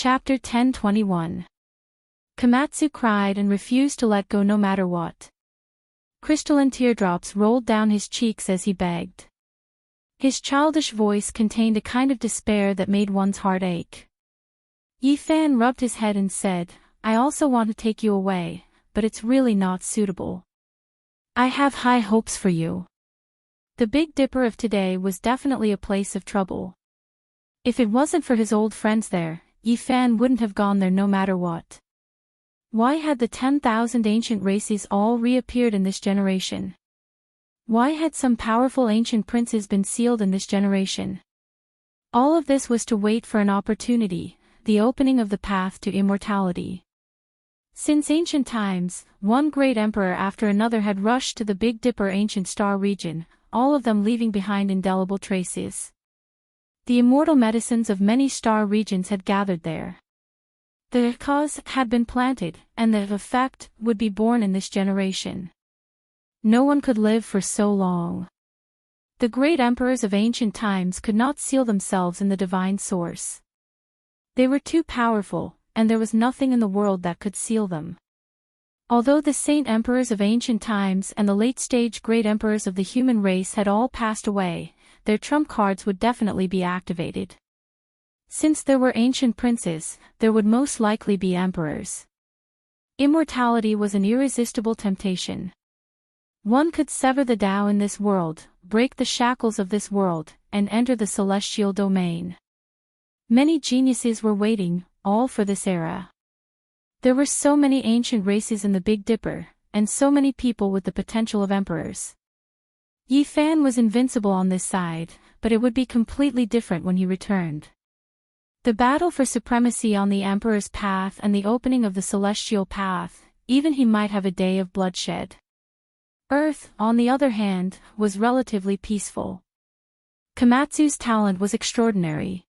Chapter 1021. Komatsu cried and refused to let go no matter what. Crystalline teardrops rolled down his cheeks as he begged. His childish voice contained a kind of despair that made one's heart ache. Yifan rubbed his head and said, "I also want to take you away, but it's really not suitable. I have high hopes for you." The Big Dipper of today was definitely a place of trouble. If it wasn't for his old friends there, Yifan wouldn't have gone there no matter what. Why had the 10,000 ancient races all reappeared in this generation? Why had some powerful ancient princes been sealed in this generation? All of this was to wait for an opportunity, the opening of the path to immortality. Since ancient times, one great emperor after another had rushed to the Big Dipper ancient star region, all of them leaving behind indelible traces. The immortal medicines of many star regions had gathered there. The cause had been planted, and the effect would be born in this generation. No one could live for so long. The great emperors of ancient times could not seal themselves in the divine source. They were too powerful, and there was nothing in the world that could seal them. Although the saint emperors of ancient times and the late-stage great emperors of the human race had all passed away, their trump cards would definitely be activated. Since there were ancient princes, there would most likely be emperors. Immortality was an irresistible temptation. One could sever the Tao in this world, break the shackles of this world, and enter the celestial domain. Many geniuses were waiting, all for this era. There were so many ancient races in the Big Dipper, and so many people with the potential of emperors. Yifan was invincible on this side, but it would be completely different when he returned. The battle for supremacy on the emperor's path and the opening of the celestial path, even he might have a day of bloodshed. Earth, on the other hand, was relatively peaceful. Komatsu's talent was extraordinary.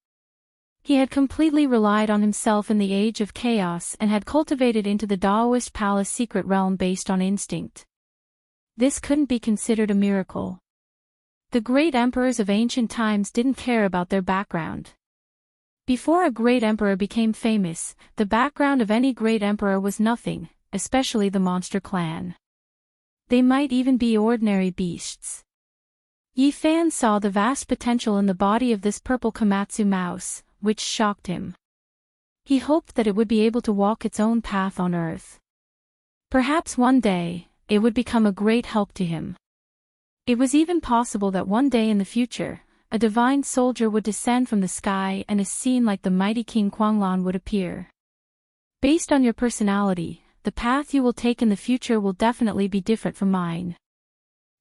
He had completely relied on himself in the age of chaos and had cultivated into the Taoist palace secret realm based on instinct. This couldn't be considered a miracle. The great emperors of ancient times didn't care about their background. Before a great emperor became famous, the background of any great emperor was nothing, especially the monster clan. They might even be ordinary beasts. Yifan saw the vast potential in the body of this purple Komatsu mouse, which shocked him. He hoped that it would be able to walk its own path on Earth. Perhaps one day, it would become a great help to him. It was even possible that one day in the future, a divine soldier would descend from the sky and a scene like the mighty King Quanglan would appear. Based on your personality, the path you will take in the future will definitely be different from mine.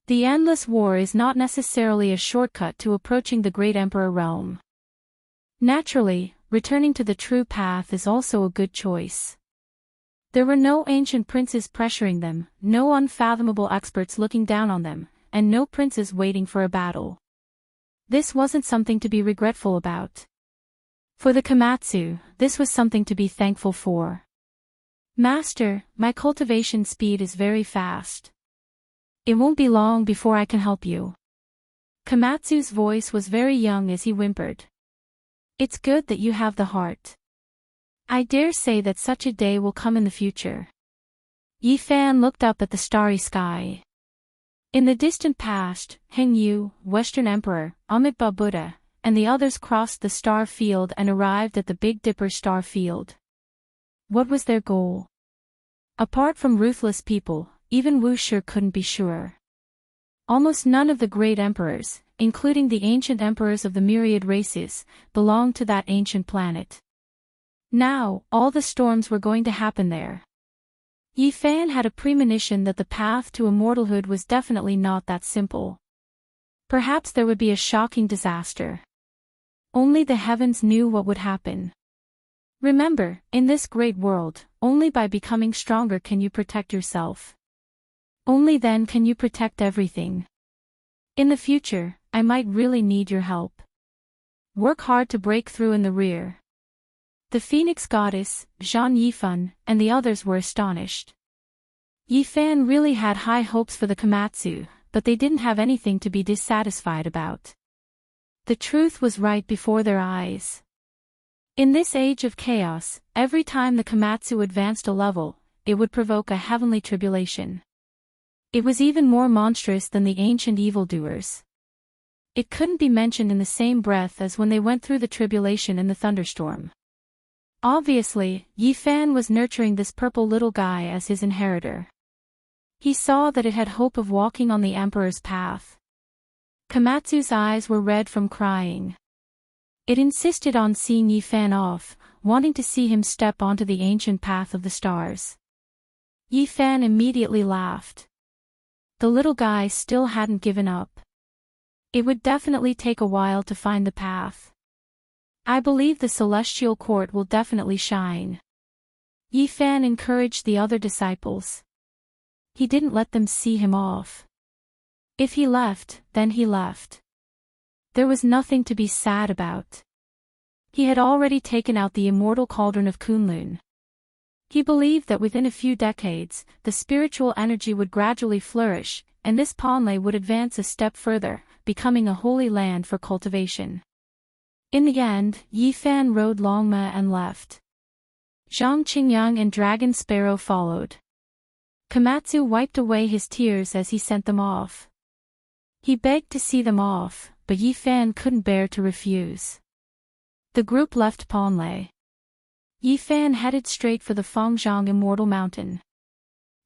The endless war is not necessarily a shortcut to approaching the great emperor realm. Naturally, returning to the true path is also a good choice. There were no ancient princes pressuring them, no unfathomable experts looking down on them, and no princes waiting for a battle. This wasn't something to be regretful about. For the Komatsu, this was something to be thankful for. "Master, my cultivation speed is very fast. It won't be long before I can help you." Komatsu's voice was very young as he whimpered. "It's good that you have the heart. I dare say that such a day will come in the future." Yifan looked up at the starry sky. In the distant past, Heng Yu, Western Emperor, Amitabha Buddha, and the others crossed the star field and arrived at the Big Dipper star field. What was their goal? Apart from ruthless people, even Wu Shi couldn't be sure. Almost none of the great emperors, including the ancient emperors of the myriad races, belonged to that ancient planet. Now, all the storms were going to happen there. Yifan had a premonition that the path to immortalhood was definitely not that simple. Perhaps there would be a shocking disaster. Only the heavens knew what would happen. Remember, in this great world, only by becoming stronger can you protect yourself. Only then can you protect everything. In the future, I might really need your help. Work hard to break through in the rear. The Phoenix Goddess, Zhang Yifan, and the others were astonished. Yifan really had high hopes for the Komatsu, but they didn't have anything to be dissatisfied about. The truth was right before their eyes. In this age of chaos, every time the Komatsu advanced a level, it would provoke a heavenly tribulation. It was even more monstrous than the ancient evildoers. It couldn't be mentioned in the same breath as when they went through the tribulation in the thunderstorm. Obviously, Yi Fan was nurturing this purple little guy as his inheritor. He saw that it had hope of walking on the Emperor's path. Komatsu's eyes were red from crying. It insisted on seeing Yi Fan off, wanting to see him step onto the ancient path of the stars. Yi Fan immediately laughed. The little guy still hadn't given up. It would definitely take a while to find the path. I believe the celestial court will definitely shine. Yi Fan encouraged the other disciples. He didn't let them see him off. If he left, then he left. There was nothing to be sad about. He had already taken out the immortal cauldron of Kunlun. He believed that within a few decades, the spiritual energy would gradually flourish, and this Ponlai would advance a step further, becoming a holy land for cultivation. In the end, Yi Fan rode Longma and left. Zhang Qingyang and Dragon Sparrow followed. Komatsu wiped away his tears as he sent them off. He begged to see them off, but Yi Fan couldn't bear to refuse. The group left Ponlai. Yi Fan headed straight for the Fangzhong Immortal Mountain.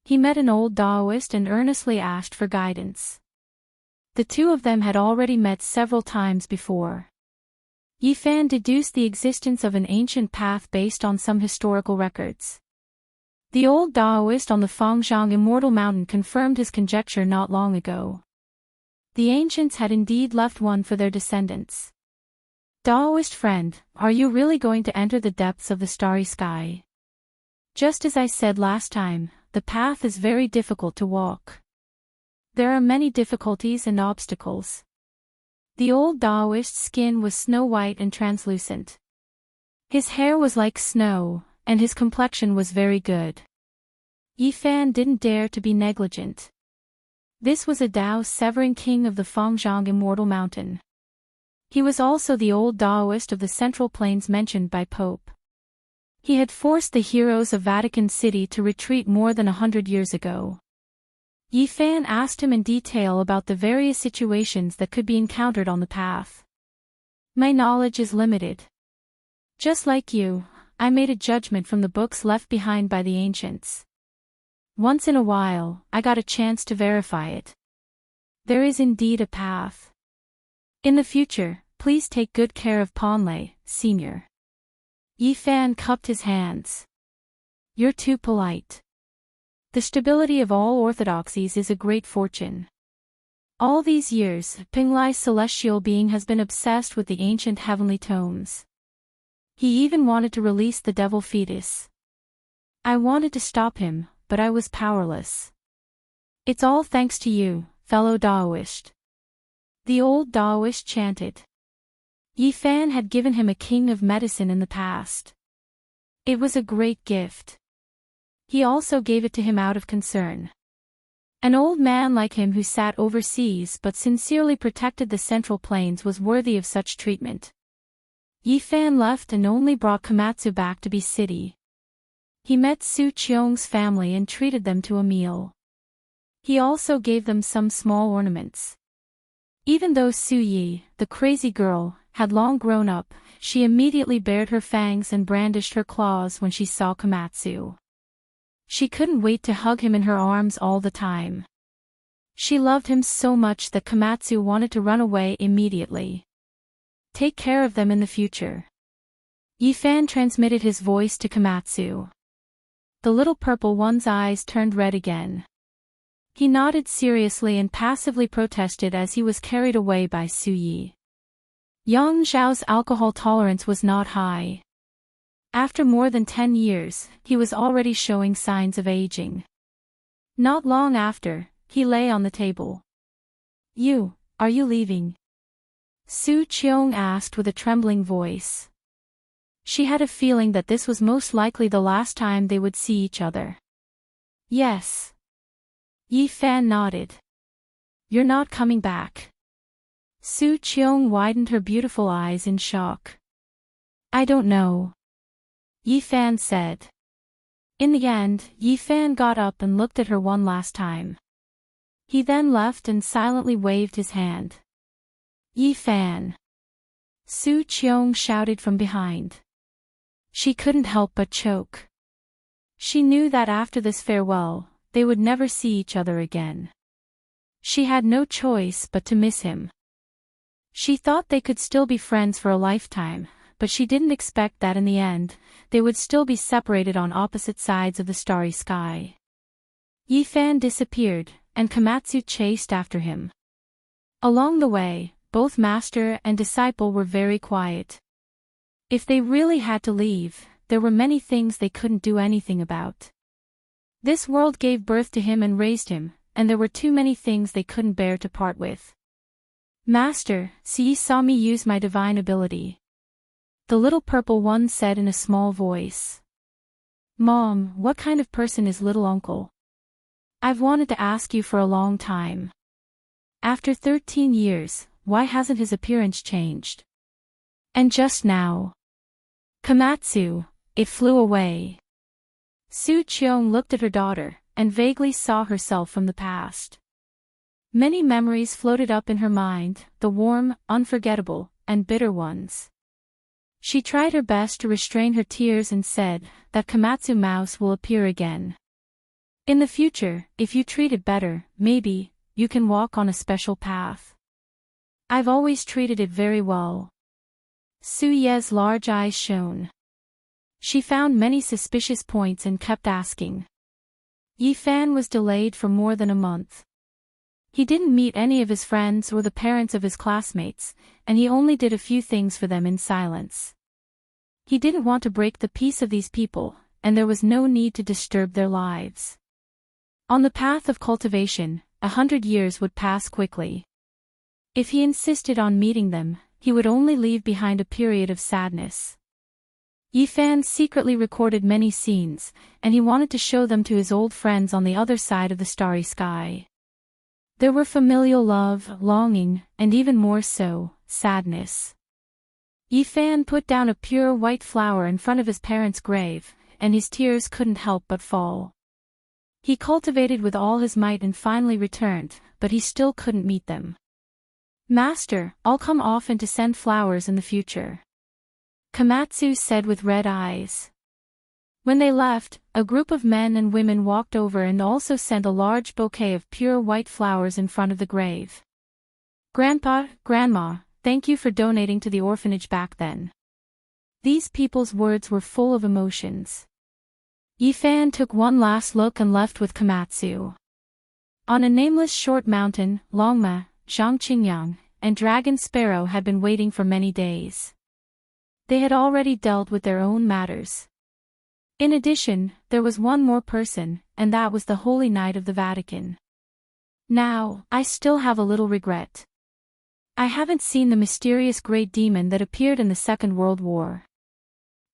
He met an old Taoist and earnestly asked for guidance. The two of them had already met several times before. Yi Fan deduced the existence of an ancient path based on some historical records. The old Taoist on the Fangzhong Immortal Mountain confirmed his conjecture not long ago. The ancients had indeed left one for their descendants. Taoist friend, are you really going to enter the depths of the starry sky? Just as I said last time, the path is very difficult to walk. There are many difficulties and obstacles. The old Taoist's skin was snow-white and translucent. His hair was like snow, and his complexion was very good. Yi Fan didn't dare to be negligent. This was a Tao-severing king of the Fangzhong Immortal Mountain. He was also the old Taoist of the Central Plains mentioned by Pope. He had forced the heroes of Vatican City to retreat more than 100 years ago. Yi Fan asked him in detail about the various situations that could be encountered on the path. My knowledge is limited. Just like you, I made a judgment from the books left behind by the ancients. Once in a while, I got a chance to verify it. There is indeed a path. In the future, please take good care of Ponlai, Senior. Yi Fan cupped his hands. You're too polite. The stability of all orthodoxies is a great fortune. All these years, Pinglai's celestial being has been obsessed with the ancient heavenly tomes. He even wanted to release the devil fetus. I wanted to stop him, but I was powerless. It's all thanks to you, fellow Taoist. The old Taoist chanted. Yi Fan had given him a king of medicine in the past. It was a great gift. He also gave it to him out of concern. An old man like him who sat overseas but sincerely protected the Central Plains was worthy of such treatment. Yi Fan left and only brought Komatsu back to Bi City. He met Su Qiong's family and treated them to a meal. He also gave them some small ornaments. Even though Su Yi, the crazy girl, had long grown up, she immediately bared her fangs and brandished her claws when she saw Komatsu. She couldn't wait to hug him in her arms all the time. She loved him so much that Komatsu wanted to run away immediately. Take care of them in the future. Yi Fan transmitted his voice to Komatsu. The little purple one's eyes turned red again. He nodded seriously and passively protested as he was carried away by Su Yi. Yang Zhao's alcohol tolerance was not high. After more than 10 years, he was already showing signs of aging. Not long after, he lay on the table. Are you leaving? Su Qiong asked with a trembling voice. She had a feeling that this was most likely the last time they would see each other. Yes. Yi Fan nodded. You're not coming back. Su Qiong widened her beautiful eyes in shock. I don't know, Yi-Fan said. In the end, Yi-Fan got up and looked at her one last time. He then left and silently waved his hand. Yi-Fan! Su Qiong shouted from behind. She couldn't help but choke. She knew that after this farewell, they would never see each other again. She had no choice but to miss him. She thought they could still be friends for a lifetime, but she didn't expect that in the end, they would still be separated on opposite sides of the starry sky. Yi-Fan disappeared, and Komatsu chased after him. Along the way, both master and disciple were very quiet. If they really had to leave, there were many things they couldn't do anything about. This world gave birth to him and raised him, and there were too many things they couldn't bear to part with. Master, see, saw me use my divine ability. The little purple one said in a small voice. Mom, what kind of person is little uncle? I've wanted to ask you for a long time. After 13 years, why hasn't his appearance changed? And just now. Komatsu, it flew away. Su Qiong looked at her daughter, and vaguely saw herself from the past. Many memories floated up in her mind, the warm, unforgettable, and bitter ones. She tried her best to restrain her tears and said that Komatsu Mouse will appear again. In the future, if you treat it better, maybe, you can walk on a special path. I've always treated it very well. Su Ye's large eyes shone. She found many suspicious points and kept asking. Yi-Fan was delayed for more than a month. He didn't meet any of his friends or the parents of his classmates, and he only did a few things for them in silence. He didn't want to break the peace of these people, and there was no need to disturb their lives. On the path of cultivation, 100 years would pass quickly. If he insisted on meeting them, he would only leave behind a period of sadness. Yi-Fan secretly recorded many scenes, and he wanted to show them to his old friends on the other side of the starry sky. There were familial love, longing, and even more so, sadness. Yi-Fan put down a pure white flower in front of his parents' grave, and his tears couldn't help but fall. He cultivated with all his might and finally returned, but he still couldn't meet them. Master, I'll come often to send flowers in the future, Komatsu said with red eyes. When they left, a group of men and women walked over and also sent a large bouquet of pure white flowers in front of the grave. Grandpa, Grandma, thank you for donating to the orphanage back then. These people's words were full of emotions. Yi-Fan took one last look and left with Komatsu. On a nameless short mountain, Longma, Zhangqingyang, and Dragon Sparrow had been waiting for many days. They had already dealt with their own matters. In addition, there was one more person, and that was the Holy Knight of the Vatican. Now, I still have a little regret. I haven't seen the mysterious great demon that appeared in the Second World War.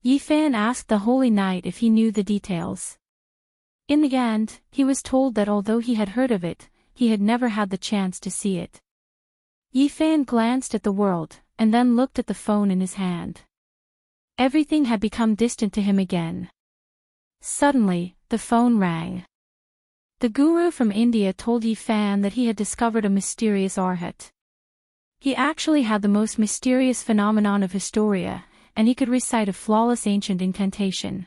Yi-Fan asked the Holy Knight if he knew the details. In the end, he was told that although he had heard of it, he had never had the chance to see it. Yi-Fan glanced at the world, and then looked at the phone in his hand. Everything had become distant to him again. Suddenly, the phone rang. The guru from India told Yi-Fan that he had discovered a mysterious arhat. He actually had the most mysterious phenomenon of Historia, and he could recite a flawless ancient incantation.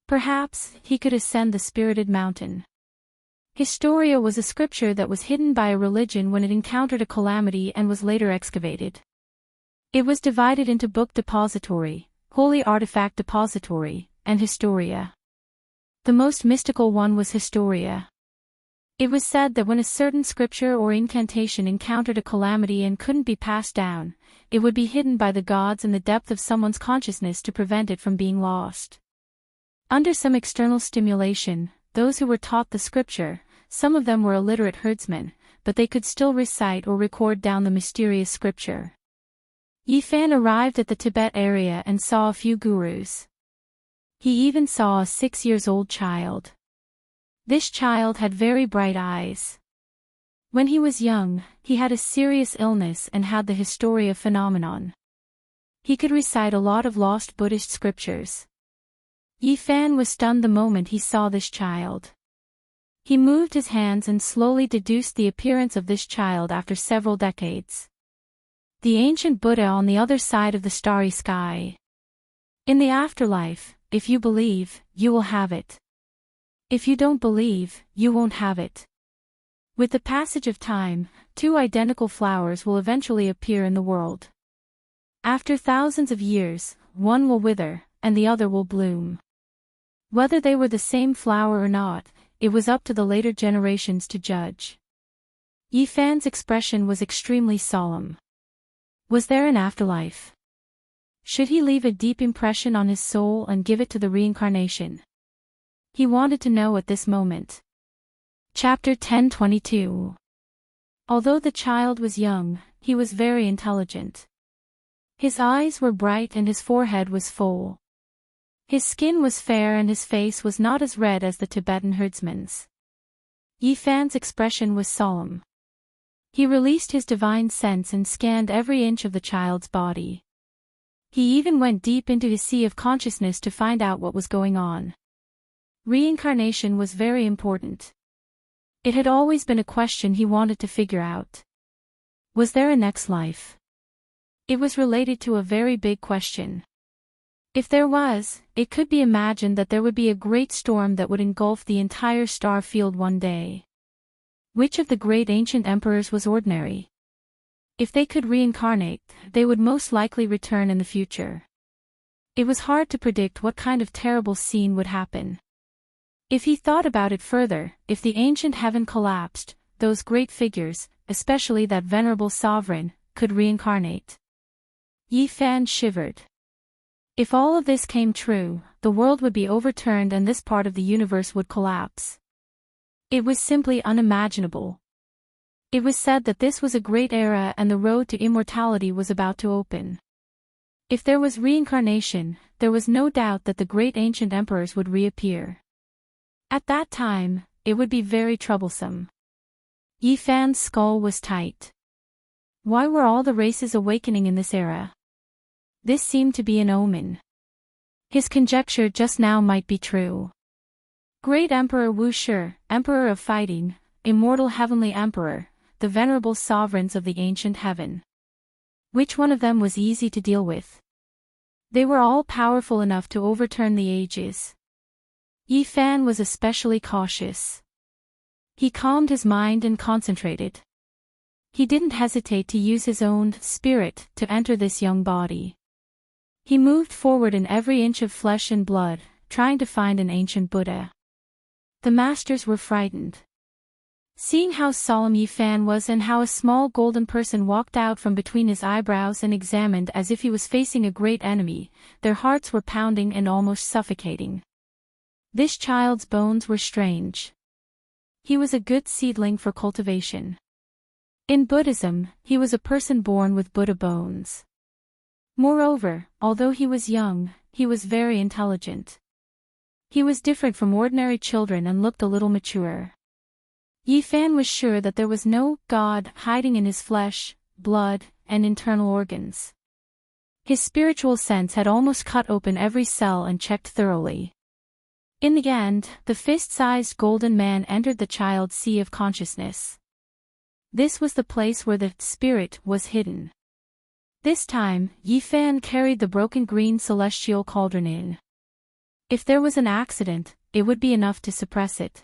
Perhaps, he could ascend the spirited mountain. Historia was a scripture that was hidden by a religion when it encountered a calamity and was later excavated. It was divided into Book Depository, Holy Artifact Depository, and Historia. The most mystical one was Historia. It was said that when a certain scripture or incantation encountered a calamity and couldn't be passed down, it would be hidden by the gods in the depth of someone's consciousness to prevent it from being lost. Under some external stimulation, those who were taught the scripture, some of them were illiterate herdsmen, but they could still recite or record down the mysterious scripture. Yi-Fan arrived at the Tibet area and saw a few gurus. He even saw a 6-year-old child. This child had very bright eyes. When he was young, he had a serious illness and had the Historia phenomenon. He could recite a lot of lost Buddhist scriptures. Yi Fan was stunned the moment he saw this child. He moved his hands and slowly deduced the appearance of this child after several decades. The ancient Buddha on the other side of the starry sky. In the afterlife, if you believe, you will have it. If you don't believe, you won't have it. With the passage of time, two identical flowers will eventually appear in the world. After thousands of years, one will wither, and the other will bloom. Whether they were the same flower or not, it was up to the later generations to judge. Yi Fan's expression was extremely solemn. Was there an afterlife? Should he leave a deep impression on his soul and give it to the reincarnation? He wanted to know at this moment. Chapter 10:22. Although the child was young, he was very intelligent. His eyes were bright and his forehead was full. His skin was fair and his face was not as red as the Tibetan herdsman's. Yi Fan's expression was solemn. He released his divine sense and scanned every inch of the child's body. He even went deep into his sea of consciousness to find out what was going on. Reincarnation was very important. It had always been a question he wanted to figure out. Was there a next life? It was related to a very big question. If there was, it could be imagined that there would be a great storm that would engulf the entire star field one day. Which of the great ancient emperors was ordinary? If they could reincarnate, they would most likely return in the future. It was hard to predict what kind of terrible scene would happen. If he thought about it further, if the ancient heaven collapsed, those great figures, especially that venerable sovereign, could reincarnate. Yi Fan shivered. If all of this came true, the world would be overturned and this part of the universe would collapse. It was simply unimaginable. It was said that this was a great era and the road to immortality was about to open. If there was reincarnation, there was no doubt that the great ancient emperors would reappear. At that time, it would be very troublesome. Yi Fan's skull was tight. Why were all the races awakening in this era? This seemed to be an omen. His conjecture just now might be true. Great Emperor Wu Shi, Emperor of Fighting, Immortal Heavenly Emperor, the venerable sovereigns of the ancient heaven. Which one of them was easy to deal with? They were all powerful enough to overturn the ages. Yi Fan was especially cautious. He calmed his mind and concentrated. He didn't hesitate to use his own spirit to enter this young body. He moved forward in every inch of flesh and blood, trying to find an ancient Buddha. The masters were frightened. Seeing how solemn Yi Fan was and how a small golden person walked out from between his eyebrows and examined as if he was facing a great enemy, their hearts were pounding and almost suffocating. This child's bones were strange. He was a good seedling for cultivation. In Buddhism, he was a person born with Buddha bones. Moreover, although he was young, he was very intelligent. He was different from ordinary children and looked a little mature. Yi Fan was sure that there was no God hiding in his flesh, blood, and internal organs. His spiritual sense had almost cut open every cell and checked thoroughly. In the end, the fist-sized golden man entered the child's sea of consciousness. This was the place where the spirit was hidden. This time, Yi Fan carried the broken green celestial cauldron in. If there was an accident, it would be enough to suppress it.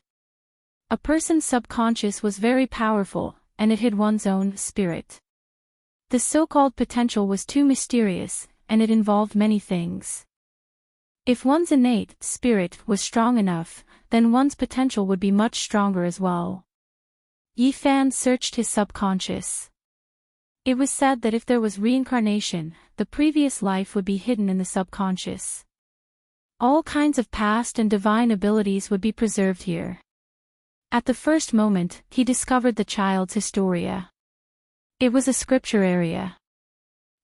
A person's subconscious was very powerful, and it hid one's own spirit. The so-called potential was too mysterious, and it involved many things. If one's innate spirit was strong enough, then one's potential would be much stronger as well. Yi Fan searched his subconscious. It was said that if there was reincarnation, the previous life would be hidden in the subconscious. All kinds of past and divine abilities would be preserved here. At the first moment, he discovered the child's historia. It was a scripture area.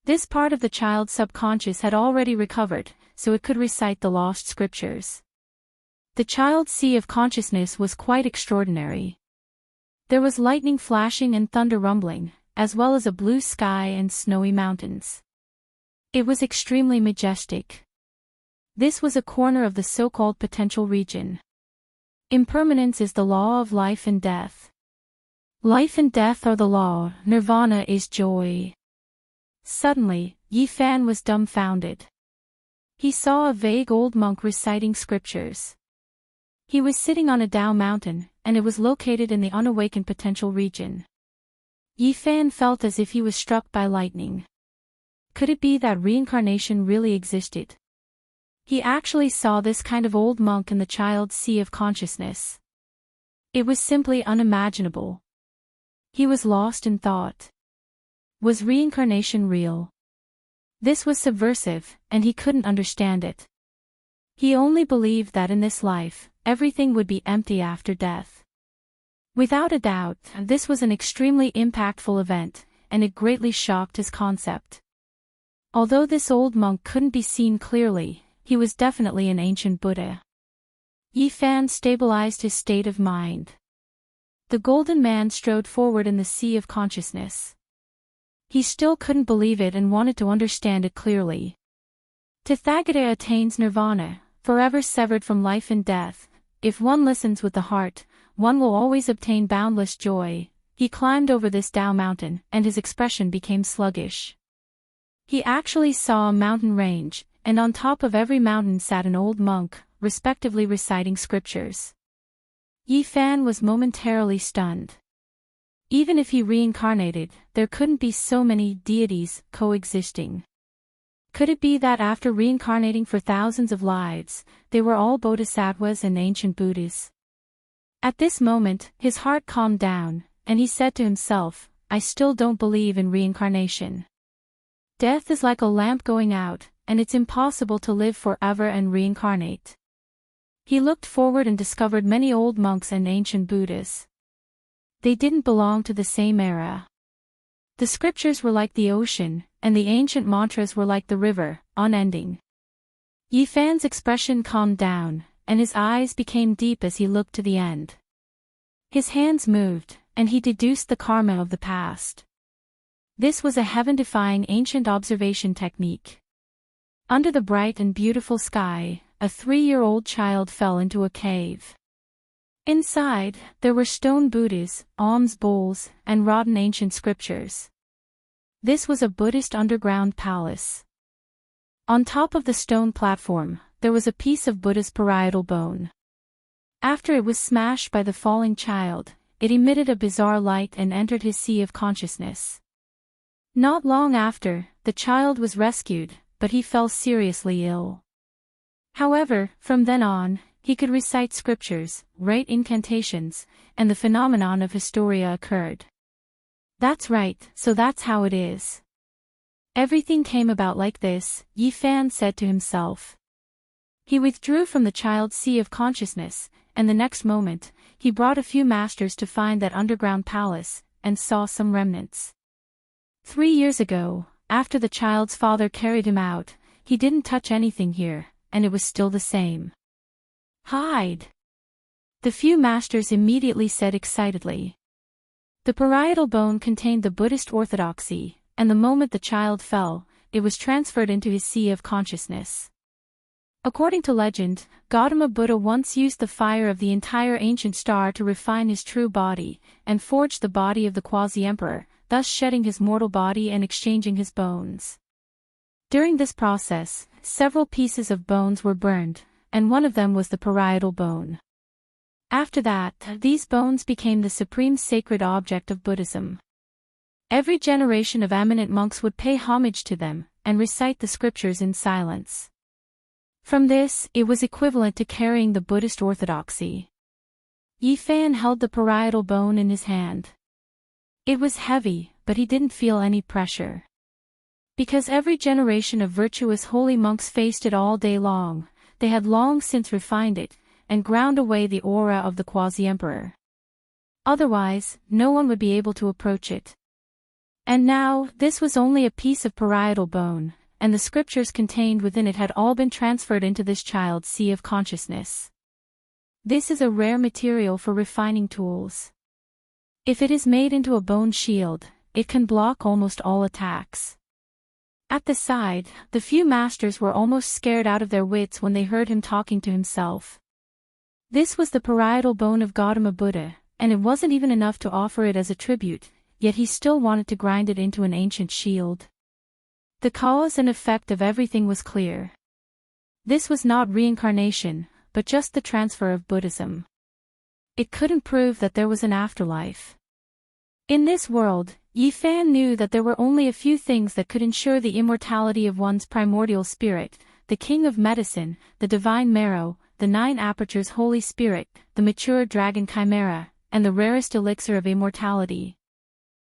This part of the child's subconscious had already recovered, so it could recite the lost scriptures. The child's sea of consciousness was quite extraordinary. There was lightning flashing and thunder rumbling, as well as a blue sky and snowy mountains. It was extremely majestic. This was a corner of the so-called potential region. Impermanence is the law of life and death. Life and death are the law, nirvana is joy. Suddenly, Yi Fan was dumbfounded. He saw a vague old monk reciting scriptures. He was sitting on a Tao mountain, and it was located in the unawakened potential region. Yi Fan felt as if he was struck by lightning. Could it be that reincarnation really existed? He actually saw this kind of old monk in the child's sea of consciousness. It was simply unimaginable. He was lost in thought. Was reincarnation real? This was subversive, and he couldn't understand it. He only believed that in this life, everything would be empty after death. Without a doubt, this was an extremely impactful event, and it greatly shocked his concept. Although this old monk couldn't be seen clearly, he was definitely an ancient Buddha. Yi Fan stabilized his state of mind. The golden man strode forward in the sea of consciousness. He still couldn't believe it and wanted to understand it clearly. Tathagata attains nirvana, forever severed from life and death. If one listens with the heart, one will always obtain boundless joy. He climbed over this Tao mountain, and his expression became sluggish. He actually saw a mountain range, and on top of every mountain sat an old monk, respectively reciting scriptures. Yi Fan was momentarily stunned. Even if he reincarnated, there couldn't be so many deities coexisting. Could it be that after reincarnating for thousands of lives, they were all bodhisattvas and ancient Buddhas? At this moment, his heart calmed down, and he said to himself, I still don't believe in reincarnation. Death is like a lamp going out, and it's impossible to live forever and reincarnate. He looked forward and discovered many old monks and ancient Buddhas. They didn't belong to the same era. The scriptures were like the ocean, and the ancient mantras were like the river, unending. Yi Fan's expression calmed down, and his eyes became deep as he looked to the end. His hands moved, and he deduced the karma of the past. This was a heaven-defying ancient observation technique. Under the bright and beautiful sky, a 3-year-old child fell into a cave. Inside, there were stone Buddhas, alms bowls, and rotten ancient scriptures. This was a Buddhist underground palace. On top of the stone platform, there was a piece of Buddha's parietal bone. After it was smashed by the falling child, it emitted a bizarre light and entered his sea of consciousness. Not long after, the child was rescued, but he fell seriously ill. However, from then on, he could recite scriptures, write incantations, and the phenomenon of hysteria occurred. That's right, so that's how it is. Everything came about like this, Yi Fan said to himself. He withdrew from the child's sea of consciousness, and the next moment, he brought a few masters to find that underground palace, and saw some remnants. 3 years ago, after the child's father carried him out, he didn't touch anything here, and it was still the same. Hide! The few masters immediately said excitedly. The parietal bone contained the Buddhist orthodoxy, and the moment the child fell, it was transferred into his sea of consciousness. According to legend, Gautama Buddha once used the fire of the entire ancient star to refine his true body, and forged the body of the quasi-emperor, thus shedding his mortal body and exchanging his bones. During this process, several pieces of bones were burned, and one of them was the parietal bone. After that, these bones became the supreme sacred object of Buddhism. Every generation of eminent monks would pay homage to them, and recite the scriptures in silence. From this, it was equivalent to carrying the Buddhist orthodoxy. Yi Fan held the parietal bone in his hand. It was heavy, but he didn't feel any pressure. Because every generation of virtuous holy monks faced it all day long, they had long since refined it, and ground away the aura of the quasi-emperor. Otherwise, no one would be able to approach it. And now, this was only a piece of parietal bone, and the scriptures contained within it had all been transferred into this child's sea of consciousness. This is a rare material for refining tools. If it is made into a bone shield, it can block almost all attacks. At the side, the few masters were almost scared out of their wits when they heard him talking to himself. This was the parietal bone of Gautama Buddha, and it wasn't even enough to offer it as a tribute, yet he still wanted to grind it into an ancient shield. The cause and effect of everything was clear. This was not reincarnation, but just the transfer of Buddhism. It couldn't prove that there was an afterlife. In this world, Yi Fan knew that there were only a few things that could ensure the immortality of one's primordial spirit: the king of medicine, the divine marrow, the 9 apertures Holy Spirit, the mature dragon chimera, and the rarest elixir of immortality.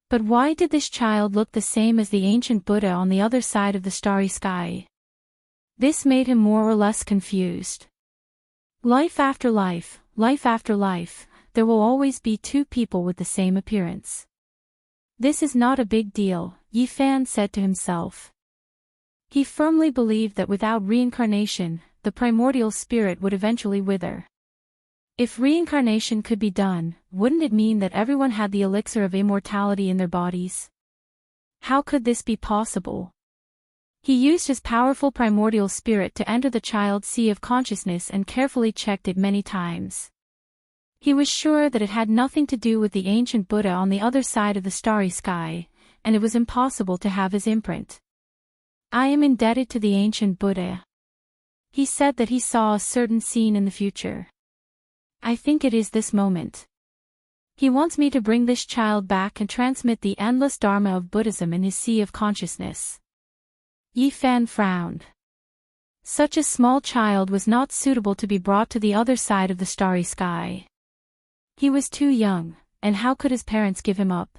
But why did this child look the same as the ancient Buddha on the other side of the starry sky? This made him more or less confused. Life after life, there will always be 2 people with the same appearance. This is not a big deal, Yi Fan said to himself. He firmly believed that without reincarnation, the primordial spirit would eventually wither. If reincarnation could be done, wouldn't it mean that everyone had the elixir of immortality in their bodies? How could this be possible? He used his powerful primordial spirit to enter the child's sea of consciousness and carefully checked it many times. He was sure that it had nothing to do with the ancient Buddha on the other side of the starry sky, and it was impossible to have his imprint. I am indebted to the ancient Buddha. He said that he saw a certain scene in the future. I think it is this moment. He wants me to bring this child back and transmit the endless Dharma of Buddhism in his sea of consciousness. Yi Fan frowned. Such a small child was not suitable to be brought to the other side of the starry sky. He was too young, and how could his parents give him up?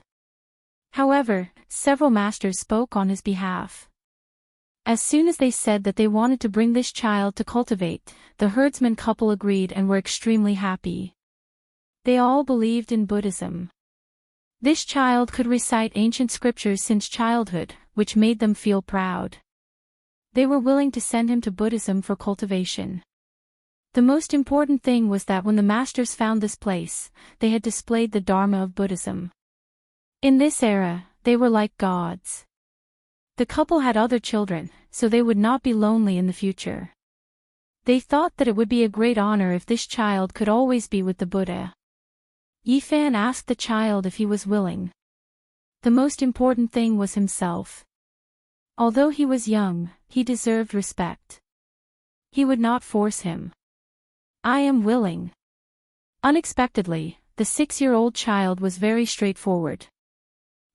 However, several masters spoke on his behalf. As soon as they said that they wanted to bring this child to cultivate, the herdsman couple agreed and were extremely happy. They all believed in Buddhism. This child could recite ancient scriptures since childhood, which made them feel proud. They were willing to send him to Buddhism for cultivation. The most important thing was that when the masters found this place, they had displayed the Dharma of Buddhism. In this era, they were like gods. The couple had other children, so they would not be lonely in the future. They thought that it would be a great honor if this child could always be with the Buddha. Yi Fan asked the child if he was willing. The most important thing was himself. Although he was young, he deserved respect. He would not force him. I am willing. Unexpectedly, the 6-year-old child was very straightforward.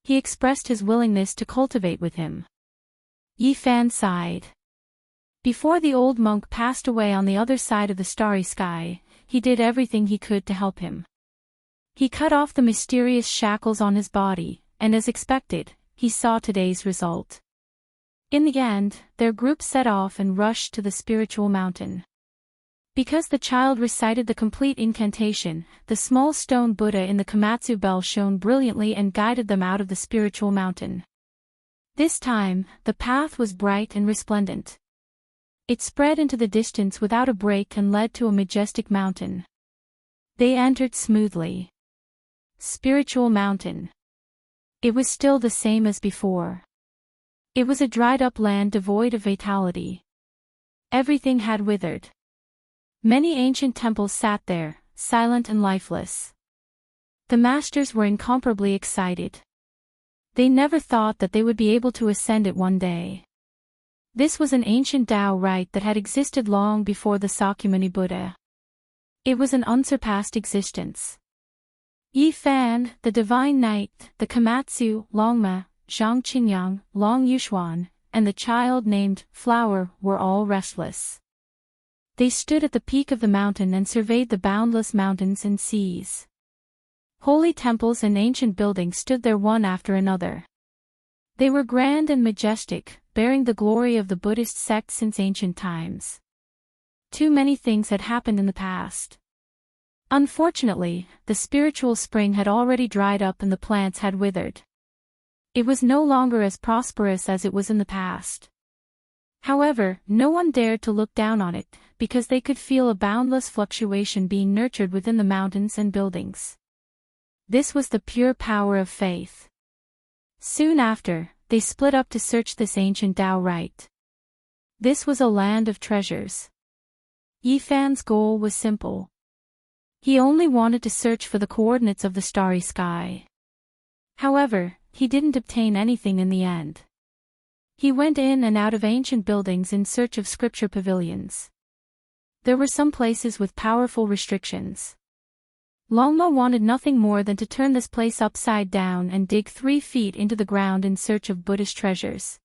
He expressed his willingness to cultivate with him. Yi Fan sighed. Before the old monk passed away on the other side of the starry sky, he did everything he could to help him. He cut off the mysterious shackles on his body, and as expected, he saw today's result. In the end, their group set off and rushed to the spiritual mountain. Because the child recited the complete incantation, the small stone Buddha in the Komatsu bell shone brilliantly and guided them out of the spiritual mountain. This time, the path was bright and resplendent. It spread into the distance without a break and led to a majestic mountain. They entered smoothly. Spiritual mountain. It was still the same as before. It was a dried-up land devoid of vitality. Everything had withered. Many ancient temples sat there, silent and lifeless. The masters were incomparably excited. They never thought that they would be able to ascend it one day. This was an ancient Tao rite that had existed long before the Sakyamuni Buddha. It was an unsurpassed existence. Yi Fan, the Divine Knight, the Komatsu, Longma, Zhang Qinyang, Long Yushuan, and the child named Flower were all restless. They stood at the peak of the mountain and surveyed the boundless mountains and seas. Holy temples and ancient buildings stood there one after another. They were grand and majestic, bearing the glory of the Buddhist sect since ancient times. Too many things had happened in the past. Unfortunately, the spiritual spring had already dried up and the plants had withered. It was no longer as prosperous as it was in the past. However, no one dared to look down on it, because they could feel a boundless fluctuation being nurtured within the mountains and buildings. This was the pure power of faith. Soon after, they split up to search this ancient Tao right. This was a land of treasures. Yifan's goal was simple. He only wanted to search for the coordinates of the starry sky. However, he didn't obtain anything in the end. He went in and out of ancient buildings in search of scripture pavilions. There were some places with powerful restrictions. Longma wanted nothing more than to turn this place upside down and dig 3 feet into the ground in search of Buddhist treasures.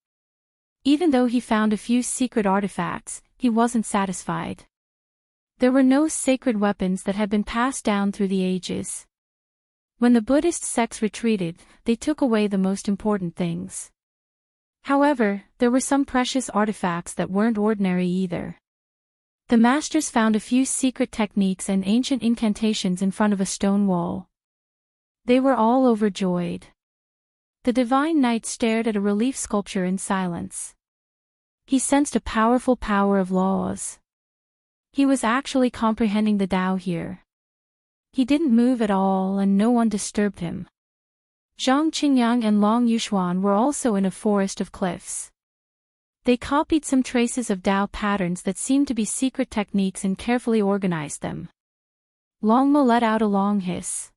Even though he found a few secret artifacts, he wasn't satisfied. There were no sacred weapons that had been passed down through the ages. When the Buddhist sects retreated, they took away the most important things. However, there were some precious artifacts that weren't ordinary either. The masters found a few secret techniques and ancient incantations in front of a stone wall. They were all overjoyed. The divine knight stared at a relief sculpture in silence. He sensed a powerful power of laws. He was actually comprehending the Tao here. He didn't move at all and no one disturbed him. Zhang Qingyang and Long Yushuan were also in a forest of cliffs. They copied some traces of Tao patterns that seemed to be secret techniques and carefully organized them. Longma let out a long hiss.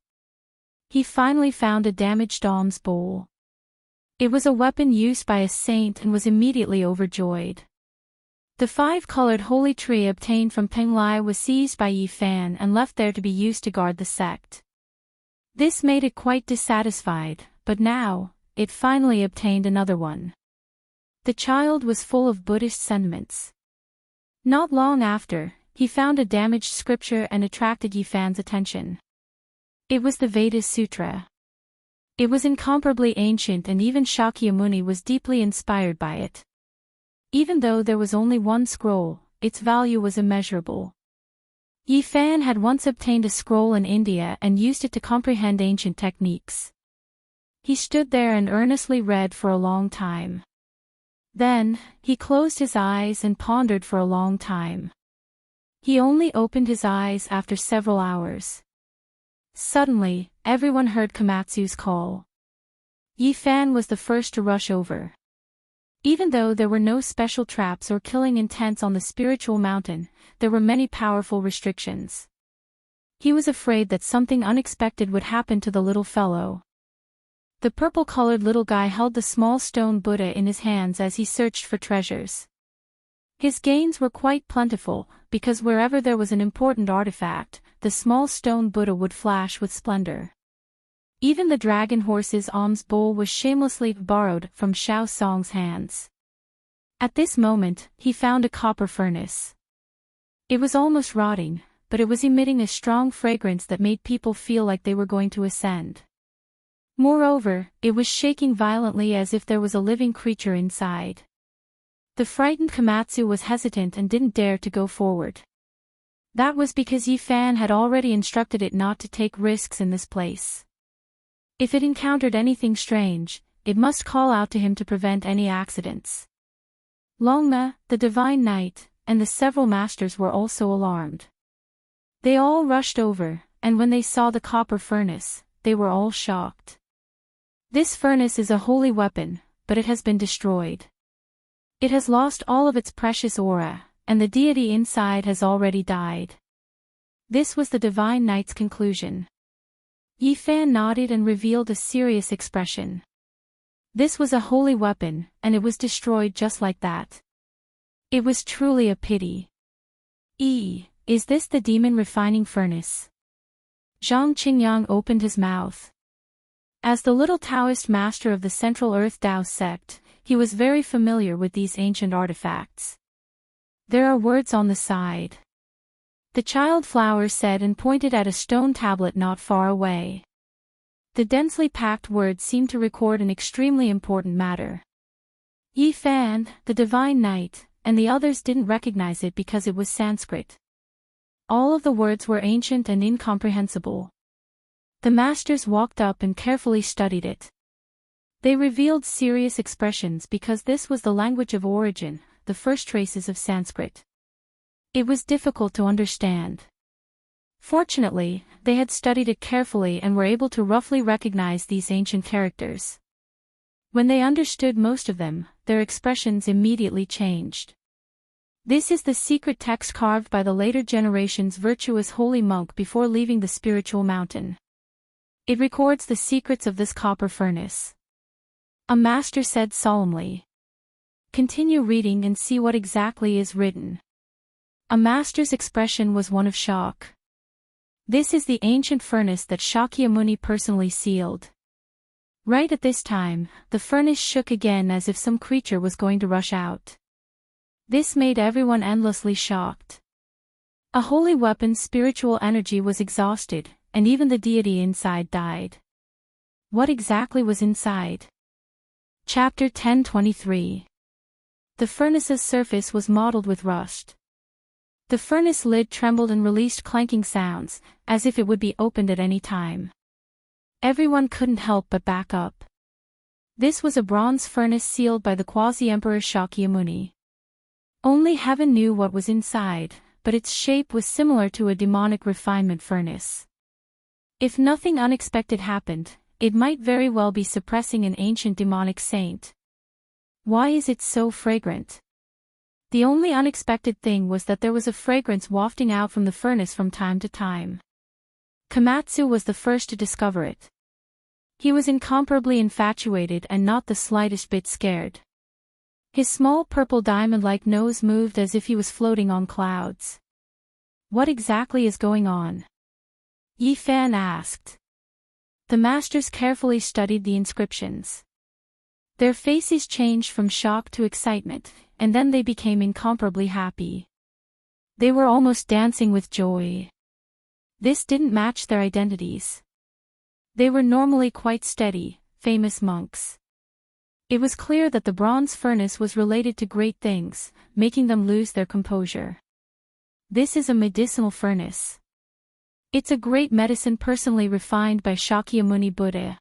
He finally found a damaged alms bowl. It was a weapon used by a saint and was immediately overjoyed. The 5-colored holy tree obtained from Penglai was seized by Yifan and left there to be used to guard the sect. This made it quite dissatisfied, but now, it finally obtained another one. The child was full of Buddhist sentiments. Not long after, he found a damaged scripture and attracted Yifan's attention. It was the Veda Sutra. It was incomparably ancient and even Shakyamuni was deeply inspired by it. Even though there was only one scroll, its value was immeasurable. Yifan had once obtained a scroll in India and used it to comprehend ancient techniques. He stood there and earnestly read for a long time. Then, he closed his eyes and pondered for a long time. He only opened his eyes after several hours. Suddenly, everyone heard Komatsu's call. Yifan was the first to rush over. Even though there were no special traps or killing intents on the spiritual mountain, there were many powerful restrictions. He was afraid that something unexpected would happen to the little fellow. The purple-colored little guy held the small stone Buddha in his hands as he searched for treasures. His gains were quite plentiful, because wherever there was an important artifact, the small stone Buddha would flash with splendor. Even the dragon horse's alms bowl was shamelessly borrowed from Xiao Song's hands. At this moment, he found a copper furnace. It was almost rotting, but it was emitting a strong fragrance that made people feel like they were going to ascend. Moreover, it was shaking violently as if there was a living creature inside. The frightened Komatsu was hesitant and didn't dare to go forward. That was because Yifan had already instructed it not to take risks in this place. If it encountered anything strange, it must call out to him to prevent any accidents. Longma, the divine knight, and the several masters were also alarmed. They all rushed over, and when they saw the copper furnace, they were all shocked. This furnace is a holy weapon, but it has been destroyed. It has lost all of its precious aura, and the deity inside has already died. This was the divine knight's conclusion. Yifan nodded and revealed a serious expression. This was a holy weapon, and it was destroyed just like that. It was truly a pity. Is this the demon refining furnace? Zhang Qingyang opened his mouth. As the little Taoist master of the Central Earth Tao sect, he was very familiar with these ancient artifacts. There are words on the side. The child flower said and pointed at a stone tablet not far away. The densely packed words seemed to record an extremely important matter. Yifan, the divine knight, and the others didn't recognize it because it was Sanskrit. All of the words were ancient and incomprehensible. The masters walked up and carefully studied it. They revealed serious expressions because this was the language of origin, the first traces of Sanskrit. It was difficult to understand. Fortunately, they had studied it carefully and were able to roughly recognize these ancient characters. When they understood most of them, their expressions immediately changed. This is the secret text carved by the later generation's virtuous holy monk before leaving the spiritual mountain. It records the secrets of this copper furnace. A master said solemnly. Continue reading and see what exactly is written. A master's expression was one of shock. This is the ancient furnace that Shakyamuni personally sealed. Right at this time, the furnace shook again as if some creature was going to rush out. This made everyone endlessly shocked. A holy weapon's spiritual energy was exhausted, and even the deity inside died. What exactly was inside? Chapter 10:23. The furnace's surface was mottled with rust. The furnace lid trembled and released clanking sounds, as if it would be opened at any time. Everyone couldn't help but back up. This was a bronze furnace sealed by the quasi-emperor Shakyamuni. Only heaven knew what was inside, but its shape was similar to a demonic refinement furnace. If nothing unexpected happened, it might very well be suppressing an ancient demonic saint. Why is it so fragrant? The only unexpected thing was that there was a fragrance wafting out from the furnace from time to time. Komatsu was the first to discover it. He was incomparably infatuated and not the slightest bit scared. His small purple diamond-like nose moved as if he was floating on clouds. What exactly is going on? Yi Fan asked. The masters carefully studied the inscriptions. Their faces changed from shock to excitement, and then they became incomparably happy. They were almost dancing with joy. This didn't match their identities. They were normally quite steady, famous monks. It was clear that the bronze furnace was related to great things, making them lose their composure. This is a medicinal furnace. It's a great medicine personally refined by Shakyamuni Buddha.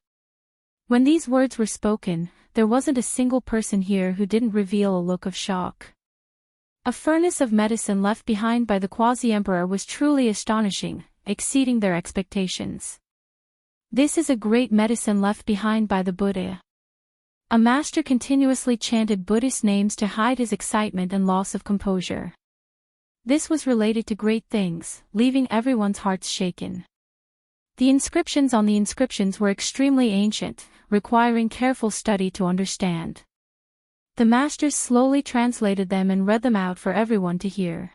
When these words were spoken, there wasn't a single person here who didn't reveal a look of shock. A furnace of medicine left behind by the quasi-emperor was truly astonishing, exceeding their expectations. This is a great medicine left behind by the Buddha. A master continuously chanted Buddhist names to hide his excitement and loss of composure. This was related to great things, leaving everyone's hearts shaken. The inscriptions on the inscriptions were extremely ancient, requiring careful study to understand. The masters slowly translated them and read them out for everyone to hear.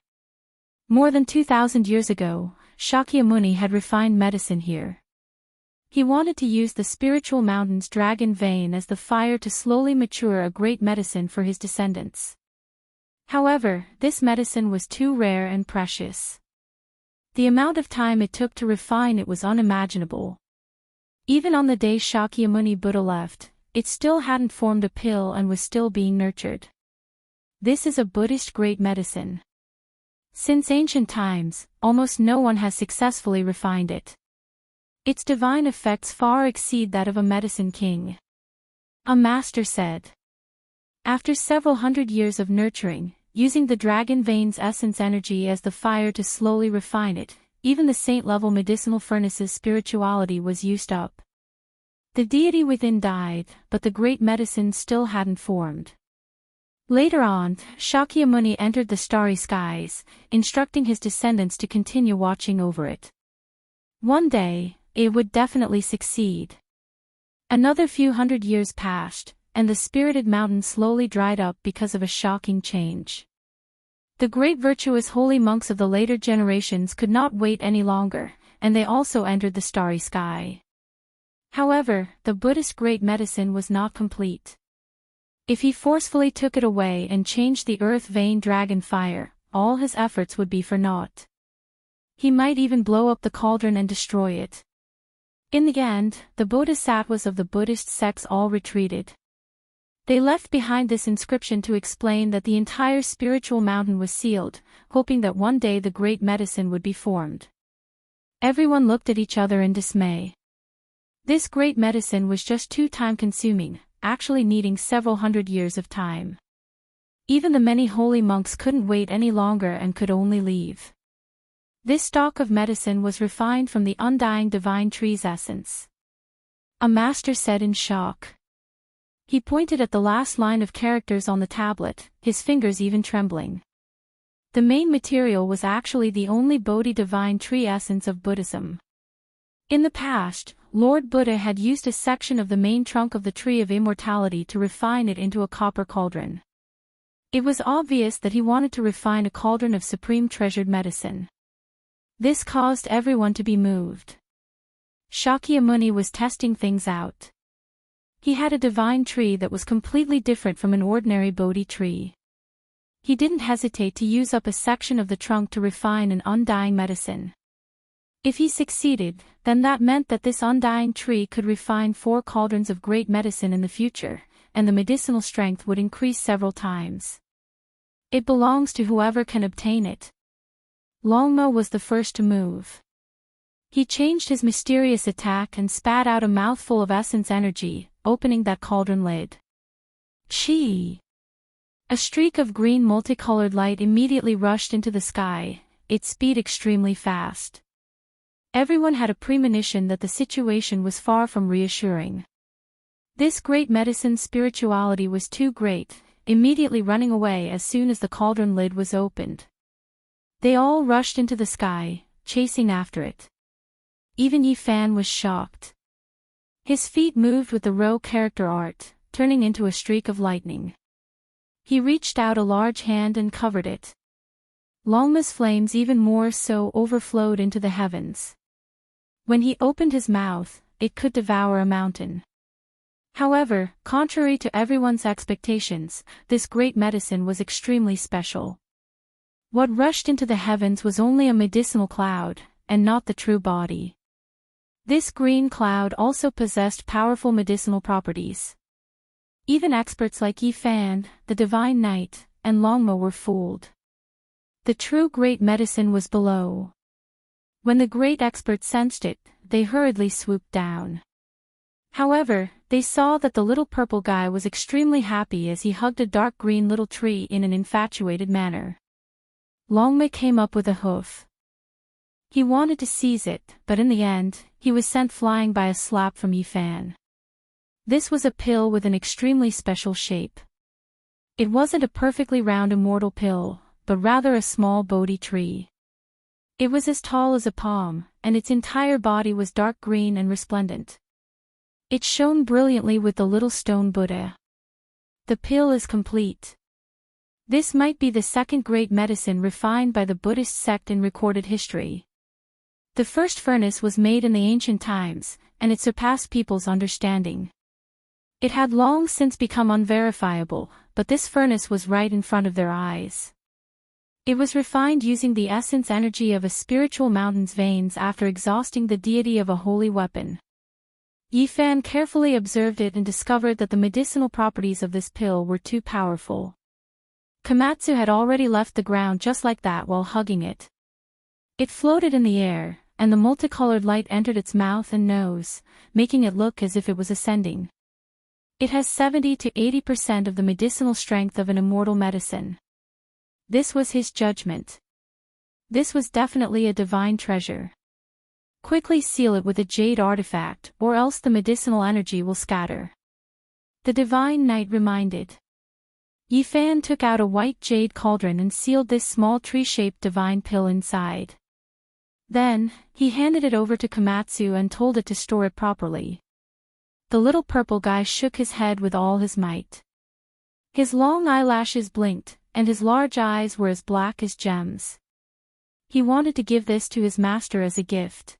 More than 2,000 years ago, Shakyamuni had refined medicine here. He wanted to use the spiritual mountain's dragon vein as the fire to slowly mature a great medicine for his descendants. However, this medicine was too rare and precious. The amount of time it took to refine it was unimaginable. Even on the day Shakyamuni Buddha left, it still hadn't formed a pill and was still being nurtured. This is a Buddhist great medicine. Since ancient times, almost no one has successfully refined it. Its divine effects far exceed that of a medicine king. A master said. After several hundred years of nurturing, using the dragon vein's essence energy as the fire to slowly refine it, even the saint-level medicinal furnace's spirituality was used up. The deity within died, but the great medicine still hadn't formed. Later on, Shakyamuni entered the starry skies, instructing his descendants to continue watching over it. One day, it would definitely succeed. Another few hundred years passed, and the spirited mountain slowly dried up because of a shocking change. The great virtuous holy monks of the later generations could not wait any longer, and they also entered the starry sky. However, the Buddhist great medicine was not complete. If he forcefully took it away and changed the earth vein dragon fire, all his efforts would be for naught. He might even blow up the cauldron and destroy it. In the end, the bodhisattvas of the Buddhist sects all retreated. They left behind this inscription to explain that the entire spiritual mountain was sealed, hoping that one day the great medicine would be formed. Everyone looked at each other in dismay. This great medicine was just too time-consuming, actually needing several hundred years of time. Even the many holy monks couldn't wait any longer and could only leave. This stock of medicine was refined from the undying divine tree's essence. A master said in shock. He pointed at the last line of characters on the tablet, his fingers even trembling. The main material was actually the only Bodhi divine tree essence of Buddhism. In the past, Lord Buddha had used a section of the main trunk of the tree of immortality to refine it into a copper cauldron. It was obvious that he wanted to refine a cauldron of supreme treasured medicine. This caused everyone to be moved. Shakyamuni was testing things out. He had a divine tree that was completely different from an ordinary Bodhi tree. He didn't hesitate to use up a section of the trunk to refine an undying medicine. If he succeeded, then that meant that this undying tree could refine 4 cauldrons of great medicine in the future, and the medicinal strength would increase several times. It belongs to whoever can obtain it. Longmo was the first to move. He changed his mysterious attack and spat out a mouthful of essence energy, opening that cauldron lid. Chi! A streak of green multicolored light immediately rushed into the sky, its speed extremely fast. Everyone had a premonition that the situation was far from reassuring. This great medicine's spirituality was too great, immediately running away as soon as the cauldron lid was opened. They all rushed into the sky, chasing after it. Even Yi Fan was shocked. His feet moved with the Ro character art, turning into a streak of lightning. He reached out a large hand and covered it. Longma's flames even more so overflowed into the heavens. When he opened his mouth, it could devour a mountain. However, contrary to everyone's expectations, this great medicine was extremely special. What rushed into the heavens was only a medicinal cloud, and not the true body. This green cloud also possessed powerful medicinal properties. Even experts like Yi Fan, the Divine Knight, and Longmo were fooled. The true great medicine was below. When the great experts sensed it, they hurriedly swooped down. However, they saw that the little purple guy was extremely happy as he hugged a dark green little tree in an infatuated manner. Longmo came up with a hoof. He wanted to seize it, but in the end, he was sent flying by a slap from Yi Fan. This was a pill with an extremely special shape. It wasn't a perfectly round immortal pill, but rather a small Bodhi tree. It was as tall as a palm, and its entire body was dark green and resplendent. It shone brilliantly with the little stone Buddha. The pill is complete. This might be the second great medicine refined by the Buddhist sect in recorded history. The first furnace was made in the ancient times, and it surpassed people's understanding. It had long since become unverifiable, but this furnace was right in front of their eyes. It was refined using the essence energy of a spiritual mountain's veins after exhausting the deity of a holy weapon. Yi Fan carefully observed it and discovered that the medicinal properties of this pill were too powerful. Komatsu had already left the ground just like that while hugging it. It floated in the air, and the multicolored light entered its mouth and nose, making it look as if it was ascending. It has 70 to 80% of the medicinal strength of an immortal medicine. This was his judgment. This was definitely a divine treasure. Quickly seal it with a jade artifact, or else the medicinal energy will scatter. The Divine Knight reminded. Yi Fan took out a white jade cauldron and sealed this small tree-shaped divine pill inside. Then, he handed it over to Komatsu and told it to store it properly. The little purple guy shook his head with all his might. His long eyelashes blinked, and his large eyes were as black as gems. He wanted to give this to his master as a gift.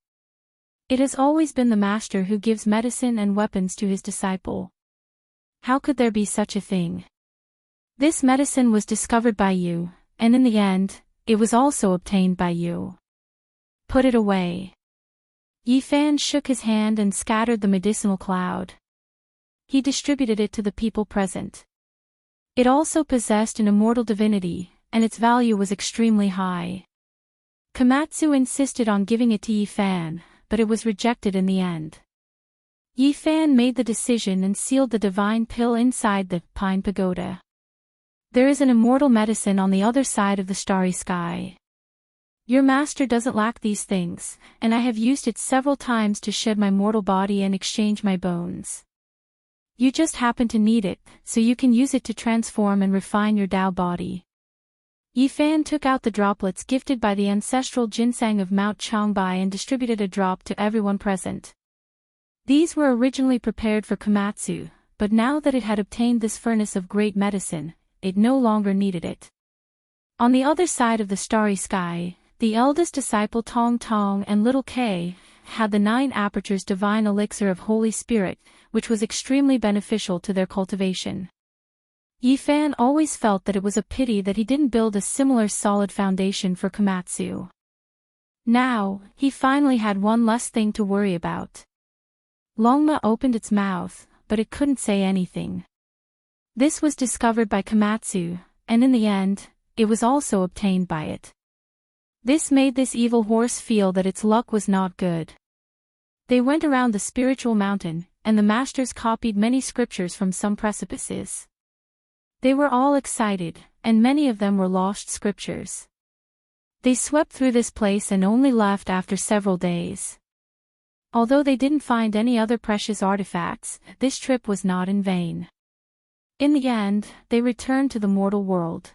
It has always been the master who gives medicine and weapons to his disciple. How could there be such a thing? This medicine was discovered by you, and in the end, it was also obtained by you. Put it away. Yi Fan shook his hand and scattered the medicinal cloud. He distributed it to the people present. It also possessed an immortal divinity, and its value was extremely high. Komatsu insisted on giving it to Yi Fan, but it was rejected in the end. Yi Fan made the decision and sealed the divine pill inside the pine pagoda. There is an immortal medicine on the other side of the starry sky. Your master doesn't lack these things, and I have used it several times to shed my mortal body and exchange my bones. You just happen to need it, so you can use it to transform and refine your Tao body. Yifan took out the droplets gifted by the ancestral ginseng of Mount Changbai and distributed a drop to everyone present. These were originally prepared for Komatsu, but now that it had obtained this furnace of great medicine, it no longer needed it. On the other side of the starry sky, the eldest disciple Tong Tong and little Kay had the 9 apertures divine elixir of Holy Spirit, which was extremely beneficial to their cultivation. Yifan always felt that it was a pity that he didn't build a similar solid foundation for Komatsu. Now, he finally had one less thing to worry about. Longma opened its mouth, but it couldn't say anything. This was discovered by Komatsu, and in the end, it was also obtained by it. This made this evil horse feel that its luck was not good. They went around the spiritual mountain, and the masters copied many scriptures from some precipices. They were all excited, and many of them were lost scriptures. They swept through this place and only left after several days. Although they didn't find any other precious artifacts, this trip was not in vain. In the end, they returned to the mortal world.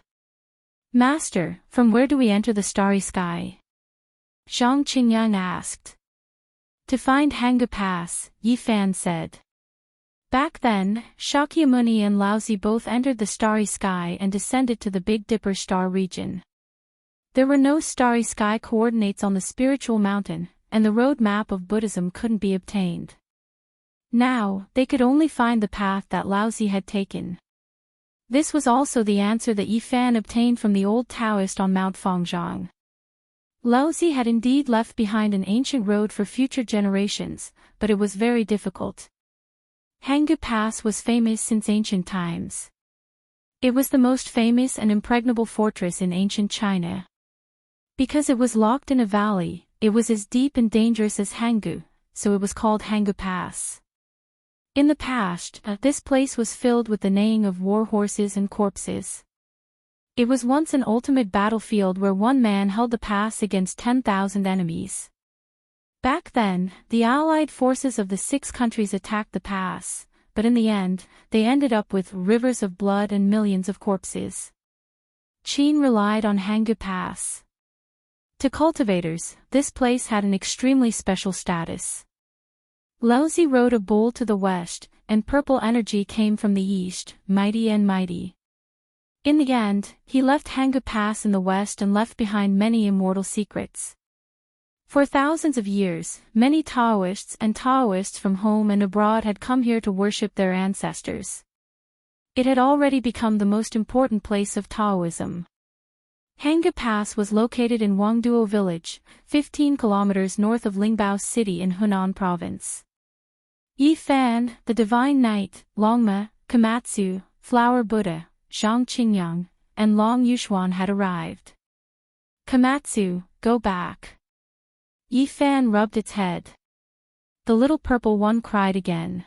Master, from where do we enter the starry sky? Zhang Qingyang asked. To find Hanga Pass, Yifan said. Back then, Shakyamuni and Laozi both entered the starry sky and descended to the Big Dipper star region. There were no starry sky coordinates on the spiritual mountain, and the road map of Buddhism couldn't be obtained. Now, they could only find the path that Laozi had taken. This was also the answer that Yifan obtained from the old Taoist on Mount Fangzhang. Laozi had indeed left behind an ancient road for future generations, but it was very difficult. Hanga Pass was famous since ancient times. It was the most famous and impregnable fortress in ancient China. Because it was locked in a valley, it was as deep and dangerous as Hangu, so it was called Hanga Pass. In the past, this place was filled with the neighing of war horses and corpses. It was once an ultimate battlefield where one man held the pass against 10,000 enemies. Back then, the allied forces of the 6 countries attacked the pass, but in the end, they ended up with rivers of blood and millions of corpses. Qin relied on Hanga Pass. To cultivators, this place had an extremely special status. Laozi rode a bull to the west, and purple energy came from the east, mighty and mighty. In the end, he left Hanga Pass in the west and left behind many immortal secrets. For thousands of years, many Taoists and Taoists from home and abroad had come here to worship their ancestors. It had already become the most important place of Taoism. Hanga Pass was located in Wangduo village, 15 kilometers north of Lingbao city in Hunan province. Yifan, the divine knight, Longma, Komatsu, Flower Buddha, Zhang Qingyang, and Long Yuxuan had arrived. Komatsu, go back. Yifan rubbed its head. The little purple one cried again.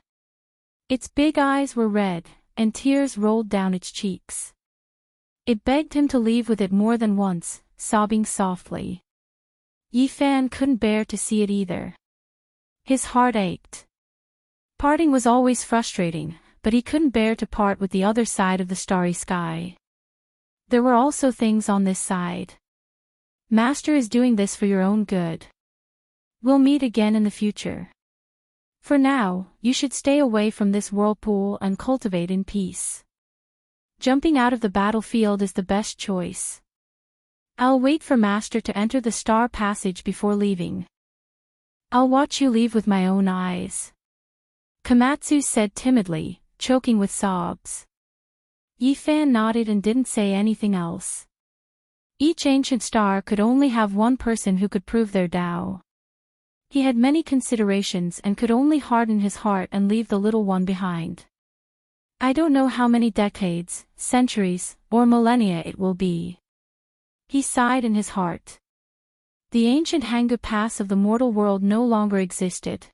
Its big eyes were red, and tears rolled down its cheeks. It begged him to leave with it more than once, sobbing softly. Yifan couldn't bear to see it either. His heart ached. Parting was always frustrating, but he couldn't bear to part with the other side of the starry sky. There were also things on this side. Master is doing this for your own good. We'll meet again in the future. For now, you should stay away from this whirlpool and cultivate in peace. Jumping out of the battlefield is the best choice. I'll wait for Master to enter the star passage before leaving. I'll watch you leave with my own eyes. Komatsu said timidly, choking with sobs. Yifan nodded and didn't say anything else. Each ancient star could only have one person who could prove their Tao. He had many considerations and could only harden his heart and leave the little one behind. I don't know how many decades, centuries, or millennia it will be. He sighed in his heart. The ancient Hanga Pass of the mortal world no longer existed.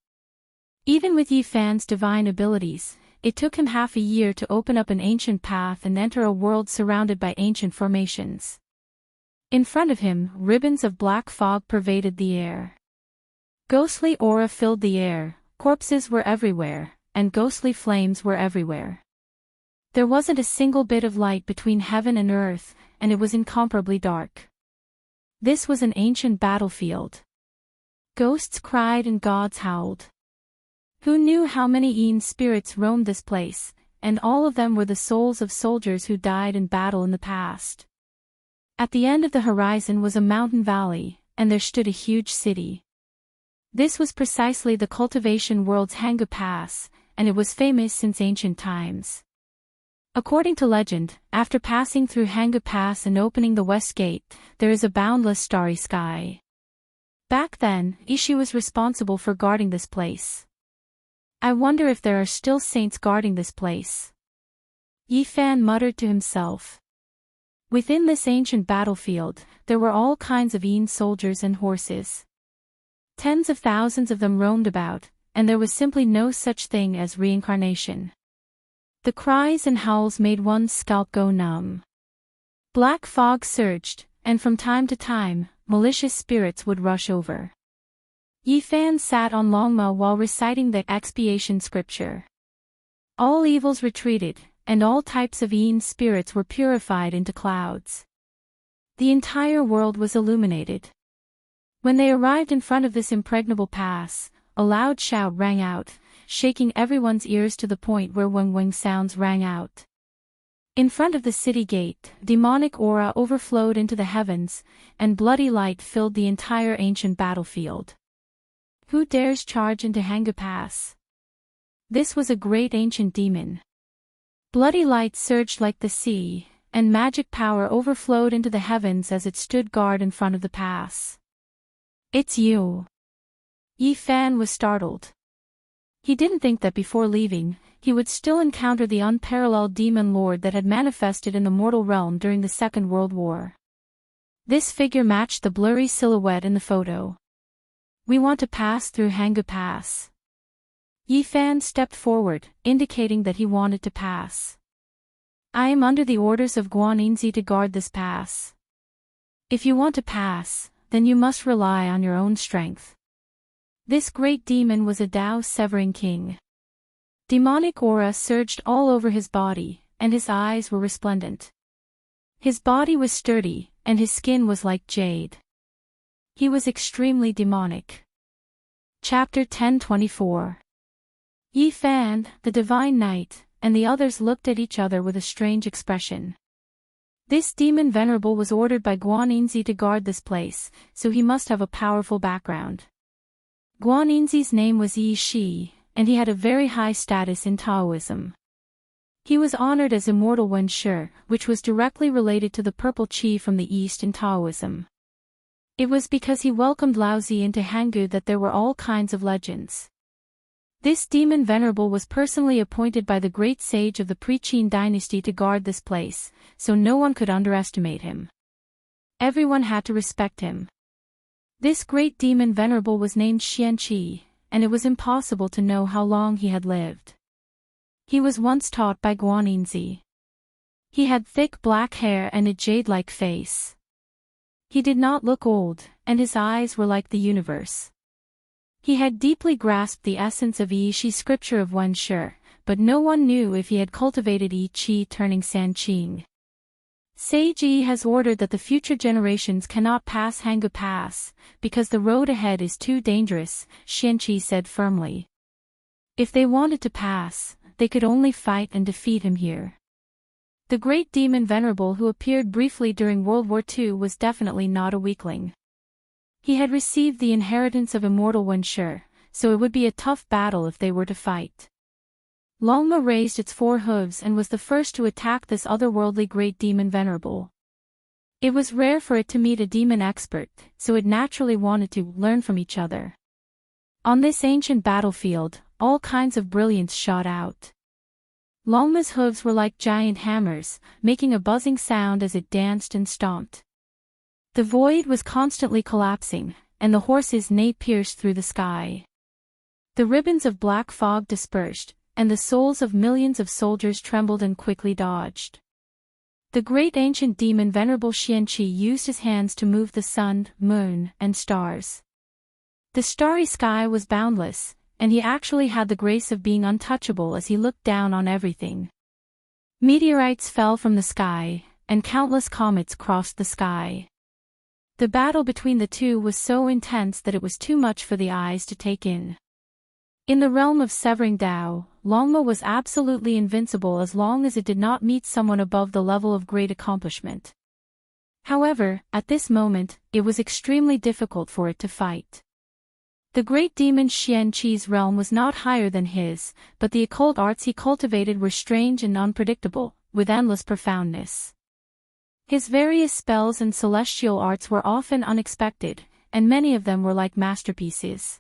Even with Yifan's divine abilities, it took him half a year to open up an ancient path and enter a world surrounded by ancient formations. In front of him, ribbons of black fog pervaded the air. Ghostly aura filled the air, corpses were everywhere, and ghostly flames were everywhere. There wasn't a single bit of light between heaven and earth, and it was incomparably dark. This was an ancient battlefield. Ghosts cried and gods howled. Who knew how many Aeon spirits roamed this place, and all of them were the souls of soldiers who died in battle in the past. At the end of the horizon was a mountain valley, and there stood a huge city. This was precisely the cultivation world's Hanga Pass, and it was famous since ancient times. According to legend, after passing through Hanga Pass and opening the west gate, there is a boundless starry sky. Back then, Ishi was responsible for guarding this place. I wonder if there are still saints guarding this place. Yifan muttered to himself. Within this ancient battlefield, there were all kinds of Aeon soldiers and horses. Tens of thousands of them roamed about, and there was simply no such thing as reincarnation. The cries and howls made one's scalp go numb. Black fog surged, and from time to time, malicious spirits would rush over. Yifan sat on Longma while reciting the expiation scripture. All evils retreated, and all types of Aeon spirits were purified into clouds. The entire world was illuminated. When they arrived in front of this impregnable pass, a loud shout rang out, shaking everyone's ears to the point where wing sounds rang out. In front of the city gate, demonic aura overflowed into the heavens, and bloody light filled the entire ancient battlefield. Who dares charge into Hanga Pass? This was a great ancient demon. Bloody light surged like the sea, and magic power overflowed into the heavens as it stood guard in front of the pass. It's you. Yifan was startled. He didn't think that before leaving, he would still encounter the unparalleled demon lord that had manifested in the mortal realm during the Second World War. This figure matched the blurry silhouette in the photo. We want to pass through Hanga Pass. Yifan stepped forward, indicating that he wanted to pass. I am under the orders of Guanxi to guard this pass. If you want to pass, then you must rely on your own strength. This great demon was a Tao-severing king. Demonic aura surged all over his body, and his eyes were resplendent. His body was sturdy, and his skin was like jade. He was extremely demonic. Chapter 1024. Yifan, the Divine Knight, and the others looked at each other with a strange expression. This demon venerable was ordered by Guanxi to guard this place, so he must have a powerful background. Guanxi's name was Yi Shi, and he had a very high status in Taoism. He was honored as immortal Wen Shi, which was directly related to the purple qi from the east in Taoism. It was because he welcomed Laozi into Hangu that there were all kinds of legends. This demon venerable was personally appointed by the great sage of the pre-Qin dynasty to guard this place, so no one could underestimate him. Everyone had to respect him. This great demon venerable was named Xianqi, and it was impossible to know how long he had lived. He was once taught by Guanxi. He had thick black hair and a jade-like face. He did not look old, and his eyes were like the universe. He had deeply grasped the essence of Yi Shi's scripture of Wen Shi, but no one knew if he had cultivated Yi Qi turning San Qing. Sage Yi has ordered that the future generations cannot pass Hanga Pass, because the road ahead is too dangerous, Xianqi said firmly. If they wanted to pass, they could only fight and defeat him here. The great demon venerable who appeared briefly during World War II was definitely not a weakling. He had received the inheritance of immortal Wen Shi, so it would be a tough battle if they were to fight. Longma raised its 4 hooves and was the first to attack this otherworldly great demon venerable. It was rare for it to meet a demon expert, so it naturally wanted to learn from each other. On this ancient battlefield, all kinds of brilliance shot out. Longma's hooves were like giant hammers, making a buzzing sound as it danced and stomped. The void was constantly collapsing, and the horse's neigh pierced through the sky. The ribbons of black fog dispersed, and the souls of millions of soldiers trembled and quickly dodged. The great ancient demon venerable Xianqi used his hands to move the sun, moon, and stars. The starry sky was boundless, and he actually had the grace of being untouchable as he looked down on everything. Meteorites fell from the sky, and countless comets crossed the sky. The battle between the two was so intense that it was too much for the eyes to take in. In the realm of Severing Tao, Longma was absolutely invincible as long as it did not meet someone above the level of great accomplishment. However, at this moment, it was extremely difficult for it to fight. The great demon Xian Qi's realm was not higher than his, but the occult arts he cultivated were strange and unpredictable, with endless profoundness. His various spells and celestial arts were often unexpected, and many of them were like masterpieces.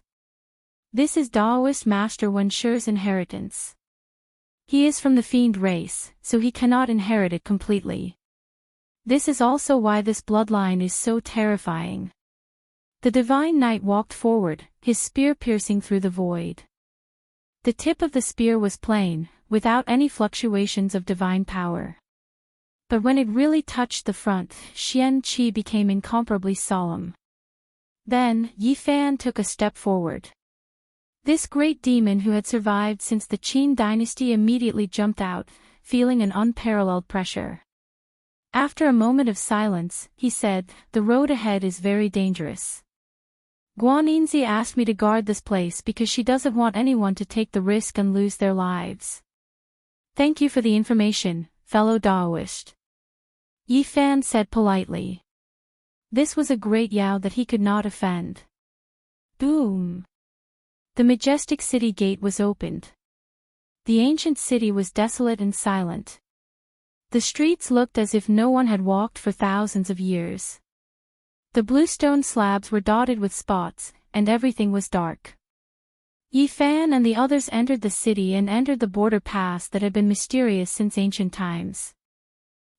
This is Daoist Master Wen Shi's inheritance. He is from the fiend race, so he cannot inherit it completely. This is also why this bloodline is so terrifying. The divine knight walked forward, his spear piercing through the void. The tip of the spear was plain, without any fluctuations of divine power. But when it really touched the front, Xian Qi became incomparably solemn. Then, Yi Fan took a step forward. This great demon who had survived since the Qin dynasty immediately jumped out, feeling an unparalleled pressure. After a moment of silence, he said, "The road ahead is very dangerous. Guaninzi asked me to guard this place because she doesn't want anyone to take the risk and lose their lives. Thank you for the information, fellow Daoist." Yi Fan said politely. This was a great Yao that he could not offend. Boom! The majestic city gate was opened. The ancient city was desolate and silent. The streets looked as if no one had walked for thousands of years. The bluestone slabs were dotted with spots, and everything was dark. Yi Fan and the others entered the city and entered the border pass that had been mysterious since ancient times.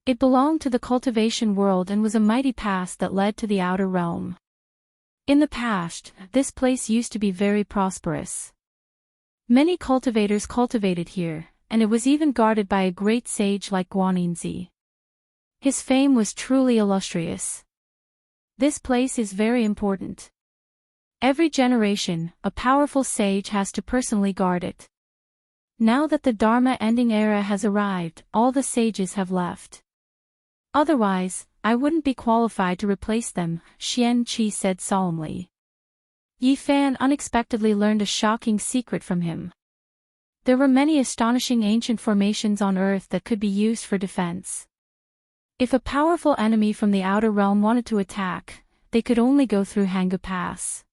It belonged to the cultivation world and was a mighty pass that led to the outer realm. In the past, this place used to be very prosperous. Many cultivators cultivated here, and it was even guarded by a great sage like Guaninzi. His fame was truly illustrious. This place is very important. Every generation, a powerful sage has to personally guard it. Now that the Dharma ending era has arrived, all the sages have left. Otherwise, I wouldn't be qualified to replace them, Xian Qi said solemnly. Yi Fan unexpectedly learned a shocking secret from him. There were many astonishing ancient formations on Earth that could be used for defense. If a powerful enemy from the outer realm wanted to attack, they could only go through Hanga Pass.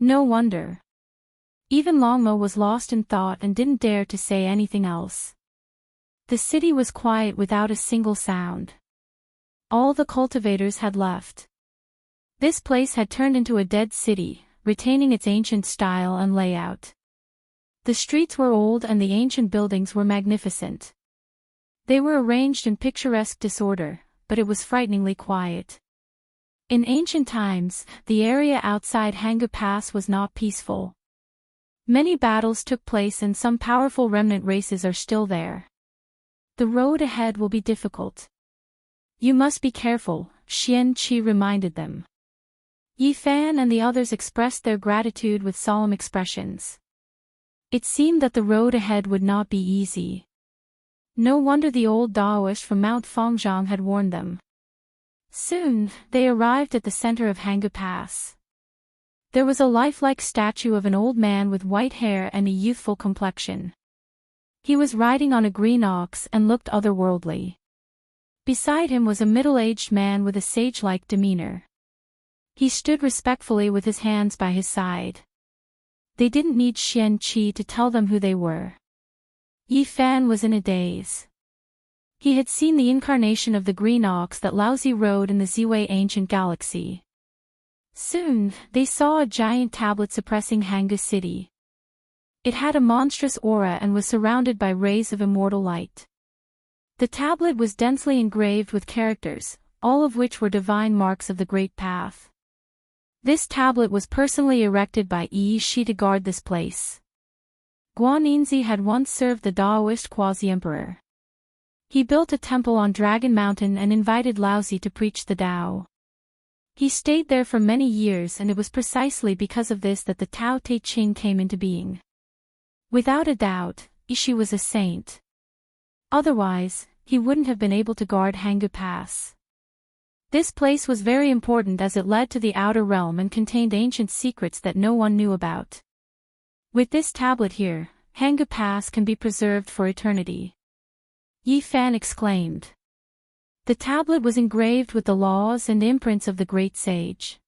No wonder. Even Longmo was lost in thought and didn't dare to say anything else. The city was quiet without a single sound. All the cultivators had left. This place had turned into a dead city, retaining its ancient style and layout. The streets were old and the ancient buildings were magnificent. They were arranged in picturesque disorder, but it was frighteningly quiet. In ancient times, the area outside Hanga Pass was not peaceful. Many battles took place and some powerful remnant races are still there. The road ahead will be difficult. You must be careful, Xian Qi reminded them. Yi Fan and the others expressed their gratitude with solemn expressions. It seemed that the road ahead would not be easy. No wonder the old Daoist from Mount Fangzhang had warned them. Soon, they arrived at the center of Hanga Pass. There was a lifelike statue of an old man with white hair and a youthful complexion. He was riding on a green ox and looked otherworldly. Beside him was a middle-aged man with a sage-like demeanor. He stood respectfully with his hands by his side. They didn't need Xian Qi to tell them who they were. Yi Fan was in a daze. He had seen the incarnation of the green ox that Laozi rode in the Ziwei ancient galaxy. Soon, they saw a giant tablet suppressing Hanga City. It had a monstrous aura and was surrounded by rays of immortal light. The tablet was densely engraved with characters, all of which were divine marks of the Great Path. This tablet was personally erected by Yi Shi to guard this place. Guaninzi had once served the Daoist quasi-emperor. He built a temple on Dragon Mountain and invited Laozi to preach the Tao. He stayed there for many years, and it was precisely because of this that the Tao Te Ching came into being. Without a doubt, Ishi was a saint. Otherwise, he wouldn't have been able to guard Hangu Pass. This place was very important as it led to the outer realm and contained ancient secrets that no one knew about. With this tablet here, Hangu Pass can be preserved for eternity. Yi Fan exclaimed. The tablet was engraved with the laws and imprints of the great sage.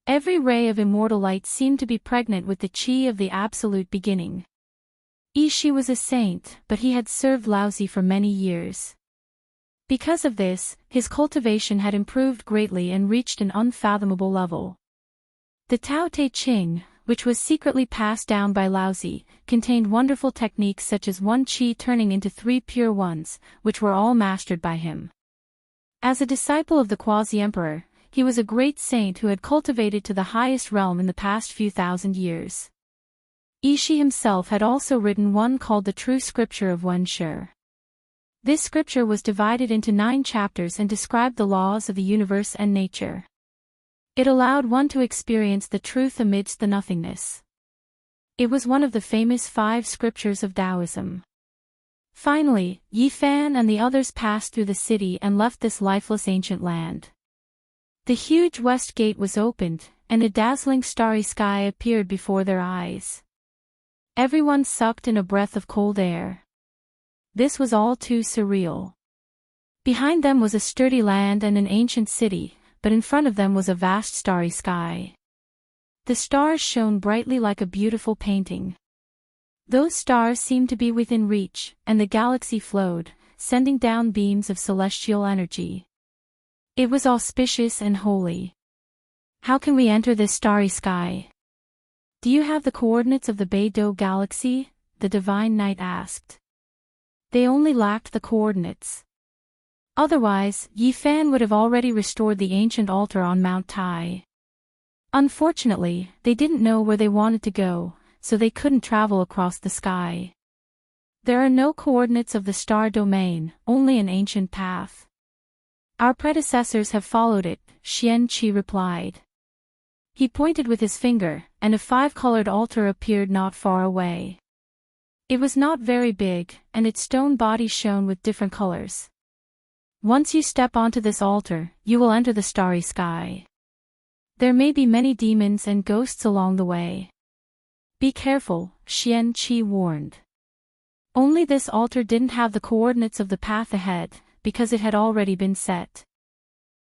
Every ray of immortal light seemed to be pregnant with the qi of the absolute beginning. Ishi was a saint, but he had served Laozi for many years. Because of this, his cultivation had improved greatly and reached an unfathomable level. The Tao Te Ching, which was secretly passed down by Laozi, contained wonderful techniques such as one qi turning into 3 pure ones, which were all mastered by him. As a disciple of the quasi-emperor, he was a great saint who had cultivated to the highest realm in the past few thousand years. Ishi himself had also written one called the True Scripture of Wenshi. This scripture was divided into 9 chapters and described the laws of the universe and nature. It allowed one to experience the truth amidst the nothingness. It was one of the famous 5 scriptures of Taoism. Finally, Yi Fan and the others passed through the city and left this lifeless ancient land. The huge west gate was opened, and a dazzling starry sky appeared before their eyes. Everyone sucked in a breath of cold air. This was all too surreal. Behind them was a sturdy land and an ancient city, but in front of them was a vast starry sky. The stars shone brightly like a beautiful painting. Those stars seemed to be within reach, and the galaxy flowed, sending down beams of celestial energy. It was auspicious and holy. How can we enter this starry sky? Do you have the coordinates of the Beidou galaxy? The divine knight asked. They only lacked the coordinates. Otherwise, Yi Fan would have already restored the ancient altar on Mount Tai. Unfortunately, they didn't know where they wanted to go, so they couldn't travel across the sky. There are no coordinates of the star domain, only an ancient path. Our predecessors have followed it, Xian Qi replied. He pointed with his finger, and a 5-colored altar appeared not far away. It was not very big, and its stone body shone with different colors. Once you step onto this altar, you will enter the starry sky. There may be many demons and ghosts along the way. Be careful, Xian Qi warned. Only this altar didn't have the coordinates of the path ahead, because it had already been set.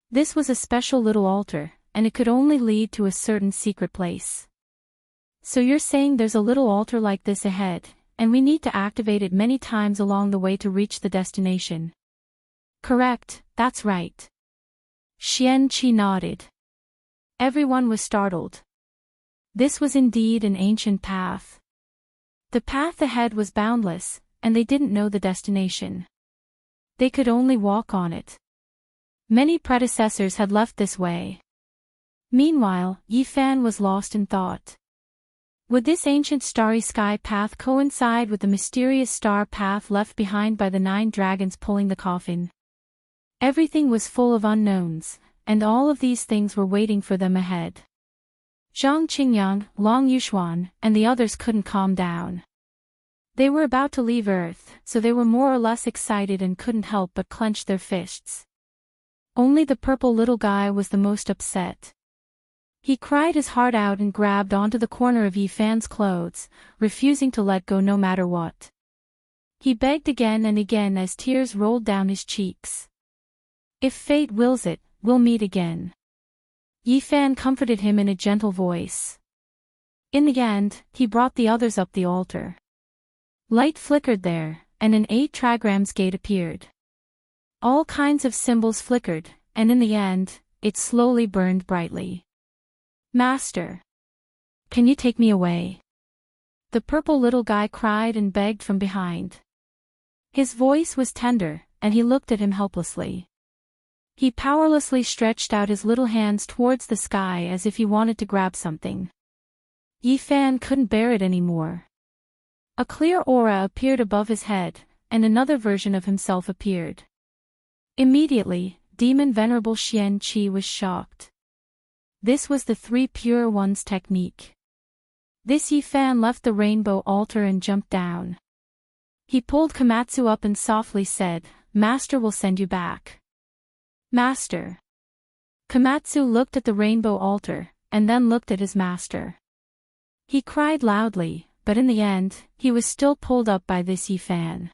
This was a special little altar, and it could only lead to a certain secret place. So you're saying there's a little altar like this ahead, and we need to activate it many times along the way to reach the destination. Correct, that's right. Xian Qi nodded. Everyone was startled. This was indeed an ancient path. The path ahead was boundless, and they didn't know the destination. They could only walk on it. Many predecessors had left this way. Meanwhile, Yi Fan was lost in thought. Would this ancient starry sky path coincide with the mysterious star path left behind by the 9 dragons pulling the coffin? Everything was full of unknowns, and all of these things were waiting for them ahead. Zhang Qingyang, Long Yuxuan, and the others couldn't calm down. They were about to leave Earth, so they were more or less excited and couldn't help but clench their fists. Only the purple little guy was the most upset. He cried his heart out and grabbed onto the corner of Yi Fan's clothes, refusing to let go no matter what. He begged again and again as tears rolled down his cheeks. If fate wills it, we'll meet again. Yi Fan comforted him in a gentle voice. In the end, he brought the others up the altar. Light flickered there, and an 8 trigrams gate appeared. All kinds of symbols flickered, and in the end, it slowly burned brightly. Master! Can you take me away? The purple little guy cried and begged from behind. His voice was tender, and he looked at him helplessly. He powerlessly stretched out his little hands towards the sky as if he wanted to grab something. Yi Fan couldn't bear it anymore. A clear aura appeared above his head, and another version of himself appeared. Immediately, Demon Venerable Xian Qi was shocked. This was the Three Pure Ones technique. This Yifan left the rainbow altar and jumped down. He pulled Komatsu up and softly said, "Master will send you back." Master. Komatsu looked at the rainbow altar, and then looked at his master. He cried loudly, but in the end, he was still pulled up by this Yifan.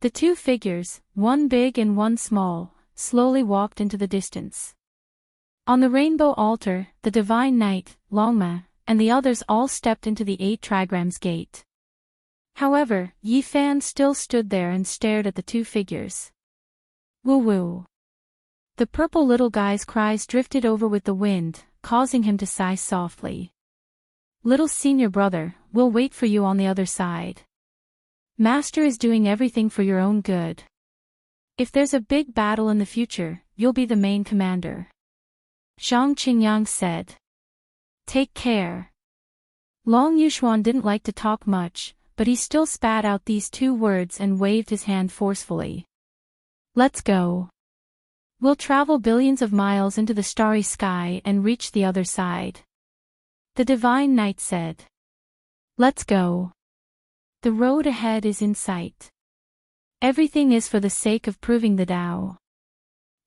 The two figures, one big and one small, slowly walked into the distance. On the rainbow altar, the divine knight, Longma, and the others all stepped into the 8 trigrams gate. However, Yifan still stood there and stared at the two figures. Woo-woo. The purple little guy's cries drifted over with the wind, causing him to sigh softly. Little senior brother, we'll wait for you on the other side. Master is doing everything for your own good. If there's a big battle in the future, you'll be the main commander. Zhang Qingyang said. Take care. Long Yuxuan didn't like to talk much, but he still spat out these 2 words and waved his hand forcefully. Let's go. We'll travel billions of miles into the starry sky and reach the other side. The divine knight said. Let's go. The road ahead is in sight. Everything is for the sake of proving the Tao.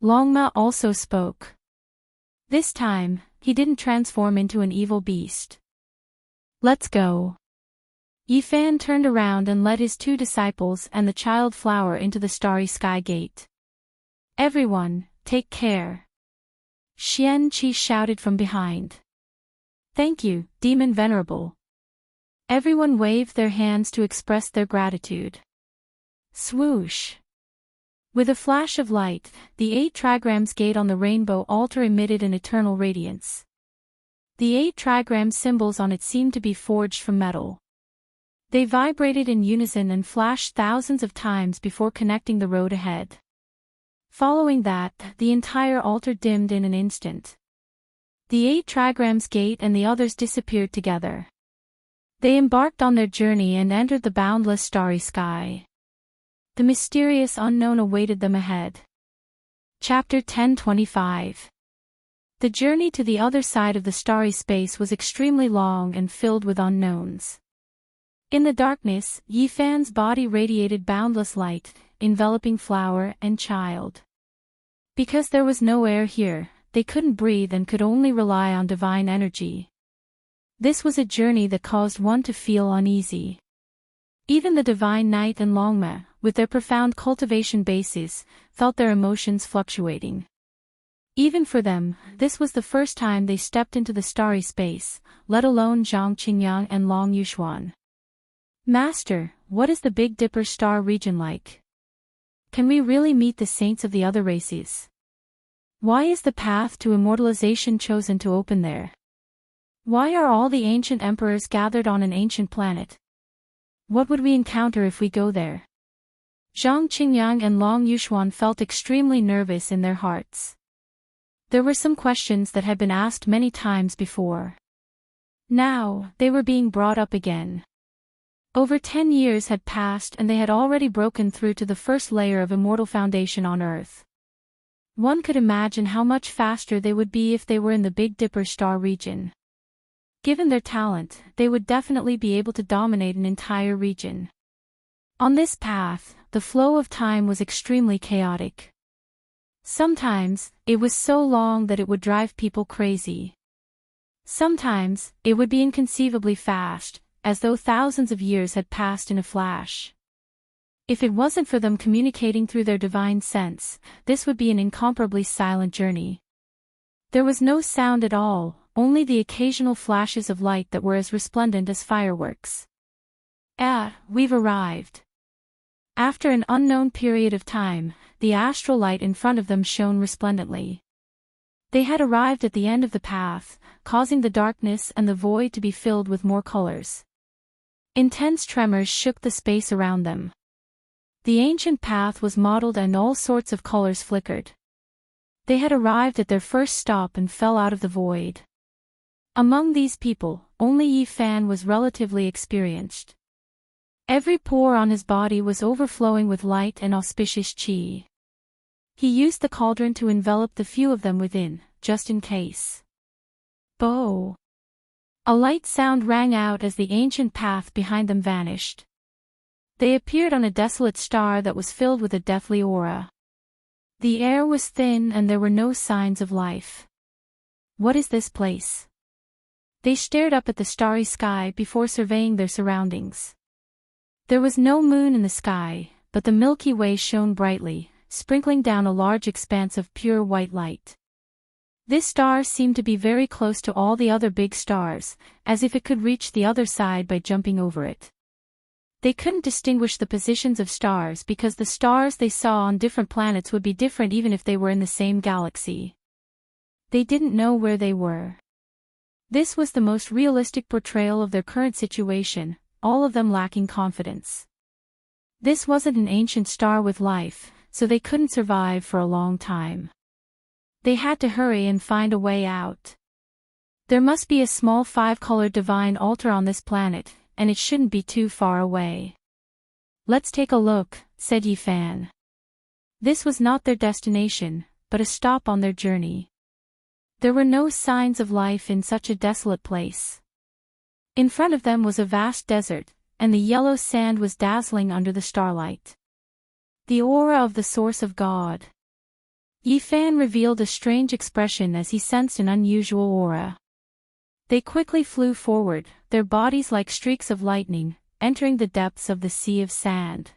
Longma also spoke. This time, he didn't transform into an evil beast. Let's go. Yifan turned around and led his 2 disciples and the child flower into the starry sky gate. Everyone, take care. Xian Qi shouted from behind. Thank you, Demon Venerable. Everyone waved their hands to express their gratitude. Swoosh. With a flash of light, the 8 trigrams gate on the rainbow altar emitted an eternal radiance. The 8 trigram symbols on it seemed to be forged from metal. They vibrated in unison and flashed thousands of times before connecting the road ahead. Following that, the entire altar dimmed in an instant. The 8 trigrams gate and the others disappeared together. They embarked on their journey and entered the boundless starry sky. The mysterious unknown awaited them ahead. Chapter 1025. The journey to the other side of the starry space was extremely long and filled with unknowns. In the darkness, Yifan's body radiated boundless light, enveloping flower and child. Because there was no air here, they couldn't breathe and could only rely on divine energy. This was a journey that caused one to feel uneasy. Even the divine knight and Longma, with their profound cultivation bases, felt their emotions fluctuating. Even for them, this was the first time they stepped into the starry space, let alone Zhang Qingyang and Long Yuxuan. Master, what is the Big Dipper star region like? Can we really meet the saints of the other races? Why is the path to immortalization chosen to open there? Why are all the ancient emperors gathered on an ancient planet? What would we encounter if we go there? Zhang Qingyang and Long Yuxuan felt extremely nervous in their hearts. There were some questions that had been asked many times before. Now, they were being brought up again. Over 10 years had passed and they had already broken through to the first layer of immortal foundation on Earth. One could imagine how much faster they would be if they were in the Big Dipper star region. Given their talent, they would definitely be able to dominate an entire region. On this path, the flow of time was extremely chaotic. Sometimes, it was so long that it would drive people crazy. Sometimes, it would be inconceivably fast, as though thousands of years had passed in a flash. If it wasn't for them communicating through their divine sense, this would be an incomparably silent journey. There was no sound at all, only the occasional flashes of light that were as resplendent as fireworks. We've arrived. After an unknown period of time, the astral light in front of them shone resplendently. They had arrived at the end of the path, causing the darkness and the void to be filled with more colors. Intense tremors shook the space around them. The ancient path was mottled and all sorts of colors flickered. They had arrived at their first stop and fell out of the void. Among these people, only Yifan was relatively experienced. Every pore on his body was overflowing with light and auspicious qi. He used the cauldron to envelop the few of them within, just in case. Bo! A light sound rang out as the ancient path behind them vanished. They appeared on a desolate star that was filled with a deathly aura. The air was thin and there were no signs of life. What is this place? They stared up at the starry sky before surveying their surroundings. There was no moon in the sky, but the Milky Way shone brightly, sprinkling down a large expanse of pure white light. This star seemed to be very close to all the other big stars, as if it could reach the other side by jumping over it. They couldn't distinguish the positions of stars because the stars they saw on different planets would be different even if they were in the same galaxy. They didn't know where they were. This was the most realistic portrayal of their current situation, all of them lacking confidence. This wasn't an ancient star with life, so they couldn't survive for a long time. They had to hurry and find a way out. There must be a small 5-colored divine altar on this planet, and it shouldn't be too far away. Let's take a look, said Yifan. This was not their destination, but a stop on their journey. There were no signs of life in such a desolate place. In front of them was a vast desert, and the yellow sand was dazzling under the starlight. The aura of the source of God. Yifan revealed a strange expression as he sensed an unusual aura. They quickly flew forward, their bodies like streaks of lightning, entering the depths of the sea of sand.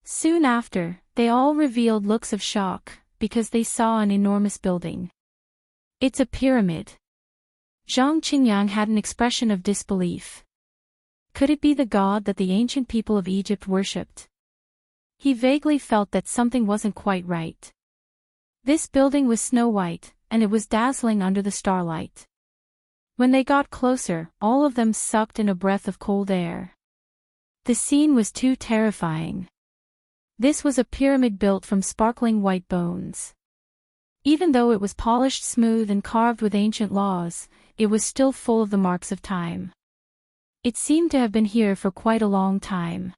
Soon after, they all revealed looks of shock, because they saw an enormous building. It's a pyramid. Zhang Qingyang had an expression of disbelief. Could it be the god that the ancient people of Egypt worshipped? He vaguely felt that something wasn't quite right. This building was snow-white, and it was dazzling under the starlight. When they got closer, all of them sucked in a breath of cold air. The scene was too terrifying. This was a pyramid built from sparkling white bones. Even though it was polished smooth and carved with ancient laws, it was still full of the marks of time. It seemed to have been here for quite a long time.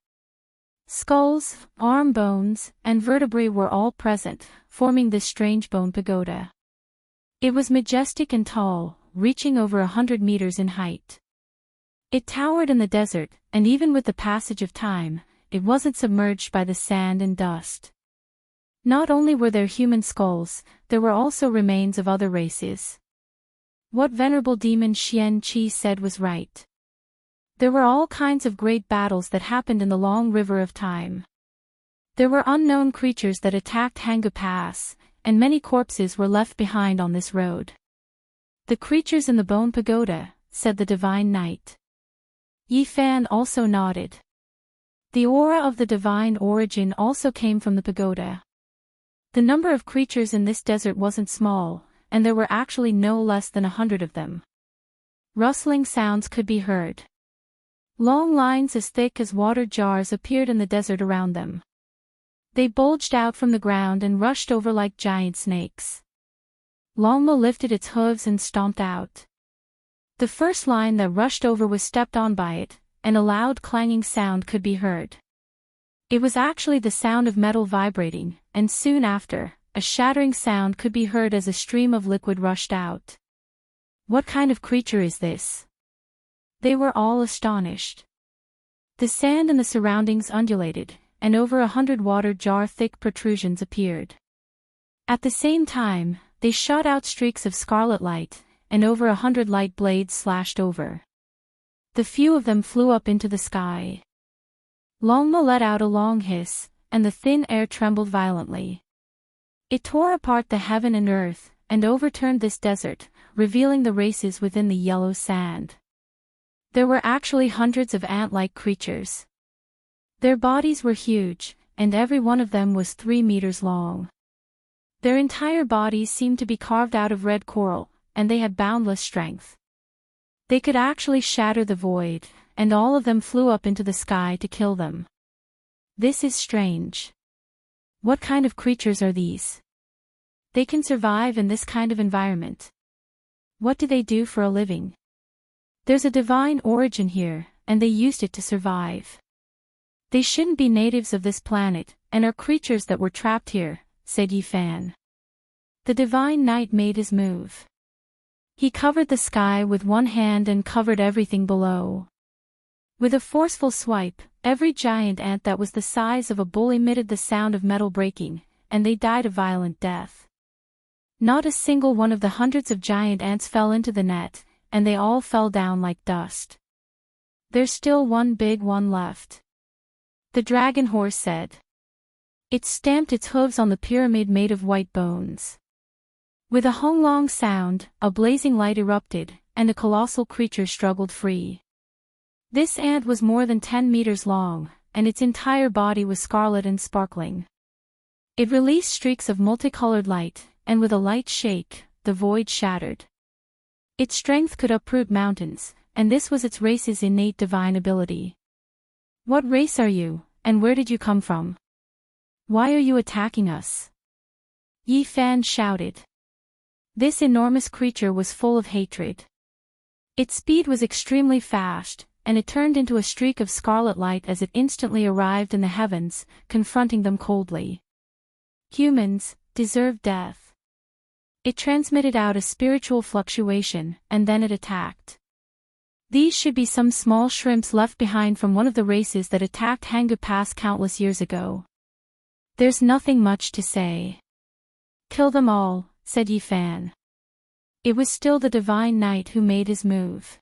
Skulls, arm bones, and vertebrae were all present, forming this strange bone pagoda. It was majestic and tall, reaching over 100 meters in height. It towered in the desert, and even with the passage of time, it wasn't submerged by the sand and dust. Not only were there human skulls, there were also remains of other races. What venerable demon Xian Qi said was right. There were all kinds of great battles that happened in the long river of time. There were unknown creatures that attacked Hanggu Pass, and many corpses were left behind on this road. The creatures in the bone pagoda, said the divine knight. Yifan also nodded. The aura of the divine origin also came from the pagoda. The number of creatures in this desert wasn't small, and there were actually no less than 100 of them. Rustling sounds could be heard. Long lines as thick as water jars appeared in the desert around them. They bulged out from the ground and rushed over like giant snakes. Longmo lifted its hooves and stomped out. The first line that rushed over was stepped on by it, and a loud clanging sound could be heard. It was actually the sound of metal vibrating, and soon after, a shattering sound could be heard as a stream of liquid rushed out. What kind of creature is this? They were all astonished. The sand in the surroundings undulated, and over 100 water jar-thick protrusions appeared. At the same time, they shot out streaks of scarlet light, and over 100 light blades slashed over. The few of them flew up into the sky. Longmo let out a long hiss, and the thin air trembled violently. It tore apart the heaven and earth, and overturned this desert, revealing the races within the yellow sand. There were actually hundreds of ant-like creatures. Their bodies were huge, and every one of them was 3 meters long. Their entire bodies seemed to be carved out of red coral, and they had boundless strength. They could actually shatter the void, and all of them flew up into the sky to kill them. This is strange. What kind of creatures are these? They can survive in this kind of environment. What do they do for a living? There's a divine origin here, and they used it to survive. They shouldn't be natives of this planet, and are creatures that were trapped here, said Yifan. The divine knight made his move. He covered the sky with one hand and covered everything below. With a forceful swipe, every giant ant that was the size of a bull emitted the sound of metal breaking, and they died a violent death. Not a single one of the hundreds of giant ants fell into the net, and they all fell down like dust. There's still one big one left. The dragon horse said. It stamped its hooves on the pyramid made of white bones. With a long sound, a blazing light erupted, and a colossal creature struggled free. This ant was more than 10 meters long, and its entire body was scarlet and sparkling. It released streaks of multicolored light, and with a light shake, the void shattered. Its strength could uproot mountains, and this was its race's innate divine ability. What race are you, and where did you come from? Why are you attacking us? Yi Fan shouted. This enormous creature was full of hatred. Its speed was extremely fast, and it turned into a streak of scarlet light as it instantly arrived in the heavens, confronting them coldly. Humans deserve death. It transmitted out a spiritual fluctuation, and then it attacked. These should be some small shrimps left behind from one of the races that attacked Hanggu Pass countless years ago. There's nothing much to say. Kill them all, said Yi Fan. It was still the Divine Knight who made his move.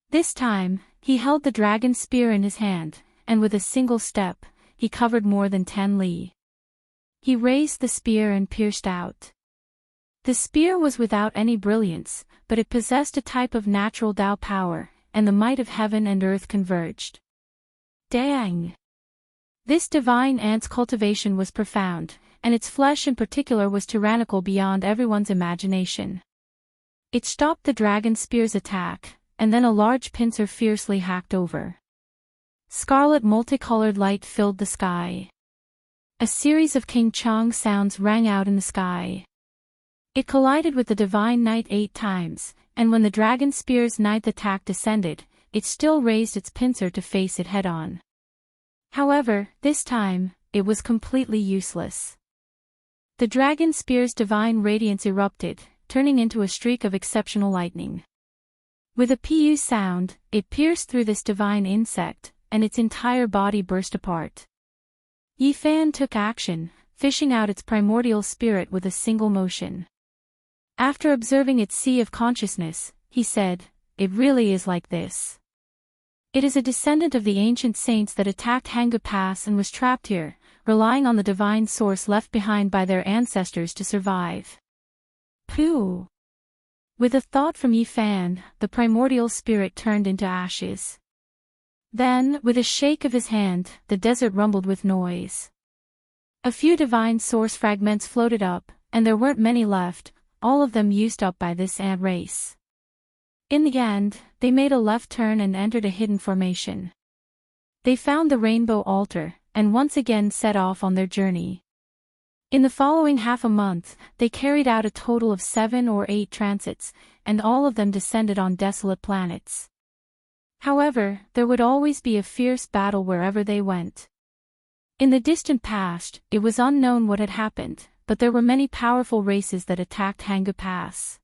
This time, he held the dragon spear in his hand, and with a single step, he covered more than 10 li. He raised the spear and pierced out. The spear was without any brilliance, but it possessed a type of natural Tao power, and the might of heaven and earth converged. Dang! This divine ant's cultivation was profound, and its flesh in particular was tyrannical beyond everyone's imagination. It stopped the dragon spear's attack, and then a large pincer fiercely hacked over. Scarlet multicolored light filled the sky. A series of King Chong sounds rang out in the sky. It collided with the Divine Knight 8 times, and when the dragon spear's ninth attack descended, it still raised its pincer to face it head-on. However, this time, it was completely useless. The dragon spear's divine radiance erupted, turning into a streak of exceptional lightning. With a pu sound, it pierced through this divine insect, and its entire body burst apart. Yi Fan took action, fishing out its primordial spirit with a single motion. After observing its sea of consciousness, he said, "It really is like this. It is a descendant of the ancient saints that attacked Hanggu Pass and was trapped here, relying on the divine source left behind by their ancestors to survive." Pooh! With a thought from Yi Fan, the primordial spirit turned into ashes. Then, with a shake of his hand, the desert rumbled with noise. A few divine source fragments floated up, and there weren't many left, all of them used up by this ant race. In the end, they made a left turn and entered a hidden formation. They found the rainbow altar, and once again set off on their journey. In the following half a month, they carried out a total of 7 or 8 transits, and all of them descended on desolate planets. However, there would always be a fierce battle wherever they went. In the distant past, it was unknown what had happened, but there were many powerful races that attacked Hanggu Pass.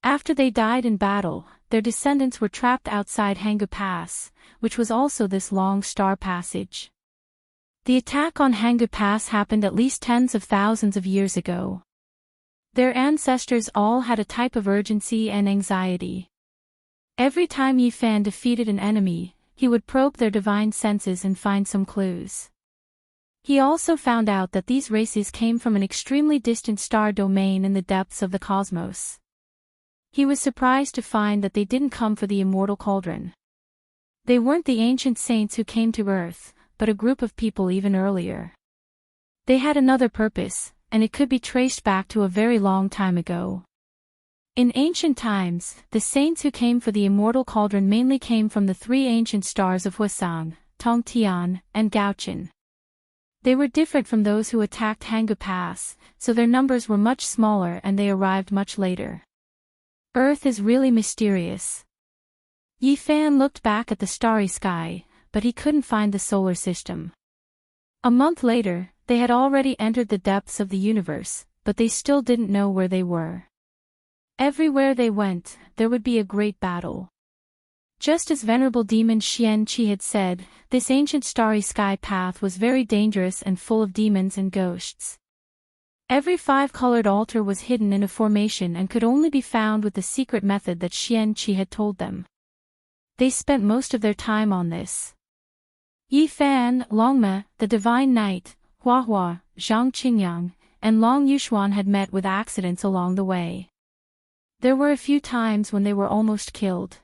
After they died in battle, their descendants were trapped outside Hanggu Pass, which was also this long star passage. The attack on Hanggu Pass happened at least tens of thousands of years ago. Their ancestors all had a type of urgency and anxiety. Every time Yi Fan defeated an enemy, he would probe their divine senses and find some clues. He also found out that these races came from an extremely distant star domain in the depths of the cosmos. He was surprised to find that they didn't come for the immortal cauldron. They weren't the ancient saints who came to Earth, but a group of people even earlier. They had another purpose, and it could be traced back to a very long time ago. In ancient times, the saints who came for the immortal cauldron mainly came from the 3 ancient stars of Hwasong, Tongtian, and Gaochen. They were different from those who attacked Hanggu Pass, so their numbers were much smaller and they arrived much later. Earth is really mysterious. Yi Fan looked back at the starry sky, but he couldn't find the solar system. A month later, they had already entered the depths of the universe, but they still didn't know where they were. Everywhere they went, there would be a great battle. Just as venerable demon Xian Qi had said, this ancient starry sky path was very dangerous and full of demons and ghosts. Every five-colored altar was hidden in a formation and could only be found with the secret method that Xian Qi had told them. They spent most of their time on this. Yi Fan, Longme, the Divine Knight, Hua Hua, Zhang Qingyang, and Long Yuxuan had met with accidents along the way. There were a few times when they were almost killed.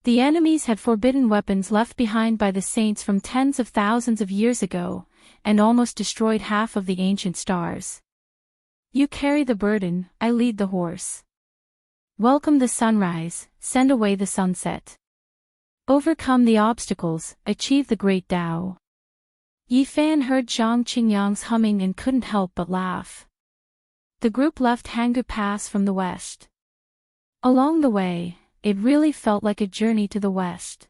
The enemies had forbidden weapons left behind by the saints from tens of thousands of years ago, and almost destroyed half of the ancient stars. You carry the burden, I lead the horse. Welcome the sunrise, send away the sunset. Overcome the obstacles, achieve the great Tao. Yi Fan heard Zhang Qingyang's humming and couldn't help but laugh. The group left Hangu Pass from the west. Along the way, it really felt like a journey to the west.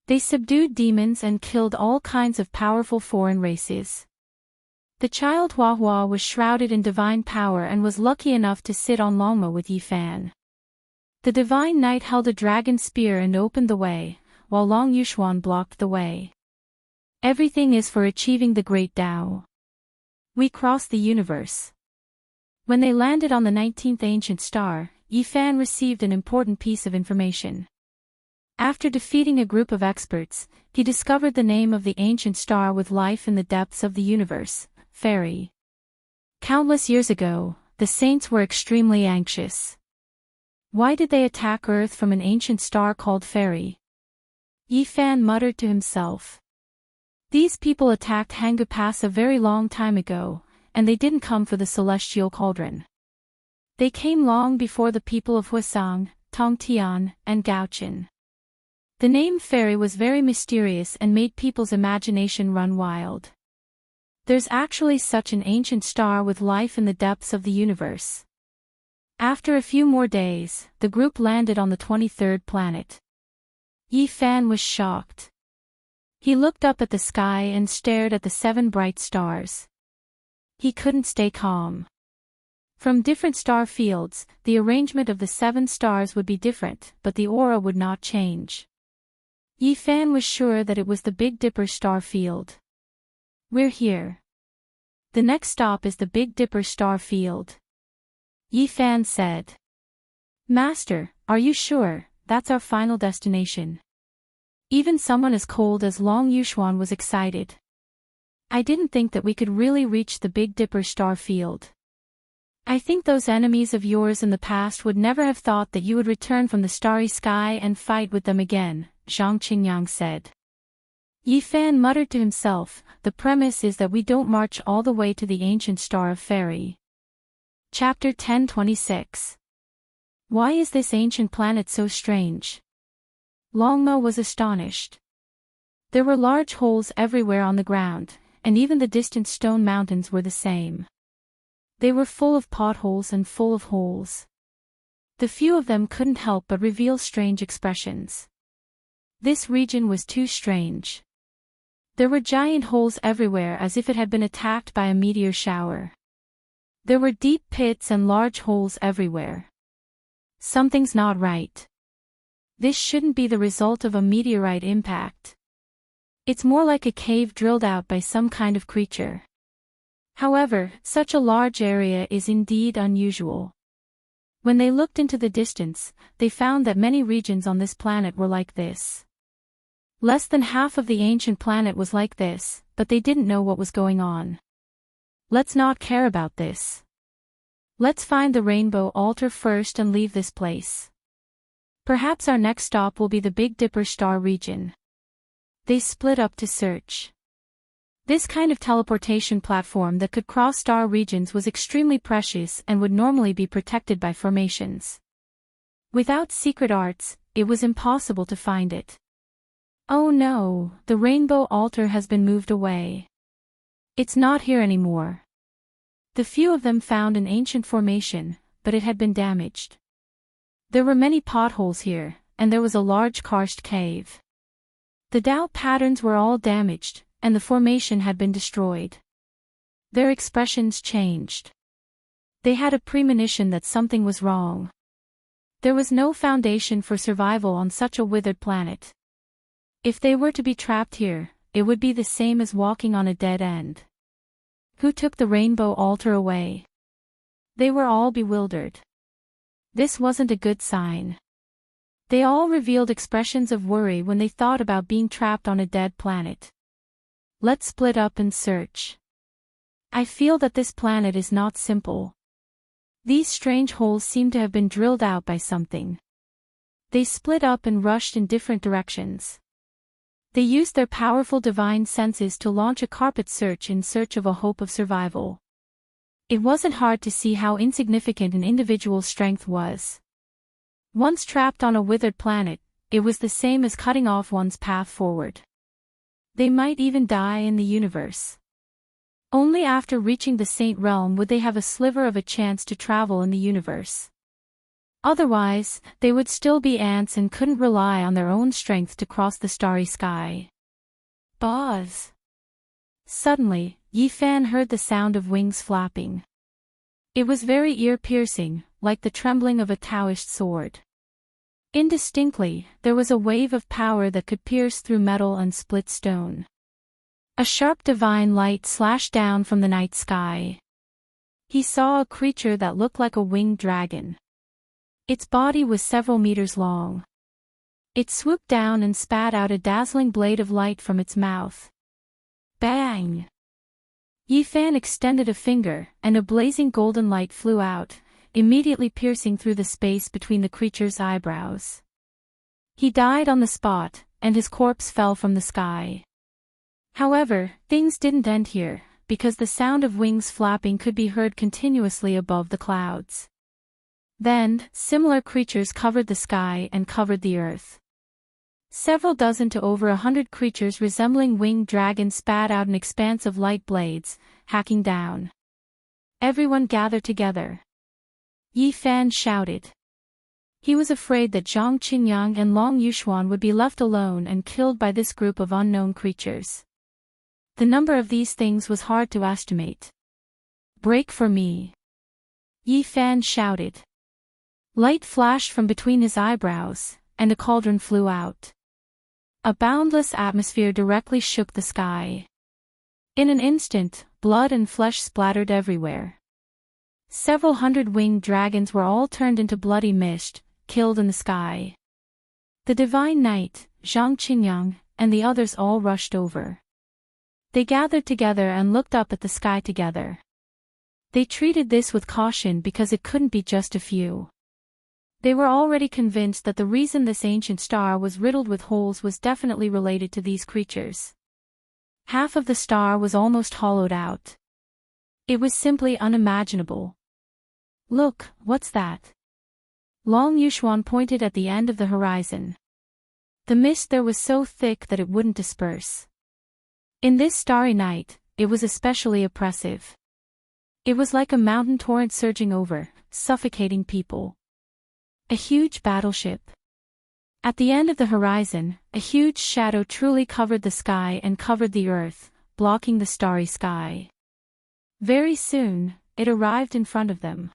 They subdued demons and killed all kinds of powerful foreign races. The child Hua Hua was shrouded in divine power and was lucky enough to sit on Longma with Yi Fan. The Divine Knight held a dragon spear and opened the way, while Long Yuxuan blocked the way. Everything is for achieving the great Tao. We cross the universe. When they landed on the 19th ancient star, Yi Fan received an important piece of information. After defeating a group of experts, he discovered the name of the ancient star with life in the depths of the universe, Fairy. Countless years ago, the saints were extremely anxious. Why did they attack Earth from an ancient star called Fairy? Yi Fan muttered to himself. These people attacked Hangu Pass a very long time ago, and they didn't come for the celestial cauldron. They came long before the people of Huasang, Tongtian, and Gaochen. The name Fairy was very mysterious and made people's imagination run wild. There's actually such an ancient star with life in the depths of the universe. After a few more days, the group landed on the 23rd planet. Yi Fan was shocked. He looked up at the sky and stared at the 7 bright stars. He couldn't stay calm. From different star fields, the arrangement of the 7 stars would be different, but the aura would not change. Yi Fan was sure that it was the Big Dipper star field. We're here. The next stop is the Big Dipper star field. Yi Fan said. Master, are you sure, that's our final destination? Even someone as cold as Long Yuxuan was excited. I didn't think that we could really reach the Big Dipper star field. I think those enemies of yours in the past would never have thought that you would return from the starry sky and fight with them again, Zhang Qingyang said. Yi Fan muttered to himself, the premise is that we don't march all the way to the ancient star of Fairy. Chapter 1026. Why is this ancient planet so strange? Longmo was astonished. There were large holes everywhere on the ground, and even the distant stone mountains were the same. They were full of potholes and full of holes. The few of them couldn't help but reveal strange expressions. This region was too strange. There were giant holes everywhere as if it had been attacked by a meteor shower. There were deep pits and large holes everywhere. Something's not right. This shouldn't be the result of a meteorite impact. It's more like a cave drilled out by some kind of creature. However, such a large area is indeed unusual. When they looked into the distance, they found that many regions on this planet were like this. Less than half of the ancient planet was like this, but they didn't know what was going on. Let's not care about this. Let's find the rainbow altar first and leave this place. Perhaps our next stop will be the Big Dipper star region. They split up to search. This kind of teleportation platform that could cross star regions was extremely precious and would normally be protected by formations. Without secret arts, it was impossible to find it. Oh no, the rainbow altar has been moved away. It's not here anymore. The few of them found an ancient formation, but it had been damaged. There were many potholes here, and there was a large karst cave. The Tao patterns were all damaged, and the formation had been destroyed. Their expressions changed. They had a premonition that something was wrong. There was no foundation for survival on such a withered planet. If they were to be trapped here, it would be the same as walking on a dead end. Who took the rainbow altar away? They were all bewildered. This wasn't a good sign. They all revealed expressions of worry when they thought about being trapped on a dead planet. Let's split up and search. I feel that this planet is not simple. These strange holes seem to have been drilled out by something. They split up and rushed in different directions. They used their powerful divine senses to launch a carpet search in search of a hope of survival. It wasn't hard to see how insignificant an individual's strength was. Once trapped on a withered planet, it was the same as cutting off one's path forward. They might even die in the universe. Only after reaching the Saint Realm would they have a sliver of a chance to travel in the universe. Otherwise, they would still be ants and couldn't rely on their own strength to cross the starry sky. Buzz! Suddenly, Yi-Fan heard the sound of wings flapping. It was very ear-piercing, like the trembling of a Taoist sword. Indistinctly, there was a wave of power that could pierce through metal and split stone. A sharp divine light slashed down from the night sky. He saw a creature that looked like a winged dragon. Its body was several meters long. It swooped down and spat out a dazzling blade of light from its mouth. Bang! Yi-Fan extended a finger, and a blazing golden light flew out, immediately piercing through the space between the creature's eyebrows. He died on the spot, and his corpse fell from the sky. However, things didn't end here, because the sound of wings flapping could be heard continuously above the clouds. Then, similar creatures covered the sky and covered the earth. Several dozen to over 100 creatures resembling winged dragons spat out an expanse of light blades, hacking down. Everyone gathered together. Yi-Fan shouted. He was afraid that Zhang Qingyang and Long Yuxuan would be left alone and killed by this group of unknown creatures. The number of these things was hard to estimate. Break for me! Yi-Fan shouted. Light flashed from between his eyebrows, and a cauldron flew out. A boundless atmosphere directly shook the sky. In an instant, blood and flesh splattered everywhere. Several hundred winged dragons were all turned into bloody mist, killed in the sky. The Divine Knight, Zhang Qingyang, and the others all rushed over. They gathered together and looked up at the sky together. They treated this with caution because it couldn't be just a few. They were already convinced that the reason this ancient star was riddled with holes was definitely related to these creatures. Half of the star was almost hollowed out. It was simply unimaginable. Look, what's that? Long Yuxuan pointed at the end of the horizon. The mist there was so thick that it wouldn't disperse. In this starry night, it was especially oppressive. It was like a mountain torrent surging over, suffocating people. A huge battleship. At the end of the horizon, a huge shadow truly covered the sky and covered the earth, blocking the starry sky. Very soon, it arrived in front of them.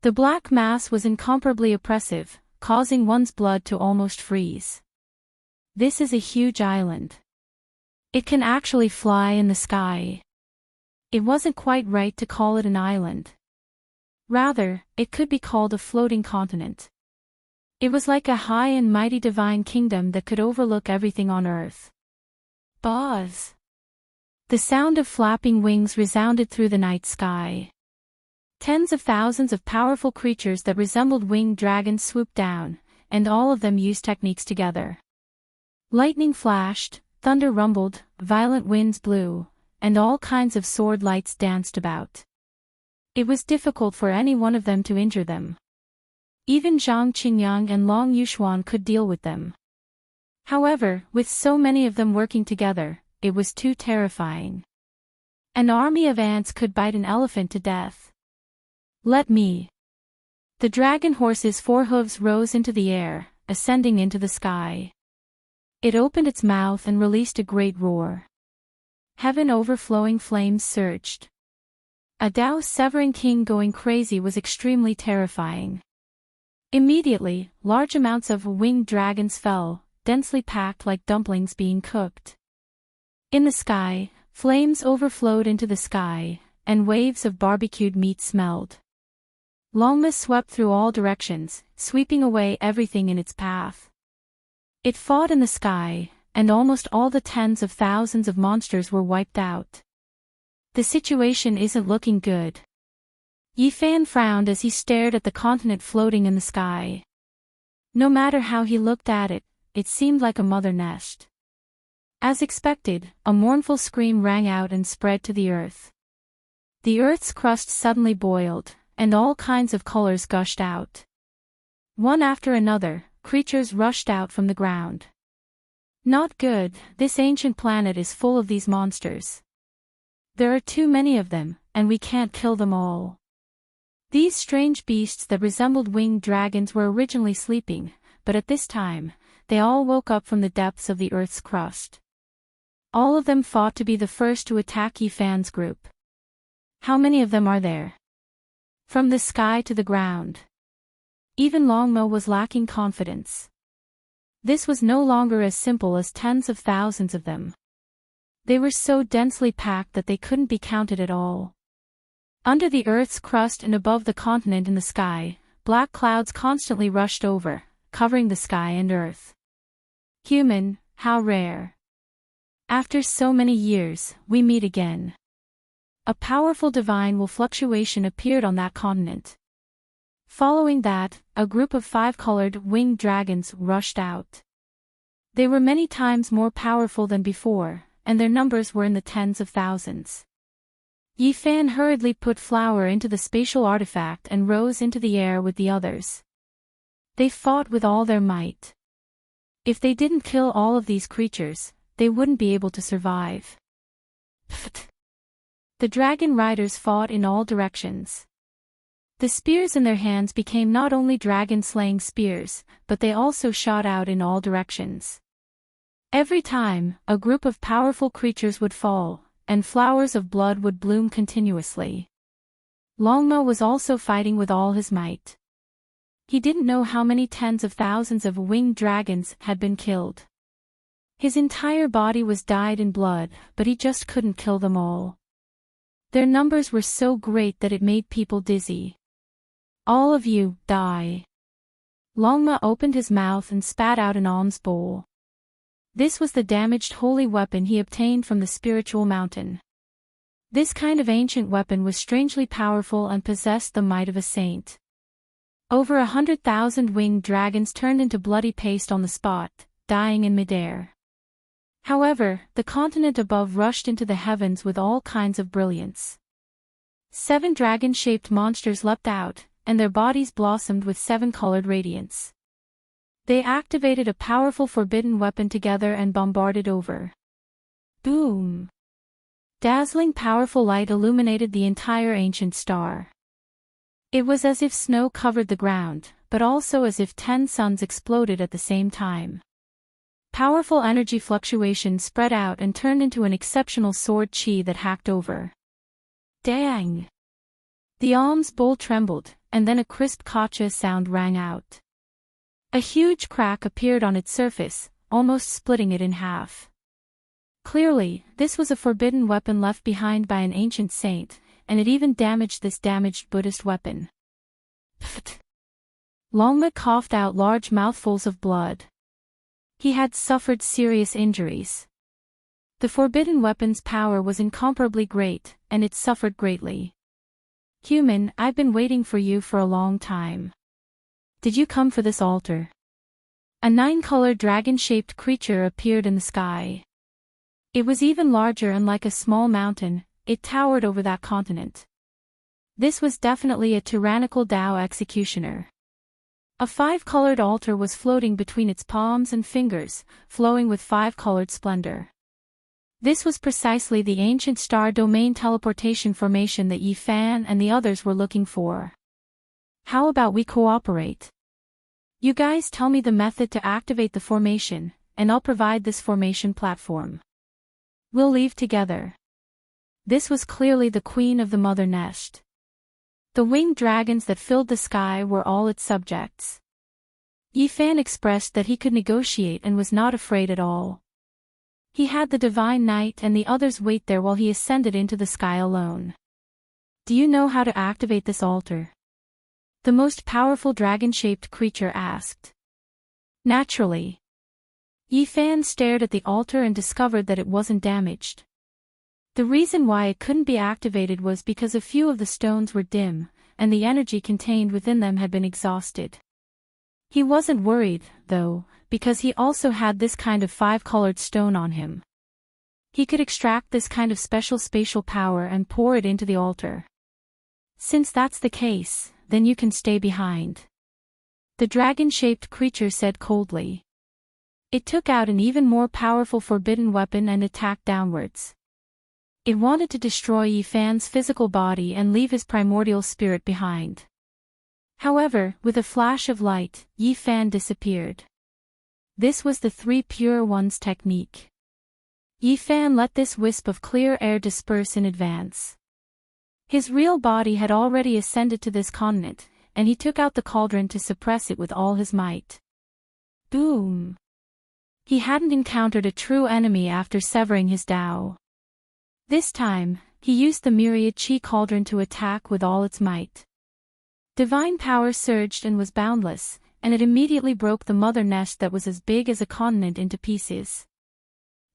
The black mass was incomparably oppressive, causing one's blood to almost freeze. This is a huge island. It can actually fly in the sky. It wasn't quite right to call it an island. Rather, it could be called a floating continent. It was like a high and mighty divine kingdom that could overlook everything on earth. Buzz! The sound of flapping wings resounded through the night sky. Tens of thousands of powerful creatures that resembled winged dragons swooped down, and all of them used techniques together. Lightning flashed, thunder rumbled, violent winds blew, and all kinds of sword lights danced about. It was difficult for any one of them to injure them. Even Zhang Qingyang and Long Yuxuan could deal with them. However, with so many of them working together, it was too terrifying. An army of ants could bite an elephant to death. Let me. The dragon horse's four hooves rose into the air, ascending into the sky. It opened its mouth and released a great roar. Heaven overflowing flames surged. A Tao-severing king going crazy was extremely terrifying. Immediately, large amounts of winged dragons fell, densely packed like dumplings being cooked. In the sky, flames overflowed into the sky, and waves of barbecued meat smelled. Longma swept through all directions, sweeping away everything in its path. It fought in the sky, and almost all the tens of thousands of monsters were wiped out. The situation isn't looking good. Yifan frowned as he stared at the continent floating in the sky. No matter how he looked at it, it seemed like a mother nest. As expected, a mournful scream rang out and spread to the earth. The earth's crust suddenly boiled, and all kinds of colors gushed out. One after another, creatures rushed out from the ground. Not good, this ancient planet is full of these monsters. There are too many of them, and we can't kill them all. These strange beasts that resembled winged dragons were originally sleeping, but at this time, they all woke up from the depths of the earth's crust. All of them fought to be the first to attack Yifan's group. How many of them are there? From the sky to the ground. Even Longmo was lacking confidence. This was no longer as simple as tens of thousands of them. They were so densely packed that they couldn't be counted at all. Under the earth's crust and above the continent in the sky, black clouds constantly rushed over, covering the sky and earth. Human, how rare. After so many years, we meet again. A powerful divine fluctuation appeared on that continent. Following that, a group of 5-colored winged dragons rushed out. They were many times more powerful than before, and their numbers were in the tens of thousands. Yifan hurriedly put flour into the spatial artifact and rose into the air with the others. They fought with all their might. If they didn't kill all of these creatures, they wouldn't be able to survive. Pfft. The dragon riders fought in all directions. The spears in their hands became not only dragon-slaying spears, but they also shot out in all directions. Every time, a group of powerful creatures would fall, and flowers of blood would bloom continuously. Longmo was also fighting with all his might. He didn't know how many tens of thousands of winged dragons had been killed. His entire body was dyed in blood, but he just couldn't kill them all. Their numbers were so great that it made people dizzy. All of you, die. Longma opened his mouth and spat out an alms bowl. This was the damaged holy weapon he obtained from the spiritual mountain. This kind of ancient weapon was strangely powerful and possessed the might of a saint. Over 100,000 winged dragons turned into bloody paste on the spot, dying in midair. However, the continent above rushed into the heavens with all kinds of brilliance. 7 dragon-shaped monsters leapt out, and their bodies blossomed with 7-colored radiance. They activated a powerful forbidden weapon together and bombarded over. Boom! Dazzling powerful light illuminated the entire ancient star. It was as if snow covered the ground, but also as if 10 suns exploded at the same time. Powerful energy fluctuations spread out and turned into an exceptional sword chi that hacked over. Dang! The alms bowl trembled, and then a crisp kacha sound rang out. A huge crack appeared on its surface, almost splitting it in half. Clearly, this was a forbidden weapon left behind by an ancient saint, and it even damaged this damaged Buddhist weapon. Pfft! Longma coughed out large mouthfuls of blood. He had suffered serious injuries. The forbidden weapon's power was incomparably great, and it suffered greatly. Human, I've been waiting for you for a long time. Did you come for this altar? A 9-colored dragon-shaped creature appeared in the sky. It was even larger and like a small mountain, it towered over that continent. This was definitely a tyrannical Tao executioner. A 5-colored altar was floating between its palms and fingers, flowing with 5-colored splendor. This was precisely the ancient star domain teleportation formation that Yifan and the others were looking for. How about we cooperate? You guys tell me the method to activate the formation, and I'll provide this formation platform. We'll leave together. This was clearly the queen of the mother nest. The winged dragons that filled the sky were all its subjects. Yifan expressed that he could negotiate and was not afraid at all. He had the divine knight and the others wait there while he ascended into the sky alone. Do you know how to activate this altar? The most powerful dragon-shaped creature asked. Naturally. Yifan stared at the altar and discovered that it wasn't damaged. The reason why it couldn't be activated was because a few of the stones were dim, and the energy contained within them had been exhausted. He wasn't worried, though, because he also had this kind of 5-colored stone on him. He could extract this kind of special spatial power and pour it into the altar. Since that's the case, then you can stay behind. The dragon-shaped creature said coldly. It took out an even more powerful forbidden weapon and attacked downwards. It wanted to destroy Yifan's physical body and leave his primordial spirit behind. However, with a flash of light, Yifan disappeared. This was the Three Pure Ones technique. Yifan let this wisp of clear air disperse in advance. His real body had already ascended to this continent, and he took out the cauldron to suppress it with all his might. Boom! He hadn't encountered a true enemy after severing his Tao. This time, he used the myriad chi cauldron to attack with all its might. Divine power surged and was boundless, and it immediately broke the mother nest that was as big as a continent into pieces.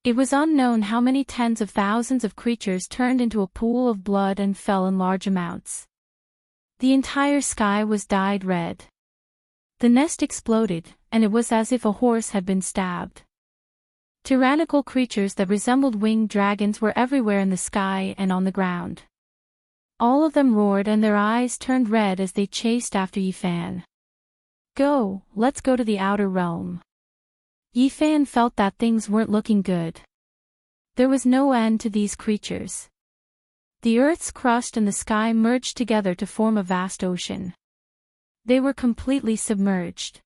It was unknown how many tens of thousands of creatures turned into a pool of blood and fell in large amounts. The entire sky was dyed red. The nest exploded, and it was as if a horse had been stabbed. Tyrannical creatures that resembled winged dragons were everywhere in the sky and on the ground. All of them roared and their eyes turned red as they chased after Yifan. Go, let's go to the outer realm. Yifan felt that things weren't looking good. There was no end to these creatures. The earth's crust and the sky merged together to form a vast ocean. They were completely submerged.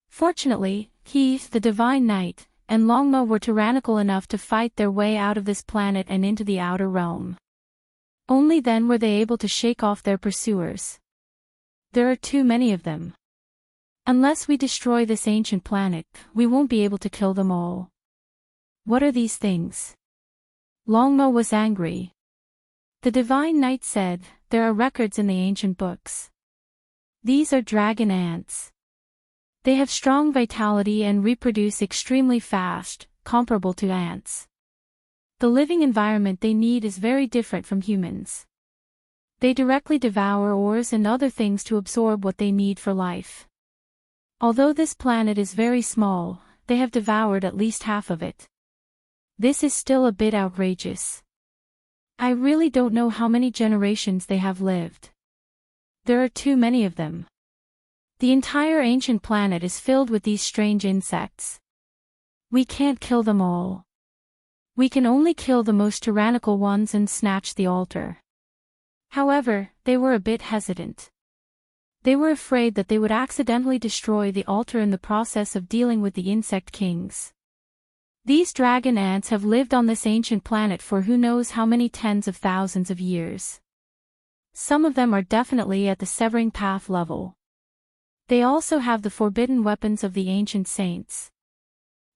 Fortunately, he, the Divine Knight, and Longma were tyrannical enough to fight their way out of this planet and into the outer realm. Only then were they able to shake off their pursuers. There are too many of them. Unless we destroy this ancient planet, we won't be able to kill them all. What are these things? Longma was angry. The Divine Knight said, there are records in the ancient books. These are dragon ants. They have strong vitality and reproduce extremely fast, comparable to ants. The living environment they need is very different from humans. They directly devour ores and other things to absorb what they need for life. Although this planet is very small, they have devoured at least half of it. This is still a bit outrageous. I really don't know how many generations they have lived. There are too many of them. The entire ancient planet is filled with these strange insects. We can't kill them all. We can only kill the most tyrannical ones and snatch the altar. However, they were a bit hesitant. They were afraid that they would accidentally destroy the altar in the process of dealing with the insect kings. These dragon ants have lived on this ancient planet for who knows how many tens of thousands of years. Some of them are definitely at the severing path level. They also have the forbidden weapons of the ancient saints.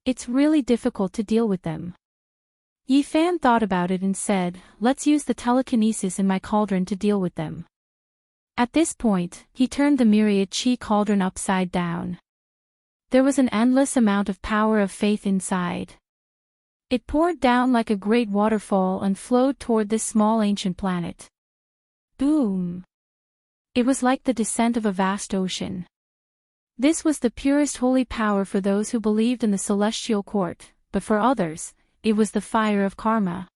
It's really difficult to deal with them. Yifan thought about it and said, let's use the telekinesis in my cauldron to deal with them. At this point, he turned the myriad chi cauldron upside down. There was an endless amount of power of faith inside. It poured down like a great waterfall and flowed toward this small ancient planet. Boom! It was like the descent of a vast ocean. This was the purest holy power for those who believed in the celestial court, but for others, it was the fire of karma.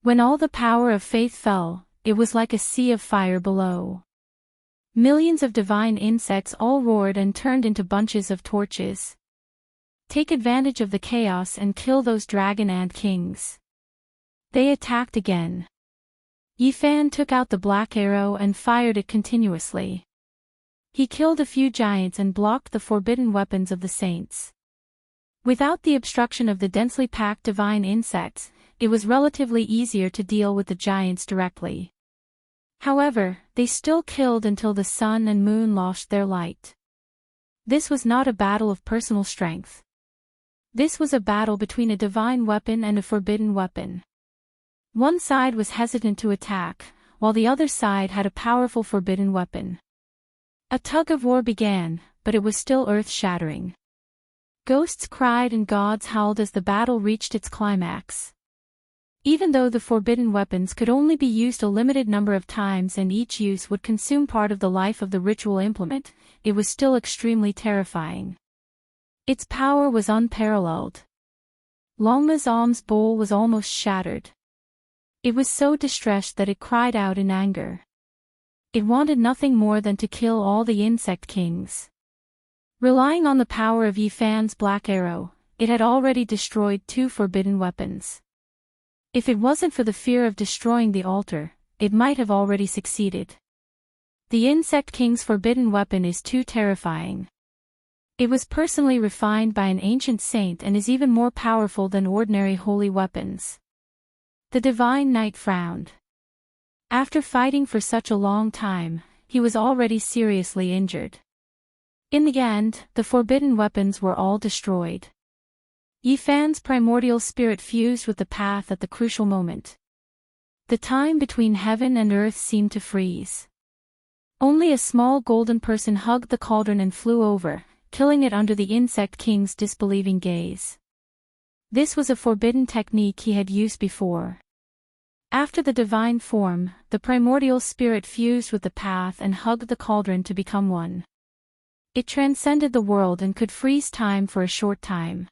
When all the power of faith fell, it was like a sea of fire below. Millions of divine insects all roared and turned into bunches of torches. Take advantage of the chaos and kill those dragon ant kings. They attacked again. Yifan took out the black arrow and fired it continuously. He killed a few giants and blocked the forbidden weapons of the saints. Without the obstruction of the densely packed divine insects, it was relatively easier to deal with the giants directly. However, they still killed until the sun and moon lost their light. This was not a battle of personal strength. This was a battle between a divine weapon and a forbidden weapon. One side was hesitant to attack, while the other side had a powerful forbidden weapon. A tug-of-war began, but it was still earth-shattering. Ghosts cried and gods howled as the battle reached its climax. Even though the forbidden weapons could only be used a limited number of times and each use would consume part of the life of the ritual implement, it was still extremely terrifying. Its power was unparalleled. Longma's alms bowl was almost shattered. It was so distressed that it cried out in anger. It wanted nothing more than to kill all the insect kings. Relying on the power of Yifan's black arrow, it had already destroyed 2 forbidden weapons. If it wasn't for the fear of destroying the altar, it might have already succeeded. The insect king's forbidden weapon is too terrifying. It was personally refined by an ancient saint and is even more powerful than ordinary holy weapons. The divine knight frowned. After fighting for such a long time, he was already seriously injured. In the end, the forbidden weapons were all destroyed. Yifan's primordial spirit fused with the path at the crucial moment. The time between heaven and earth seemed to freeze. Only a small golden person hugged the cauldron and flew over, killing it under the insect king's disbelieving gaze. This was a forbidden technique he had used before. After the divine form, the primordial spirit fused with the path and hugged the cauldron to become one. It transcended the world and could freeze time for a short time.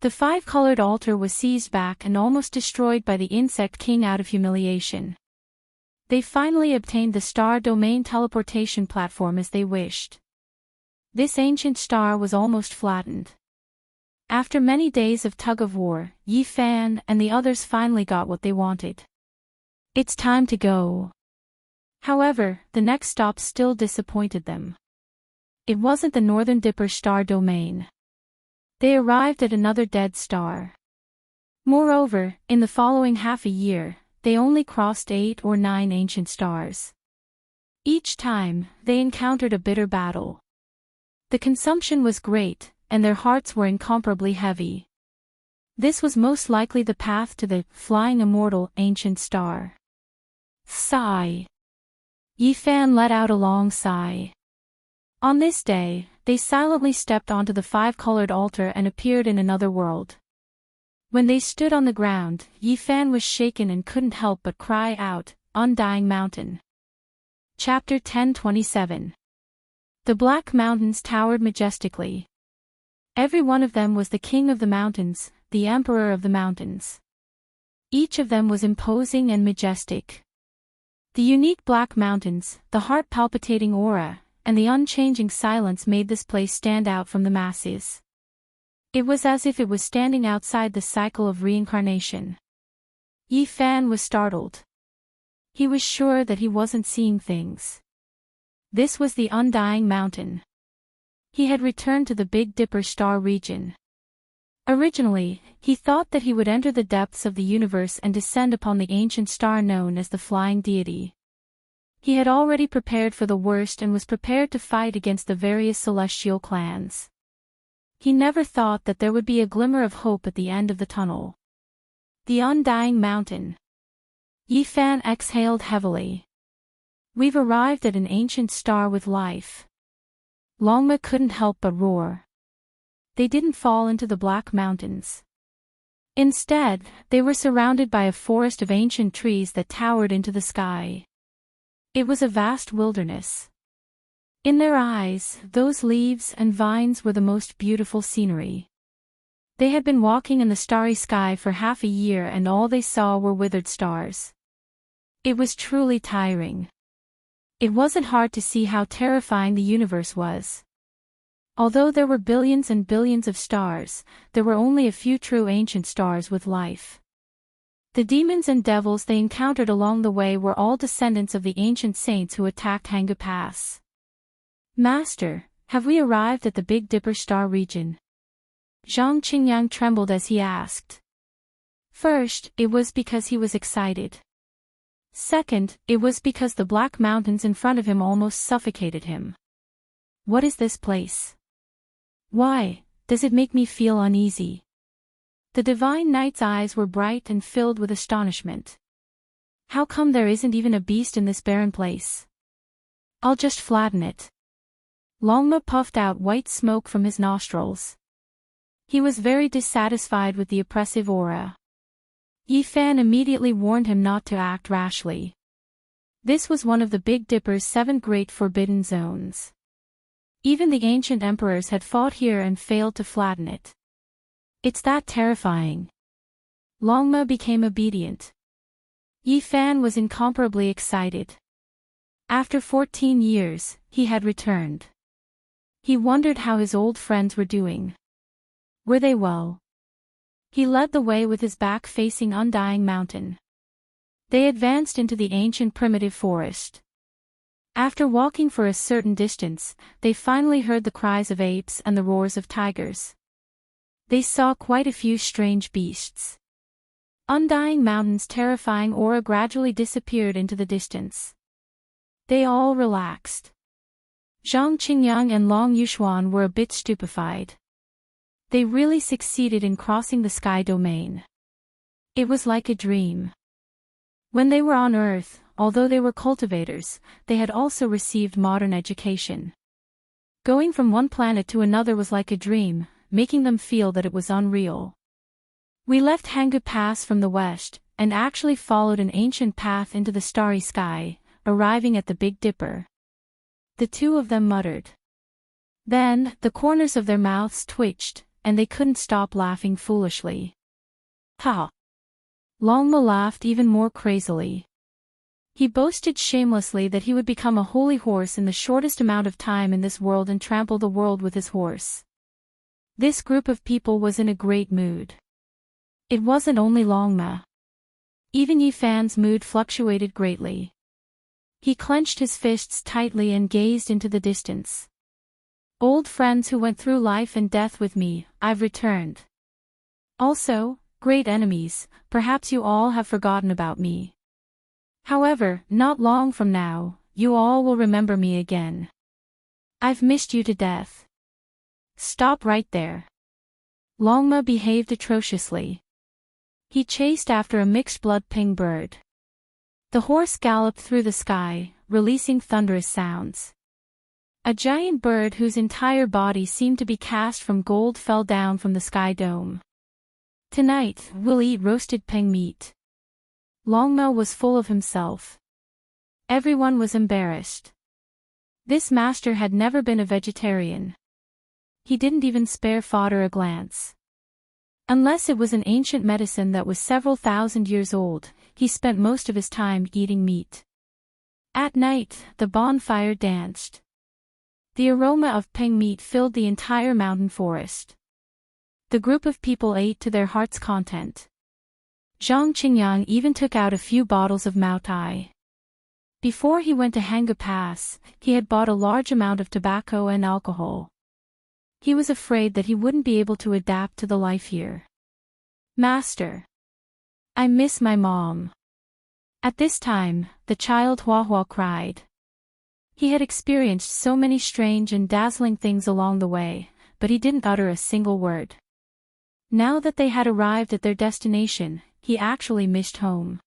The 5-colored altar was seized back and almost destroyed by the insect king out of humiliation. They finally obtained the star domain teleportation platform as they wished. This ancient star was almost flattened. After many days of tug-of-war, Yifan and the others finally got what they wanted. It's time to go. However, the next stop still disappointed them. It wasn't the Northern Dipper star domain. They arrived at another dead star. Moreover, in the following half a year, they only crossed 8 or 9 ancient stars. Each time, they encountered a bitter battle. The consumption was great, and their hearts were incomparably heavy. This was most likely the path to the flying immortal ancient star. Sigh. Yifan let out a long sigh. On this day, they silently stepped onto the 5-colored altar and appeared in another world. When they stood on the ground, Yifan was shaken and couldn't help but cry out, "Undying Mountain." Chapter 10:27. The Black Mountains towered majestically. Every one of them was the king of the mountains, the emperor of the mountains. Each of them was imposing and majestic. The unique black mountains, the heart-palpitating aura, and the unchanging silence made this place stand out from the masses. It was as if it was standing outside the cycle of reincarnation. Yifan was startled. He was sure that he wasn't seeing things. This was the Undying Mountain. He had returned to the Big Dipper star region. Originally, he thought that he would enter the depths of the universe and descend upon the ancient star known as the Flying Deity. He had already prepared for the worst and was prepared to fight against the various celestial clans. He never thought that there would be a glimmer of hope at the end of the tunnel. The Undying Mountain. Yifan exhaled heavily. We've arrived at an ancient star with life. Longma couldn't help but roar. They didn't fall into the Black Mountains. Instead, they were surrounded by a forest of ancient trees that towered into the sky. It was a vast wilderness. In their eyes, those leaves and vines were the most beautiful scenery. They had been walking in the starry sky for half a year and all they saw were withered stars. It was truly tiring. It wasn't hard to see how terrifying the universe was. Although there were billions and billions of stars, there were only a few true ancient stars with life. The demons and devils they encountered along the way were all descendants of the ancient saints who attacked Hanga Pass. "Master, have we arrived at the Big Dipper star region?" Zhang Qingyang trembled as he asked. First, it was because he was excited. Second, it was because the black mountains in front of him almost suffocated him. What is this place? Why does it make me feel uneasy? The divine knight's eyes were bright and filled with astonishment. How come there isn't even a beast in this barren place? I'll just flatten it. Longma puffed out white smoke from his nostrils. He was very dissatisfied with the oppressive aura. Yi Fan immediately warned him not to act rashly. This was one of the Big Dipper's 7 great forbidden zones. Even the ancient emperors had fought here and failed to flatten it. It's that terrifying. Longma became obedient. Yi Fan was incomparably excited. After 14 years, he had returned. He wondered how his old friends were doing. Were they well? He led the way with his back facing Undying Mountain. They advanced into the ancient primitive forest. After walking for a certain distance, they finally heard the cries of apes and the roars of tigers. They saw quite a few strange beasts. Undying Mountain's terrifying aura gradually disappeared into the distance. They all relaxed. Zhang Qingyang and Long Yushuan were a bit stupefied. They really succeeded in crossing the sky domain. It was like a dream. When they were on Earth, although they were cultivators, they had also received modern education. Going from one planet to another was like a dream, making them feel that it was unreal. We left Hangu Pass from the west, and actually followed an ancient path into the starry sky, arriving at the Big Dipper. The two of them muttered. Then, the corners of their mouths twitched, and they couldn't stop laughing foolishly. Ha! Longma laughed even more crazily. He boasted shamelessly that he would become a holy horse in the shortest amount of time in this world and trample the world with his horse. This group of people was in a great mood. It wasn't only Longma. Even Yi Fan's mood fluctuated greatly. He clenched his fists tightly and gazed into the distance. Old friends who went through life and death with me, I've returned. Also, great enemies, perhaps you all have forgotten about me. However, not long from now, you all will remember me again. I've missed you to death. Stop right there. Longma behaved atrociously. He chased after a mixed-blood ping bird. The horse galloped through the sky, releasing thunderous sounds. A giant bird whose entire body seemed to be cast from gold fell down from the sky dome. Tonight, we'll eat roasted peng meat. Longma was full of himself. Everyone was embarrassed. This master had never been a vegetarian. He didn't even spare fodder a glance. Unless it was an ancient medicine that was several thousand years old, he spent most of his time eating meat. At night, the bonfire danced. The aroma of peng meat filled the entire mountain forest. The group of people ate to their heart's content. Zhang Qingyang even took out a few bottles of Mao Tai. Before he went to Hangu Pass, he had bought a large amount of tobacco and alcohol. He was afraid that he wouldn't be able to adapt to the life here. Master. I miss my mom. At this time, the child Hua cried. He had experienced so many strange and dazzling things along the way, but he didn't utter a single word. Now that they had arrived at their destination, he actually missed home.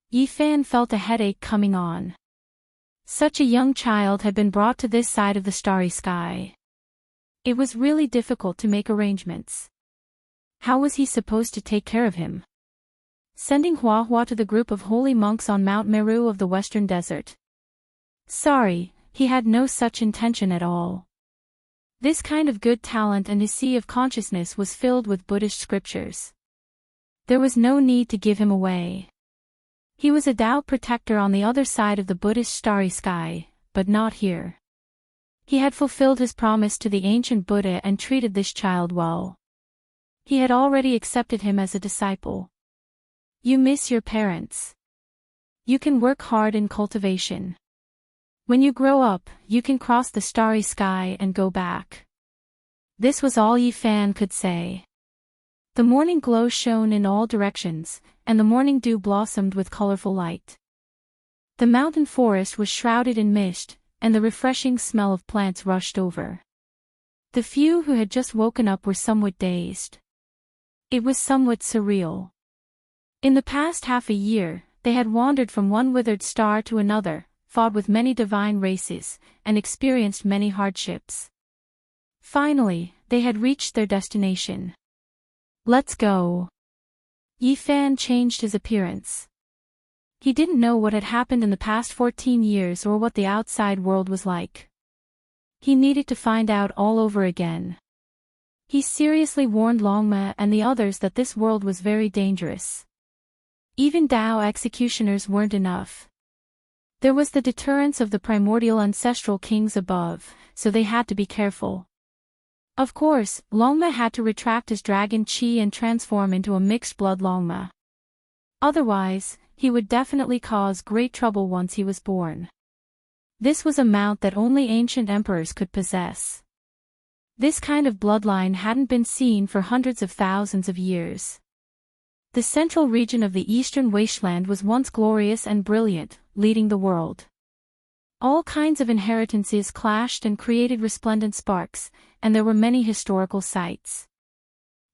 Yi Fan felt a headache coming on. Such a young child had been brought to this side of the starry sky. It was really difficult to make arrangements. How was he supposed to take care of him? Sending Hua to the group of holy monks on Mount Meru of the Western Desert. Sorry, he had no such intention at all. This kind of good talent and his sea of consciousness was filled with Buddhist scriptures. There was no need to give him away. He was a Tao protector on the other side of the Buddhist starry sky, but not here. He had fulfilled his promise to the ancient Buddha and treated this child well. He had already accepted him as a disciple. You miss your parents. You can work hard in cultivation. When you grow up, you can cross the starry sky and go back. This was all Yi Fan could say. The morning glow shone in all directions, and the morning dew blossomed with colorful light. The mountain forest was shrouded in mist, and the refreshing smell of plants rushed over. The few who had just woken up were somewhat dazed. It was somewhat surreal. In the past half a year, they had wandered from one withered star to another, fought with many divine races, and experienced many hardships. Finally, they had reached their destination. "Let's go." Yifan changed his appearance. He didn't know what had happened in the past 14 years or what the outside world was like. He needed to find out all over again. He seriously warned Longma and the others that this world was very dangerous. Even Dao executioners weren't enough. There was the deterrence of the primordial ancestral kings above, so they had to be careful. Of course, Longma had to retract his dragon chi and transform into a mixed-blood Longma. Otherwise, he would definitely cause great trouble once he was born. This was a mount that only ancient emperors could possess. This kind of bloodline hadn't been seen for hundreds of thousands of years. The central region of the eastern wasteland was once glorious and brilliant, leading the world. All kinds of inheritances clashed and created resplendent sparks, and there were many historical sites.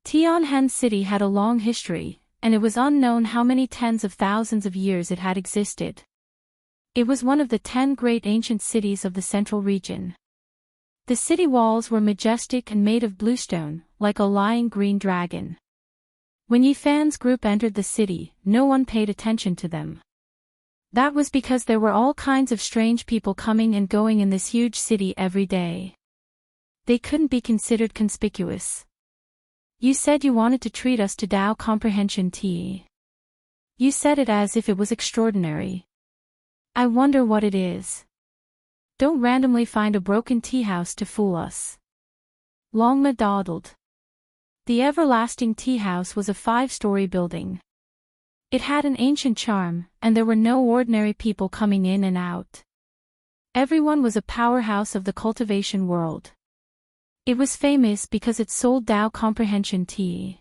Tianhen City had a long history, and it was unknown how many tens of thousands of years it had existed. It was one of the 10 great ancient cities of the central region. The city walls were majestic and made of bluestone, like a lying green dragon. When Yifan's group entered the city, no one paid attention to them. That was because there were all kinds of strange people coming and going in this huge city every day. They couldn't be considered conspicuous. "You said you wanted to treat us to Tao comprehension tea. You said it as if it was extraordinary. I wonder what it is. Don't randomly find a broken tea house to fool us." Longma dawdled. The everlasting tea house was a 5-story building. It had an ancient charm, and there were no ordinary people coming in and out. Everyone was a powerhouse of the cultivation world. It was famous because it sold Tao comprehension tea.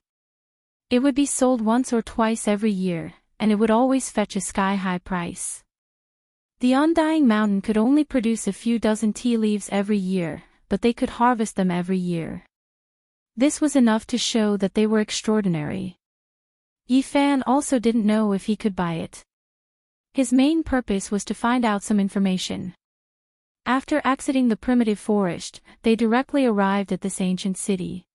It would be sold once or twice every year, and it would always fetch a sky-high price. The undying mountain could only produce a few dozen tea leaves every year, but they could harvest them every year. This was enough to show that they were extraordinary. Yifan also didn't know if he could buy it. His main purpose was to find out some information. After exiting the primitive forest, they directly arrived at this ancient city.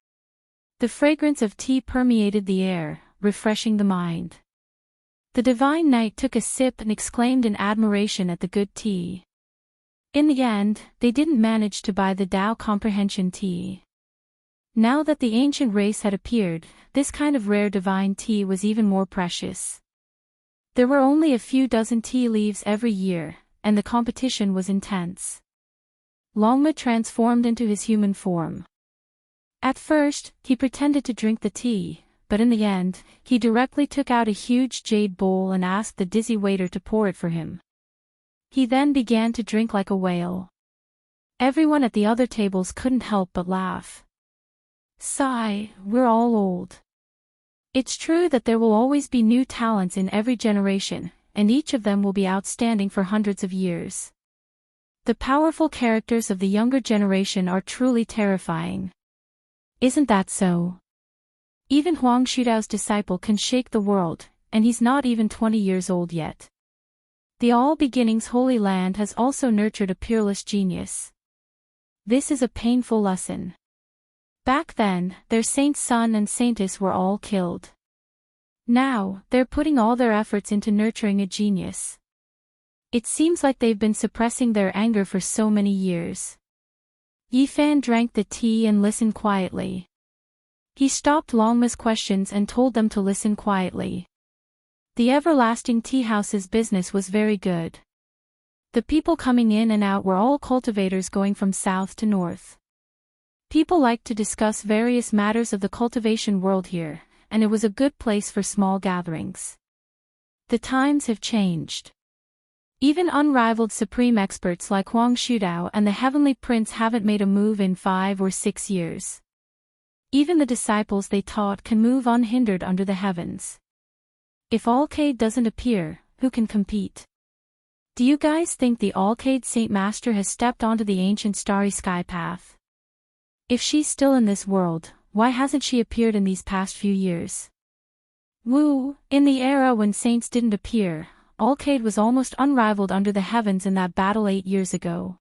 The fragrance of tea permeated the air, refreshing the mind. The divine knight took a sip and exclaimed in admiration at the good tea. In the end, they didn't manage to buy the Tao comprehension tea. Now that the ancient race had appeared, this kind of rare divine tea was even more precious. There were only a few dozen tea leaves every year, and the competition was intense. Longma transformed into his human form. At first, he pretended to drink the tea, but in the end, he directly took out a huge jade bowl and asked the dizzy waiter to pour it for him. He then began to drink like a whale. Everyone at the other tables couldn't help but laugh. Sigh, we're all old. It's true that there will always be new talents in every generation, and each of them will be outstanding for hundreds of years. The powerful characters of the younger generation are truly terrifying. Isn't that so? Even Huang Shudao's disciple can shake the world, and he's not even 20 years old yet. The All Beginnings Holy Land has also nurtured a peerless genius. This is a painful lesson. Back then, their saint's son and saintess were all killed. Now, they're putting all their efforts into nurturing a genius. It seems like they've been suppressing their anger for so many years. Yifan drank the tea and listened quietly. He stopped Longma's questions and told them to listen quietly. The everlasting tea house's business was very good. The people coming in and out were all cultivators going from south to north. People liked to discuss various matters of the cultivation world here, and it was a good place for small gatherings. The times have changed. Even unrivaled supreme experts like Huang Shudao and the Heavenly Prince haven't made a move in 5 or 6 years. Even the disciples they taught can move unhindered under the heavens. If Alcade doesn't appear, who can compete? Do you guys think the Alcade Saint Master has stepped onto the ancient starry sky path? If she's still in this world, why hasn't she appeared in these past few years? Woo, in the era when saints didn't appear, Alcade was almost unrivaled under the heavens in that battle 8 years ago.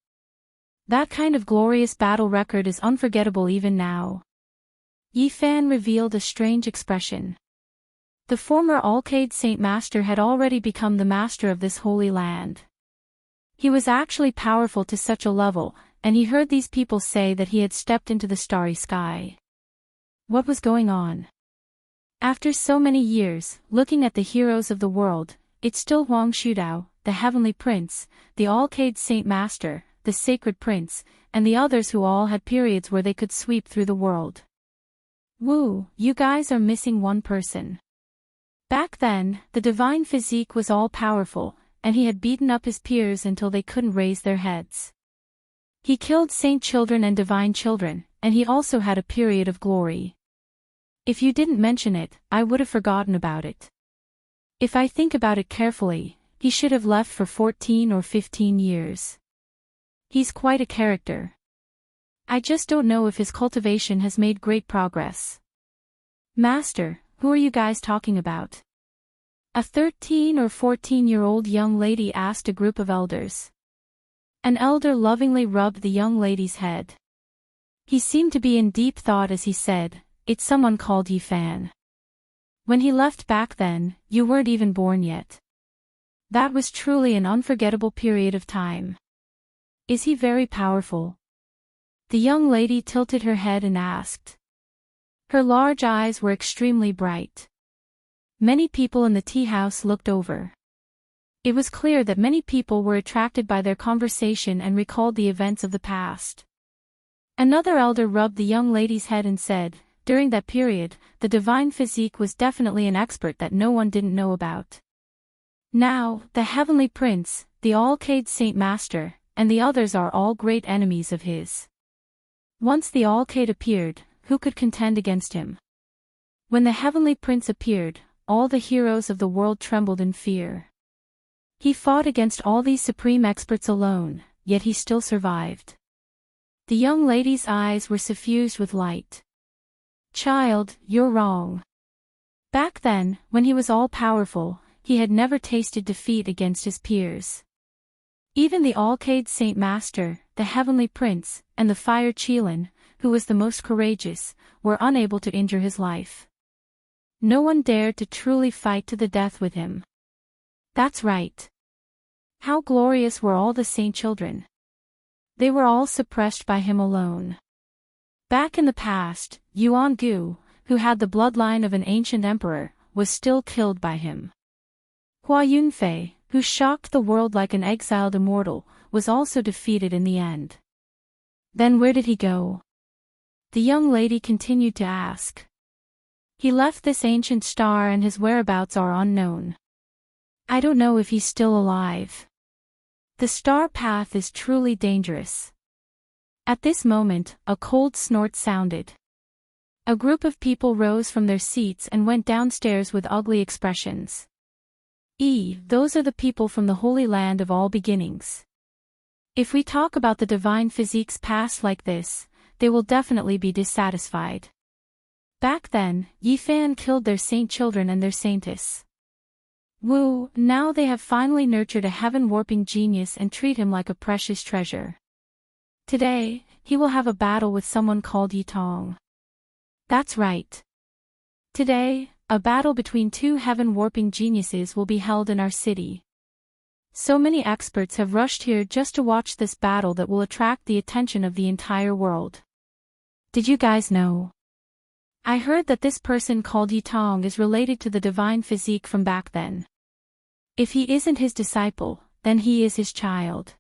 That kind of glorious battle record is unforgettable even now. Yi Fan revealed a strange expression. The former Alcade Saint Master had already become the master of this holy land. He was actually powerful to such a level, and he heard these people say that he had stepped into the starry sky. What was going on? After so many years, looking at the heroes of the world, it's still Huang Shudao, the Heavenly Prince, the Alcade Saint Master, the Sacred Prince, and the others who all had periods where they could sweep through the world. Woo, you guys are missing one person. Back then, the divine physique was all-powerful, and he had beaten up his peers until they couldn't raise their heads. He killed saint children and divine children, and he also had a period of glory. If you didn't mention it, I would have forgotten about it. If I think about it carefully, he should have left for 14 or 15 years. He's quite a character. I just don't know if his cultivation has made great progress. Master, who are you guys talking about? A 13 or 14-year-old young lady asked a group of elders. An elder lovingly rubbed the young lady's head. He seemed to be in deep thought as he said, "It's someone called Yi Fan. When he left back then, you weren't even born yet. That was truly an unforgettable period of time. Is he very powerful?" The young lady tilted her head and asked. Her large eyes were extremely bright. Many people in the tea house looked over. It was clear that many people were attracted by their conversation and recalled the events of the past. Another elder rubbed the young lady's head and said, "During that period, the divine physique was definitely an expert that no one didn't know about. Now, the Heavenly Prince, the Alcade Saint Master, and the others are all great enemies of his. Once the Alcade appeared, who could contend against him? When the Heavenly Prince appeared, all the heroes of the world trembled in fear. He fought against all these supreme experts alone, yet he still survived." The young lady's eyes were suffused with light. "Child, you're wrong. Back then, when he was all-powerful, he had never tasted defeat against his peers. Even the Alcade Saint Master, the Heavenly Prince, and the Fire Qilin, who was the most courageous, were unable to injure his life. No one dared to truly fight to the death with him." That's right. How glorious were all the saint children. They were all suppressed by him alone. Back in the past, Yuan Gu, who had the bloodline of an ancient emperor, was still killed by him. Hua Yunfei, who shocked the world like an exiled immortal, was also defeated in the end. Then where did he go? The young lady continued to ask. He left this ancient star and his whereabouts are unknown. I don't know if he's still alive. The star path is truly dangerous. At this moment, a cold snort sounded. A group of people rose from their seats and went downstairs with ugly expressions. Those are the people from the Holy Land of all beginnings. If we talk about the divine physique's past like this, they will definitely be dissatisfied. Back then, Yi Fan killed their saint children and their saintess. Woo, now they have finally nurtured a heaven-warping genius and treat him like a precious treasure. Today, he will have a battle with someone called Yi Tong. That's right. Today, a battle between two heaven-warping geniuses will be held in our city. So many experts have rushed here just to watch this battle that will attract the attention of the entire world. Did you guys know? I heard that this person called Yi Tong is related to the divine physique from back then. If he isn't his disciple, then he is his child.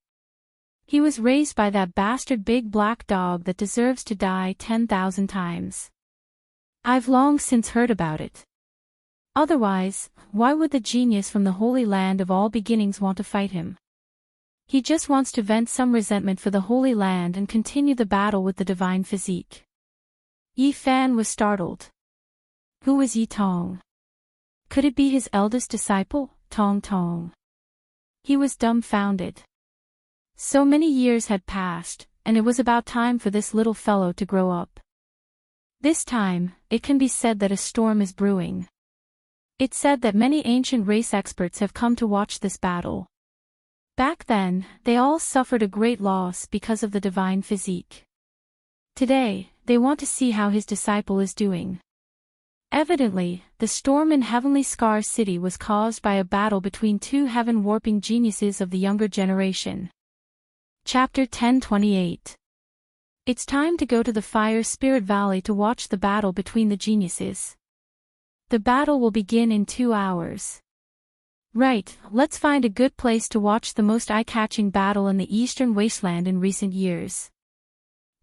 He was raised by that bastard big black dog that deserves to die 10,000 times. I've long since heard about it. Otherwise, why would the genius from the Holy Land of all beginnings want to fight him? He just wants to vent some resentment for the Holy Land and continue the battle with the divine physique. Yi Fan was startled. Who was Yi Tong? Could it be his eldest disciple, Tong Tong? He was dumbfounded. So many years had passed, and it was about time for this little fellow to grow up. This time, it can be said that a storm is brewing. It's said that many ancient race experts have come to watch this battle. Back then, they all suffered a great loss because of the divine physique. Today, they want to see how his disciple is doing. Evidently, the storm in Heavenly Scar City was caused by a battle between two heaven-warping geniuses of the younger generation. Chapter 1028. It's time to go to the Fire Spirit Valley to watch the battle between the geniuses. The battle will begin in 2 hours. Right, let's find a good place to watch the most eye-catching battle in the Eastern Wasteland in recent years.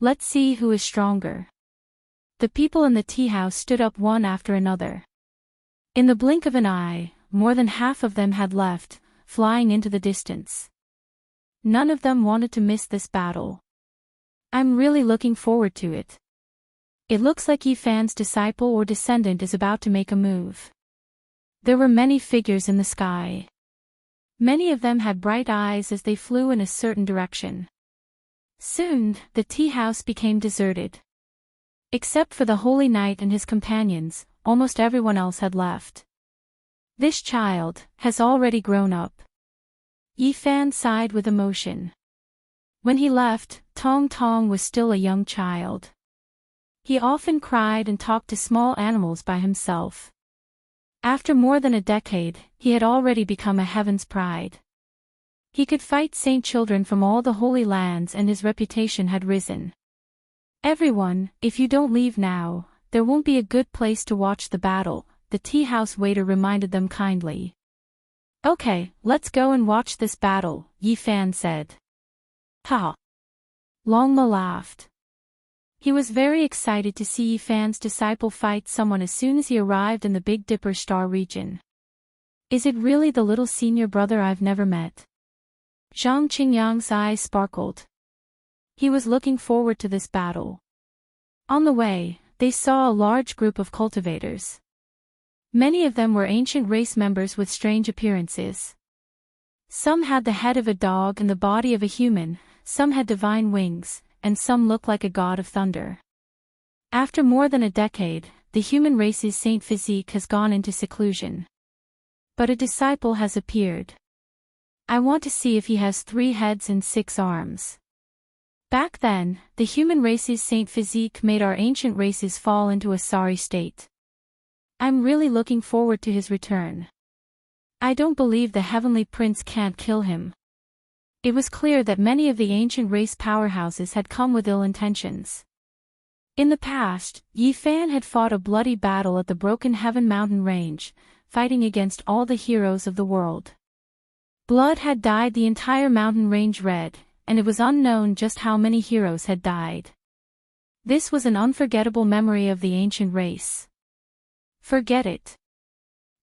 Let's see who is stronger. The people in the tea house stood up one after another. In the blink of an eye, more than half of them had left, flying into the distance. None of them wanted to miss this battle. I'm really looking forward to it. It looks like Yi Fan's disciple or descendant is about to make a move. There were many figures in the sky. Many of them had bright eyes as they flew in a certain direction. Soon, the tea house became deserted. Except for the Holy Knight and his companions, almost everyone else had left. This child has already grown up. Yi Fan sighed with emotion. When he left, Tong Tong was still a young child. He often cried and talked to small animals by himself. After more than a decade, he had already become a heaven's pride. He could fight saint children from all the holy lands and his reputation had risen. Everyone, if you don't leave now, there won't be a good place to watch the battle, the tea house waiter reminded them kindly. Okay, let's go and watch this battle, Yi Fan said. Ha! Longma laughed. He was very excited to see Yi Fan's disciple fight someone as soon as he arrived in the Big Dipper star region. Is it really the little senior brother I've never met? Zhang Qingyang's eyes sparkled. He was looking forward to this battle. On the way, they saw a large group of cultivators. Many of them were ancient race members with strange appearances. Some had the head of a dog and the body of a human, some had divine wings, and some looked like a god of thunder. After more than a decade, the human race's saint physique has gone into seclusion. But a disciple has appeared. I want to see if he has 3 heads and 6 arms. Back then, the human race's saint physique made our ancient races fall into a sorry state. I'm really looking forward to his return. I don't believe the heavenly prince can't kill him. It was clear that many of the ancient race powerhouses had come with ill intentions. In the past, Yi Fan had fought a bloody battle at the Broken Heaven mountain range, fighting against all the heroes of the world. Blood had dyed the entire mountain range red, and it was unknown just how many heroes had died. This was an unforgettable memory of the ancient race. Forget it.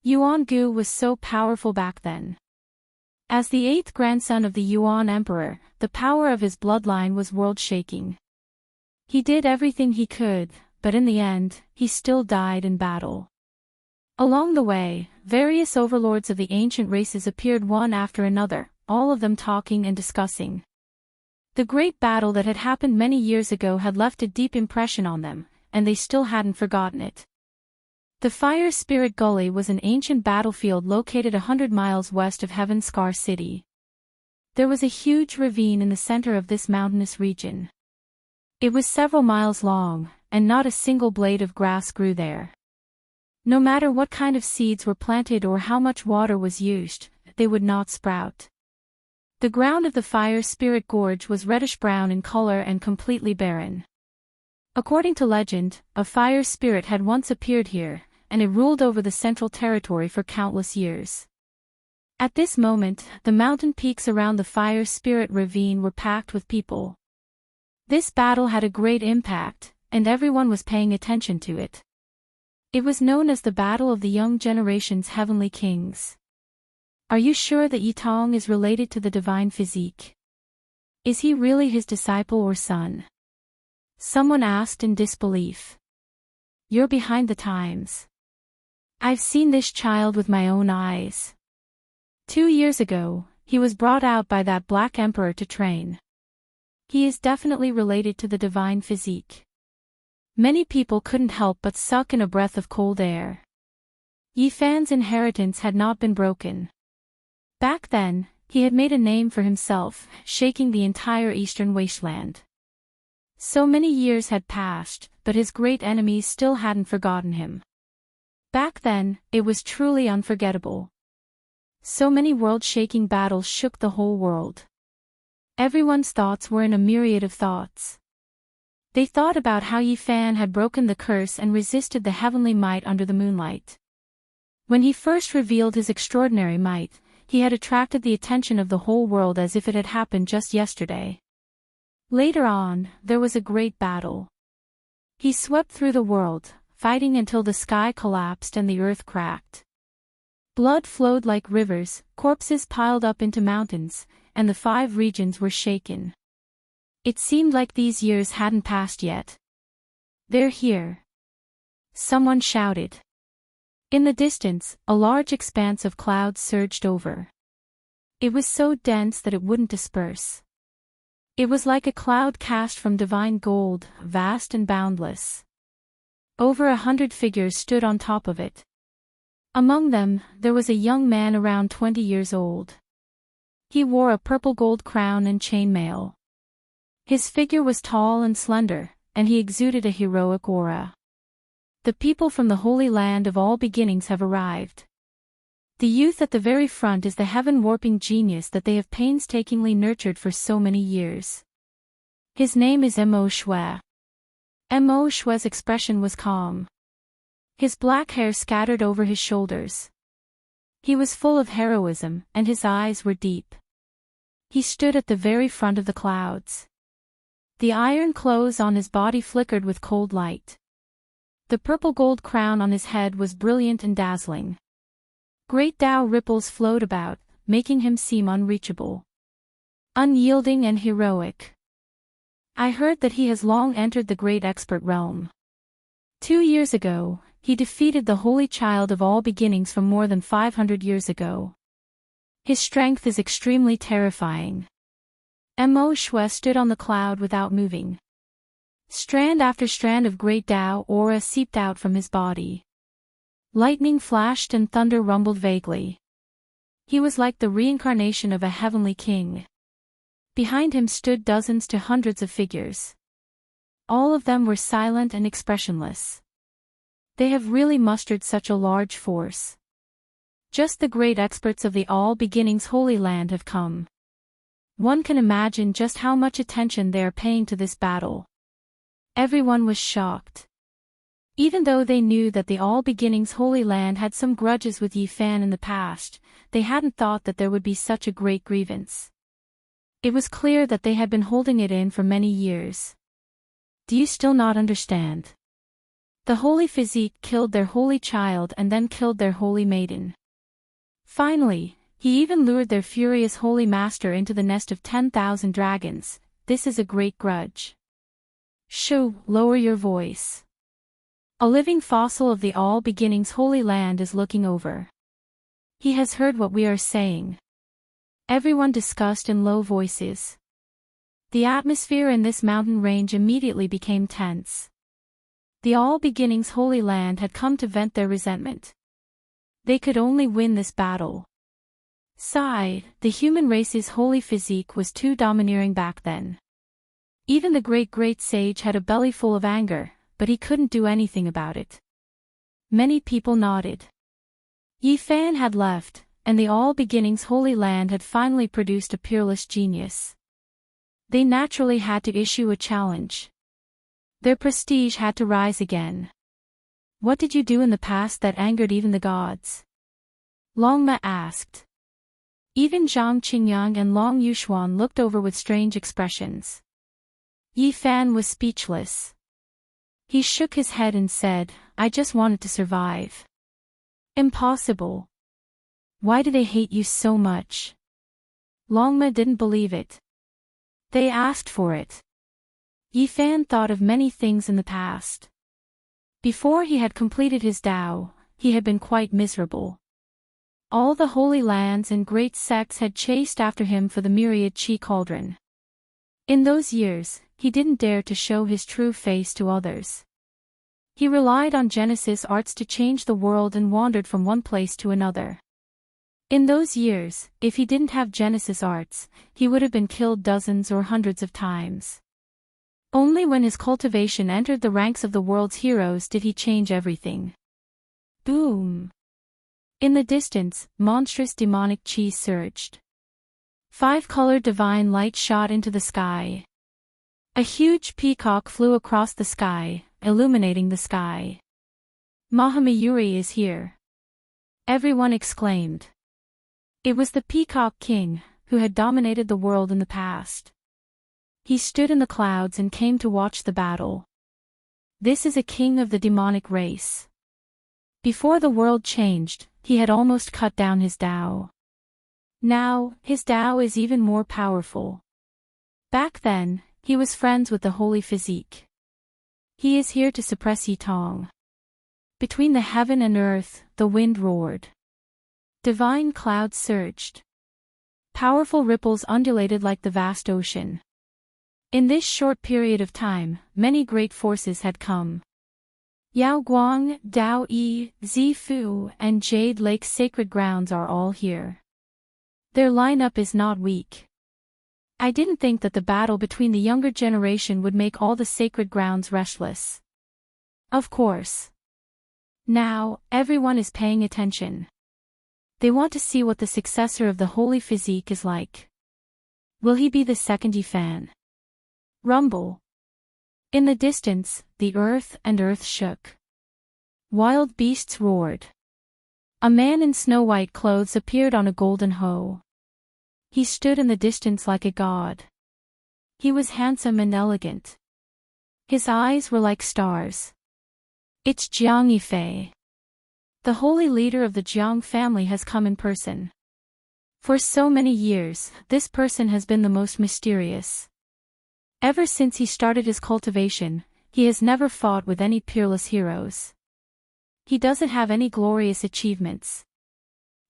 Yuan Gu was so powerful back then. As the 8th grandson of the Yuan Emperor, the power of his bloodline was world-shaking. He did everything he could, but in the end, he still died in battle. Along the way, various overlords of the ancient races appeared one after another, all of them talking and discussing. The great battle that had happened many years ago had left a deep impression on them, and they still hadn't forgotten it. The Fire Spirit Gully was an ancient battlefield located 100 miles west of Heaven Scar City. There was a huge ravine in the center of this mountainous region. It was several miles long, and not a single blade of grass grew there. No matter what kind of seeds were planted or how much water was used, they would not sprout. The ground of the Fire Spirit Gorge was reddish-brown in color and completely barren. According to legend, a fire spirit had once appeared here, and it ruled over the central territory for countless years. At this moment, the mountain peaks around the Fire Spirit Ravine were packed with people. This battle had a great impact, and everyone was paying attention to it. It was known as the Battle of the Young Generation's Heavenly Kings. Are you sure that Yi Tong is related to the divine physique? Is he really his disciple or son? Someone asked in disbelief. You're behind the times. I've seen this child with my own eyes. 2 years ago, he was brought out by that Black Emperor to train. He is definitely related to the divine physique. Many people couldn't help but suck in a breath of cold air. Yi Fan's inheritance had not been broken. Back then, he had made a name for himself, shaking the entire eastern wasteland. So many years had passed, but his great enemies still hadn't forgotten him. Back then, it was truly unforgettable. So many world-shaking battles shook the whole world. Everyone's thoughts were in a myriad of thoughts. They thought about how Yi Fan had broken the curse and resisted the heavenly might under the moonlight. When he first revealed his extraordinary might, he had attracted the attention of the whole world as if it had happened just yesterday. Later on, there was a great battle. He swept through the world, fighting until the sky collapsed and the earth cracked. Blood flowed like rivers, corpses piled up into mountains, and the 5 regions were shaken. It seemed like these years hadn't passed yet. They're here. Someone shouted. In the distance, a large expanse of clouds surged over. It was so dense that it wouldn't disperse. It was like a cloud cast from divine gold, vast and boundless. Over 100 figures stood on top of it. Among them, there was a young man around 20 years old. He wore a purple gold crown and chainmail. His figure was tall and slender, and he exuded a heroic aura. The people from the Holy Land of all beginnings have arrived. The youth at the very front is the heaven-warping genius that they have painstakingly nurtured for so many years. His name is Mo Shui. Mo Shui's expression was calm. His black hair scattered over his shoulders. He was full of heroism, and his eyes were deep. He stood at the very front of the clouds. The iron clothes on his body flickered with cold light. The purple gold crown on his head was brilliant and dazzling. Great Tao ripples flowed about, making him seem unreachable. Unyielding and heroic. I heard that he has long entered the great expert realm. 2 years ago, he defeated the holy child of all beginnings from more than 500 years ago. His strength is extremely terrifying. Mo Shui stood on the cloud without moving. Strand after strand of great Tao aura seeped out from his body. Lightning flashed and thunder rumbled vaguely. He was like the reincarnation of a heavenly king. Behind him stood dozens to hundreds of figures. All of them were silent and expressionless. They have really mustered such a large force. Just the great experts of the All Beginnings Holy Land have come. One can imagine just how much attention they are paying to this battle. Everyone was shocked. Even though they knew that the All Beginnings Holy Land had some grudges with Yi Fan in the past, they hadn't thought that there would be such a great grievance. It was clear that they had been holding it in for many years. Do you still not understand? The holy physique killed their holy child and then killed their holy maiden. Finally, he even lured their furious holy master into the nest of 10,000 dragons. This is a great grudge. Shoo, lower your voice. A living fossil of the All Beginnings Holy Land is looking over. He has heard what we are saying. Everyone discussed in low voices. The atmosphere in this mountain range immediately became tense. The All Beginnings Holy Land had come to vent their resentment. They could only win this battle. Sigh, the human race's holy physique was too domineering back then. Even the great sage had a belly full of anger, but he couldn't do anything about it. Many people nodded. Yi Fan had left, and the All Beginnings Holy Land had finally produced a peerless genius. They naturally had to issue a challenge. Their prestige had to rise again. What did you do in the past that angered even the gods? Longma asked. Even Zhang Qingyang and Long Yuxuan looked over with strange expressions. Yi Fan was speechless. He shook his head and said, I just wanted to survive. Impossible. Why do they hate you so much? Longma didn't believe it. They asked for it. Yi Fan thought of many things in the past. Before he had completed his Tao, he had been quite miserable. All the holy lands and great sects had chased after him for the myriad chi cauldron. In those years, he didn't dare to show his true face to others. He relied on Genesis arts to change the world and wandered from one place to another. In those years, if he didn't have Genesis arts, he would have been killed dozens or hundreds of times. Only when his cultivation entered the ranks of the world's heroes did he change everything. Boom! In the distance, monstrous demonic chi surged. 5-colored divine light shot into the sky. A huge peacock flew across the sky, illuminating the sky. Mahamayuri is here. Everyone exclaimed. It was the Peacock King, who had dominated the world in the past. He stood in the clouds and came to watch the battle. This is a king of the demonic race. Before the world changed, he had almost cut down his Tao. Now, his Tao is even more powerful. Back then, he was friends with the holy physique. He is here to suppress Yitong. Between the heaven and earth, the wind roared. Divine clouds surged. Powerful ripples undulated like the vast ocean. In this short period of time, many great forces had come. Yao Guang, Dao Yi, Zifu, and Jade Lake's sacred grounds are all here. Their lineup is not weak. I didn't think that the battle between the younger generation would make all the sacred grounds restless. Of course. Now, everyone is paying attention. They want to see what the successor of the holy physique is like. Will he be the second Yifan? Rumble. In the distance, the earth shook. Wild beasts roared. A man in snow-white clothes appeared on a golden hoe. He stood in the distance like a god. He was handsome and elegant. His eyes were like stars. It's Jiang Yifei. The holy leader of the Jiang family has come in person. For so many years, this person has been the most mysterious. Ever since he started his cultivation, he has never fought with any peerless heroes. He doesn't have any glorious achievements.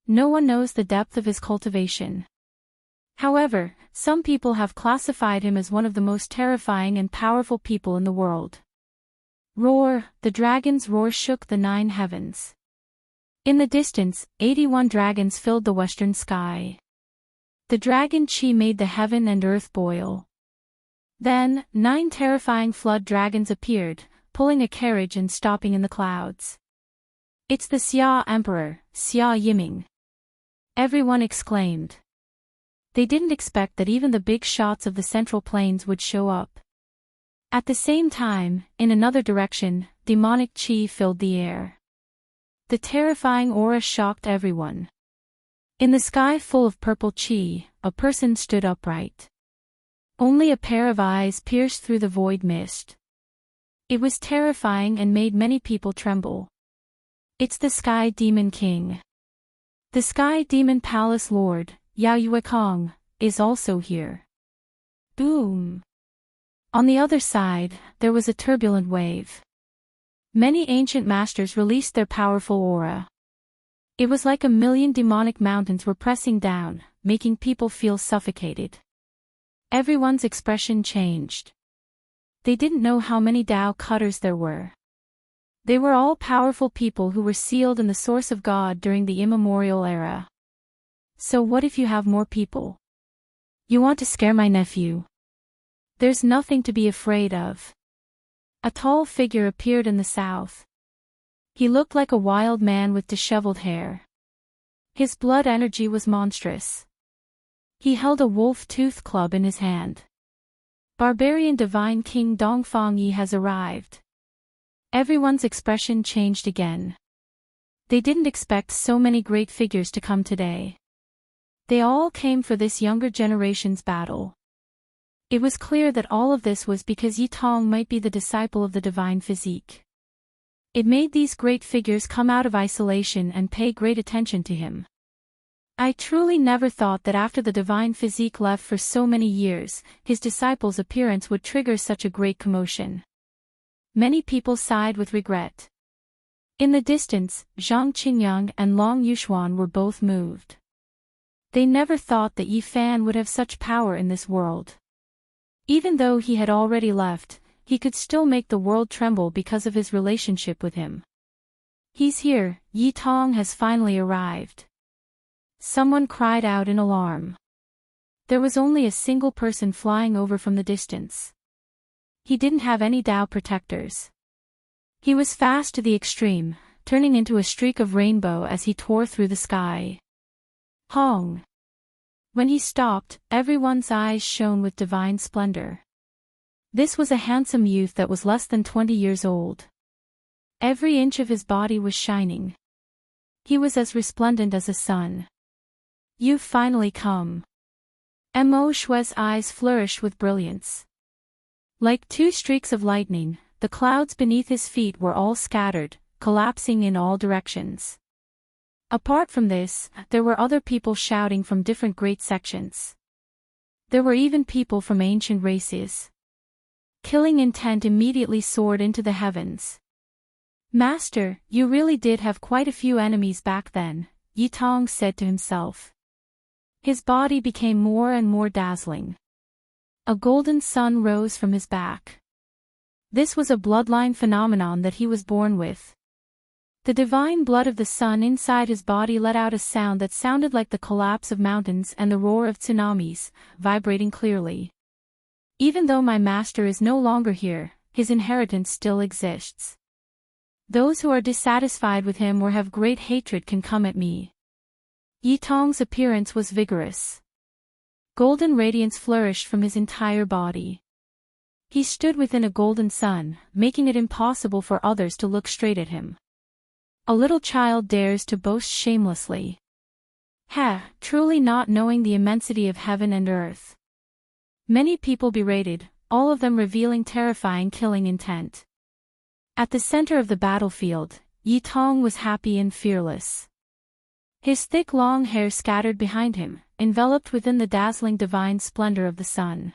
No one knows the depth of his cultivation. However, some people have classified him as one of the most terrifying and powerful people in the world. Roar, the dragon's roar shook the 9 heavens. In the distance, 81 dragons filled the western sky. The dragon chi made the heaven and earth boil. Then, 9 terrifying flood dragons appeared, pulling a carriage and stopping in the clouds. It's the Xia Emperor, Xia Yiming. Everyone exclaimed. They didn't expect that even the big shots of the Central Plains would show up. At the same time, in another direction, demonic chi filled the air. The terrifying aura shocked everyone. In the sky full of purple chi, a person stood upright. Only a pair of eyes pierced through the void mist. It was terrifying and made many people tremble. It's the Sky Demon King. The Sky Demon Palace Lord, Yao Yuekong, is also here. Boom! On the other side, there was a turbulent wave. Many ancient masters released their powerful aura. It was like a million demonic mountains were pressing down, making people feel suffocated. Everyone's expression changed. They didn't know how many Tao cutters there were. They were all powerful people who were sealed in the source of God during the immemorial era. So what if you have more people? You want to scare my nephew? There's nothing to be afraid of. A tall figure appeared in the south. He looked like a wild man with disheveled hair. His blood energy was monstrous. He held a wolf-tooth club in his hand. Barbarian Divine King Dongfang Yi has arrived. Everyone's expression changed again. They didn't expect so many great figures to come today. They all came for this younger generation's battle. It was clear that all of this was because Yitong might be the disciple of the divine physique. It made these great figures come out of isolation and pay great attention to him. I truly never thought that after the divine physique left for so many years, his disciples' appearance would trigger such a great commotion. Many people sighed with regret. In the distance, Zhang Qingyang and Long Yuxuan were both moved. They never thought that Yi Fan would have such power in this world. Even though he had already left, he could still make the world tremble because of his relationship with him. He's here, Yi Tong has finally arrived. Someone cried out in alarm. There was only a single person flying over from the distance. He didn't have any Dao protectors. He was fast to the extreme, turning into a streak of rainbow as he tore through the sky. Hong! When he stopped, everyone's eyes shone with divine splendor. This was a handsome youth that was less than 20 years old. Every inch of his body was shining. He was as resplendent as a sun. You've finally come. Mo Shui's eyes flourished with brilliance. Like two streaks of lightning, the clouds beneath his feet were all scattered, collapsing in all directions. Apart from this, there were other people shouting from different great sections. There were even people from ancient races. Killing intent immediately soared into the heavens. Master, you really did have quite a few enemies back then, Yi Tong said to himself. His body became more and more dazzling. A golden sun rose from his back. This was a bloodline phenomenon that he was born with. The divine blood of the sun inside his body let out a sound that sounded like the collapse of mountains and the roar of tsunamis, vibrating clearly. Even though my master is no longer here, his inheritance still exists. Those who are dissatisfied with him or have great hatred can come at me. Yi Tong's appearance was vigorous. Golden radiance flourished from his entire body. He stood within a golden sun, making it impossible for others to look straight at him. A little child dares to boast shamelessly. Truly not knowing the immensity of heaven and earth. Many people berated, all of them revealing terrifying killing intent. At the center of the battlefield, Yi Tong was happy and fearless. His thick long hair scattered behind him, enveloped within the dazzling divine splendor of the sun.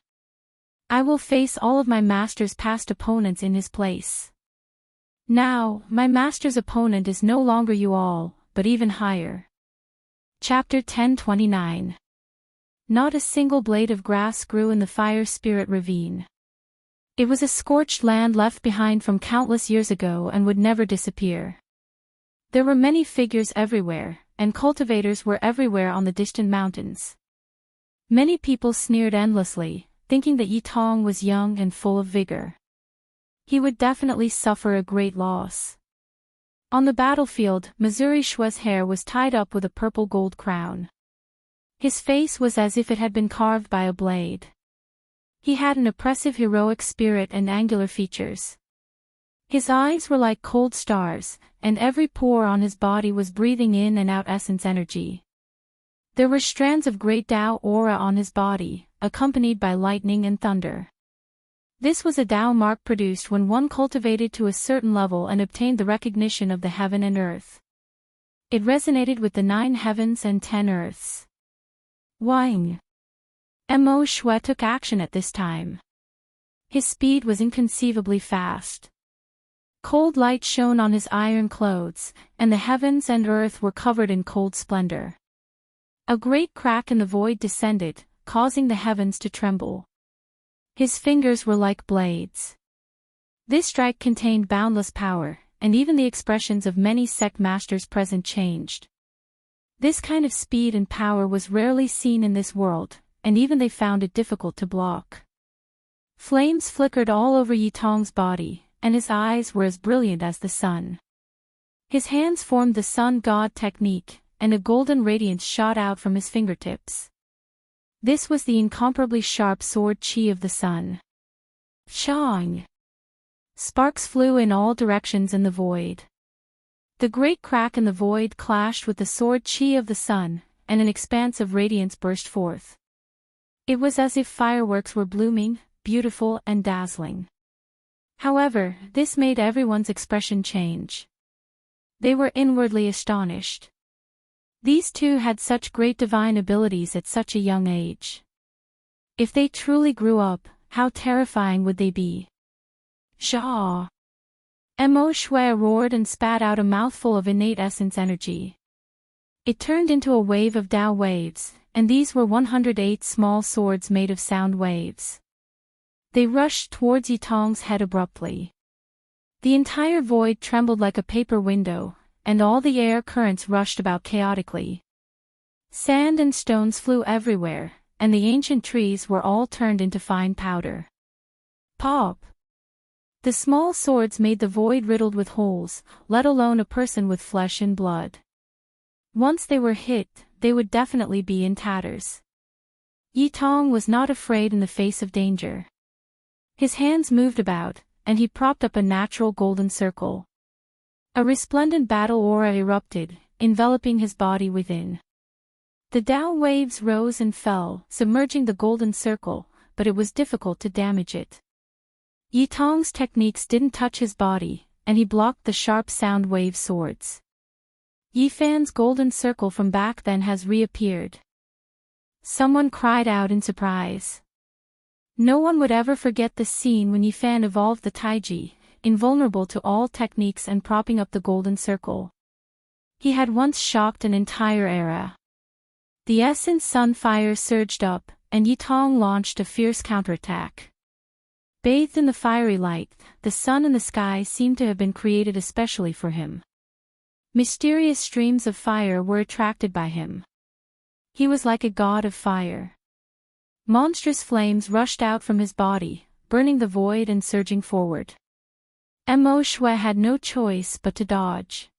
I will face all of my master's past opponents in his place. Now, my master's opponent is no longer you all, but even higher. Chapter 1029. Not a single blade of grass grew in the fire spirit ravine. It was a scorched land left behind from countless years ago and would never disappear. There were many figures everywhere, and cultivators were everywhere on the distant mountains. Many people sneered endlessly, thinking that Yi Tong was young and full of vigor. He would definitely suffer a great loss. On the battlefield, Missouri Shui's hair was tied up with a purple gold crown. His face was as if it had been carved by a blade. He had an oppressive heroic spirit and angular features. His eyes were like cold stars, and every pore on his body was breathing in and out essence energy. There were strands of great Tao aura on his body, accompanied by lightning and thunder. This was a Tao mark produced when one cultivated to a certain level and obtained the recognition of the heaven and earth. It resonated with the 9 heavens and 10 earths. Wang. Mo Shui took action at this time. His speed was inconceivably fast. Cold light shone on his iron clothes, and the heavens and earth were covered in cold splendor. A great crack in the void descended, causing the heavens to tremble. His fingers were like blades. This strike contained boundless power, and even the expressions of many sect masters present changed. This kind of speed and power was rarely seen in this world, and even they found it difficult to block. Flames flickered all over Yi Tong's body, and his eyes were as brilliant as the sun. His hands formed the sun god technique, and a golden radiance shot out from his fingertips. This was the incomparably sharp sword qi of the sun. Shang! Sparks flew in all directions in the void. The great crack in the void clashed with the sword qi of the sun, and an expanse of radiance burst forth. It was as if fireworks were blooming, beautiful and dazzling. However, this made everyone's expression change. They were inwardly astonished. These two had such great divine abilities at such a young age. If they truly grew up, how terrifying would they be? Shaw! Mo Shui roared and spat out a mouthful of innate essence energy. It turned into a wave of Dao waves, and these were 108 small swords made of sound waves. They rushed towards Yitong's head abruptly. The entire void trembled like a paper window, and all the air currents rushed about chaotically. Sand and stones flew everywhere, and the ancient trees were all turned into fine powder. Pop! The small swords made the void riddled with holes, let alone a person with flesh and blood. Once they were hit, they would definitely be in tatters. Yitong was not afraid in the face of danger. His hands moved about, and he propped up a natural golden circle. A resplendent battle aura erupted, enveloping his body within. The Dao waves rose and fell, submerging the golden circle, but it was difficult to damage it. Yitong's techniques didn't touch his body, and he blocked the sharp sound wave swords. Yifan's golden circle from back then has reappeared. Someone cried out in surprise. No one would ever forget the scene when Yifan evolved the Taiji, invulnerable to all techniques and propping up the golden circle. He had once shocked an entire era. The Essence Sun fire surged up, and Yitong launched a fierce counterattack. Bathed in the fiery light, the sun and the sky seemed to have been created especially for him. Mysterious streams of fire were attracted by him. He was like a god of fire. Monstrous flames rushed out from his body, burning the void and surging forward. Mo Shui had no choice but to dodge.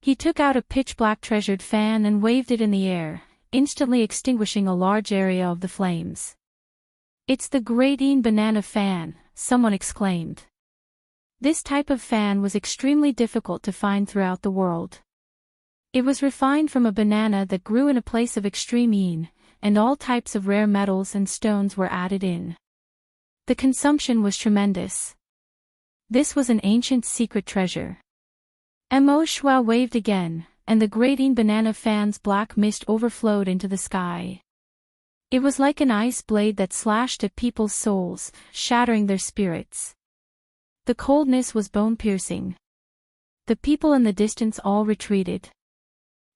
He took out a pitch-black treasured fan and waved it in the air, instantly extinguishing a large area of the flames. "It's the Great Banana Fan," someone exclaimed. This type of fan was extremely difficult to find throughout the world. It was refined from a banana that grew in a place of extreme yin, and all types of rare metals and stones were added in. The consumption was tremendous. This was an ancient secret treasure. Mo Shui waved again, and the Great Banana Fan's black mist overflowed into the sky. It was like an ice blade that slashed at people's souls, shattering their spirits. The coldness was bone-piercing. The people in the distance all retreated.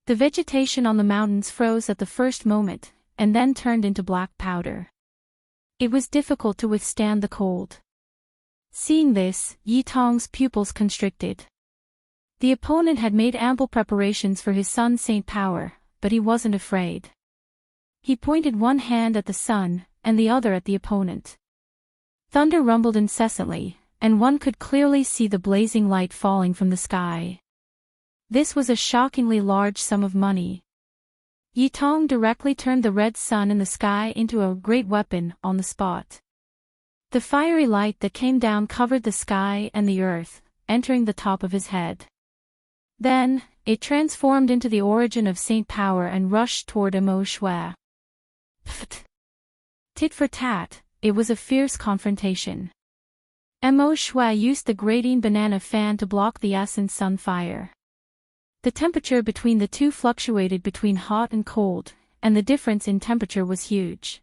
The vegetation on the mountains froze at the first moment, and then turned into black powder. It was difficult to withstand the cold. Seeing this, Yitong's pupils constricted. The opponent had made ample preparations for his sun saint power, but he wasn't afraid. He pointed one hand at the sun, and the other at the opponent. Thunder rumbled incessantly, and one could clearly see the blazing light falling from the sky. This was a shockingly large sum of money. Yitong directly turned the red sun in the sky into a great weapon on the spot. The fiery light that came down covered the sky and the earth, entering the top of his head. Then, it transformed into the origin of Saint Power and rushed toward Mo Shui. Pfft! Tit for tat, it was a fierce confrontation. Mo Shui used the Great Banana Fan to block the Essence Sun fire. The temperature between the two fluctuated between hot and cold, and the difference in temperature was huge.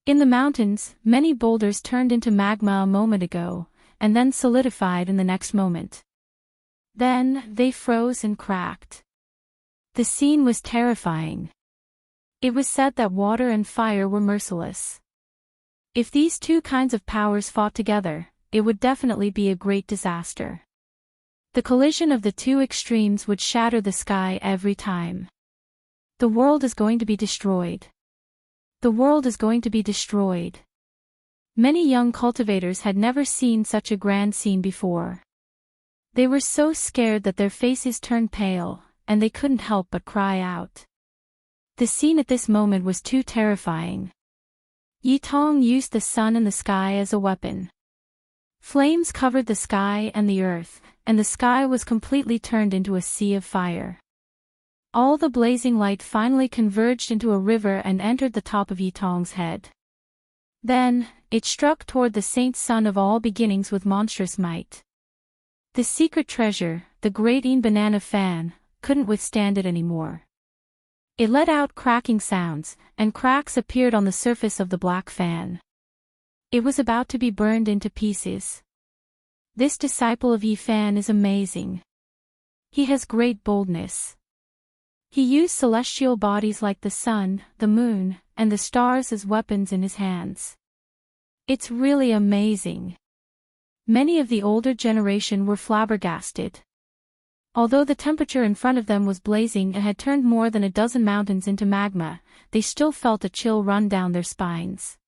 In the mountains, many boulders turned into magma a moment ago, and then solidified in the next moment. Then, they froze and cracked. The scene was terrifying. It was said that water and fire were merciless. If these two kinds of powers fought together, it would definitely be a great disaster. The collision of the two extremes would shatter the sky every time. The world is going to be destroyed. The world is going to be destroyed. Many young cultivators had never seen such a grand scene before. They were so scared that their faces turned pale, and they couldn't help but cry out. The scene at this moment was too terrifying. Yitong used the sun and the sky as a weapon. Flames covered the sky and the earth, and the sky was completely turned into a sea of fire. All the blazing light finally converged into a river and entered the top of Yitong's head. Then, it struck toward the Saint Sun of all beginnings with monstrous might. The secret treasure, the Great Banana Fan, couldn't withstand it anymore. It let out cracking sounds, and cracks appeared on the surface of the black fan. It was about to be burned into pieces. This disciple of Yi Fan is amazing. He has great boldness. He used celestial bodies like the sun, the moon, and the stars as weapons in his hands. It's really amazing. Many of the older generation were flabbergasted. Although the temperature in front of them was blazing and had turned more than a dozen mountains into magma, they still felt a chill run down their spines.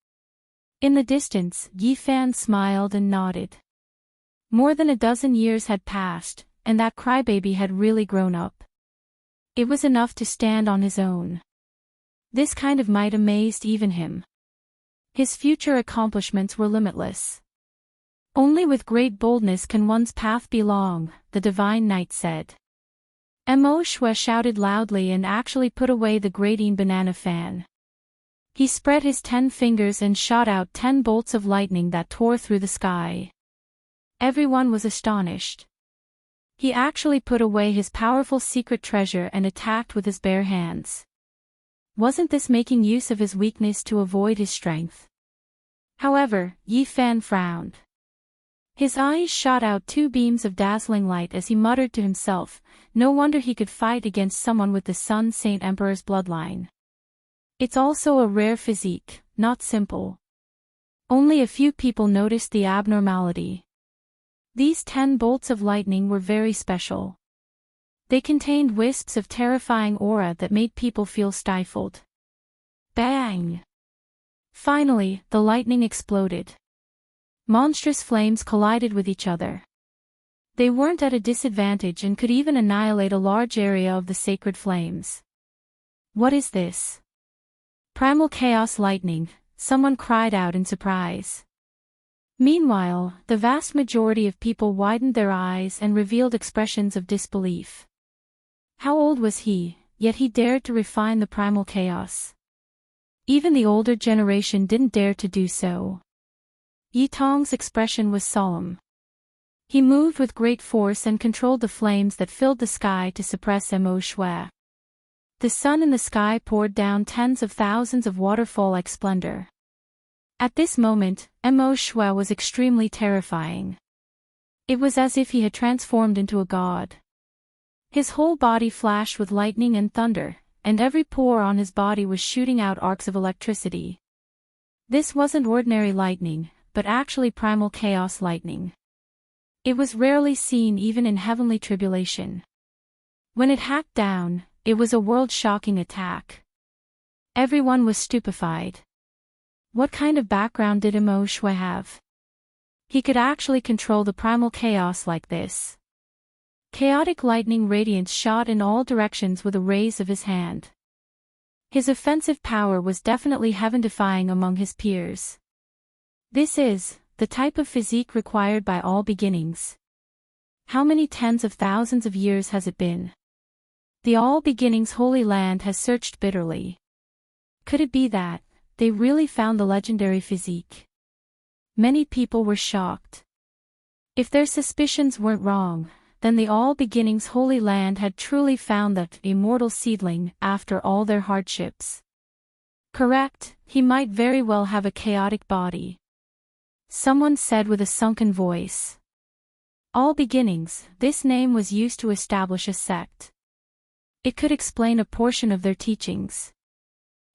In the distance, Yi Fan smiled and nodded. More than a dozen years had passed, and that crybaby had really grown up. It was enough to stand on his own. This kind of might amazed even him. His future accomplishments were limitless. Only with great boldness can one's path be long, the divine knight said. Mo Shui shouted loudly and actually put away the grating banana fan. He spread his 10 fingers and shot out 10 bolts of lightning that tore through the sky. Everyone was astonished. He actually put away his powerful secret treasure and attacked with his bare hands. Wasn't this making use of his weakness to avoid his strength? However, Yi Fan frowned. His eyes shot out 2 beams of dazzling light as he muttered to himself, no wonder he could fight against someone with the Sun Saint Emperor's bloodline. It's also a rare physique, not simple. Only a few people noticed the abnormality. These 10 bolts of lightning were very special. They contained wisps of terrifying aura that made people feel stifled. Bang! Finally, the lightning exploded. Monstrous flames collided with each other. They weren't at a disadvantage and could even annihilate a large area of the sacred flames. What is this? Primal chaos lightning, someone cried out in surprise. Meanwhile, the vast majority of people widened their eyes and revealed expressions of disbelief. How old was he, yet he dared to refine the primal chaos? Even the older generation didn't dare to do so. Yi Tong's expression was solemn. He moved with great force and controlled the flames that filled the sky to suppress Mo Shui. The sun in the sky poured down tens of thousands of waterfall-like splendor. At this moment, Mo Shui was extremely terrifying. It was as if he had transformed into a god. His whole body flashed with lightning and thunder, and every pore on his body was shooting out arcs of electricity. This wasn't ordinary lightning, but actually primal chaos lightning. It was rarely seen even in heavenly tribulation. When it hacked down, it was a world-shocking attack. Everyone was stupefied. What kind of background did Mo Shui have? He could actually control the primal chaos like this. Chaotic lightning radiance shot in all directions with a raise of his hand. His offensive power was definitely heaven-defying among his peers. This is the type of physique required by all beginnings. How many tens of thousands of years has it been? The All Beginnings Holy Land has searched bitterly. Could it be that they really found the legendary physique? Many people were shocked. If their suspicions weren't wrong, then the All Beginnings Holy Land had truly found that immortal seedling after all their hardships. Correct, he might very well have a chaotic body. Someone said with a sunken voice. All Beginnings, this name was used to establish a sect. It could explain a portion of their teachings.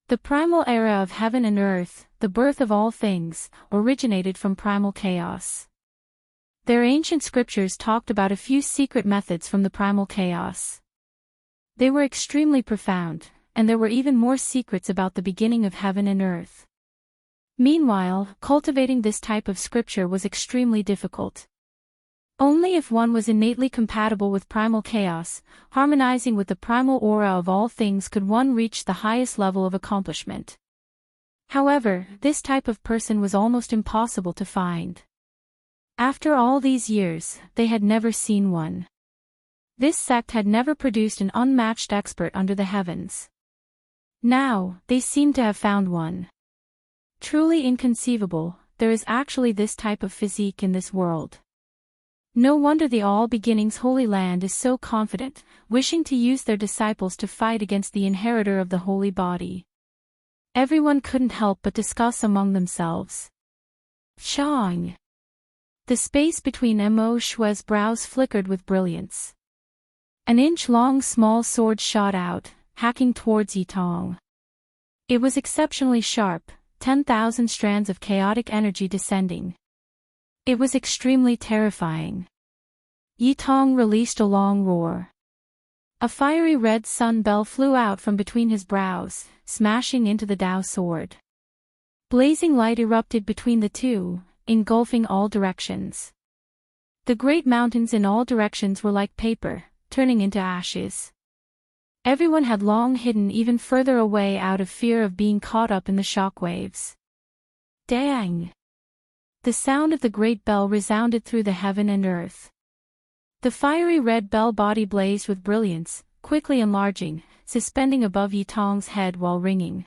The primal era of heaven and earth, the birth of all things, originated from primal chaos. Their ancient scriptures talked about a few secret methods from the primal chaos. They were extremely profound, and there were even more secrets about the beginning of heaven and earth. Meanwhile, cultivating this type of scripture was extremely difficult. Only if one was innately compatible with primal chaos, harmonizing with the primal aura of all things, could one reach the highest level of accomplishment. However, this type of person was almost impossible to find. After all these years, they had never seen one. This sect had never produced an unmatched expert under the heavens. Now, they seemed to have found one. Truly inconceivable, there is actually this type of physique in this world. No wonder the All Beginnings Holy Land is so confident, wishing to use their disciples to fight against the inheritor of the holy body. Everyone couldn't help but discuss among themselves. Chang! The space between Mo Shue's brows flickered with brilliance. An inch-long small sword shot out, hacking towards Yi Tong. It was exceptionally sharp, 10,000 strands of chaotic energy descending. It was extremely terrifying. Yi Tong released a long roar. A fiery red sun bell flew out from between his brows, smashing into the Dao sword. Blazing light erupted between the two, engulfing all directions. The great mountains in all directions were like paper, turning into ashes. Everyone had long hidden even further away out of fear of being caught up in the shockwaves. Dang! The sound of the great bell resounded through the heaven and earth. The fiery red bell body blazed with brilliance, quickly enlarging, suspending above Yi Tong's head while ringing.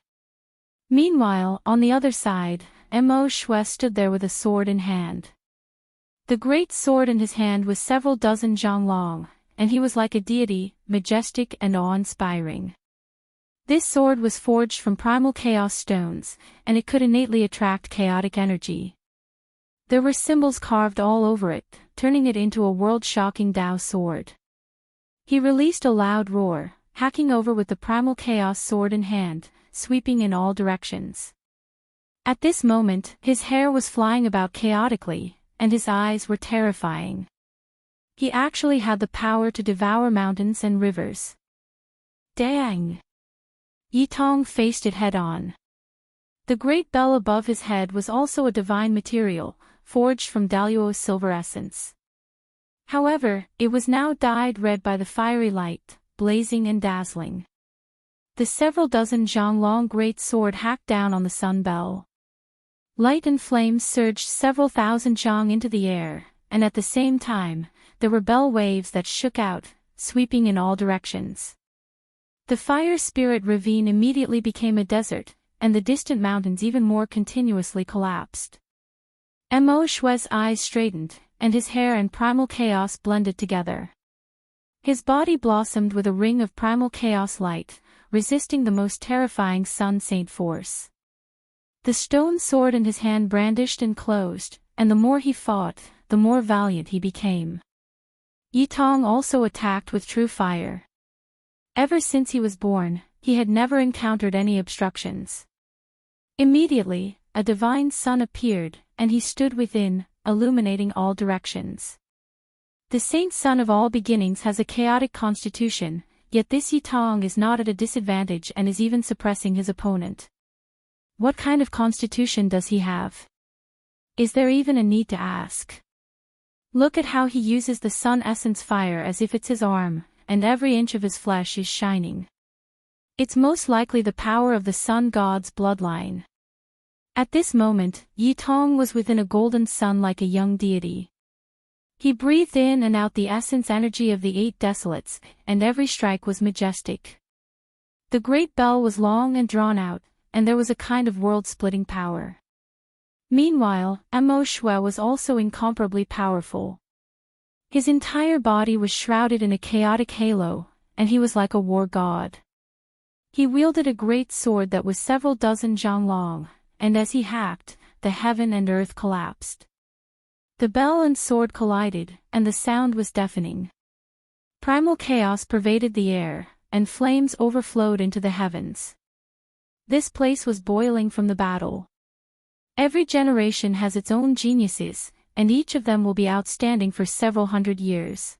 Meanwhile, on the other side, Mo Shue stood there with a sword in hand. The great sword in his hand was several dozen zhang long, and he was like a deity, majestic and awe-inspiring. This sword was forged from primal chaos stones, and it could innately attract chaotic energy. There were symbols carved all over it, turning it into a world-shocking Dao sword. He released a loud roar, hacking over with the primal chaos sword in hand, sweeping in all directions. At this moment, his hair was flying about chaotically, and his eyes were terrifying. He actually had the power to devour mountains and rivers. Dang! Yi Tong faced it head-on. The great bell above his head was also a divine material, forged from Daluo's silver essence. However, it was now dyed red by the fiery light, blazing and dazzling. The several dozen zhang long great sword hacked down on the sun bell. Light and flames surged several thousand zhang into the air, and at the same time, there were bell waves that shook out, sweeping in all directions. The fire spirit ravine immediately became a desert, and the distant mountains even more continuously collapsed. Mo Shue's eyes straightened, and his hair and primal chaos blended together. His body blossomed with a ring of primal chaos light, resisting the most terrifying sun saint force. The stone sword in his hand brandished and closed, and the more he fought, the more valiant he became. Yi Tong also attacked with true fire. Ever since he was born, he had never encountered any obstructions. Immediately, a divine sun appeared, and he stood within, illuminating all directions. The Saint Sun of all beginnings has a chaotic constitution, yet this Yi Tong is not at a disadvantage and is even suppressing his opponent. What kind of constitution does he have? Is there even a need to ask? Look at how he uses the sun essence fire as if it's his arm, and every inch of his flesh is shining. It's most likely the power of the sun god's bloodline. At this moment, Yi Tong was within a golden sun like a young deity. He breathed in and out the essence energy of the 8 desolates, and every strike was majestic. The great bell was long and drawn out, and there was a kind of world-splitting power. Meanwhile, Mo Shue was also incomparably powerful. His entire body was shrouded in a chaotic halo, and he was like a war god. He wielded a great sword that was several dozen zhang long, and as he hacked, the heaven and earth collapsed. The bell and sword collided, and the sound was deafening. Primal chaos pervaded the air, and flames overflowed into the heavens. This place was boiling from the battle. Every generation has its own geniuses, and each of them will be outstanding for several hundred years.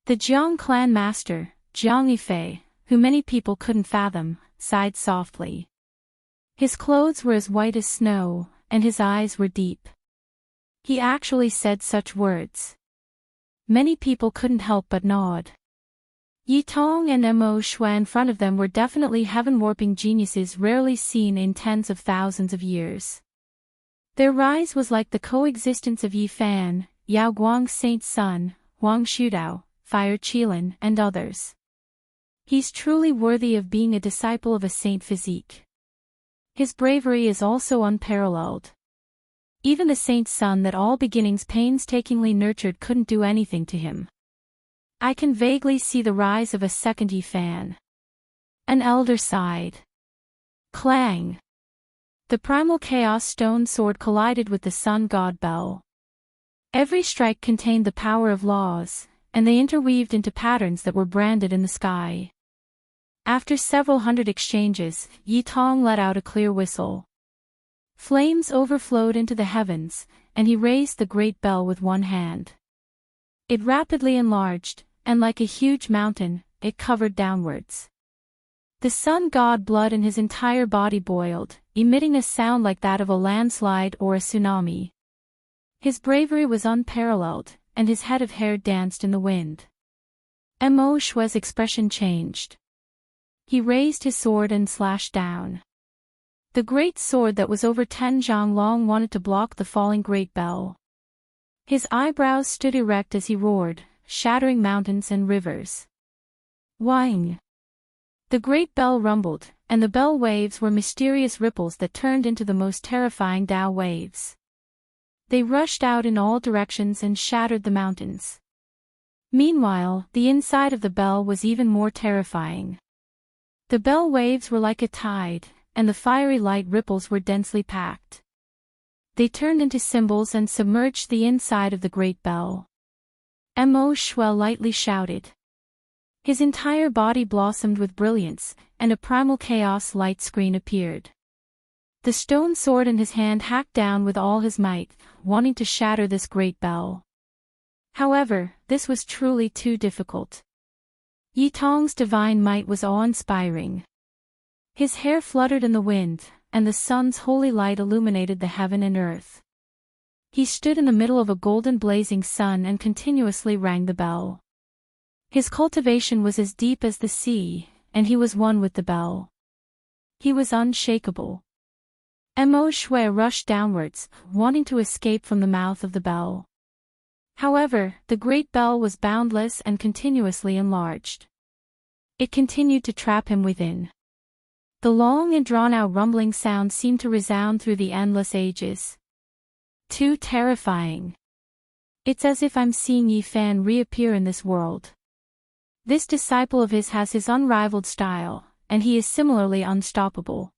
The Jiang clan master, Jiang Yifei, who many people couldn't fathom, sighed softly. His clothes were as white as snow, and his eyes were deep. He actually said such words. Many people couldn't help but nod. Yi Tong and Mo Shue in front of them were definitely heaven-warping geniuses rarely seen in tens of thousands of years. Their rise was like the coexistence of Yi Fan, Yao Guang's Saint Sun, Huang Shudao, Fire Qilin, and others. He's truly worthy of being a disciple of a saint physique. His bravery is also unparalleled. Even the Saint Sun that all beginnings painstakingly nurtured couldn't do anything to him. I can vaguely see the rise of a second Yi Fan. An elder sighed. Clang! The primal chaos stone sword collided with the sun god bell. Every strike contained the power of laws, and they interweaved into patterns that were branded in the sky. After several hundred exchanges, Yi Tong let out a clear whistle. Flames overflowed into the heavens, and he raised the great bell with one hand. It rapidly enlarged, and like a huge mountain, it covered downwards. The sun god blood in his entire body boiled, emitting a sound like that of a landslide or a tsunami. His bravery was unparalleled, and his head of hair danced in the wind. Mo Shui's expression changed. He raised his sword and slashed down. The great sword that was over 10 zhang long wanted to block the falling great bell. His eyebrows stood erect as he roared, shattering mountains and rivers. Whing! The great bell rumbled, and the bell waves were mysterious ripples that turned into the most terrifying Tao waves. They rushed out in all directions and shattered the mountains. Meanwhile, the inside of the bell was even more terrifying. The bell waves were like a tide, and the fiery light ripples were densely packed. They turned into symbols and submerged the inside of the great bell. Mo Shui lightly shouted. His entire body blossomed with brilliance, and a primal chaos light screen appeared. The stone sword in his hand hacked down with all his might, wanting to shatter this great bell. However, this was truly too difficult. Yi Tong's divine might was awe-inspiring. His hair fluttered in the wind, and the sun's holy light illuminated the heaven and earth. He stood in the middle of a golden blazing sun and continuously rang the bell. His cultivation was as deep as the sea, and he was one with the bell. He was unshakable. Mo Shui rushed downwards, wanting to escape from the mouth of the bell. However, the great bell was boundless and continuously enlarged. It continued to trap him within. The long and drawn-out rumbling sound seemed to resound through the endless ages. Too terrifying. It's as if I'm seeing Yi Fan reappear in this world. This disciple of his has his unrivaled style, and he is similarly unstoppable.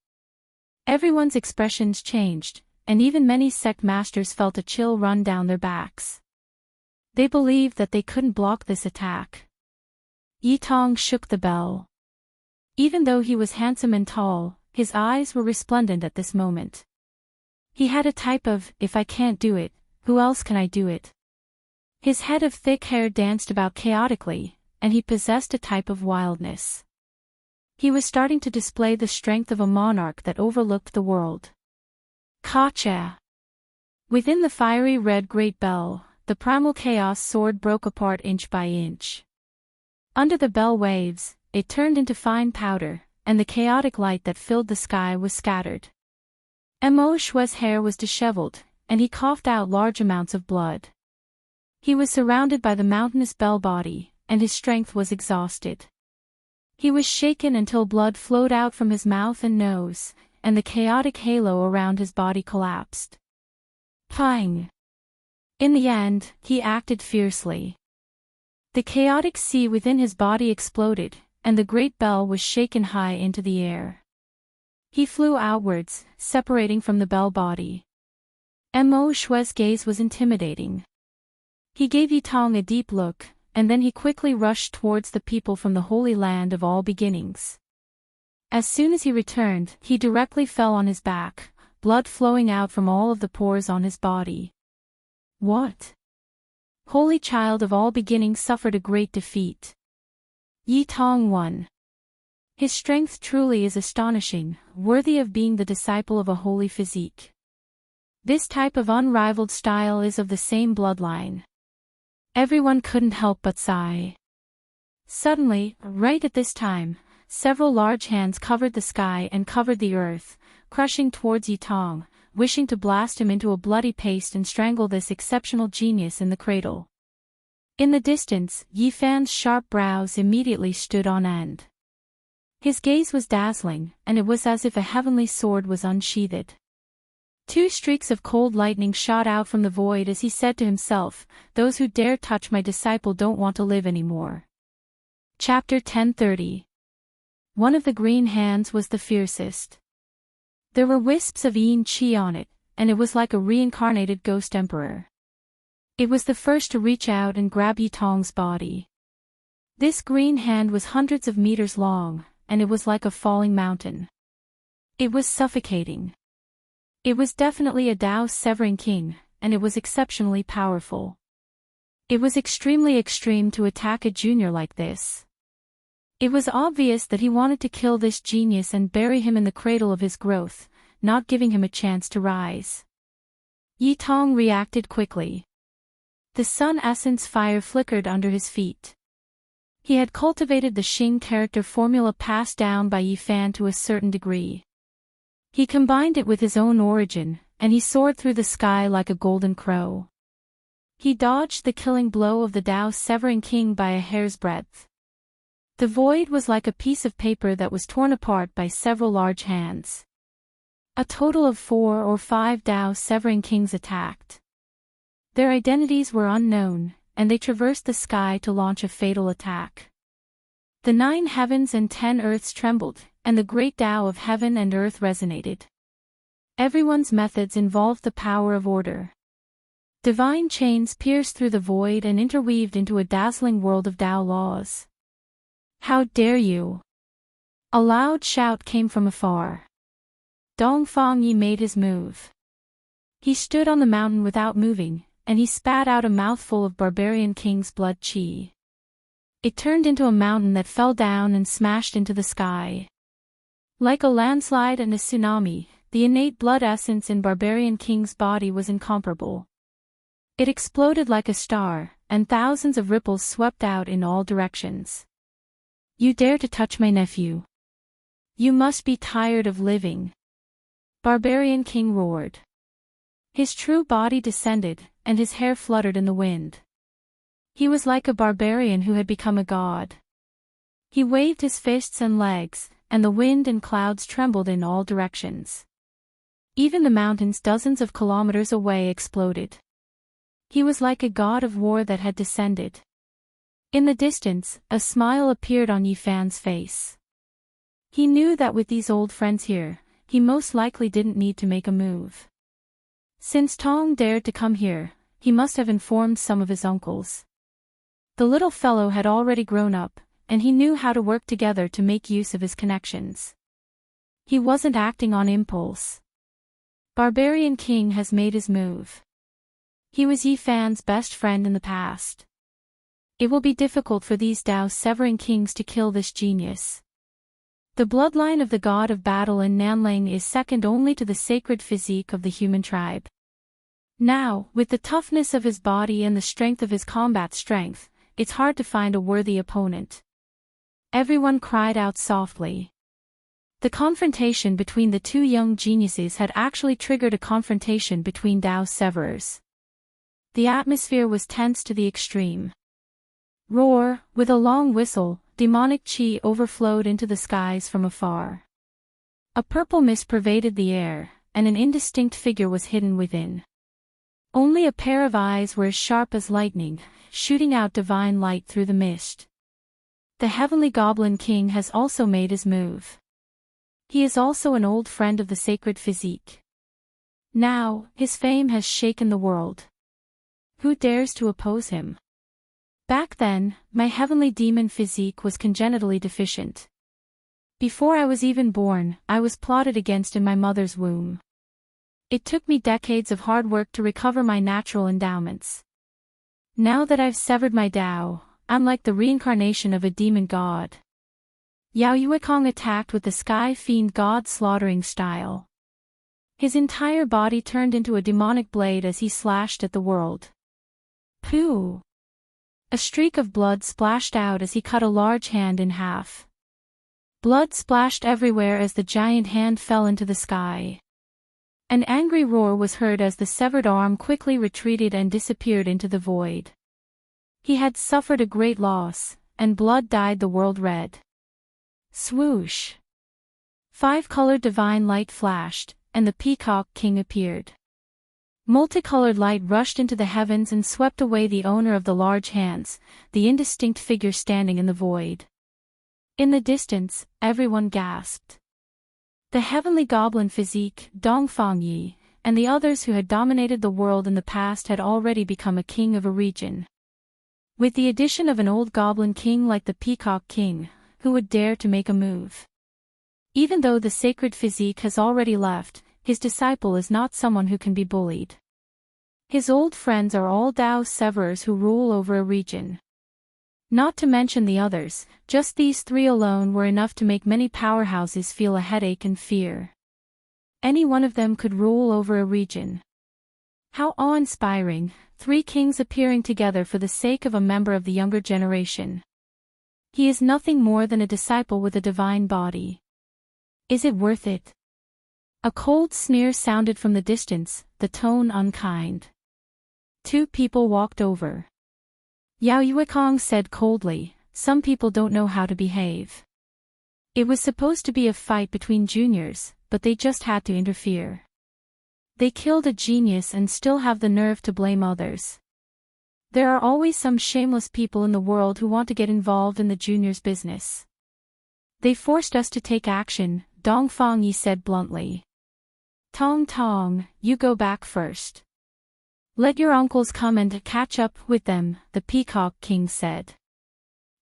Everyone's expressions changed, and even many sect masters felt a chill run down their backs. They believed that they couldn't block this attack. Yi Tong shook the bell. Even though he was handsome and tall, his eyes were resplendent at this moment. He had a type of, if I can't do it, who else can I do it? His head of thick hair danced about chaotically, and he possessed a type of wildness. He was starting to display the strength of a monarch that overlooked the world. Kacha! Within the fiery red great bell, the primal chaos sword broke apart inch by inch. Under the bell waves, it turned into fine powder, and the chaotic light that filled the sky was scattered. Mo Shui's hair was disheveled, and he coughed out large amounts of blood. He was surrounded by the mountainous bell body, and his strength was exhausted. He was shaken until blood flowed out from his mouth and nose, and the chaotic halo around his body collapsed. Pang! In the end, he acted fiercely. The chaotic sea within his body exploded, and the great bell was shaken high into the air. He flew outwards, separating from the bell body. Mo Shui's gaze was intimidating. He gave Yi Tong a deep look, and then he quickly rushed towards the people from the Holy Land of all beginnings. As soon as he returned, he directly fell on his back, blood flowing out from all of the pores on his body. What? Holy Child of all beginnings suffered a great defeat. Yi Tong won. His strength truly is astonishing, worthy of being the disciple of a holy physique. This type of unrivaled style is of the same bloodline. Everyone couldn't help but sigh. Suddenly, right at this time, several large hands covered the sky and covered the earth, crushing towards Yi Tong, wishing to blast him into a bloody paste and strangle this exceptional genius in the cradle. In the distance, Yi Fan's sharp brows immediately stood on end. His gaze was dazzling, and it was as if a heavenly sword was unsheathed. 2 streaks of cold lightning shot out from the void as he said to himself, "Those who dare touch my disciple don't want to live anymore." Chapter 1030. One of the green hands was the fiercest. There were wisps of Yin Qi on it, and it was like a reincarnated ghost emperor. It was the first to reach out and grab Yi Tong's body. This green hand was hundreds of meters long, and it was like a falling mountain. It was suffocating. It was definitely a Dao-severing king, and it was exceptionally powerful. It was extremely extreme to attack a junior like this. It was obvious that he wanted to kill this genius and bury him in the cradle of his growth, not giving him a chance to rise. Yi Tong reacted quickly. The sun essence fire flickered under his feet. He had cultivated the Xing character formula passed down by Yi Fan to a certain degree. He combined it with his own origin, and he soared through the sky like a golden crow. He dodged the killing blow of the Dao-severing king by a hair's breadth. The void was like a piece of paper that was torn apart by several large hands. A total of 4 or 5 Dao-severing kings attacked. Their identities were unknown, and they traversed the sky to launch a fatal attack. The 9 heavens and 10 earths trembled, and the great Tao of heaven and earth resonated. Everyone's methods involved the power of order. Divine chains pierced through the void and interweaved into a dazzling world of Tao laws. How dare you! A loud shout came from afar. Dongfang Yi made his move. He stood on the mountain without moving, and he spat out a mouthful of barbarian king's blood qi. It turned into a mountain that fell down and smashed into the sky. Like a landslide and a tsunami, the innate blood essence in barbarian king's body was incomparable. It exploded like a star, and thousands of ripples swept out in all directions. You dare to touch my nephew? You must be tired of living. Barbarian king roared. His true body descended, and his hair fluttered in the wind. He was like a barbarian who had become a god. He waved his fists and legs, and the wind and clouds trembled in all directions. Even the mountains dozens of kilometers away exploded. He was like a god of war that had descended. In the distance, a smile appeared on Yi Fan's face. He knew that with these old friends here, he most likely didn't need to make a move. Since Tong dared to come here, he must have informed some of his uncles. The little fellow had already grown up, and he knew how to work together to make use of his connections. He wasn't acting on impulse. Barbarian King has made his move. He was Yi Fan's best friend in the past. It will be difficult for these Dao-severing kings to kill this genius. The bloodline of the god of battle in Nanling is second only to the sacred physique of the human tribe. Now, with the toughness of his body and the strength of his combat strength, it's hard to find a worthy opponent. Everyone cried out softly. The confrontation between the two young geniuses had actually triggered a confrontation between Dao-severers. The atmosphere was tense to the extreme. Roar, with a long whistle, demonic qi overflowed into the skies from afar. A purple mist pervaded the air, and an indistinct figure was hidden within. Only a pair of eyes were as sharp as lightning, shooting out divine light through the mist. The heavenly goblin king has also made his move. He is also an old friend of the sacred physique. Now, his fame has shaken the world. Who dares to oppose him? Back then, my heavenly demon physique was congenitally deficient. Before I was even born, I was plotted against in my mother's womb. It took me decades of hard work to recover my natural endowments. Now that I've severed my Tao, I'm like the reincarnation of a demon god. Yao Yuekong attacked with the sky fiend god slaughtering style. His entire body turned into a demonic blade as he slashed at the world. Pooh! A streak of blood splashed out as he cut a large hand in half. Blood splashed everywhere as the giant hand fell into the sky. An angry roar was heard as the severed arm quickly retreated and disappeared into the void. He had suffered a great loss, and blood dyed the world red. Swoosh! 5-colored divine light flashed, and the Peacock King appeared. Multicolored light rushed into the heavens and swept away the owner of the large hands, the indistinct figure standing in the void. In the distance, everyone gasped. The heavenly goblin physique, Dongfang Yi, and the others who had dominated the world in the past had already become a king of a region. With the addition of an old goblin king like the Peacock King, who would dare to make a move? Even though the sacred physique has already left, his disciple is not someone who can be bullied. His old friends are all Dao Severers who rule over a region. Not to mention the others, just these three alone were enough to make many powerhouses feel a headache and fear. Any one of them could rule over a region. How awe-inspiring, three kings appearing together for the sake of a member of the younger generation. He is nothing more than a disciple with a divine body. Is it worth it? A cold sneer sounded from the distance, the tone unkind. Two people walked over. Yao Yuekong said coldly, "Some people don't know how to behave." It was supposed to be a fight between juniors, but they just had to interfere. They killed a genius and still have the nerve to blame others. There are always some shameless people in the world who want to get involved in the juniors' business. They forced us to take action, Dongfang Yi said bluntly. Tong Tong, you go back first. Let your uncles come and catch up with them, the Peacock King said.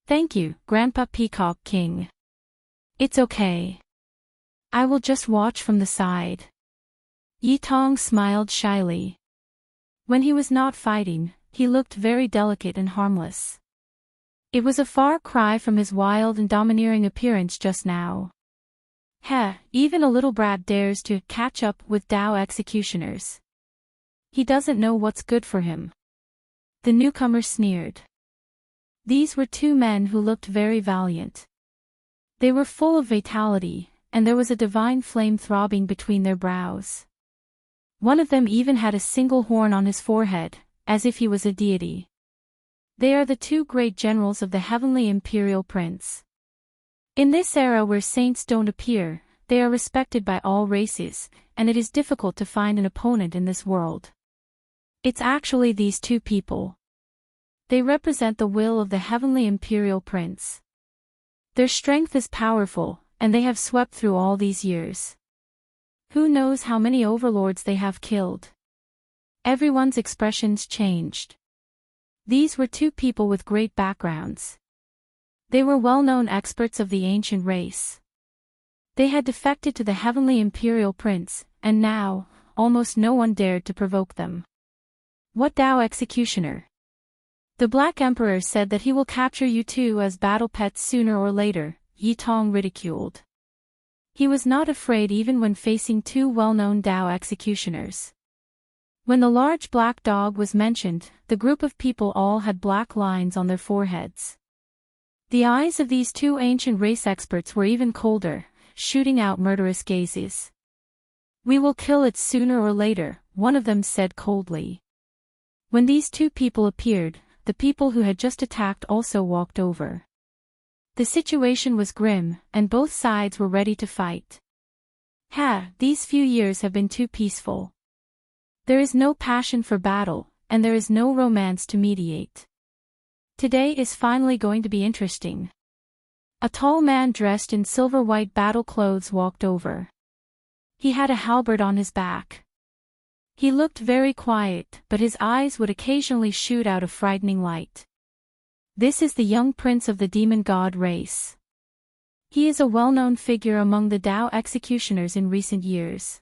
Thank you, Grandpa Peacock King. It's okay. I will just watch from the side. Yi Tong smiled shyly. When he was not fighting, he looked very delicate and harmless. It was a far cry from his wild and domineering appearance just now. Heh, even a little brat dares to catch up with Dao executioners. He doesn't know what's good for him. The newcomer sneered. These were two men who looked very valiant. They were full of vitality, and there was a divine flame throbbing between their brows. One of them even had a single horn on his forehead, as if he was a deity. They are the two great generals of the heavenly imperial prince. In this era where saints don't appear, they are respected by all races, and it is difficult to find an opponent in this world. It's actually these two people. They represent the will of the heavenly imperial prince. Their strength is powerful, and they have swept through all these years. Who knows how many overlords they have killed? Everyone's expressions changed. These were two people with great backgrounds. They were well-known experts of the ancient race. They had defected to the heavenly imperial prince, and now, almost no one dared to provoke them. What Dao executioner? The Black Emperor said that he will capture you two as battle pets sooner or later, Yi Tong ridiculed. He was not afraid even when facing two well-known Dao executioners. When the large black dog was mentioned, the group of people all had black lines on their foreheads. The eyes of these two ancient race experts were even colder, shooting out murderous gazes. We will kill it sooner or later, one of them said coldly. When these two people appeared, the people who had just attacked also walked over. The situation was grim, and both sides were ready to fight. These few years have been too peaceful. There is no passion for battle, and there is no romance to mediate. Today is finally going to be interesting. A tall man dressed in silver-white battle clothes walked over. He had a halberd on his back. He looked very quiet, but his eyes would occasionally shoot out a frightening light. This is the young prince of the demon god race. He is a well-known figure among the Dao executioners in recent years.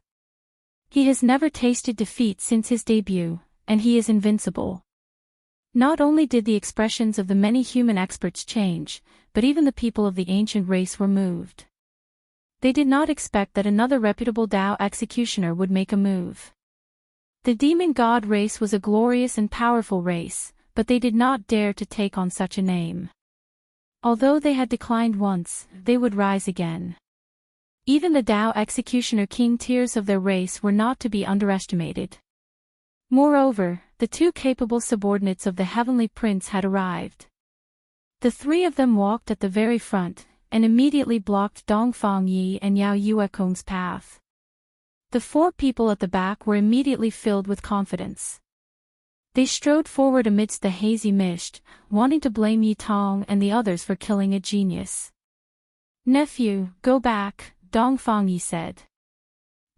He has never tasted defeat since his debut, and he is invincible. Not only did the expressions of the many human experts change, but even the people of the ancient race were moved. They did not expect that another reputable Dao executioner would make a move. The demon god race was a glorious and powerful race, but they did not dare to take on such a name. Although they had declined once, they would rise again. Even the Dao executioner king tiers of their race were not to be underestimated. Moreover, the two capable subordinates of the heavenly prince had arrived. The three of them walked at the very front, and immediately blocked Dongfang Yi and Yao Yuekong's path. The four people at the back were immediately filled with confidence. They strode forward amidst the hazy mist, wanting to blame Yi Tong and the others for killing a genius. Nephew, go back, Dongfang Yi said.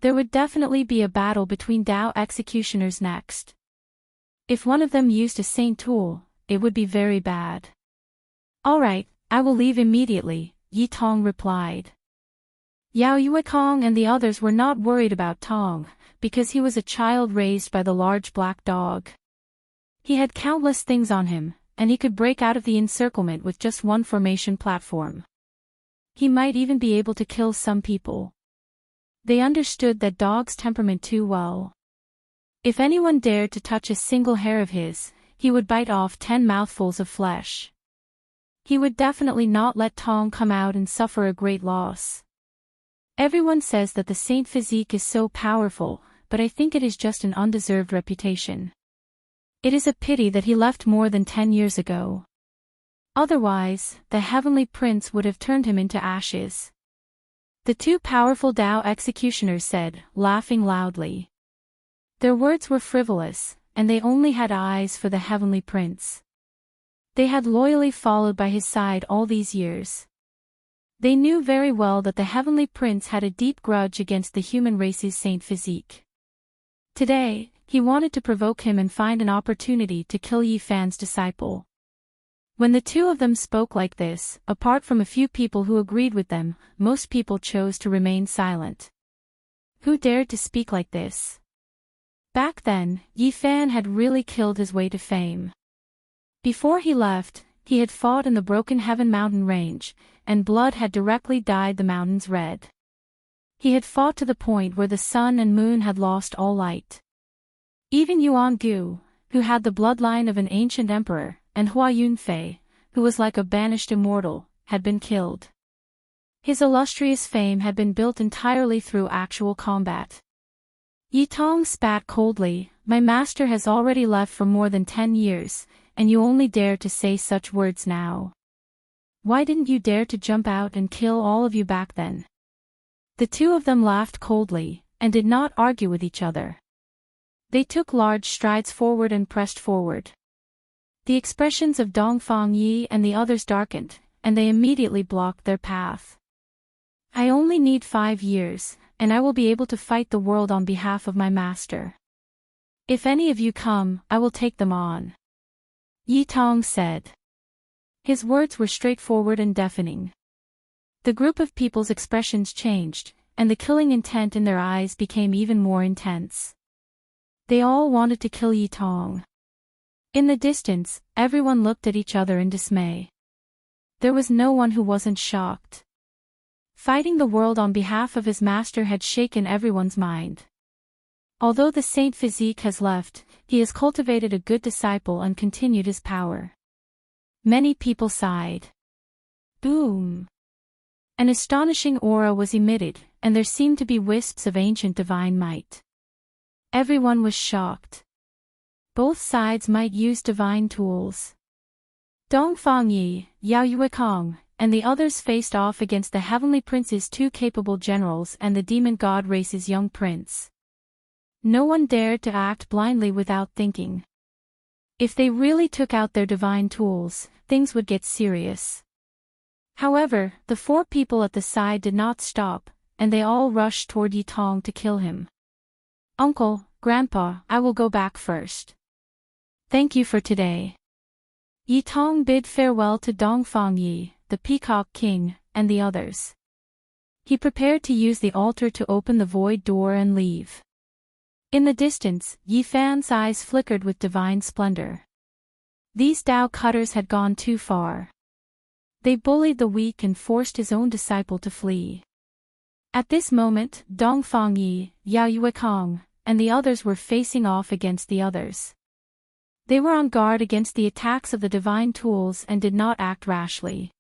there would definitely be a battle between Dao executioners next. If one of them used a saint tool, it would be very bad. Alright, I will leave immediately, Yi Tong replied. Yao Yuekong and the others were not worried about Tong, because he was a child raised by the large black dog. He had countless things on him, and he could break out of the encirclement with just one formation platform. He might even be able to kill some people. They understood that dog's temperament too well. If anyone dared to touch a single hair of his, he would bite off 10 mouthfuls of flesh. He would definitely not let Tong come out and suffer a great loss. Everyone says that the saint physique is so powerful, but I think it is just an undeserved reputation. It is a pity that he left more than 10 years ago. Otherwise, the heavenly prince would have turned him into ashes. The two powerful Dao executioners said, laughing loudly. Their words were frivolous, and they only had eyes for the heavenly prince. They had loyally followed by his side all these years. They knew very well that the heavenly prince had a deep grudge against the human race's saint physique. Today, he wanted to provoke him and find an opportunity to kill Yi Fan's disciple. When the two of them spoke like this, apart from a few people who agreed with them, most people chose to remain silent. Who dared to speak like this? Back then, Yi Fan had really killed his way to fame. Before he left, he had fought in the Broken Heaven mountain range, and blood had directly dyed the mountains red. He had fought to the point where the sun and moon had lost all light. Even Yuan Gu, who had the bloodline of an ancient emperor, and Hua Yunfei, who was like a banished immortal, had been killed. His illustrious fame had been built entirely through actual combat. Yi Tong spat coldly, "My master has already left for more than 10 years, and you only dare to say such words now. Why didn't you dare to jump out and kill all of you back then?" The two of them laughed coldly, and did not argue with each other. They took large strides forward and pressed forward. The expressions of Dongfang Yi and the others darkened, and they immediately blocked their path. "I only need 5 years, and I will be able to fight the world on behalf of my master. If any of you come, I will take them on," Yi Tong said. His words were straightforward and deafening. The group of people's expressions changed, and the killing intent in their eyes became even more intense. They all wanted to kill Yi Tong. In the distance, everyone looked at each other in dismay. There was no one who wasn't shocked. Fighting the world on behalf of his master had shaken everyone's mind. Although the saint physique has left, he has cultivated a good disciple and continued his power. Many people sighed. Boom! An astonishing aura was emitted, and there seemed to be wisps of ancient divine might. Everyone was shocked. Both sides might use divine tools. Dongfang Yi, Yao Yuekong, and the others faced off against the Heavenly Prince's 2 capable generals and the demon god race's young prince. No one dared to act blindly without thinking. If they really took out their divine tools, things would get serious. However, the 4 people at the side did not stop, and they all rushed toward Yi Tong to kill him. "Uncle, Grandpa, I will go back first. Thank you for today." Yi Tong bid farewell to Dongfang Yi, the Peacock King, and the others. He prepared to use the altar to open the void door and leave. In the distance, Yi Fan's eyes flickered with divine splendor. These Dao cutters had gone too far. They bullied the weak and forced his own disciple to flee. At this moment, Dongfang Yi, Yao Yuekong, and the others were facing off against the others. They were on guard against the attacks of the divine tools and did not act rashly.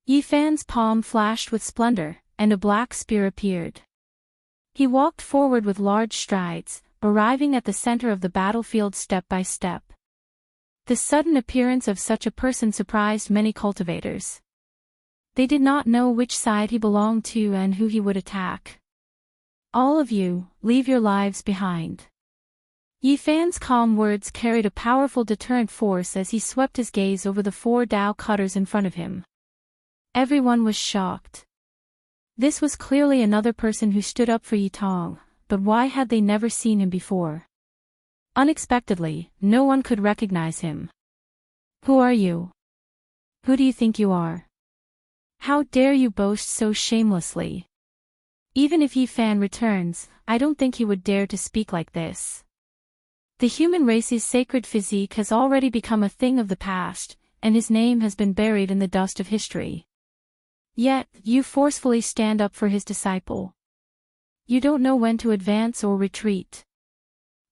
Yi Fan's palm flashed with splendor, and a black spear appeared. He walked forward with large strides, arriving at the center of the battlefield step by step. The sudden appearance of such a person surprised many cultivators. They did not know which side he belonged to and who he would attack. "All of you, leave your lives behind." Yi Fan's calm words carried a powerful deterrent force as he swept his gaze over the 4 Dao cutters in front of him. Everyone was shocked. This was clearly another person who stood up for Yitong, but why had they never seen him before? Unexpectedly, no one could recognize him. Who are you? Who do you think you are? How dare you boast so shamelessly? Even if Yifan returns, I don't think he would dare to speak like this. The human race's sacred physique has already become a thing of the past, and his name has been buried in the dust of history. Yet, you forcefully stand up for his disciple. You don't know when to advance or retreat.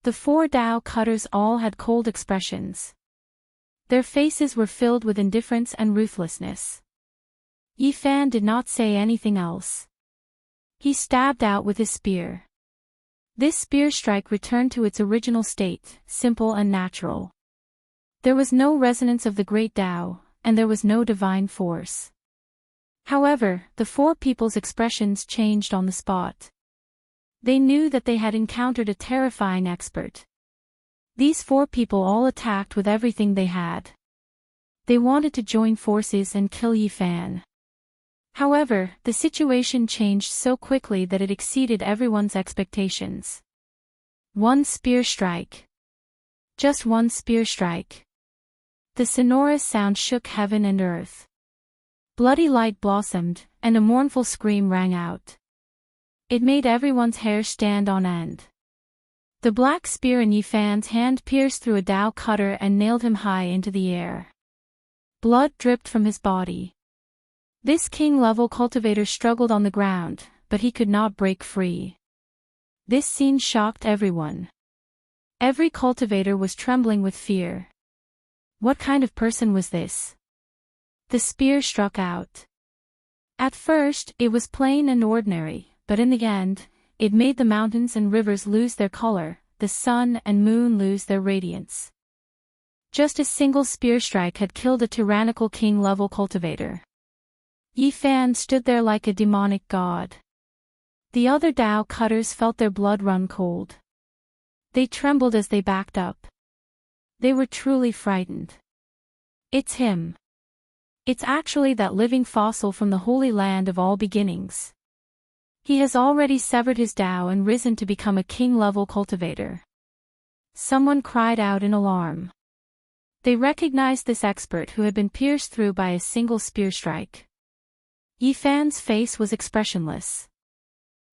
The four Tao cutters all had cold expressions. Their faces were filled with indifference and ruthlessness. Yifan did not say anything else. He stabbed out with his spear. This spear strike returned to its original state, simple and natural. There was no resonance of the great Tao, and there was no divine force. However, the four people's expressions changed on the spot. They knew that they had encountered a terrifying expert. These four people all attacked with everything they had. They wanted to join forces and kill Yifan. However, the situation changed so quickly that it exceeded everyone's expectations. One spear strike. Just one spear strike. The sonorous sound shook heaven and earth. Bloody light blossomed, and a mournful scream rang out. It made everyone's hair stand on end. The black spear in Yifan's hand pierced through a Tao cutter and nailed him high into the air. Blood dripped from his body. This king-level cultivator struggled on the ground, but he could not break free. This scene shocked everyone. Every cultivator was trembling with fear. What kind of person was this? The spear struck out. At first, it was plain and ordinary, but in the end, it made the mountains and rivers lose their color, the sun and moon lose their radiance. Just a single spear strike had killed a tyrannical king-level cultivator. Yifan stood there like a demonic god. The other Tao cutters felt their blood run cold. They trembled as they backed up. They were truly frightened. It's him. It's actually that living fossil from the Holy Land of all beginnings. He has already severed his Tao and risen to become a king-level cultivator. Someone cried out in alarm. They recognized this expert who had been pierced through by a single spear strike. Yifan's face was expressionless.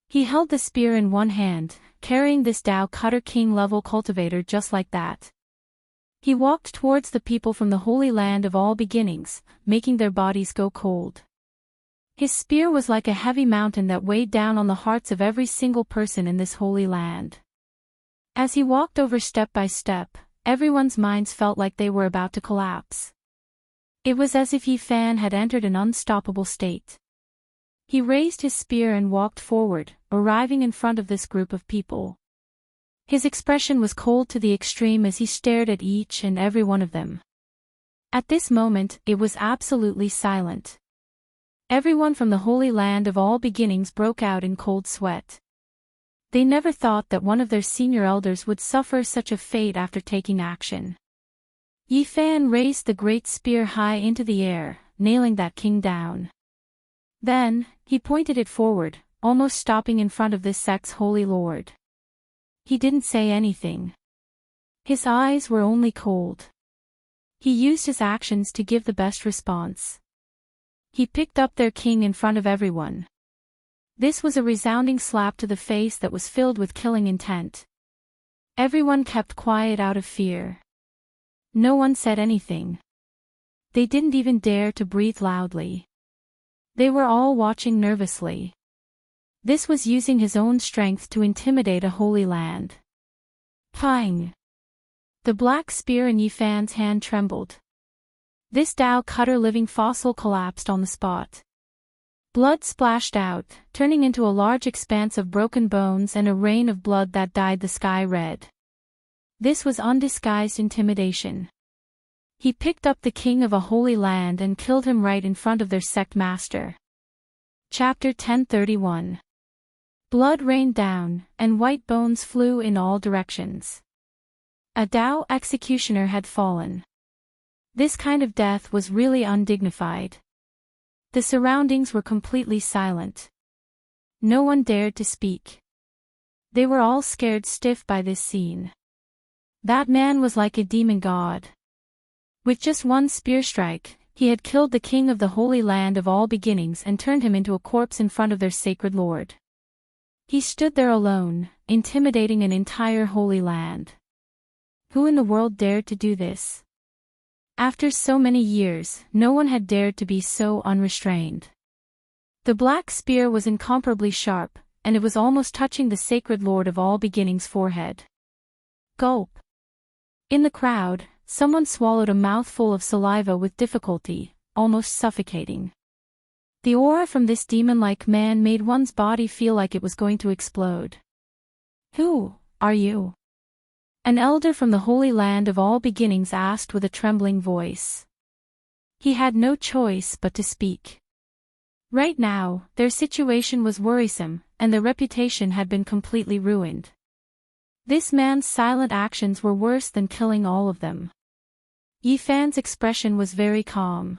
He held the spear in one hand, carrying this Tao cutter king-level cultivator just like that. He walked towards the people from the Holy Land of all beginnings, making their bodies go cold. His spear was like a heavy mountain that weighed down on the hearts of every single person in this Holy Land. As he walked over step by step, everyone's minds felt like they were about to collapse. It was as if Yifan had entered an unstoppable state. He raised his spear and walked forward, arriving in front of this group of people. His expression was cold to the extreme as he stared at each and every one of them. At this moment, it was absolutely silent. Everyone from the Holy Land of all beginnings broke out in cold sweat. They never thought that one of their senior elders would suffer such a fate after taking action. Yifan raised the great spear high into the air, nailing that king down. Then, he pointed it forward, almost stopping in front of this sect's holy lord. He didn't say anything. His eyes were only cold. He used his actions to give the best response. He picked up their king in front of everyone. This was a resounding slap to the face that was filled with killing intent. Everyone kept quiet out of fear. No one said anything. They didn't even dare to breathe loudly. They were all watching nervously. This was using his own strength to intimidate a holy land. Pang! The black spear in Yifan's hand trembled. This Tao cutter living fossil collapsed on the spot. Blood splashed out, turning into a large expanse of broken bones and a rain of blood that dyed the sky red. This was undisguised intimidation. He picked up the king of a holy land and killed him right in front of their sect master. Chapter 1031. Blood rained down, and white bones flew in all directions. A Tao executioner had fallen. This kind of death was really undignified. The surroundings were completely silent. No one dared to speak. They were all scared stiff by this scene. That man was like a demon god. With just one spear strike, he had killed the king of the Holy Land of all beginnings and turned him into a corpse in front of their sacred lord. He stood there alone, intimidating an entire Holy Land. Who in the world dared to do this? After so many years, no one had dared to be so unrestrained. The black spear was incomparably sharp, and it was almost touching the sacred lord of all beginnings' forehead. Gulp. In the crowd, someone swallowed a mouthful of saliva with difficulty, almost suffocating. The aura from this demon-like man made one's body feel like it was going to explode. Who are you? An elder from the Holy Land of all beginnings asked with a trembling voice. He had no choice but to speak. Right now, their situation was worrisome, and their reputation had been completely ruined. This man's silent actions were worse than killing all of them. Yi Fan's expression was very calm.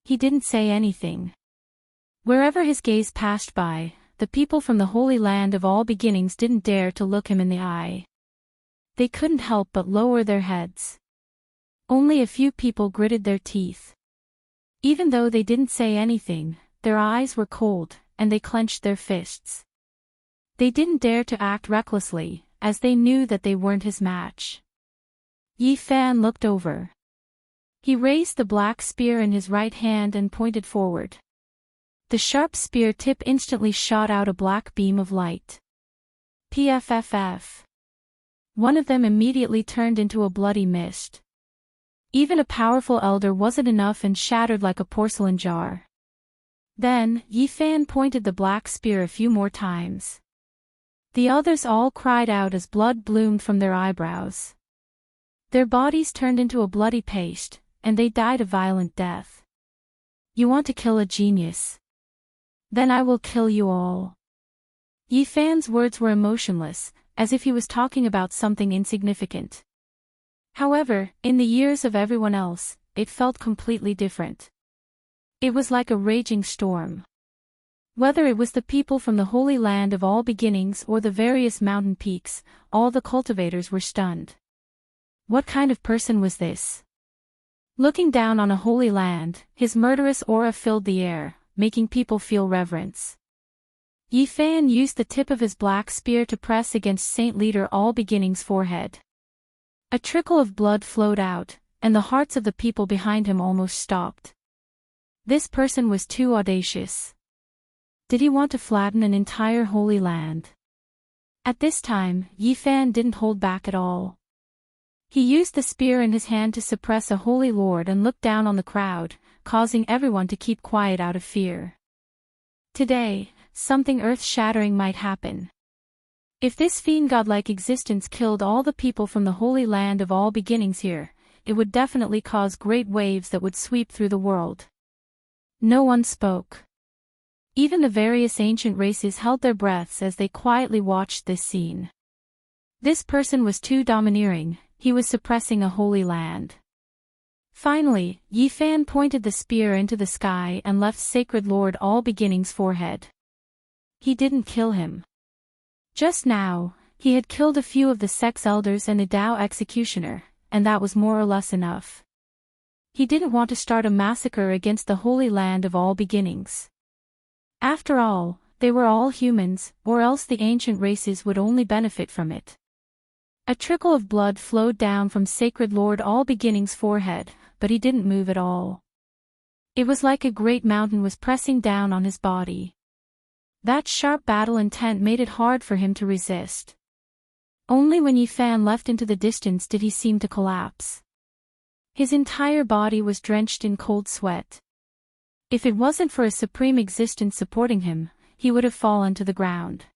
He didn't say anything. Wherever his gaze passed by, the people from the Holy Land of all beginnings didn't dare to look him in the eye. They couldn't help but lower their heads. Only a few people gritted their teeth. Even though they didn't say anything, their eyes were cold, and they clenched their fists. They didn't dare to act recklessly, as they knew that they weren't his match. Yi Fan looked over. He raised the black spear in his right hand and pointed forward. The sharp spear tip instantly shot out a black beam of light. Pfff. One of them immediately turned into a bloody mist. Even a powerful elder wasn't enough and shattered like a porcelain jar. Then, Yi Fan pointed the black spear a few more times. The others all cried out as blood bloomed from their eyebrows. Their bodies turned into a bloody paste, and they died a violent death. You want to kill a genius? Then I will kill you all. Yi Fan's words were emotionless, as if he was talking about something insignificant. However, in the ears of everyone else, it felt completely different. It was like a raging storm. Whether it was the people from the Holy Land of all beginnings or the various mountain peaks, all the cultivators were stunned. What kind of person was this? Looking down on a holy land, his murderous aura filled the air, making people feel reverence. Yi Fan used the tip of his black spear to press against Saint Leader All Beginning's forehead. A trickle of blood flowed out, and the hearts of the people behind him almost stopped. This person was too audacious. Did he want to flatten an entire holy land? At this time, Yi Fan didn't hold back at all. He used the spear in his hand to suppress a holy lord and looked down on the crowd, causing everyone to keep quiet out of fear. Today, something earth-shattering might happen. If this fiend godlike existence killed all the people from the Holy Land of all beginnings here, it would definitely cause great waves that would sweep through the world. No one spoke. Even the various ancient races held their breaths as they quietly watched this scene. This person was too domineering, he was suppressing a holy land. Finally, Yi Fan pointed the spear into the sky and left Sacred Lord All Beginning's forehead. He didn't kill him. Just now, he had killed a few of the sex elders and a Dao executioner, and that was more or less enough. He didn't want to start a massacre against the Holy Land of all beginnings. After all, they were all humans, or else the ancient races would only benefit from it. A trickle of blood flowed down from Sacred Lord All Beginning's forehead, but he didn't move at all. It was like a great mountain was pressing down on his body. That sharp battle intent made it hard for him to resist. Only when Yi Fan left into the distance did he seem to collapse. His entire body was drenched in cold sweat. If it wasn't for a supreme existence supporting him, he would have fallen to the ground.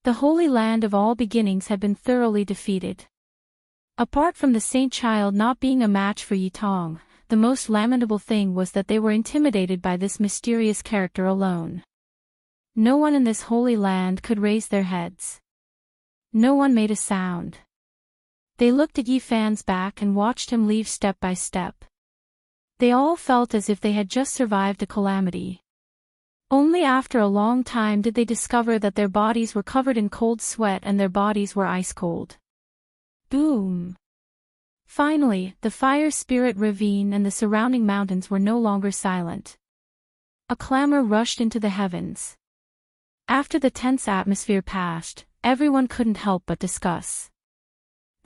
The Holy Land of all beginnings had been thoroughly defeated. Apart from the Saint Child not being a match for Yi Tong, the most lamentable thing was that they were intimidated by this mysterious character alone. No one in this holy land could raise their heads. No one made a sound. They looked at Yi Fan's back and watched him leave step by step. They all felt as if they had just survived a calamity. Only after a long time did they discover that their bodies were covered in cold sweat and their bodies were ice cold. Boom! Finally, the fire spirit ravine and the surrounding mountains were no longer silent. A clamor rushed into the heavens. After the tense atmosphere passed, everyone couldn't help but discuss.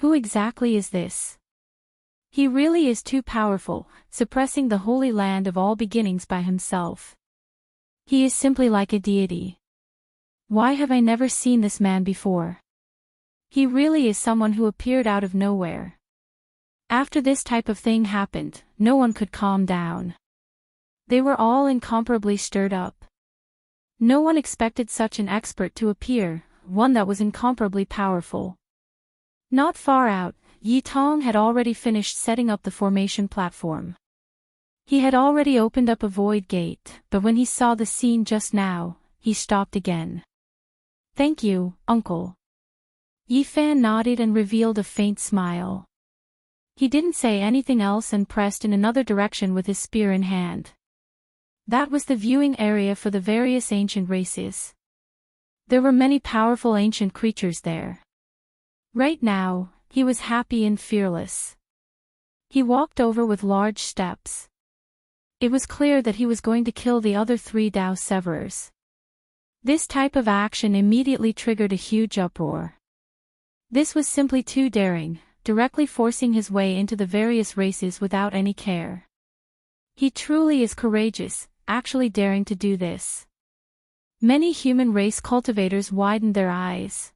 Who exactly is this? He really is too powerful, suppressing the holy land of all beginnings by himself. He is simply like a deity. Why have I never seen this man before? He really is someone who appeared out of nowhere. After this type of thing happened, no one could calm down. They were all incomparably stirred up. No one expected such an expert to appear, one that was incomparably powerful. Not far out, Yi Tong had already finished setting up the formation platform. He had already opened up a void gate, but when he saw the scene just now, he stopped again. Thank you, uncle. Yi Fan nodded and revealed a faint smile. He didn't say anything else and pressed in another direction with his spear in hand. That was the viewing area for the various ancient races. There were many powerful ancient creatures there. Right now, he was happy and fearless. He walked over with large steps. It was clear that he was going to kill the other 3 Dao Severers. This type of action immediately triggered a huge uproar. This was simply too daring, directly forcing his way into the various races without any care. He truly is courageous, actually daring to do this. Many human race cultivators widened their eyes.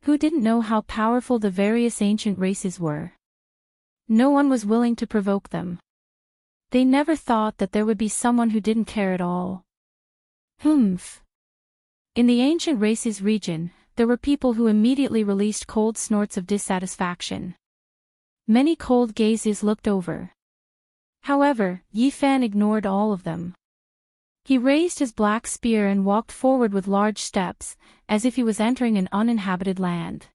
Who didn't know how powerful the various ancient races were? No one was willing to provoke them. They never thought that there would be someone who didn't care at all. Humph. In the ancient races region, there were people who immediately released cold snorts of dissatisfaction. Many cold gazes looked over. However, Yi Fan ignored all of them. He raised his black spear and walked forward with large steps, as if he was entering an uninhabited land.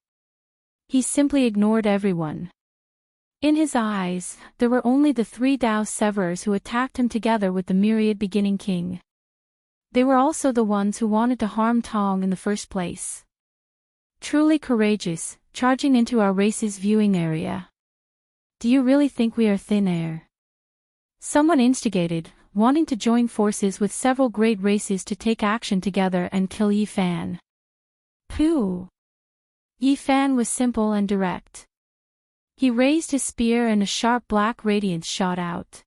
He simply ignored everyone. In his eyes, there were only the 3 Dao Severers who attacked him together with the myriad beginning king. They were also the ones who wanted to harm Tong in the first place. Truly courageous, charging into our race's viewing area. Do you really think we are thin air? Someone instigated, wanting to join forces with several great races to take action together and kill Yi Fan. Pooh! Yi Fan was simple and direct. He raised his spear and a sharp black radiance shot out.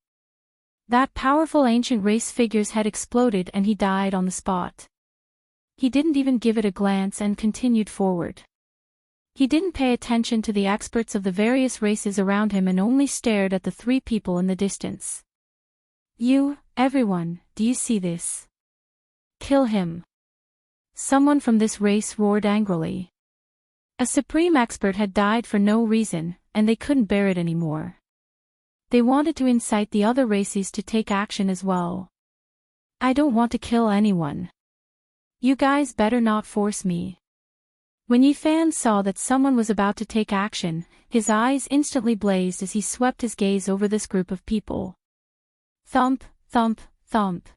That powerful ancient race figure's head exploded and he died on the spot. He didn't even give it a glance and continued forward. He didn't pay attention to the experts of the various races around him and only stared at the 3 people in the distance. Everyone, do you see this? Kill him. Someone from this race roared angrily. A supreme expert had died for no reason, and they couldn't bear it anymore. They wanted to incite the other races to take action as well. I don't want to kill anyone. You guys better not force me. When Yi Fan saw that someone was about to take action, his eyes instantly blazed as he swept his gaze over this group of people. Thump, thump, thump.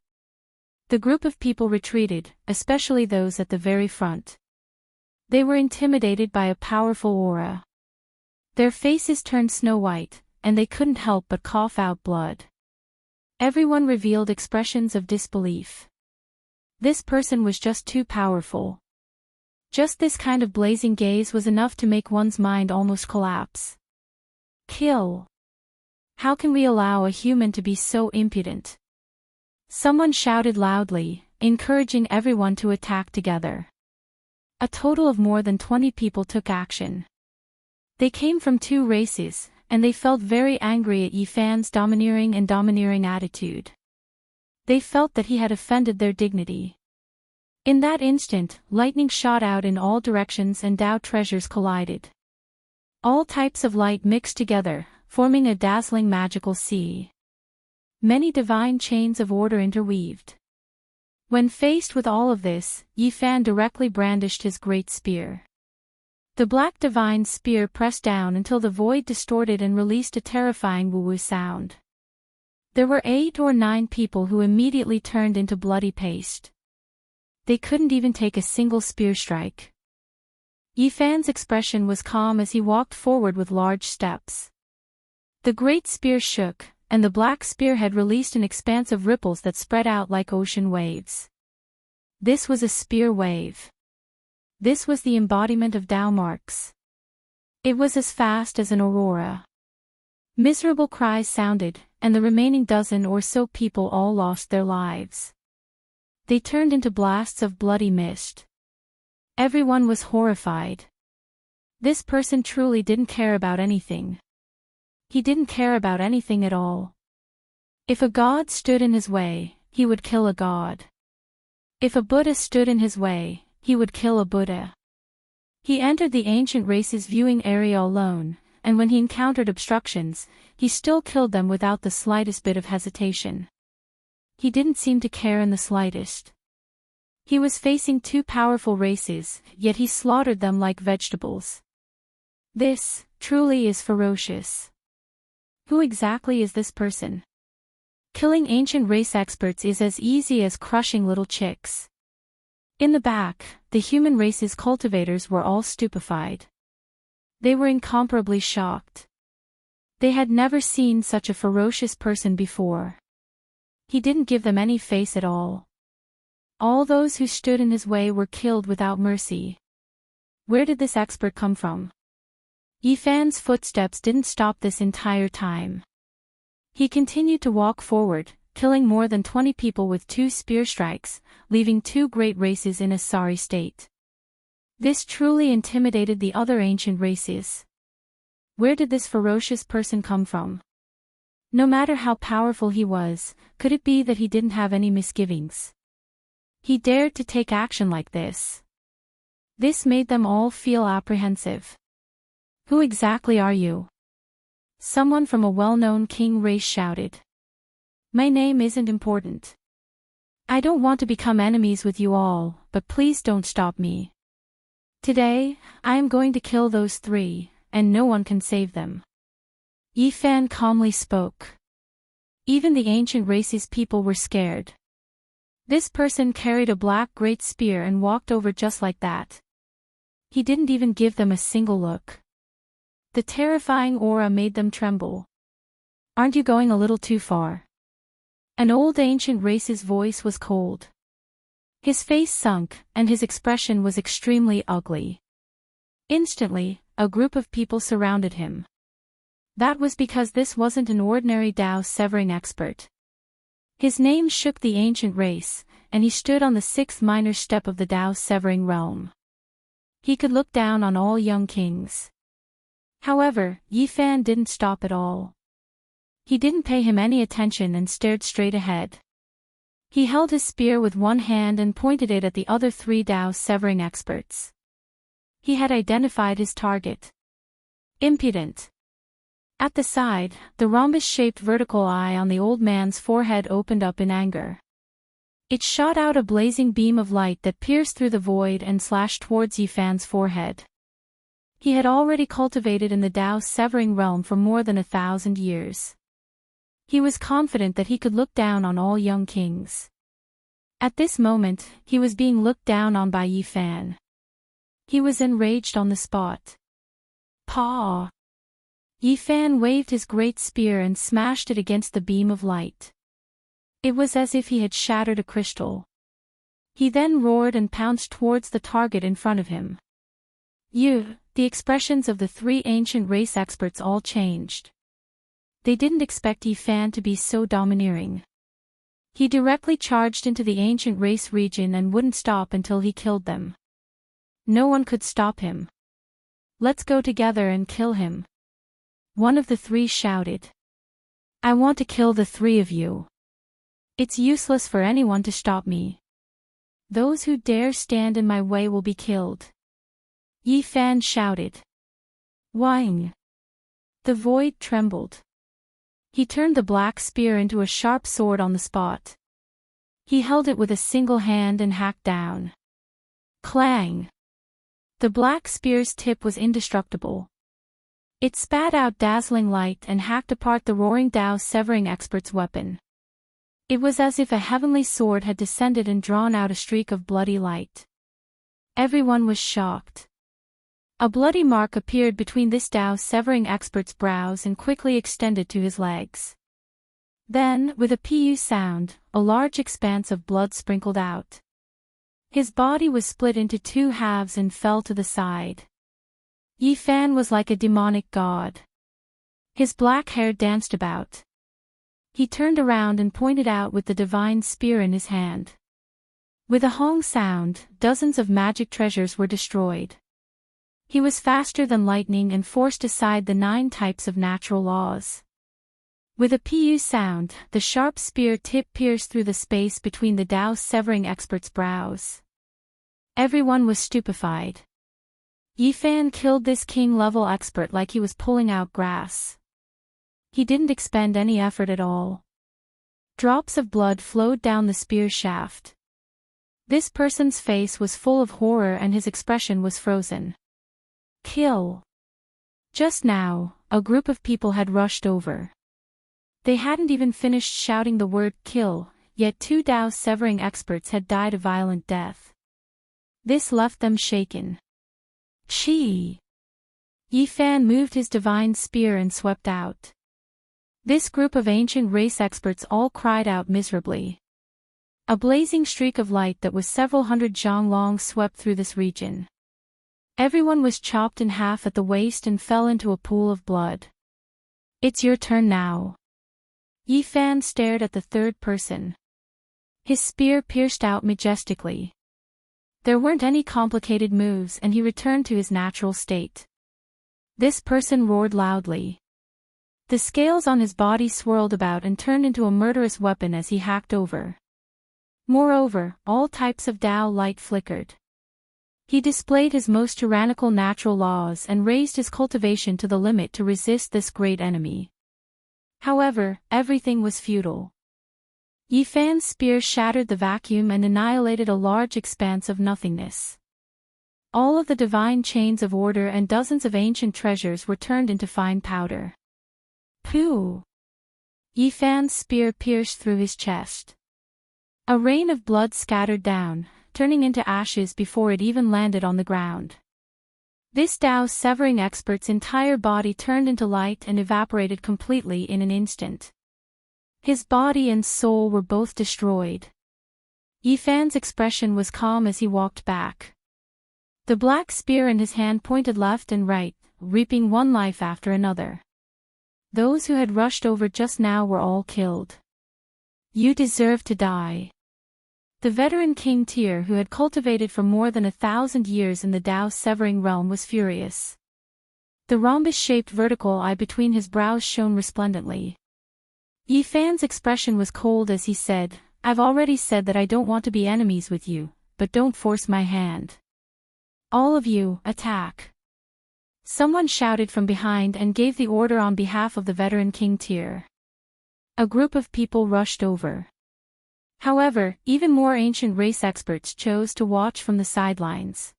The group of people retreated, especially those at the very front. They were intimidated by a powerful aura. Their faces turned snow-white, and they couldn't help but cough out blood. Everyone revealed expressions of disbelief. This person was just too powerful. Just this kind of blazing gaze was enough to make one's mind almost collapse. Kill. How can we allow a human to be so impudent? Someone shouted loudly, encouraging everyone to attack together. A total of more than 20 people took action. They came from 2 races, and they felt very angry at Yi Fan's domineering attitude. They felt that he had offended their dignity. In that instant, lightning shot out in all directions and Dao treasures collided. All types of light mixed together, forming a dazzling magical sea. Many divine chains of order interweaved. When faced with all of this, Yi Fan directly brandished his great spear. The black divine spear pressed down until the void distorted and released a terrifying woo-woo sound. There were 8 or 9 people who immediately turned into bloody paste. They couldn't even take a single spear strike. Yifan's expression was calm as he walked forward with large steps. The great spear shook, and the black spearhead released an expanse of ripples that spread out like ocean waves. This was a spear wave. This was the embodiment of Tao marks. It was as fast as an aurora. Miserable cries sounded, and the remaining dozen or so people all lost their lives. They turned into blasts of bloody mist. Everyone was horrified. This person truly didn't care about anything. He didn't care about anything at all. If a god stood in his way, he would kill a god. If a Buddha stood in his way, he would kill a Buddha. He entered the ancient race's viewing area alone, and when he encountered obstructions, he still killed them without the slightest bit of hesitation. He didn't seem to care in the slightest. He was facing 2 powerful races, yet he slaughtered them like vegetables. This, truly is ferocious. Who exactly is this person? Killing ancient race experts is as easy as crushing little chicks. In the back, the human race's cultivators were all stupefied. They were incomparably shocked. They had never seen such a ferocious person before. He didn't give them any face at all. All those who stood in his way were killed without mercy. Where did this expert come from? Yifan's footsteps didn't stop this entire time. He continued to walk forward, killing more than 20 people with 2 spear strikes, leaving 2 great races in a sorry state. This truly intimidated the other ancient races. Where did this ferocious person come from? No matter how powerful he was, could it be that he didn't have any misgivings? He dared to take action like this. This made them all feel apprehensive. Who exactly are you? Someone from a well-known king race shouted. My name isn't important. I don't want to become enemies with you all, but please don't stop me. Today, I am going to kill those 3, and no one can save them. Yifan calmly spoke. Even the ancient race's people were scared. This person carried a black great spear and walked over just like that. He didn't even give them a single look. The terrifying aura made them tremble. Aren't you going a little too far? An old ancient race's voice was cold. His face sunk, and his expression was extremely ugly. Instantly, a group of people surrounded him. That was because this wasn't an ordinary Tao severing expert. His name shook the ancient race, and he stood on the 6th minor step of the Tao severing realm. He could look down on all young kings. However, Yifan didn't stop at all. He didn't pay him any attention and stared straight ahead. He held his spear with one hand and pointed it at the other 3 Tao severing experts. He had identified his target. Impudent. At the side, the rhombus-shaped vertical eye on the old man's forehead opened up in anger. It shot out a blazing beam of light that pierced through the void and slashed towards Yifan's forehead. He had already cultivated in the Tao severing realm for more than 1,000 years. He was confident that he could look down on all young kings. At this moment, he was being looked down on by Yifan. He was enraged on the spot. Paw! Yifan waved his great spear and smashed it against the beam of light. It was as if he had shattered a crystal. He then roared and pounced towards the target in front of him. The expressions of the 3 ancient race experts all changed. They didn't expect Yifan to be so domineering. He directly charged into the ancient race region and wouldn't stop until he killed them. No one could stop him. Let's go together and kill him. One of the 3 shouted. I want to kill the 3 of you. It's useless for anyone to stop me. Those who dare stand in my way will be killed. Yifan shouted. Whing. The void trembled. He turned the black spear into a sharp sword on the spot. He held it with a single hand and hacked down. Clang! The black spear's tip was indestructible. It spat out dazzling light and hacked apart the roaring Dao-severing expert's weapon. It was as if a heavenly sword had descended and drawn out a streak of bloody light. Everyone was shocked. A bloody mark appeared between this Dao-severing expert's brows and quickly extended to his legs. Then, with a pu sound, a large expanse of blood sprinkled out. His body was split into two halves and fell to the side. Yi Fan was like a demonic god. His black hair danced about. He turned around and pointed out with the divine spear in his hand. With a hong sound, dozens of magic treasures were destroyed. He was faster than lightning and forced aside the 9 types of natural laws. With a pu sound, the sharp spear tip pierced through the space between the Dao-severing expert's brows. Everyone was stupefied. Yi Fan killed this king-level expert like he was pulling out grass. He didn't expend any effort at all. Drops of blood flowed down the spear shaft. This person's face was full of horror and his expression was frozen. Kill. Just now, a group of people had rushed over. They hadn't even finished shouting the word kill, yet 2 Dao-severing experts had died a violent death. This left them shaken. Chi! Yi Fan moved his divine spear and swept out. This group of ancient race experts all cried out miserably. A blazing streak of light that was several hundred zhang long swept through this region. Everyone was chopped in half at the waist and fell into a pool of blood. It's your turn now. Yi Fan stared at the third person. His spear pierced out majestically. There weren't any complicated moves and he returned to his natural state. This person roared loudly. The scales on his body swirled about and turned into a murderous weapon as he hacked over. Moreover, all types of Dao light flickered. He displayed his most tyrannical natural laws and raised his cultivation to the limit to resist this great enemy. However, everything was futile. Yi Fan's spear shattered the vacuum and annihilated a large expanse of nothingness. All of the divine chains of order and dozens of ancient treasures were turned into fine powder. Pooh! Yi Fan's spear pierced through his chest. A rain of blood scattered down, turning into ashes before it even landed on the ground. This Dao-severing expert's entire body turned into light and evaporated completely in an instant. His body and soul were both destroyed. Yi Fan's expression was calm as he walked back. The black spear in his hand pointed left and right, reaping one life after another. Those who had rushed over just now were all killed. You deserve to die. The veteran King Tyr, who had cultivated for more than 1,000 years in the Dao-severing realm, was furious. The rhombus-shaped vertical eye between his brows shone resplendently. Yi Fan's expression was cold as he said, I've already said that I don't want to be enemies with you, but don't force my hand. All of you, attack. Someone shouted from behind and gave the order on behalf of the veteran King Tyr. A group of people rushed over. However, even more ancient race experts chose to watch from the sidelines.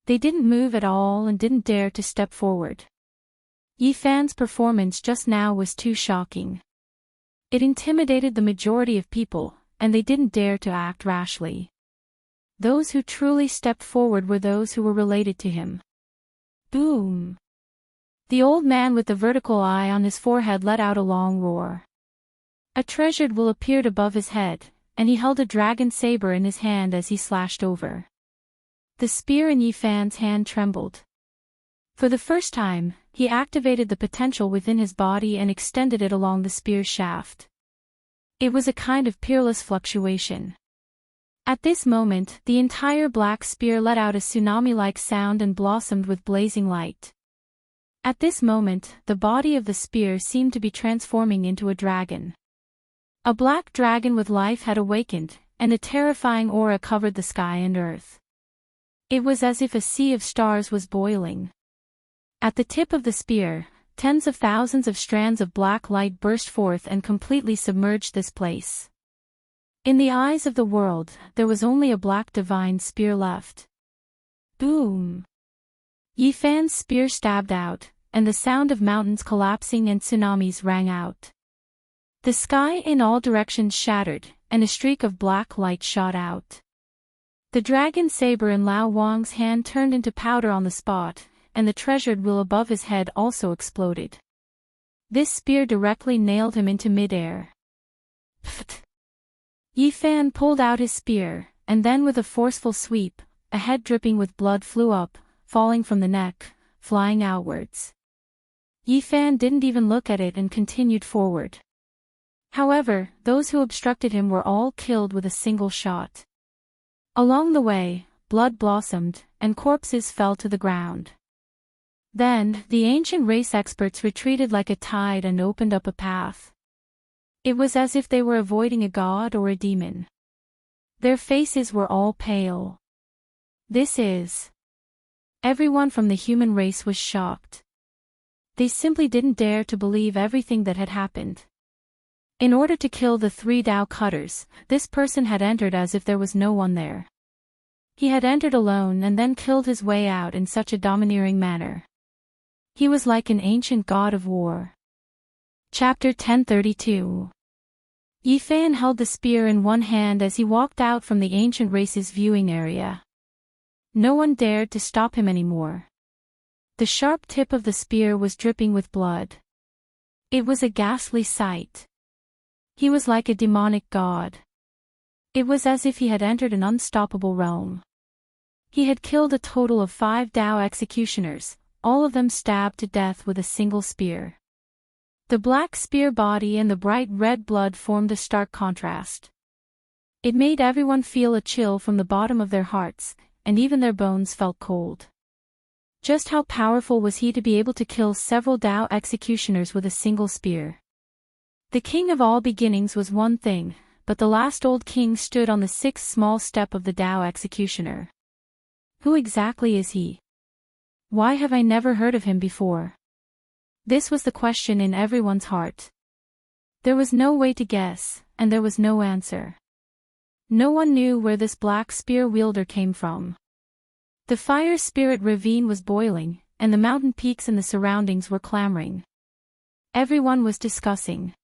They didn't move at all and didn't dare to step forward. Yi Fan's performance just now was too shocking. It intimidated the majority of people, and they didn't dare to act rashly. Those who truly stepped forward were those who were related to him. Boom! The old man with the vertical eye on his forehead let out a long roar. A treasured wool appeared above his head, and he held a dragon saber in his hand as he slashed over. The spear in Yi Fan's hand trembled. For the first time, he activated the potential within his body and extended it along the spear shaft. It was a kind of peerless fluctuation. At this moment, the entire black spear let out a tsunami-like sound and blossomed with blazing light. At this moment, the body of the spear seemed to be transforming into a dragon. A black dragon with life had awakened, and a terrifying aura covered the sky and earth. It was as if a sea of stars was boiling. At the tip of the spear, tens of thousands of strands of black light burst forth and completely submerged this place. In the eyes of the world, there was only a black divine spear left. Boom! Yi Fan's spear stabbed out, and the sound of mountains collapsing and tsunamis rang out. The sky in all directions shattered, and a streak of black light shot out. The dragon saber in Lao Wang's hand turned into powder on the spot, and the treasured wheel above his head also exploded. This spear directly nailed him into midair. Pfft! Yi Fan pulled out his spear, and then with a forceful sweep, a head dripping with blood flew up, falling from the neck, flying outwards. Yi Fan didn't even look at it and continued forward. However, those who obstructed him were all killed with a single shot. Along the way, blood blossomed, and corpses fell to the ground. Then, the ancient race experts retreated like a tide and opened up a path. It was as if they were avoiding a god or a demon. Their faces were all pale. This is... Everyone from the human race was shocked. They simply didn't dare to believe everything that had happened. In order to kill the 3 Dao cutters, this person had entered as if there was no one there. He had entered alone and then killed his way out in such a domineering manner. He was like an ancient god of war. Chapter 1032. Yi Fan held the spear in one hand as he walked out from the ancient race's viewing area. No one dared to stop him anymore. The sharp tip of the spear was dripping with blood. It was a ghastly sight. He was like a demonic god. It was as if he had entered an unstoppable realm. He had killed a total of 5 Dao executioners, all of them stabbed to death with a single spear. The black spear body and the bright red blood formed a stark contrast. It made everyone feel a chill from the bottom of their hearts, and even their bones felt cold. Just how powerful was he to be able to kill several Dao executioners with a single spear? The king of all beginnings was one thing, but the last old king stood on the 6th small step of the Dao executioner. Who exactly is he? Why have I never heard of him before? This was the question in everyone's heart. There was no way to guess, and there was no answer. No one knew where this black spear wielder came from. The fire spirit ravine was boiling, and the mountain peaks in the surroundings were clamoring. Everyone was discussing.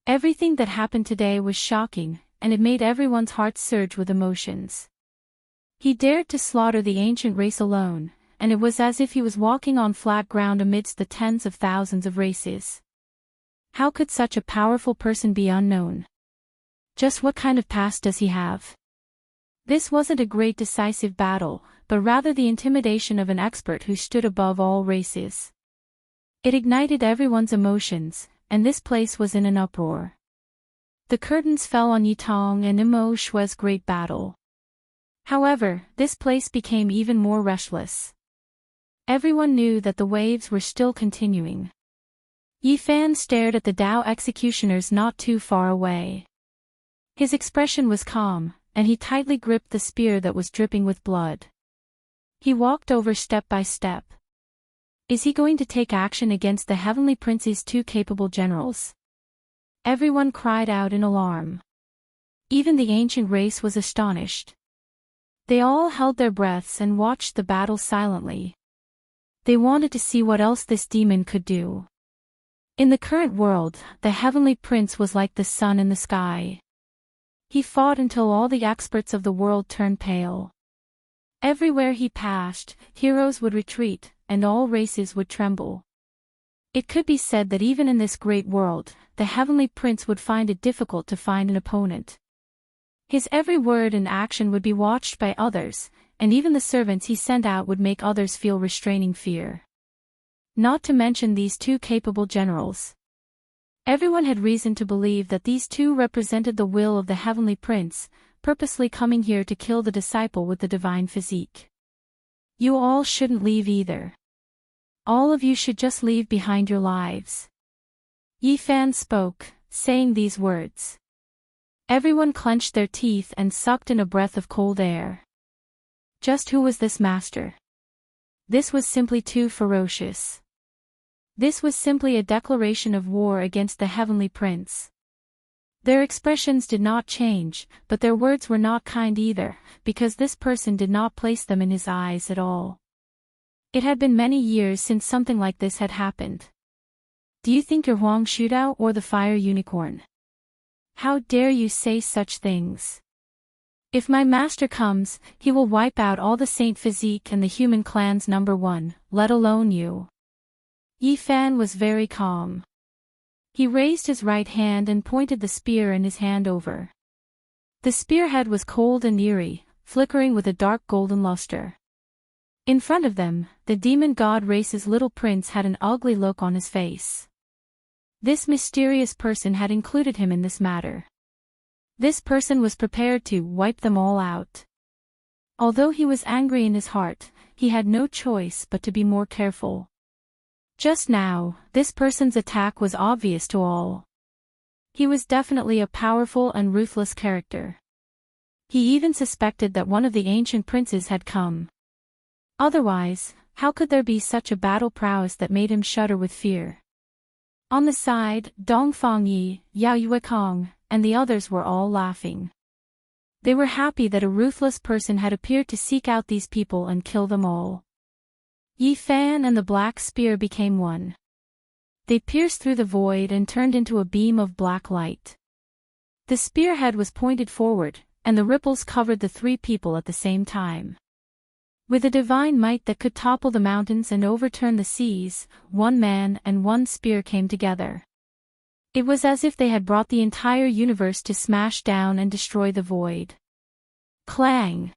Everything that happened today was shocking, and it made everyone's heart surge with emotions. He dared to slaughter the ancient race alone, and it was as if he was walking on flat ground amidst the tens of thousands of races. How could such a powerful person be unknown? Just what kind of past does he have? This wasn't a great decisive battle, but rather the intimidation of an expert who stood above all races. It ignited everyone's emotions, and this place was in an uproar. The curtains fell on Yitong and Imo Shui's great battle. However, this place became even more restless. Everyone knew that the waves were still continuing. Yi Fan stared at the Dao executioners not too far away. His expression was calm, and he tightly gripped the spear that was dripping with blood. He walked over step by step. Is he going to take action against the Heavenly Prince's 2 capable generals? Everyone cried out in alarm. Even the ancient race was astonished. They all held their breaths and watched the battle silently. They wanted to see what else this demon could do. In the current world, the Heavenly Prince was like the sun in the sky. He fought until all the experts of the world turned pale. Everywhere he passed, heroes would retreat, and all races would tremble. It could be said that even in this great world, the Heavenly Prince would find it difficult to find an opponent. His every word and action would be watched by others, and even the servants he sent out would make others feel restraining fear. Not to mention these 2 capable generals. Everyone had reason to believe that these 2 represented the will of the Heavenly Prince, purposely coming here to kill the disciple with the divine physique. You all shouldn't leave either. All of you should just leave behind your lives. Yi Fan spoke, saying these words. Everyone clenched their teeth and sucked in a breath of cold air. Just who was this master? This was simply too ferocious. This was simply a declaration of war against the Heavenly Prince. Their expressions did not change, but their words were not kind either, because this person did not place them in his eyes at all. It had been many years since something like this had happened. Do you think you're Huang Shudao or the fire unicorn? How dare you say such things? If my master comes, he will wipe out all the Saint Physique and the human clans #1, let alone you. Yi Fan was very calm. He raised his right hand and pointed the spear in his hand over. The spearhead was cold and eerie, flickering with a dark golden luster. In front of them, the demon god race's little prince had an ugly look on his face. This mysterious person had included him in this matter. This person was prepared to wipe them all out. Although he was angry in his heart, he had no choice but to be more careful. Just now, this person's attack was obvious to all. He was definitely a powerful and ruthless character. He even suspected that one of the ancient princes had come. Otherwise, how could there be such a battle prowess that made him shudder with fear? On the side, Dongfang Yi, Yao Yuekong, and the others were all laughing. They were happy that a ruthless person had appeared to seek out these people and kill them all. Yi Fan and the black spear became one. They pierced through the void and turned into a beam of black light. The spearhead was pointed forward, and the ripples covered the three people at the same time. With a divine might that could topple the mountains and overturn the seas, one man and one spear came together. It was as if they had brought the entire universe to smash down and destroy the void. Clang!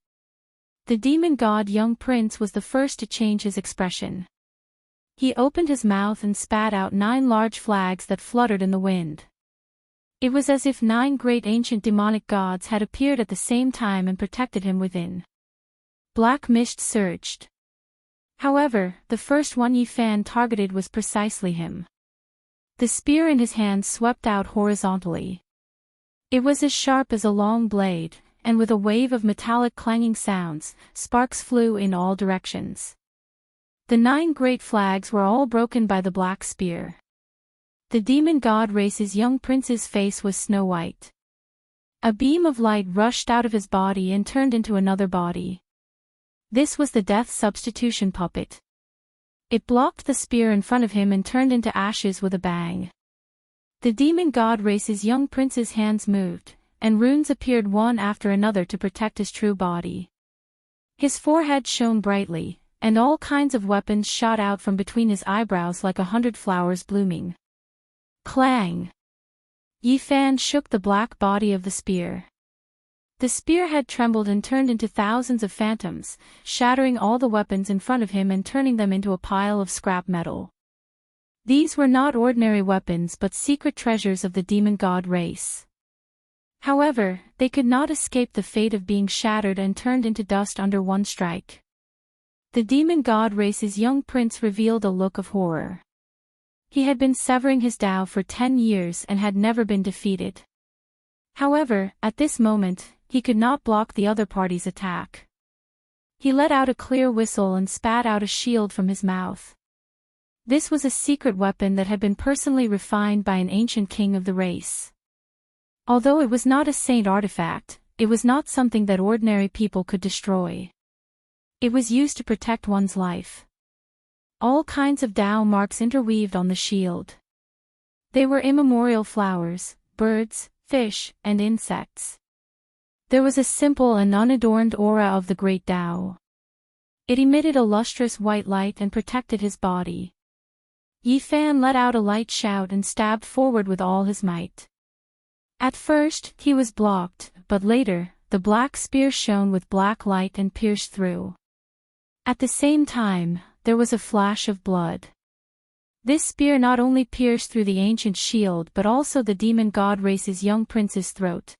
The demon god young prince was the first to change his expression. He opened his mouth and spat out 9 large flags that fluttered in the wind. It was as if 9 great ancient demonic gods had appeared at the same time and protected him within. Black mist surged. However, the first one Yi Fan targeted was precisely him. The spear in his hand swept out horizontally. It was as sharp as a long blade, and with a wave of metallic clanging sounds, sparks flew in all directions. The 9 great flags were all broken by the black spear. The demon god race's young prince's face was snow white. A beam of light rushed out of his body and turned into another body. This was the death substitution puppet. It blocked the spear in front of him and turned into ashes with a bang. The demon god race's young prince's hands moved, and runes appeared one after another to protect his true body. His forehead shone brightly, and all kinds of weapons shot out from between his eyebrows like 100 flowers blooming. Clang! Yi Fan shook the black body of the spear. The spearhead trembled and turned into thousands of phantoms, shattering all the weapons in front of him and turning them into a pile of scrap metal. These were not ordinary weapons but secret treasures of the demon god race. However, they could not escape the fate of being shattered and turned into dust under one strike. The demon god race's young prince revealed a look of horror. He had been severing his Tao for 10 years and had never been defeated. However, at this moment, he could not block the other party's attack. He let out a clear whistle and spat out a shield from his mouth. This was a secret weapon that had been personally refined by an ancient king of the race. Although it was not a saint artifact, it was not something that ordinary people could destroy. It was used to protect one's life. All kinds of Tao marks interweaved on the shield. They were immemorial flowers, birds, fish, and insects. There was a simple and unadorned aura of the great Tao. It emitted a lustrous white light and protected his body. Yi Fan let out a light shout and stabbed forward with all his might. At first, he was blocked, but later, the black spear shone with black light and pierced through. At the same time, there was a flash of blood. This spear not only pierced through the ancient shield but also the demon god race's young prince's throat.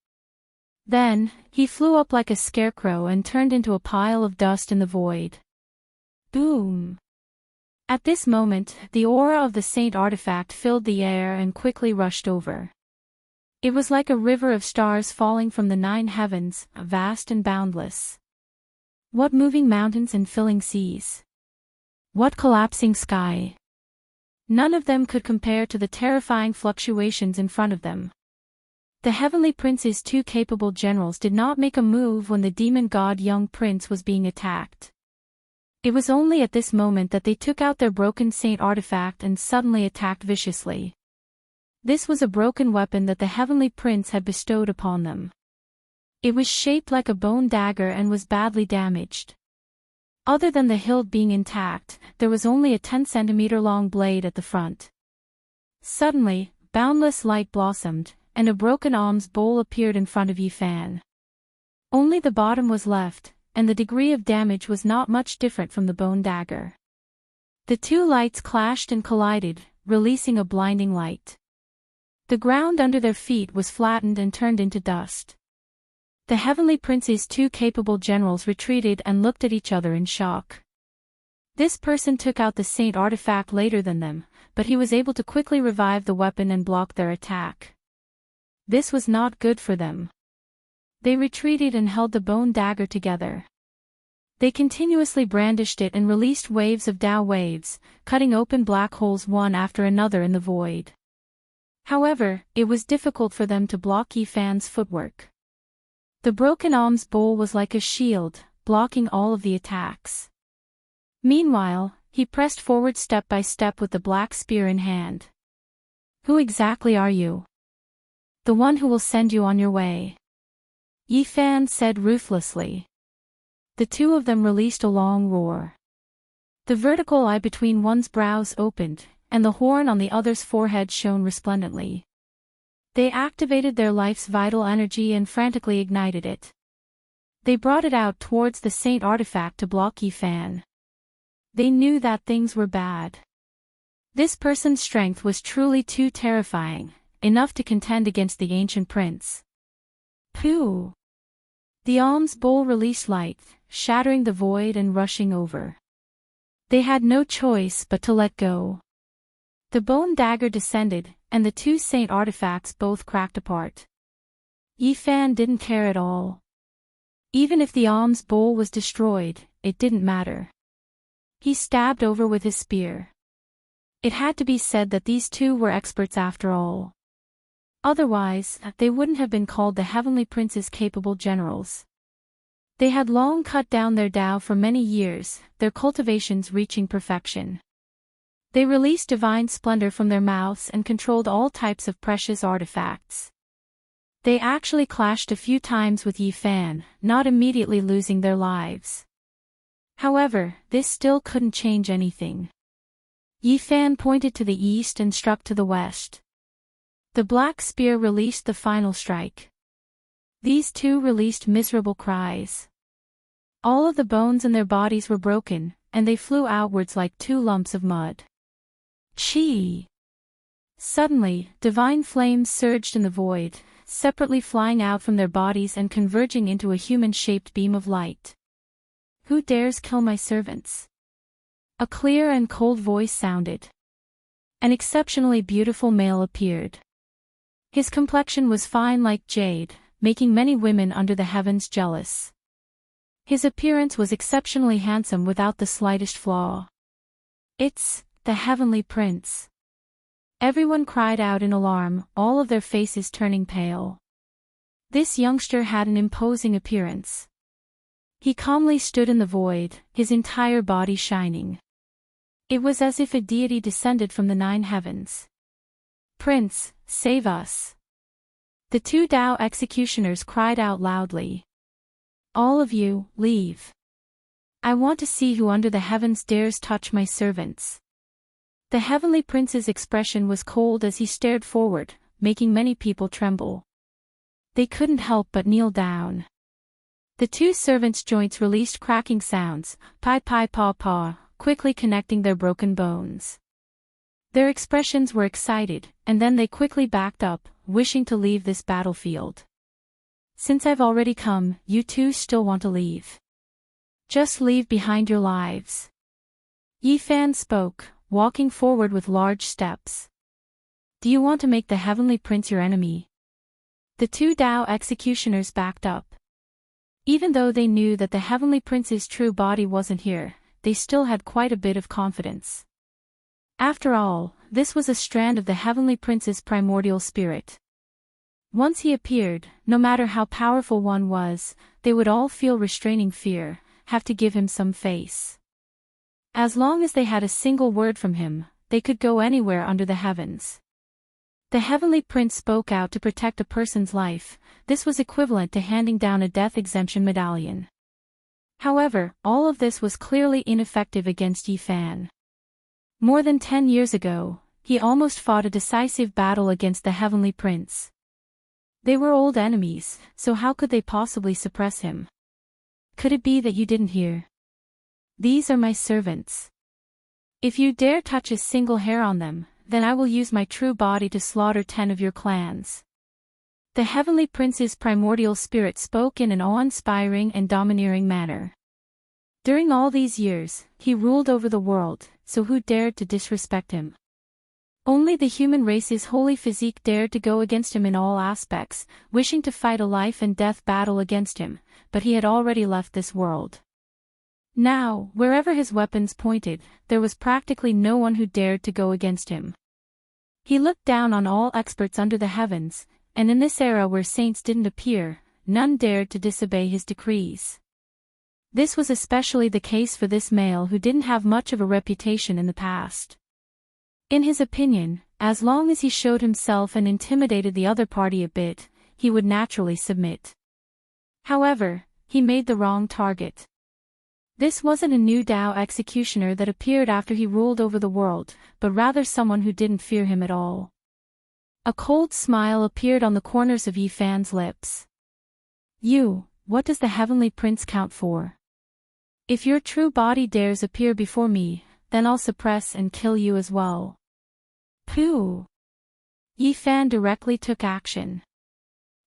Then, he flew up like a scarecrow and turned into a pile of dust in the void. Boom! At this moment, the aura of the saint artifact filled the air and quickly rushed over. It was like a river of stars falling from the 9 heavens, vast and boundless. What moving mountains and filling seas! What collapsing sky! None of them could compare to the terrifying fluctuations in front of them. The heavenly prince's 2 capable generals did not make a move when the demon god young prince was being attacked. It was only at this moment that they took out their broken saint artifact and suddenly attacked viciously. This was a broken weapon that the Heavenly Prince had bestowed upon them. It was shaped like a bone dagger and was badly damaged. Other than the hilt being intact, there was only a 10-centimeter-long blade at the front. Suddenly, boundless light blossomed, and a broken alms bowl appeared in front of Yifan. Only the bottom was left, and the degree of damage was not much different from the bone dagger. The two lights clashed and collided, releasing a blinding light. The ground under their feet was flattened and turned into dust. The Heavenly Prince's two capable generals retreated and looked at each other in shock. This person took out the saint artifact later than them, but he was able to quickly revive the weapon and block their attack. This was not good for them. They retreated and held the bone dagger together. They continuously brandished it and released waves of Tao waves, cutting open black holes one after another in the void. However, it was difficult for them to block Yifan's footwork. The broken alms bowl was like a shield, blocking all of the attacks. Meanwhile, he pressed forward step by step with the black spear in hand. Who exactly are you? The one who will send you on your way. Yifan said ruthlessly. The two of them released a long roar. The vertical eye between one's brows opened, and the horn on the other's forehead shone resplendently. They activated their life's vital energy and frantically ignited it. They brought it out towards the saint artifact to block Yifan. They knew that things were bad. This person's strength was truly too terrifying, enough to contend against the ancient prince. Pooh! The alms bowl released light, shattering the void and rushing over. They had no choice but to let go. The bone dagger descended, and the two saint artifacts both cracked apart. Yifan didn't care at all. Even if the alms bowl was destroyed, it didn't matter. He stabbed over with his spear. It had to be said that these two were experts after all. Otherwise, they wouldn't have been called the Heavenly Prince's capable generals. They had long cut down their Tao for many years, their cultivations reaching perfection. They released divine splendor from their mouths and controlled all types of precious artifacts. They actually clashed a few times with Yifan, not immediately losing their lives. However, this still couldn't change anything. Yifan pointed to the east and struck to the west. The black spear released the final strike. These two released miserable cries. All of the bones in their bodies were broken, and they flew outwards like two lumps of mud. Chi! Suddenly, divine flames surged in the void, separately flying out from their bodies and converging into a human-shaped beam of light. Who dares kill my servants? A clear and cold voice sounded. An exceptionally beautiful male appeared. His complexion was fine like jade, making many women under the heavens jealous. His appearance was exceptionally handsome without the slightest flaw. It's the Heavenly Prince. Everyone cried out in alarm, all of their faces turning pale. This youngster had an imposing appearance. He calmly stood in the void, his entire body shining. It was as if a deity descended from the 9 heavens. Prince, save us! The two Tao executioners cried out loudly. All of you, leave. I want to see who under the heavens dares touch my servants. The Heavenly Prince's expression was cold as he stared forward, making many people tremble. They couldn't help but kneel down. The two servants' joints released cracking sounds, pi pi paw paw, quickly connecting their broken bones. Their expressions were excited, and then they quickly backed up, wishing to leave this battlefield. Since I've already come, you two still want to leave. Just leave behind your lives. Yifan spoke, walking forward with large steps. Do you want to make the Heavenly Prince your enemy? The two Tao executioners backed up. Even though they knew that the Heavenly Prince's true body wasn't here, they still had quite a bit of confidence. After all, this was a strand of the Heavenly Prince's primordial spirit. Once he appeared, no matter how powerful one was, they would all feel restraining fear, have to give him some face. As long as they had a single word from him, they could go anywhere under the heavens. The Heavenly Prince spoke out to protect a person's life. This was equivalent to handing down a death exemption medallion. However, all of this was clearly ineffective against Yi Fan. More than 10 years ago, he almost fought a decisive battle against the Heavenly Prince. They were old enemies, so how could they possibly suppress him? Could it be that you didn't hear? These are my servants. If you dare touch a single hair on them, then I will use my true body to slaughter 10 of your clans. The Heavenly Prince's primordial spirit spoke in an awe-inspiring and domineering manner. During all these years, he ruled over the world, so who dared to disrespect him? Only the human race's holy physique dared to go against him in all aspects, wishing to fight a life and death battle against him, but he had already left this world. Now, wherever his weapons pointed, there was practically no one who dared to go against him. He looked down on all experts under the heavens, and in this era where saints didn't appear, none dared to disobey his decrees. This was especially the case for this male who didn't have much of a reputation in the past. In his opinion, as long as he showed himself and intimidated the other party a bit, he would naturally submit. However, he made the wrong target. This wasn't a new Dao executioner that appeared after he ruled over the world, but rather someone who didn't fear him at all. A cold smile appeared on the corners of Yi Fan's lips. What does the Heavenly Prince count for? If your true body dares appear before me, then I'll suppress and kill you as well. Pooh! Yi Fan directly took action.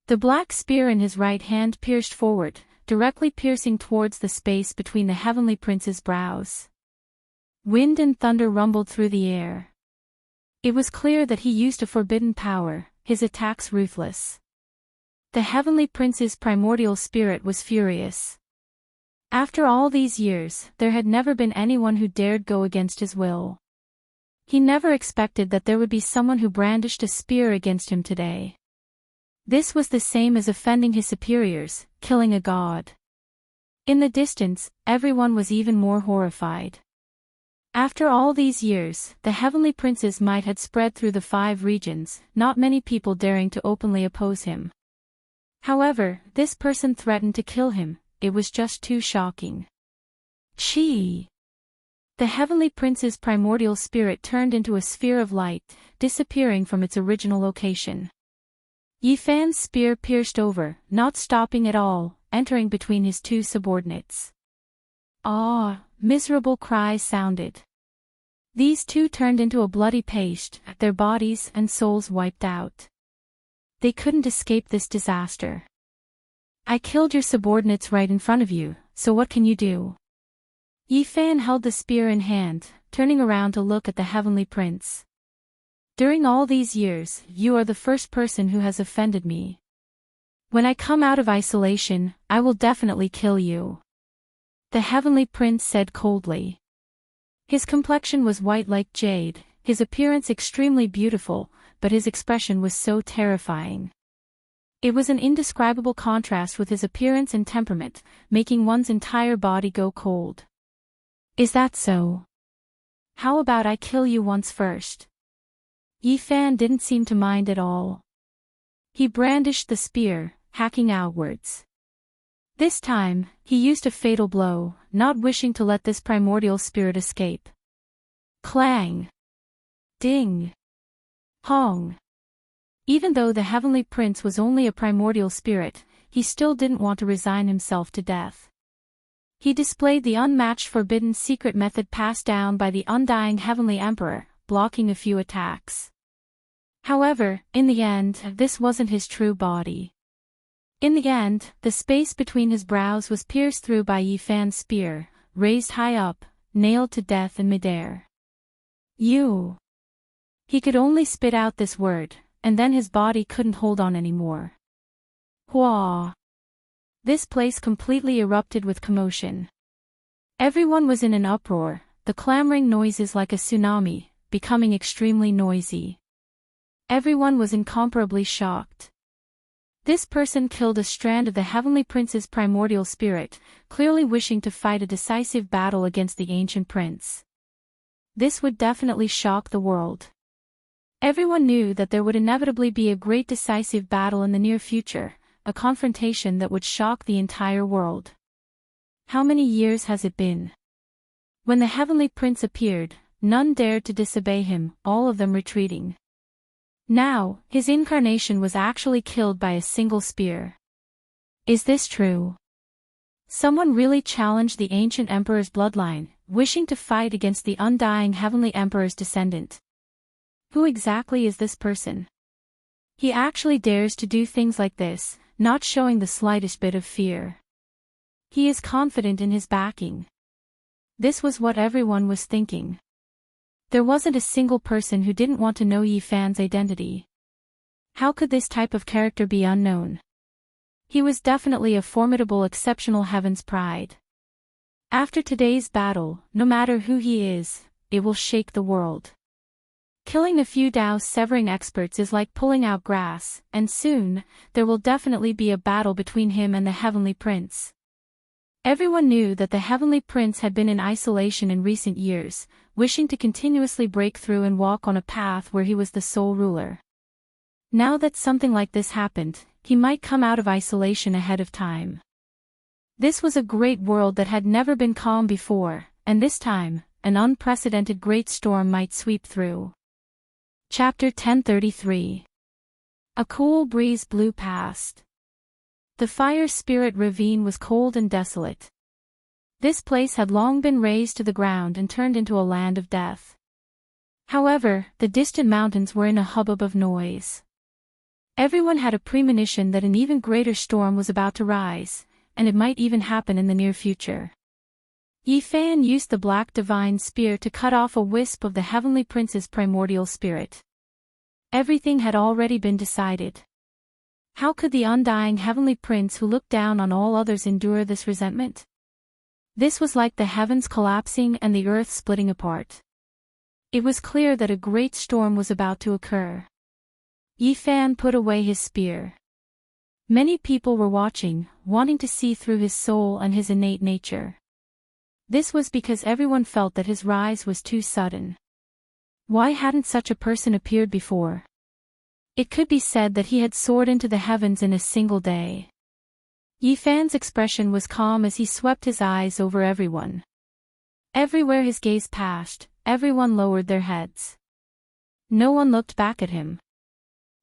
The black spear in his right hand pierced forward, directly piercing towards the space between the Heavenly Prince's brows. Wind and thunder rumbled through the air. It was clear that he used a forbidden power, his attacks ruthless. The Heavenly Prince's primordial spirit was furious. After all these years, there had never been anyone who dared go against his will. He never expected that there would be someone who brandished a spear against him today. This was the same as offending his superiors, killing a god. In the distance, everyone was even more horrified. After all these years, the Heavenly Prince's might had spread through the 5 regions, not many people daring to openly oppose him. However, this person threatened to kill him. It was just too shocking. Chi! The Heavenly Prince's primordial spirit turned into a sphere of light, disappearing from its original location. Yi Fan's spear pierced over, not stopping at all, entering between his 2 subordinates. Ah! Miserable cries sounded. These 2 turned into a bloody paste, their bodies and souls wiped out. They couldn't escape this disaster. I killed your subordinates right in front of you, so what can you do? Yi Fan held the spear in hand, turning around to look at the Heavenly Prince. During all these years, you are the first person who has offended me. When I come out of isolation, I will definitely kill you. The Heavenly Prince said coldly. His complexion was white like jade, his appearance extremely beautiful, but his expression was so terrifying. It was an indescribable contrast with his appearance and temperament, making one's entire body go cold. Is that so? How about I kill you once first? Yi Fan didn't seem to mind at all. He brandished the spear, hacking outwards. This time, he used a fatal blow, not wishing to let this primordial spirit escape. Clang! Ding! Hong! Even though the Heavenly Prince was only a primordial spirit, he still didn't want to resign himself to death. He displayed the unmatched forbidden secret method passed down by the undying Heavenly Emperor, blocking a few attacks. However, in the end, this wasn't his true body. In the end, the space between his brows was pierced through by Yi Fan's spear, raised high up, nailed to death in midair. You! He could only spit out this word, and then his body couldn't hold on anymore. Hua! This place completely erupted with commotion. Everyone was in an uproar, the clamoring noises like a tsunami, becoming extremely noisy. Everyone was incomparably shocked. This person killed a strand of the Heavenly Prince's primordial spirit, clearly wishing to fight a decisive battle against the ancient prince. This would definitely shock the world. Everyone knew that there would inevitably be a great decisive battle in the near future, a confrontation that would shock the entire world. How many years has it been? When the Heavenly Prince appeared, none dared to disobey him, all of them retreating. Now, his incarnation was actually killed by a single spear. Is this true? Someone really challenged the ancient emperor's bloodline, wishing to fight against the undying Heavenly Emperor's descendant. Who exactly is this person? He actually dares to do things like this, not showing the slightest bit of fear. He is confident in his backing. This was what everyone was thinking. There wasn't a single person who didn't want to know Yi Fan's identity. How could this type of character be unknown? He was definitely a formidable exceptional Heaven's pride. After today's battle, no matter who he is, it will shake the world. Killing a few Dao-severing experts is like pulling out grass, and soon, there will definitely be a battle between him and the Heavenly Prince. Everyone knew that the Heavenly Prince had been in isolation in recent years, wishing to continuously break through and walk on a path where he was the sole ruler. Now that something like this happened, he might come out of isolation ahead of time. This was a great world that had never been calm before, and this time, an unprecedented great storm might sweep through. Chapter 1033. A cool breeze blew past. The fire spirit ravine was cold and desolate. This place had long been razed to the ground and turned into a land of death. However, the distant mountains were in a hubbub of noise. Everyone had a premonition that an even greater storm was about to rise, and it might even happen in the near future. Yi Fan used the black divine spear to cut off a wisp of the Heavenly Prince's primordial spirit. Everything had already been decided. How could the undying Heavenly Prince who looked down on all others endure this resentment? This was like the heavens collapsing and the earth splitting apart. It was clear that a great storm was about to occur. Yi Fan put away his spear. Many people were watching, wanting to see through his soul and his innate nature. This was because everyone felt that his rise was too sudden. Why hadn't such a person appeared before? It could be said that he had soared into the heavens in a single day. Yi Fan's expression was calm as he swept his eyes over everyone. Everywhere his gaze passed, everyone lowered their heads. No one looked back at him.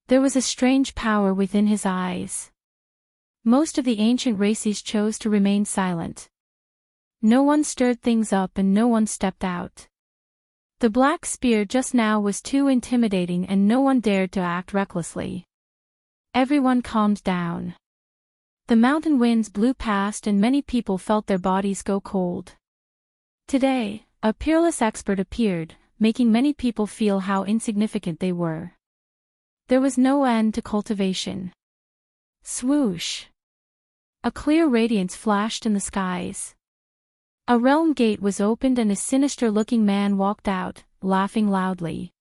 There was a strange power within his eyes. Most of the ancient races chose to remain silent. No one stirred things up and no one stepped out. The black spear just now was too intimidating and no one dared to act recklessly. Everyone calmed down. The mountain winds blew past and many people felt their bodies go cold. Today, a peerless expert appeared, making many people feel how insignificant they were. There was no end to cultivation. Swoosh! A clear radiance flashed in the skies. A realm gate was opened and a sinister-looking man walked out, laughing loudly.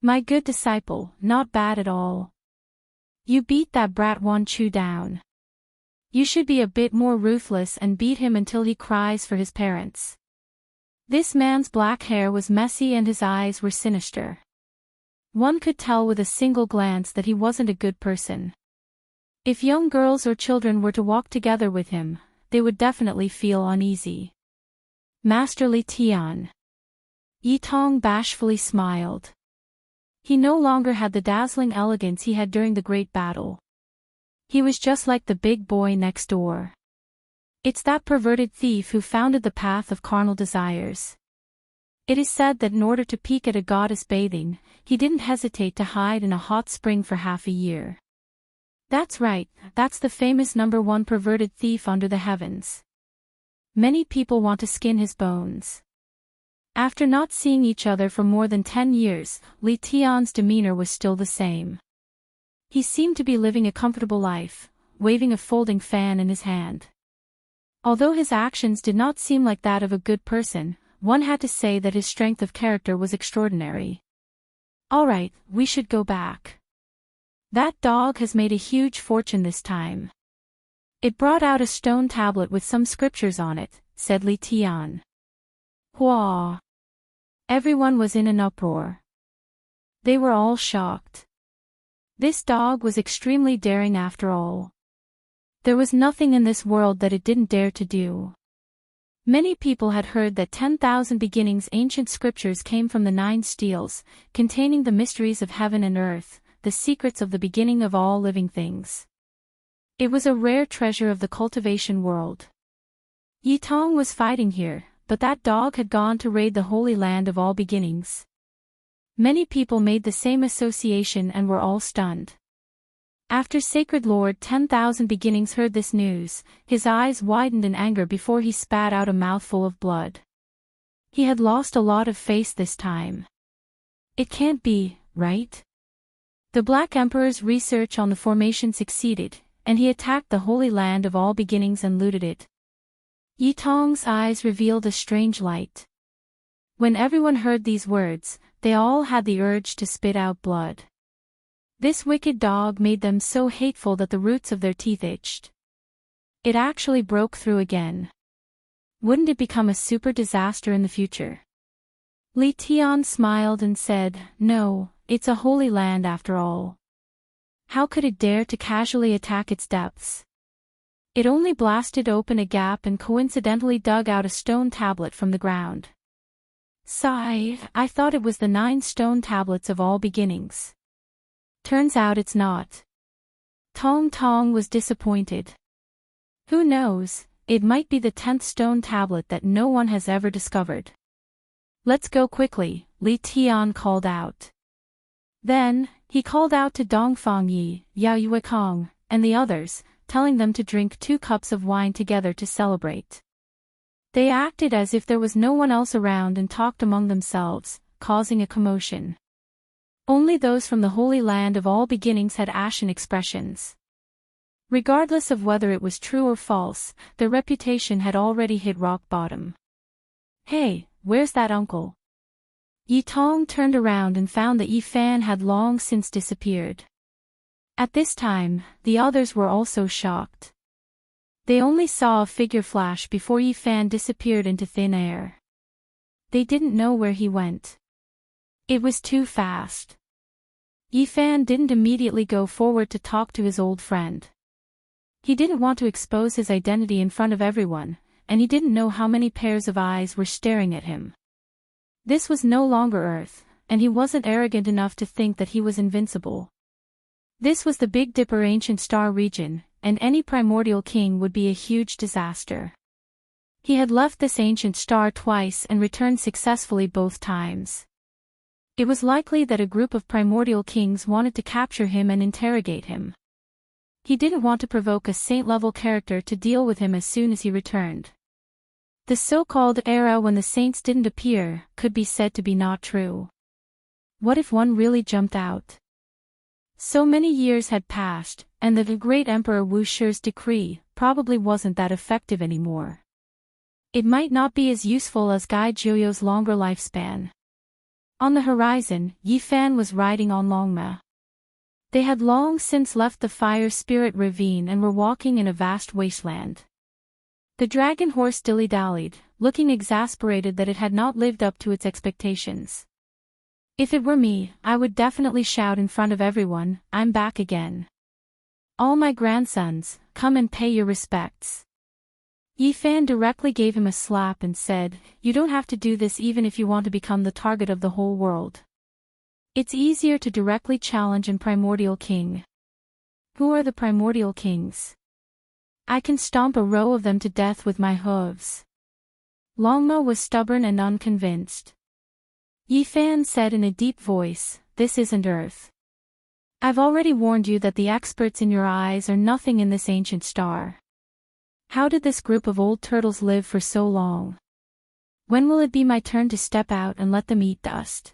My good disciple, not bad at all. You beat that brat Wan Chu down. You should be a bit more ruthless and beat him until he cries for his parents. This man's black hair was messy and his eyes were sinister. One could tell with a single glance that he wasn't a good person. If young girls or children were to walk together with him, they would definitely feel uneasy. Master Li Tian. Yi Tong bashfully smiled. He no longer had the dazzling elegance he had during the great battle. He was just like the big boy next door. It's that perverted thief who founded the path of carnal desires. It is said that in order to peek at a goddess bathing, he didn't hesitate to hide in a hot spring for half a year. That's right, that's the famous #1 perverted thief under the heavens. Many people want to skin his bones. After not seeing each other for more than 10 years, Li Tian's demeanor was still the same. He seemed to be living a comfortable life, waving a folding fan in his hand. Although his actions did not seem like that of a good person, one had to say that his strength of character was extraordinary. All right, we should go back. That dog has made a huge fortune this time. It brought out a stone tablet with some scriptures on it, said Li Tian. Hua! Everyone was in an uproar. They were all shocked. This dog was extremely daring after all. There was nothing in this world that it didn't dare to do. Many people had heard that 10,000 beginnings ancient scriptures came from the 9 steels, containing the mysteries of heaven and earth, the secrets of the beginning of all living things. It was a rare treasure of the cultivation world. Yi Tong was fighting here, but that dog had gone to raid the holy land of all beginnings. Many people made the same association and were all stunned. After Sacred Lord 10,000 Beginnings heard this news, his eyes widened in anger before he spat out a mouthful of blood. He had lost a lot of face this time. It can't be, right? The Black Emperor's research on the formation succeeded, and he attacked the Holy Land of all beginnings and looted it. Yi Tong's eyes revealed a strange light. When everyone heard these words, they all had the urge to spit out blood. This wicked dog made them so hateful that the roots of their teeth itched. It actually broke through again. Wouldn't it become a super disaster in the future? Li Tian smiled and said, "No, it's a holy land after all. How could it dare to casually attack its depths?" It only blasted open a gap and coincidentally dug out a stone tablet from the ground. Sigh, I thought it was the 9 stone tablets of all beginnings. Turns out it's not. Tong Tong was disappointed. Who knows, it might be the 10th stone tablet that no one has ever discovered. Let's go quickly, Li Tian called out. Then, he called out to Dongfang Yi, Yao Yuekong, and the others, telling them to drink 2 cups of wine together to celebrate. They acted as if there was no one else around and talked among themselves, causing a commotion. Only those from the Holy Land of all beginnings had ashen expressions. Regardless of whether it was true or false, their reputation had already hit rock bottom. Hey, where's that uncle? Yi Tong turned around and found that Yi Fan had long since disappeared. At this time, the others were also shocked. They only saw a figure flash before Yi Fan disappeared into thin air. They didn't know where he went. It was too fast. Yi Fan didn't immediately go forward to talk to his old friend. He didn't want to expose his identity in front of everyone, and he didn't know how many pairs of eyes were staring at him. This was no longer Earth, and he wasn't arrogant enough to think that he was invincible. This was the Big Dipper ancient star region, and any primordial king would be a huge disaster. He had left this ancient star twice and returned successfully both times. It was likely that a group of primordial kings wanted to capture him and interrogate him. He didn't want to provoke a saint-level character to deal with him as soon as he returned. The so-called era when the saints didn't appear could be said to be not true. What if one really jumped out? So many years had passed, and the great Emperor Wu Shi's decree probably wasn't that effective anymore. It might not be as useful as Gai Jiuyo's longer lifespan. On the horizon, Yi Fan was riding on Longma. They had long since left the Fire Spirit Ravine and were walking in a vast wasteland. The dragon horse dilly-dallied, looking exasperated that it had not lived up to its expectations. If it were me, I would definitely shout in front of everyone, "I'm back again. All my grandsons, come and pay your respects." Yi Fan directly gave him a slap and said, "You don't have to do this even if you want to become the target of the whole world. It's easier to directly challenge a primordial king." Who are the primordial kings? I can stomp a row of them to death with my hooves. Longma was stubborn and unconvinced. Yi Fan said in a deep voice, "This isn't Earth. I've already warned you that the experts in your eyes are nothing in this ancient star. How did this group of old turtles live for so long? When will it be my turn to step out and let them eat dust?"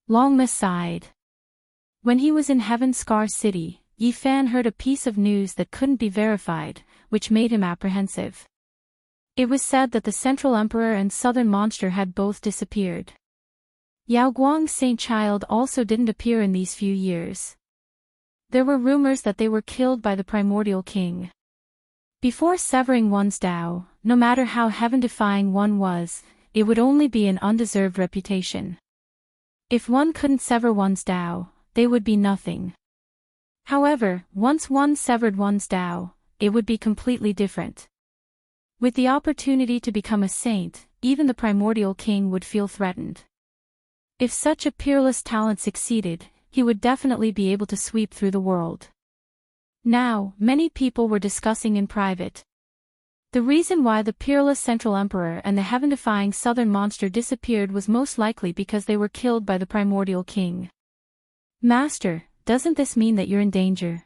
Longma sighed. When he was in Heaven Scar City, Yi Fan heard a piece of news that couldn't be verified, which made him apprehensive. It was said that the Central Emperor and Southern Monster had both disappeared. Yao Guang's Saint Child also didn't appear in these few years. There were rumors that they were killed by the primordial king. Before severing one's Tao, no matter how heaven-defying one was, it would only be an undeserved reputation. If one couldn't sever one's Tao, they would be nothing. However, once one severed one's Tao, it would be completely different. With the opportunity to become a saint, even the primordial king would feel threatened. If such a peerless talent succeeded, he would definitely be able to sweep through the world. Now, many people were discussing in private. The reason why the peerless Central Emperor and the heaven-defying Southern Monster disappeared was most likely because they were killed by the primordial king. Master, doesn't this mean that you're in danger?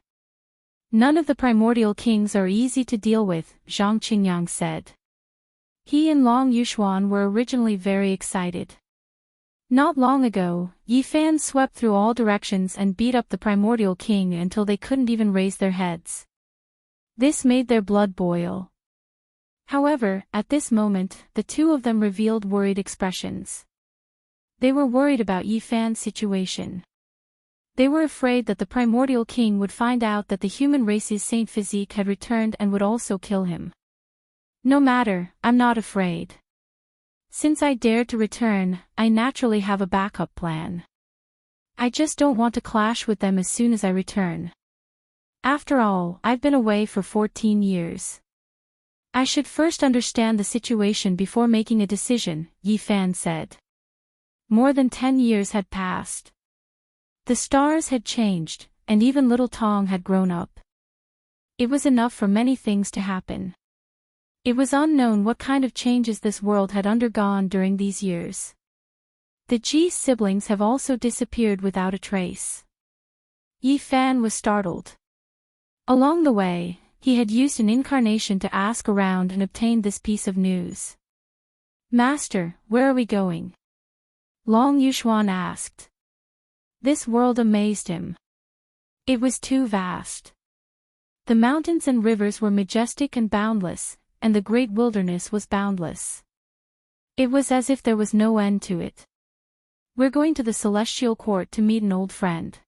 None of the primordial kings are easy to deal with, Zhang Qingyang said. He and Long Yuxuan were originally very excited. Not long ago, Yi Fan swept through all directions and beat up the primordial king until they couldn't even raise their heads. This made their blood boil. However, at this moment, the two of them revealed worried expressions. They were worried about Yi Fan's situation. They were afraid that the primordial king would find out that the human race's saint physique had returned and would also kill him. No matter, I'm not afraid. Since I dared to return, I naturally have a backup plan. I just don't want to clash with them as soon as I return. After all, I've been away for 14 years. I should first understand the situation before making a decision, Yi Fan said. More than 10 years had passed. The stars had changed, and even little Tong had grown up. It was enough for many things to happen. It was unknown what kind of changes this world had undergone during these years. The Ji siblings have also disappeared without a trace. Yi Fan was startled. Along the way, he had used an incarnation to ask around and obtained this piece of news. Master, where are we going? Long Yuxuan asked. This world amazed him. It was too vast. The mountains and rivers were majestic and boundless, and the great wilderness was boundless. It was as if there was no end to it. We're going to the celestial court to meet an old friend.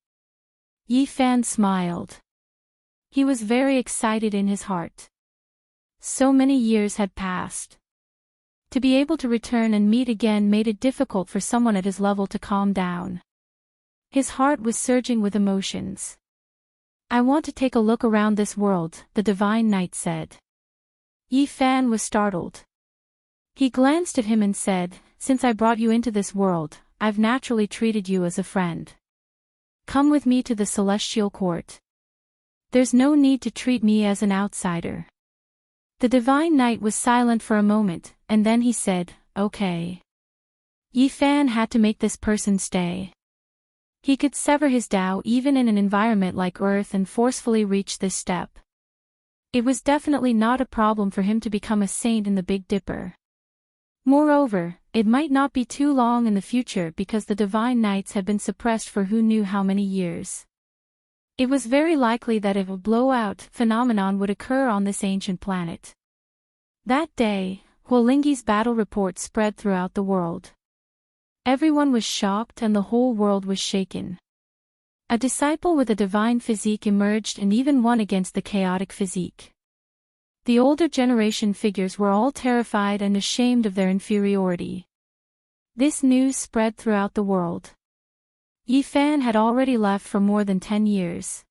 Yi Fan smiled. He was very excited in his heart. So many years had passed. To be able to return and meet again made it difficult for someone at his level to calm down. His heart was surging with emotions. I want to take a look around this world, the Divine Knight said. Yi Fan was startled. He glanced at him and said, Since I brought you into this world, I've naturally treated you as a friend. Come with me to the celestial court. There's no need to treat me as an outsider. The Divine Knight was silent for a moment, and then he said, Okay. Yi Fan had to make this person stay. He could sever his Tao even in an environment like Earth and forcefully reach this step. It was definitely not a problem for him to become a saint in the Big Dipper. Moreover, it might not be too long in the future because the Divine Knights had been suppressed for who knew how many years. It was very likely that if a blowout phenomenon would occur on this ancient planet. That day, Huolingi's battle report spread throughout the world. Everyone was shocked and the whole world was shaken. A disciple with a divine physique emerged and even won against the chaotic physique. The older generation figures were all terrified and ashamed of their inferiority. This news spread throughout the world. Yi Fan had already left for more than 10 years.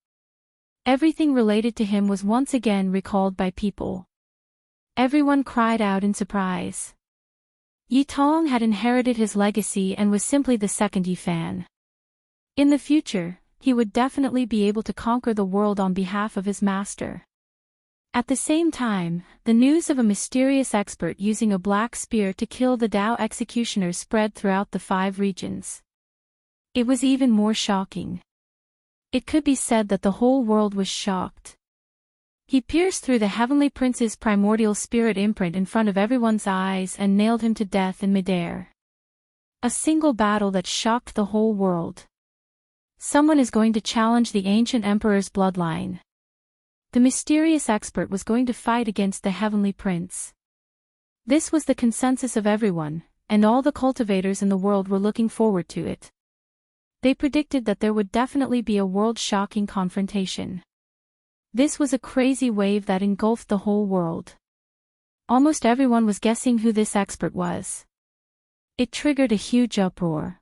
Everything related to him was once again recalled by people. Everyone cried out in surprise. Yi Tong had inherited his legacy and was simply the second Yi Fan. In the future, he would definitely be able to conquer the world on behalf of his master. At the same time, the news of a mysterious expert using a black spear to kill the Tao executioner spread throughout the 5 regions. It was even more shocking. It could be said that the whole world was shocked. He pierced through the Heavenly Prince's primordial spirit imprint in front of everyone's eyes and nailed him to death in midair. A single battle that shocked the whole world. Someone is going to challenge the ancient emperor's bloodline. The mysterious expert was going to fight against the Heavenly Prince. This was the consensus of everyone, and all the cultivators in the world were looking forward to it. They predicted that there would definitely be a world-shocking confrontation. This was a crazy wave that engulfed the whole world. Almost everyone was guessing who this expert was. It triggered a huge uproar.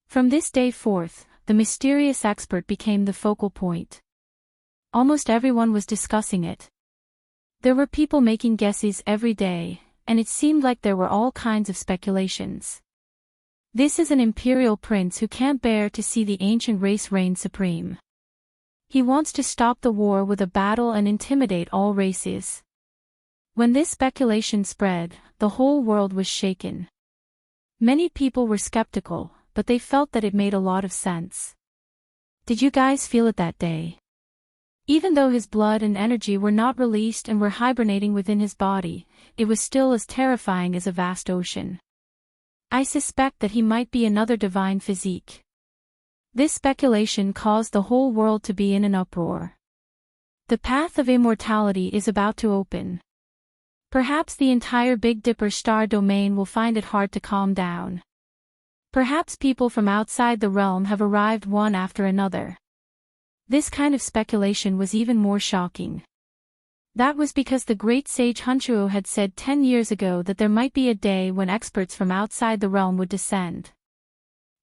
From this day forth, the mysterious expert became the focal point. Almost everyone was discussing it. There were people making guesses every day, and it seemed like there were all kinds of speculations. This is an imperial prince who can't bear to see the ancient race reign supreme. He wants to stop the war with a battle and intimidate all races. When this speculation spread, the whole world was shaken. Many people were skeptical, but they felt that it made a lot of sense. Did you guys feel it that day? Even though his blood and energy were not released and were hibernating within his body, it was still as terrifying as a vast ocean. I suspect that he might be another divine physique. This speculation caused the whole world to be in an uproar. The path of immortality is about to open. Perhaps the entire Big Dipper star domain will find it hard to calm down. Perhaps people from outside the realm have arrived one after another. This kind of speculation was even more shocking. That was because the great sage Hunchuo had said 10 years ago that there might be a day when experts from outside the realm would descend.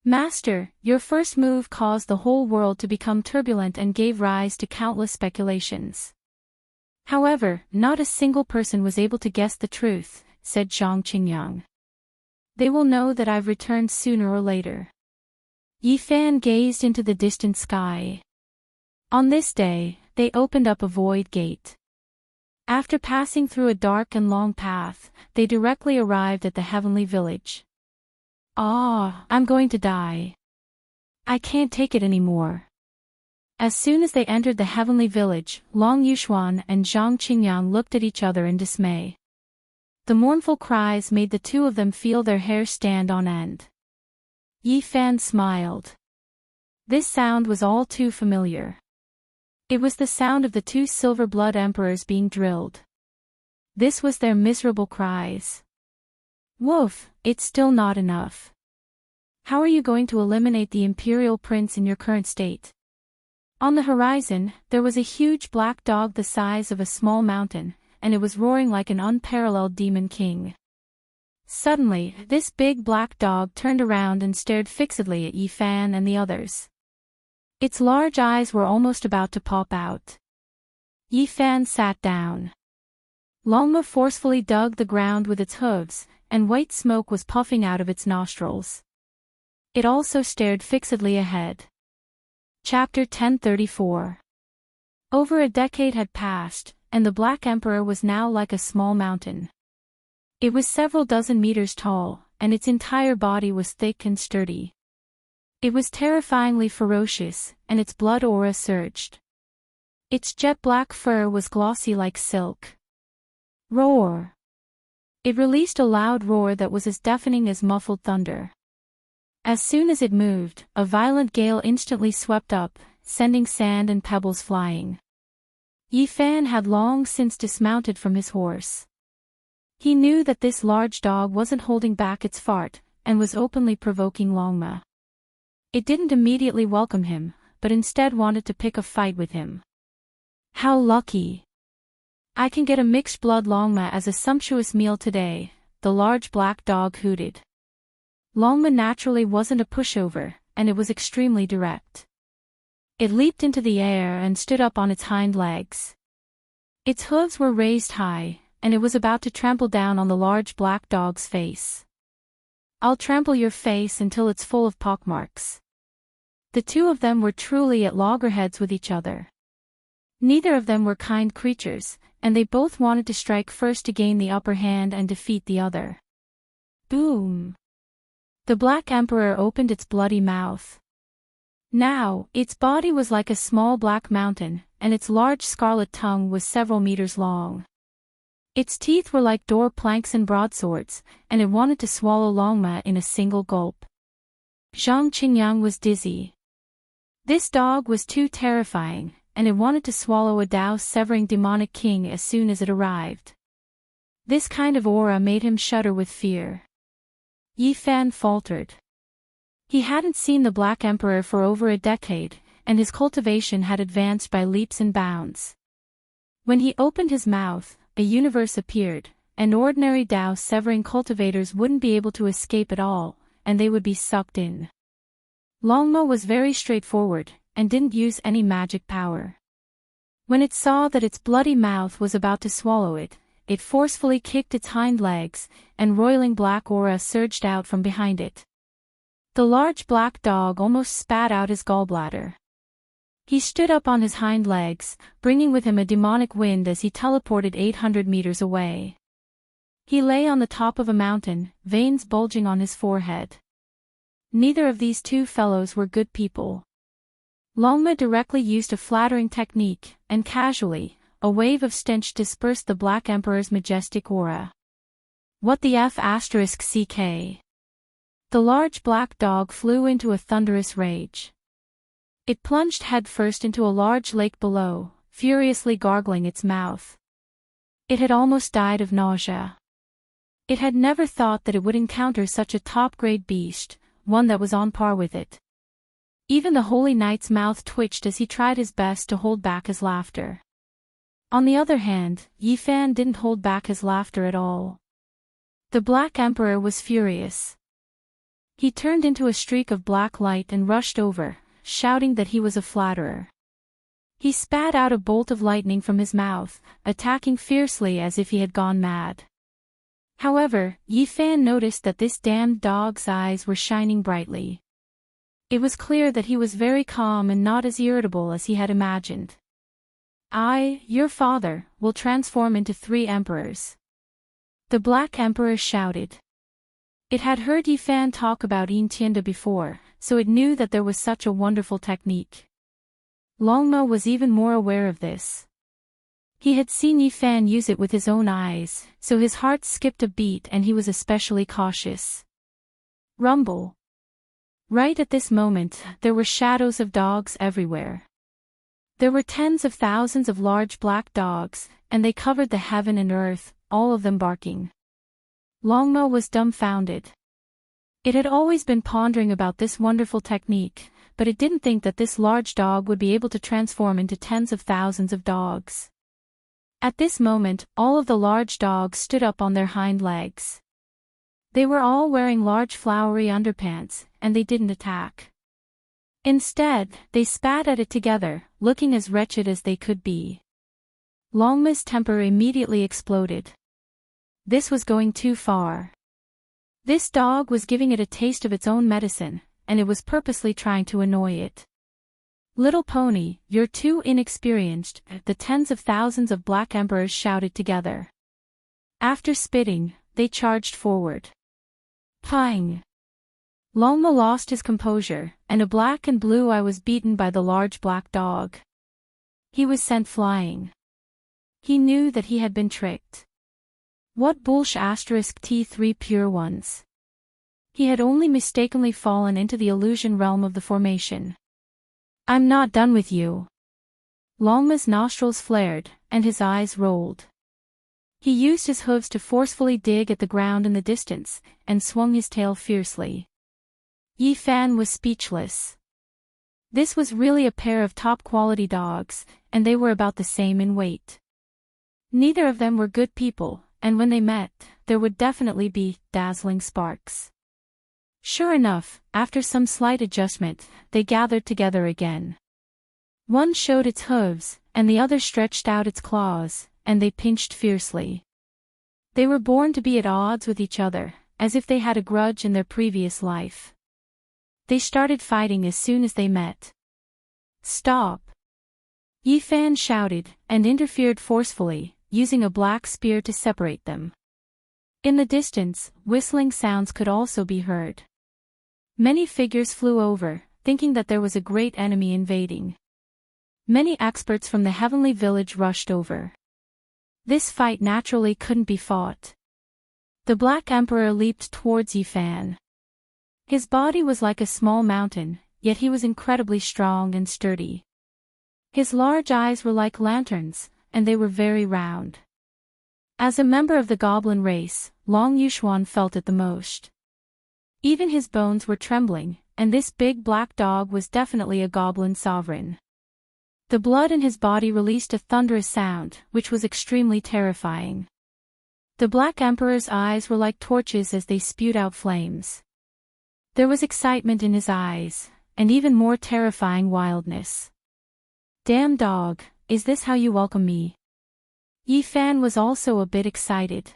Master, your first move caused the whole world to become turbulent and gave rise to countless speculations. However, not a single person was able to guess the truth, said Zhang Qingyang. They will know that I've returned sooner or later. Yi Fan gazed into the distant sky. On this day, they opened up a void gate. After passing through a dark and long path, they directly arrived at the heavenly village. I'm going to die. I can't take it anymore. As soon as they entered the heavenly village, Long Yuxuan and Zhang Qingyang looked at each other in dismay. The mournful cries made the two of them feel their hair stand on end. Yi Fan smiled. This sound was all too familiar. It was the sound of the two Silver Blood Emperors being drilled. This was their miserable cries. Woof, it's still not enough. How are you going to eliminate the Imperial Prince in your current state? On the horizon, there was a huge black dog the size of a small mountain, and it was roaring like an unparalleled demon king. Suddenly, this big black dog turned around and stared fixedly at Yi Fan and the others. Its large eyes were almost about to pop out. Yi Fan sat down. Longma forcefully dug the ground with its hooves, and white smoke was puffing out of its nostrils. It also stared fixedly ahead. Chapter 1034. Over a decade had passed, and the Black Emperor was now like a small mountain. It was several dozen meters tall, and its entire body was thick and sturdy. It was terrifyingly ferocious, and its blood aura surged. Its jet-black fur was glossy like silk. Roar! It released a loud roar that was as deafening as muffled thunder. As soon as it moved, a violent gale instantly swept up, sending sand and pebbles flying. Yi Fan had long since dismounted from his horse. He knew that this large dog wasn't holding back its fart, and was openly provoking Longma. It didn't immediately welcome him, but instead wanted to pick a fight with him. How lucky! I can get a mixed blood Longma as a sumptuous meal today, the large black dog hooted. Longma naturally wasn't a pushover, and it was extremely direct. It leaped into the air and stood up on its hind legs. Its hooves were raised high, and it was about to trample down on the large black dog's face. I'll trample your face until it's full of pockmarks. The two of them were truly at loggerheads with each other. Neither of them were kind creatures, and they both wanted to strike first to gain the upper hand and defeat the other. Boom! The Black Emperor opened its bloody mouth. Now, its body was like a small black mountain, and its large scarlet tongue was several meters long. Its teeth were like door planks and broadswords, and it wanted to swallow Longma in a single gulp. Zhang Qingyang was dizzy. This dog was too terrifying, and it wanted to swallow a Dao-severing demonic king as soon as it arrived. This kind of aura made him shudder with fear. Yi Fan faltered. He hadn't seen the Black Emperor for over a decade, and his cultivation had advanced by leaps and bounds. When he opened his mouth, a universe appeared, and ordinary Dao-severing cultivators wouldn't be able to escape at all, and they would be sucked in. Longmo was very straightforward, and didn't use any magic power. When it saw that its bloody mouth was about to swallow it, it forcefully kicked its hind legs, and roiling black aura surged out from behind it. The large black dog almost spat out his gallbladder. He stood up on his hind legs, bringing with him a demonic wind as he teleported 800 meters away. He lay on the top of a mountain, veins bulging on his forehead. Neither of these two fellows were good people. Longma directly used a flattering technique, and casually, a wave of stench dispersed the Black Emperor's majestic aura. What the F***CK? The large black dog flew into a thunderous rage. It plunged headfirst into a large lake below, furiously gargling its mouth. It had almost died of nausea. It had never thought that it would encounter such a top-grade beast, one that was on par with it. Even the Holy Knight's mouth twitched as he tried his best to hold back his laughter. On the other hand, Yifan didn't hold back his laughter at all. The Black Emperor was furious. He turned into a streak of black light and rushed over, shouting that he was a flatterer. He spat out a bolt of lightning from his mouth, attacking fiercely as if he had gone mad. However, Yifan noticed that this damned dog's eyes were shining brightly. It was clear that he was very calm and not as irritable as he had imagined. I, your father, will transform into 3 emperors. The Black Emperor shouted. It had heard Yifan talk about Enchanting before, so it knew that there was such a wonderful technique. Longmo was even more aware of this. He had seen Yifan use it with his own eyes, so his heart skipped a beat and he was especially cautious. Rumble. Right at this moment, there were shadows of dogs everywhere. There were tens of thousands of large black dogs, and they covered the heaven and earth, all of them barking. Longmo was dumbfounded. It had always been pondering about this wonderful technique, but it didn't think that this large dog would be able to transform into tens of thousands of dogs. At this moment, all of the large dogs stood up on their hind legs. They were all wearing large flowery underpants, and they didn't attack. Instead, they spat at it together, looking as wretched as they could be. Longma's temper immediately exploded. This was going too far. This dog was giving it a taste of its own medicine, and it was purposely trying to annoy it. Little pony, you're too inexperienced, the tens of thousands of Black Emperors shouted together. After spitting, they charged forward. Pang! Longmo lost his composure, and a black and blue eye was beaten by the large black dog. He was sent flying. He knew that he had been tricked. What bullsh** T3 pure ones. He had only mistakenly fallen into the illusion realm of the formation. I'm not done with you. Longma's nostrils flared, and his eyes rolled. He used his hooves to forcefully dig at the ground in the distance, and swung his tail fiercely. Yifan was speechless. This was really a pair of top-quality dogs, and they were about the same in weight. Neither of them were good people, and when they met, there would definitely be dazzling sparks. Sure enough, after some slight adjustment, they gathered together again. One showed its hooves, and the other stretched out its claws, and they pinched fiercely. They were born to be at odds with each other, as if they had a grudge in their previous life. They started fighting as soon as they met. Stop! Yifan shouted, and interfered forcefully, using a black spear to separate them. In the distance, whistling sounds could also be heard. Many figures flew over, thinking that there was a great enemy invading. Many experts from the heavenly village rushed over. This fight naturally couldn't be fought. The Black Emperor leaped towards Yifan. His body was like a small mountain, yet he was incredibly strong and sturdy. His large eyes were like lanterns, and they were very round. As a member of the goblin race, Long Yuxuan felt it the most. Even his bones were trembling, and this big black dog was definitely a goblin sovereign. The blood in his body released a thunderous sound, which was extremely terrifying. The Black Emperor's eyes were like torches as they spewed out flames. There was excitement in his eyes, and even more terrifying wildness. "Damn dog, is this how you welcome me?" Yi Fan was also a bit excited.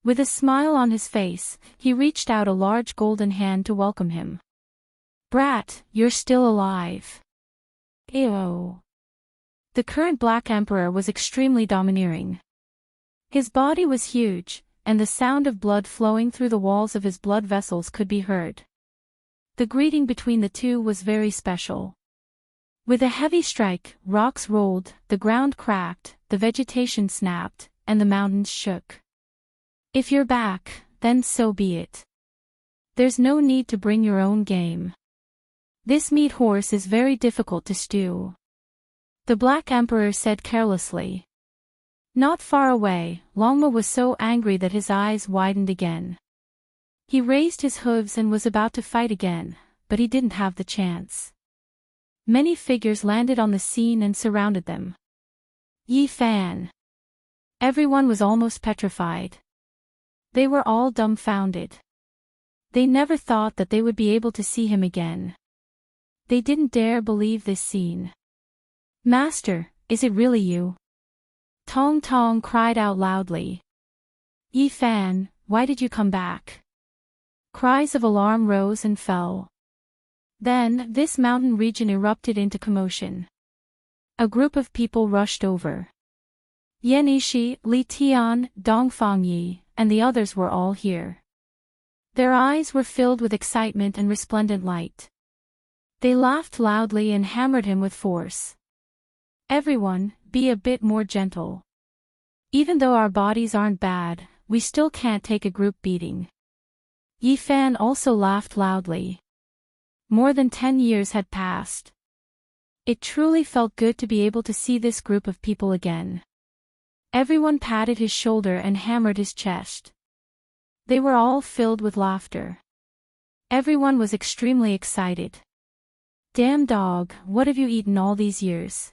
With a smile on his face, he reached out a large golden hand to welcome him. "Brat, you're still alive." Ew. The current Black Emperor was extremely domineering. His body was huge, and the sound of blood flowing through the walls of his blood vessels could be heard. The greeting between the two was very special. With a heavy strike, rocks rolled, the ground cracked, the vegetation snapped, and the mountains shook. "If you're back, then so be it. There's no need to bring your own game. This meat horse is very difficult to stew," the Black Emperor said carelessly. Not far away, Longma was so angry that his eyes widened again. He raised his hooves and was about to fight again, but he didn't have the chance. Many figures landed on the scene and surrounded them. Yi Fan. Everyone was almost petrified. They were all dumbfounded. They never thought that they would be able to see him again. They didn't dare believe this scene. "Master, is it really you?" Tong Tong cried out loudly. "Yi Fan, why did you come back?" Cries of alarm rose and fell. Then, this mountain region erupted into commotion. A group of people rushed over. Yan Yishi, Li Tian, Dongfang Yi, and the others were all here. Their eyes were filled with excitement and resplendent light. They laughed loudly and hammered him with force. "Everyone, be a bit more gentle. Even though our bodies aren't bad, we still can't take a group beating." Yi Fan also laughed loudly. More than 10 years had passed. It truly felt good to be able to see this group of people again. Everyone patted his shoulder and hammered his chest. They were all filled with laughter. Everyone was extremely excited. "Damn dog, what have you eaten all these years?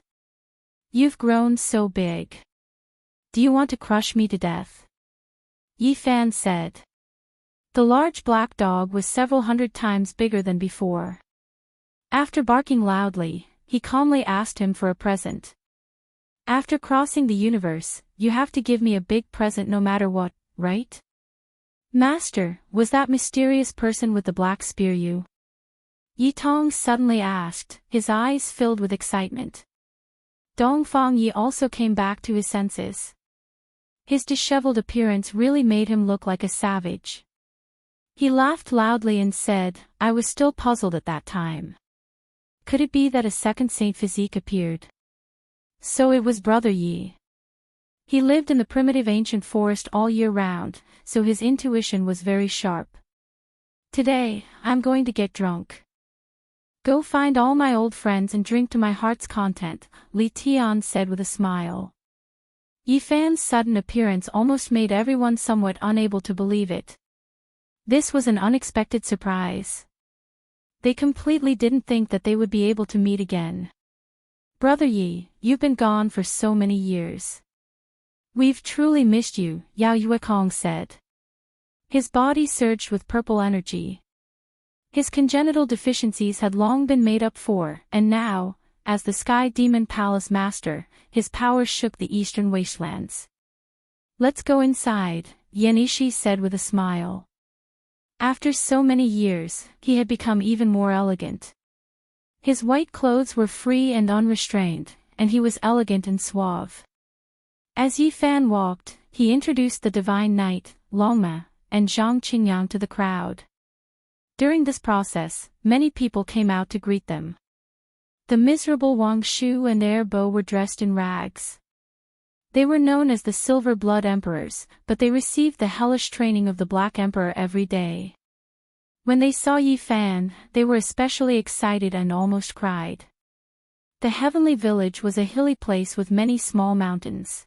You've grown so big. Do you want to crush me to death?" Yi Fan said. The large black dog was several hundred times bigger than before. After barking loudly, he calmly asked him for a present. "After crossing the universe, you have to give me a big present no matter what, right?" "Master, was that mysterious person with the black spear you?" Yi Tong suddenly asked, his eyes filled with excitement. Dongfang Yi also came back to his senses. His disheveled appearance really made him look like a savage. He laughed loudly and said, "I was still puzzled at that time. Could it be that a second Saint Physique appeared? So it was Brother Yi. He lived in the primitive ancient forest all year round, so his intuition was very sharp. Today, I'm going to get drunk. Go find all my old friends and drink to my heart's content," Li Tian said with a smile. Yi Fan's sudden appearance almost made everyone somewhat unable to believe it. This was an unexpected surprise. They completely didn't think that they would be able to meet again. "Brother Yi, you've been gone for so many years. We've truly missed you," Yao Yuekong said. His body surged with purple energy. His congenital deficiencies had long been made up for, and now, as the Sky Demon Palace Master, his powers shook the eastern wastelands. "Let's go inside," Yan Yishi said with a smile. After so many years, he had become even more elegant. His white clothes were free and unrestrained, and he was elegant and suave. As Yi Fan walked, he introduced the Divine Knight, Longma, and Zhang Qingyang to the crowd. During this process, many people came out to greet them. The miserable Wang Shu and Air Bo were dressed in rags. They were known as the Silver Blood Emperors, but they received the hellish training of the Black Emperor every day. When they saw Yi Fan, they were especially excited and almost cried. The Heavenly Village was a hilly place with many small mountains.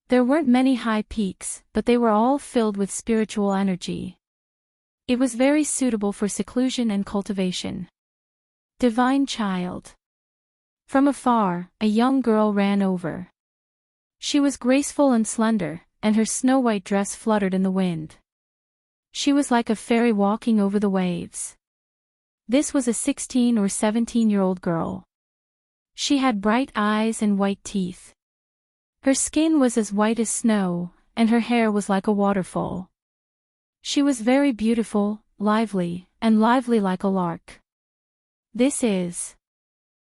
There weren't many high peaks, but they were all filled with spiritual energy. It was very suitable for seclusion and cultivation. Divine child. From afar, a young girl ran over. She was graceful and slender, and her snow-white dress fluttered in the wind. She was like a fairy walking over the waves. This was a 16 or 17-year-old girl. She had bright eyes and white teeth. Her skin was as white as snow, and her hair was like a waterfall. She was very beautiful, lively like a lark. This is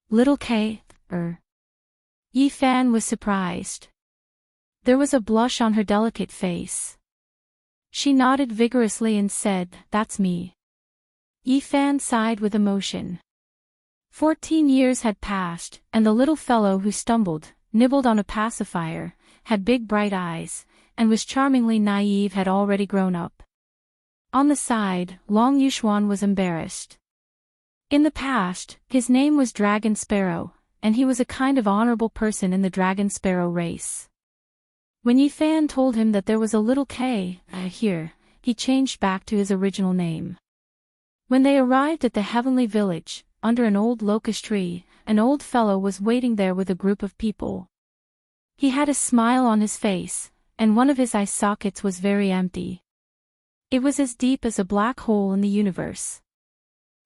Little Kay. Yi Fan was surprised. There was a blush on her delicate face. She nodded vigorously and said, "That's me." Yi Fan sighed with emotion. 14 years had passed, and the little fellow who stumbled, nibbled on a pacifier, had big bright eyes, and was charmingly naive had already grown up. On the side, Long Yuxuan was embarrassed. In the past, his name was Dragon Sparrow, and he was a kind of honorable person in the Dragon Sparrow race. When Yi Fan told him that there was a little K here, he changed back to his original name. When they arrived at the heavenly village, under an old locust tree, an old fellow was waiting there with a group of people. He had a smile on his face, and one of his eye sockets was very empty. It was as deep as a black hole in the universe.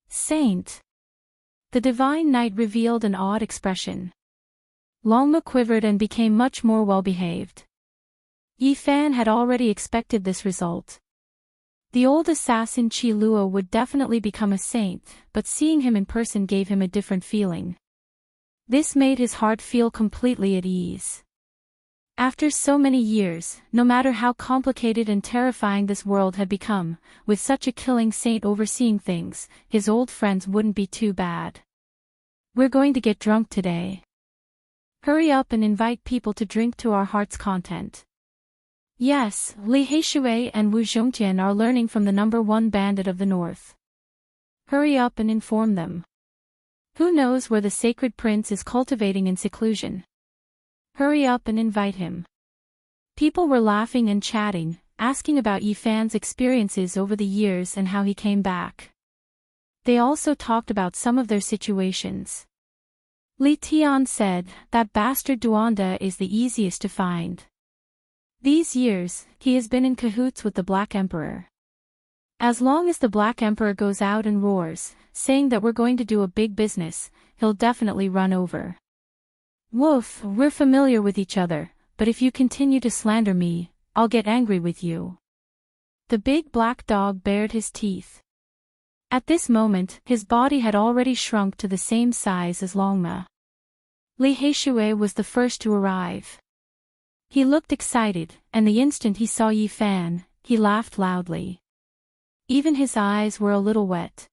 Saint. The divine knight revealed an odd expression. Longma quivered and became much more well-behaved. Yi Fan had already expected this result. The old assassin Qi Luo would definitely become a saint, but seeing him in person gave him a different feeling. This made his heart feel completely at ease. After so many years, no matter how complicated and terrifying this world had become, with such a killing saint overseeing things, his old friends wouldn't be too bad. "We're going to get drunk today. Hurry up and invite people to drink to our heart's content." Yes, Li Heishui and Wu Zhongtian are learning from the #1 bandit of the north. Hurry up and inform them. Who knows where the sacred prince is cultivating in seclusion? Hurry up and invite him. People were laughing and chatting, asking about Yi Fan's experiences over the years and how he came back. They also talked about some of their situations. Li Tian said, "That bastard Duanda is the easiest to find. These years, he has been in cahoots with the Black Emperor. As long as the Black Emperor goes out and roars, saying that we're going to do a big business, he'll definitely run over. Woof, we're familiar with each other, but if you continue to slander me, I'll get angry with you." The big black dog bared his teeth. At this moment, his body had already shrunk to the same size as Longma. Li Heishui was the first to arrive. He looked excited, and the instant he saw Yi Fan, he laughed loudly. Even his eyes were a little wet.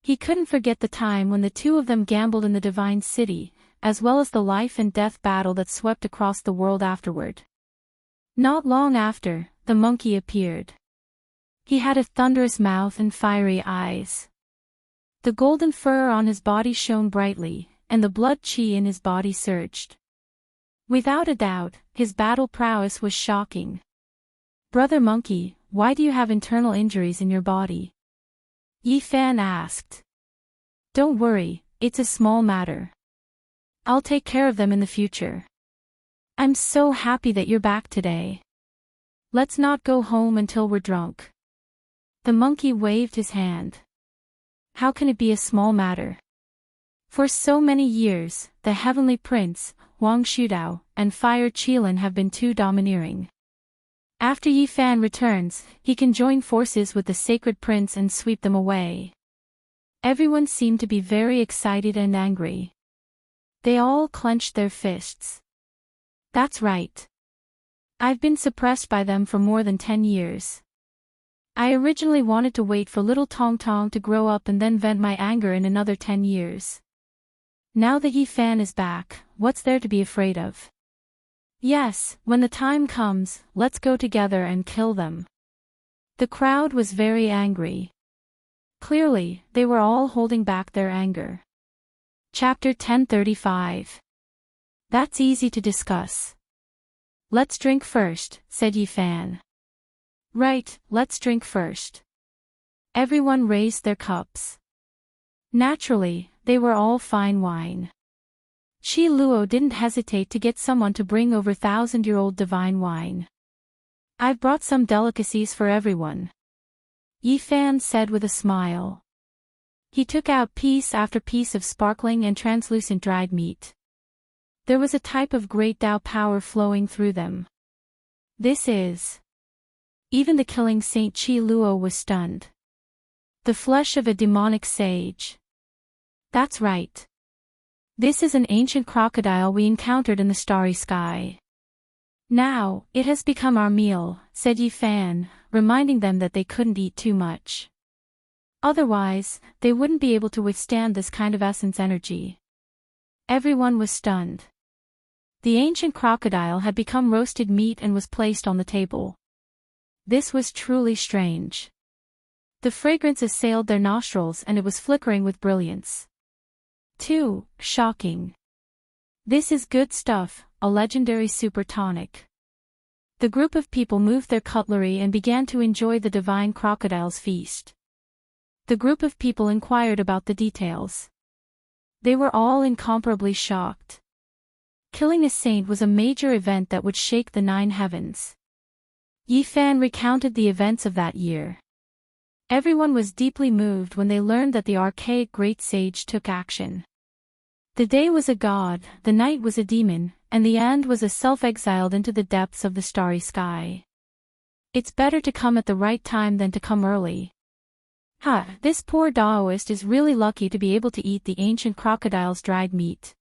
He couldn't forget the time when the two of them gambled in the Divine City, as well as the life and death battle that swept across the world afterward. Not long after, the monkey appeared. He had a thunderous mouth and fiery eyes. The golden fur on his body shone brightly, and the blood qi in his body surged. Without a doubt, his battle prowess was shocking. "Brother Monkey, why do you have internal injuries in your body?" Yi Fan asked. "Don't worry, it's a small matter. I'll take care of them in the future. I'm so happy that you're back today. Let's not go home until we're drunk." The monkey waved his hand. "How can it be a small matter? For so many years, the Heavenly Prince, Wang Shudao, and Fire Qilin have been too domineering. After Yi Fan returns, he can join forces with the Sacred Prince and sweep them away." Everyone seemed to be very excited and angry. They all clenched their fists. "That's right. I've been suppressed by them for more than 10 years. I originally wanted to wait for little Tong Tong to grow up and then vent my anger in another 10 years. Now that Yi Fan is back, what's there to be afraid of? Yes, when the time comes, let's go together and kill them." The crowd was very angry. Clearly, they were all holding back their anger. Chapter 1035. That's easy to discuss. "Let's drink first," said Yi Fan. "Right, let's drink first." Everyone raised their cups. Naturally, they were all fine wine. Chi Luo didn't hesitate to get someone to bring over 1,000-year-old divine wine. "I've brought some delicacies for everyone," Yi Fan said with a smile. He took out piece after piece of sparkling and translucent dried meat. There was a type of great Tao power flowing through them. This is... Even the killing Saint Chi Luo was stunned. The flesh of a demonic sage. That's right. This is an ancient crocodile we encountered in the starry sky. Now, it has become our meal, said Yi Fan, reminding them that they couldn't eat too much. Otherwise, they wouldn't be able to withstand this kind of essence energy. Everyone was stunned. The ancient crocodile had become roasted meat and was placed on the table. This was truly strange. The fragrance assailed their nostrils and it was flickering with brilliance. Too shocking. This is good stuff, a legendary super tonic. The group of people moved their cutlery and began to enjoy the divine crocodile's feast. The group of people inquired about the details. They were all incomparably shocked. Killing a saint was a major event that would shake the 9 heavens. Yi Fan recounted the events of that year. Everyone was deeply moved when they learned that the archaic great sage took action. The day was a god, the night was a demon, and the end was a self-exiled into the depths of the starry sky. It's better to come at the right time than to come early. This poor Daoist is really lucky to be able to eat the ancient crocodile's dried meat.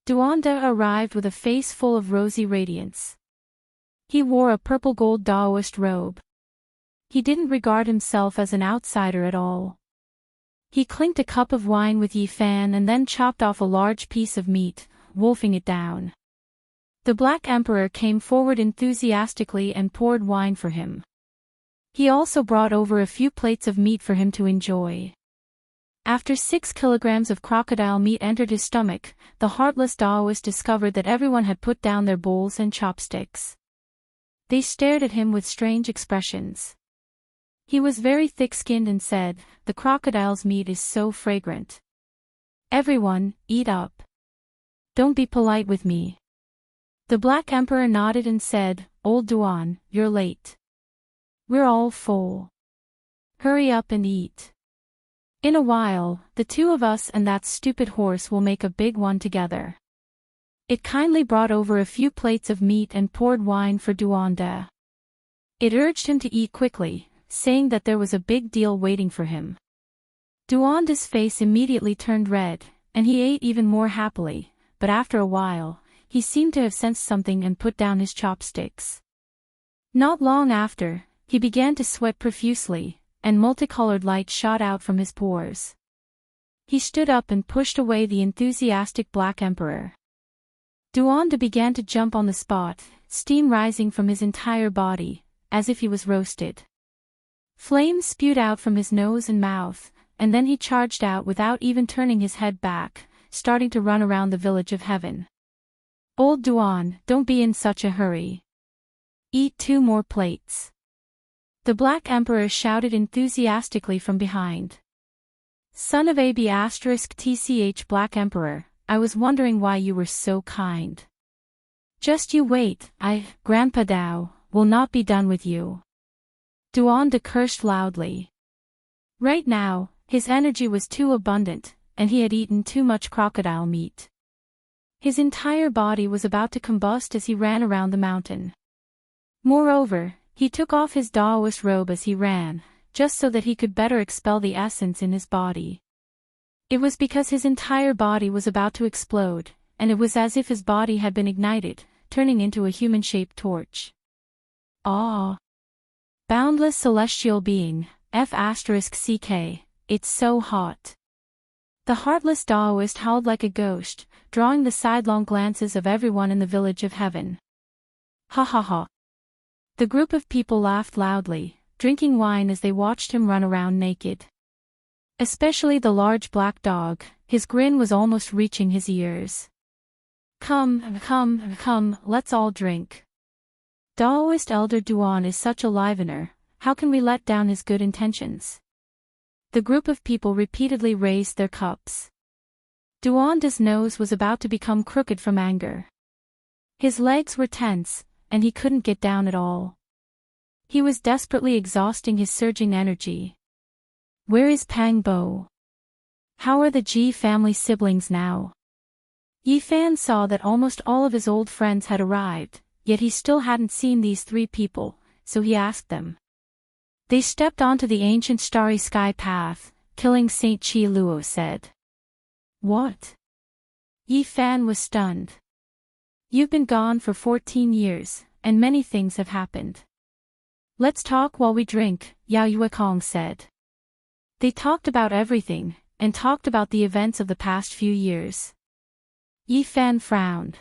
Duanda arrived with a face full of rosy radiance. He wore a purple-gold Daoist robe. He didn't regard himself as an outsider at all. He clinked a cup of wine with Yi Fan and then chopped off a large piece of meat, wolfing it down. The Black Emperor came forward enthusiastically and poured wine for him. He also brought over a few plates of meat for him to enjoy. After 6 kilograms of crocodile meat entered his stomach, the heartless Daoist discovered that everyone had put down their bowls and chopsticks. They stared at him with strange expressions. He was very thick-skinned and said, "The crocodile's meat is so fragrant. Everyone, eat up. Don't be polite with me." The Black Emperor nodded and said, "Old Duan, you're late. We're all full. Hurry up and eat. In a while, the 2 of us and that stupid horse will make a big one together." It kindly brought over a few plates of meat and poured wine for Duanda. It urged him to eat quickly, saying that there was a big deal waiting for him. Duanda's face immediately turned red, and he ate even more happily, but after a while, he seemed to have sensed something and put down his chopsticks. Not long after, he began to sweat profusely, and multicolored light shot out from his pores. He stood up and pushed away the enthusiastic Black Emperor. Duanda began to jump on the spot, steam rising from his entire body, as if he was roasted. Flames spewed out from his nose and mouth, and then he charged out without even turning his head back, starting to run around the village of heaven. "Old Duan, don't be in such a hurry. Eat 2 more plates." The Black Emperor shouted enthusiastically from behind. "Son of AB** TCH Black Emperor, I was wondering why you were so kind. Just you wait, Grandpa Dao, will not be done with you." Duanda cursed loudly. Right now, his energy was too abundant, and he had eaten too much crocodile meat. His entire body was about to combust as he ran around the mountain. Moreover, he took off his Daoist robe as he ran, just so that he could better expel the essence in his body. It was because his entire body was about to explode, and it was as if his body had been ignited, turning into a human-shaped torch. Ah! Boundless celestial being, F***CK, it's so hot. The heartless Daoist howled like a ghost, drawing the sidelong glances of everyone in the village of heaven. Ha ha ha. The group of people laughed loudly, drinking wine as they watched him run around naked. Especially the large black dog, his grin was almost reaching his ears. Come, let's all drink. Daoist Elder Duan is such a livener, how can we let down his good intentions? The group of people repeatedly raised their cups. Duanda's nose was about to become crooked from anger. His legs were tense, and he couldn't get down at all. He was desperately exhausting his surging energy. Where is Pang Bo? How are the Ji family siblings now? Yi Fan saw that almost all of his old friends had arrived, yet he still hadn't seen these three people, so he asked them. They stepped onto the ancient starry sky path, killing Saint Chi Luo said. What? Yi Fan was stunned. You've been gone for 14 years, and many things have happened. Let's talk while we drink, Yao Yuekong said. They talked about everything, and talked about the events of the past few years. Yi Fan frowned.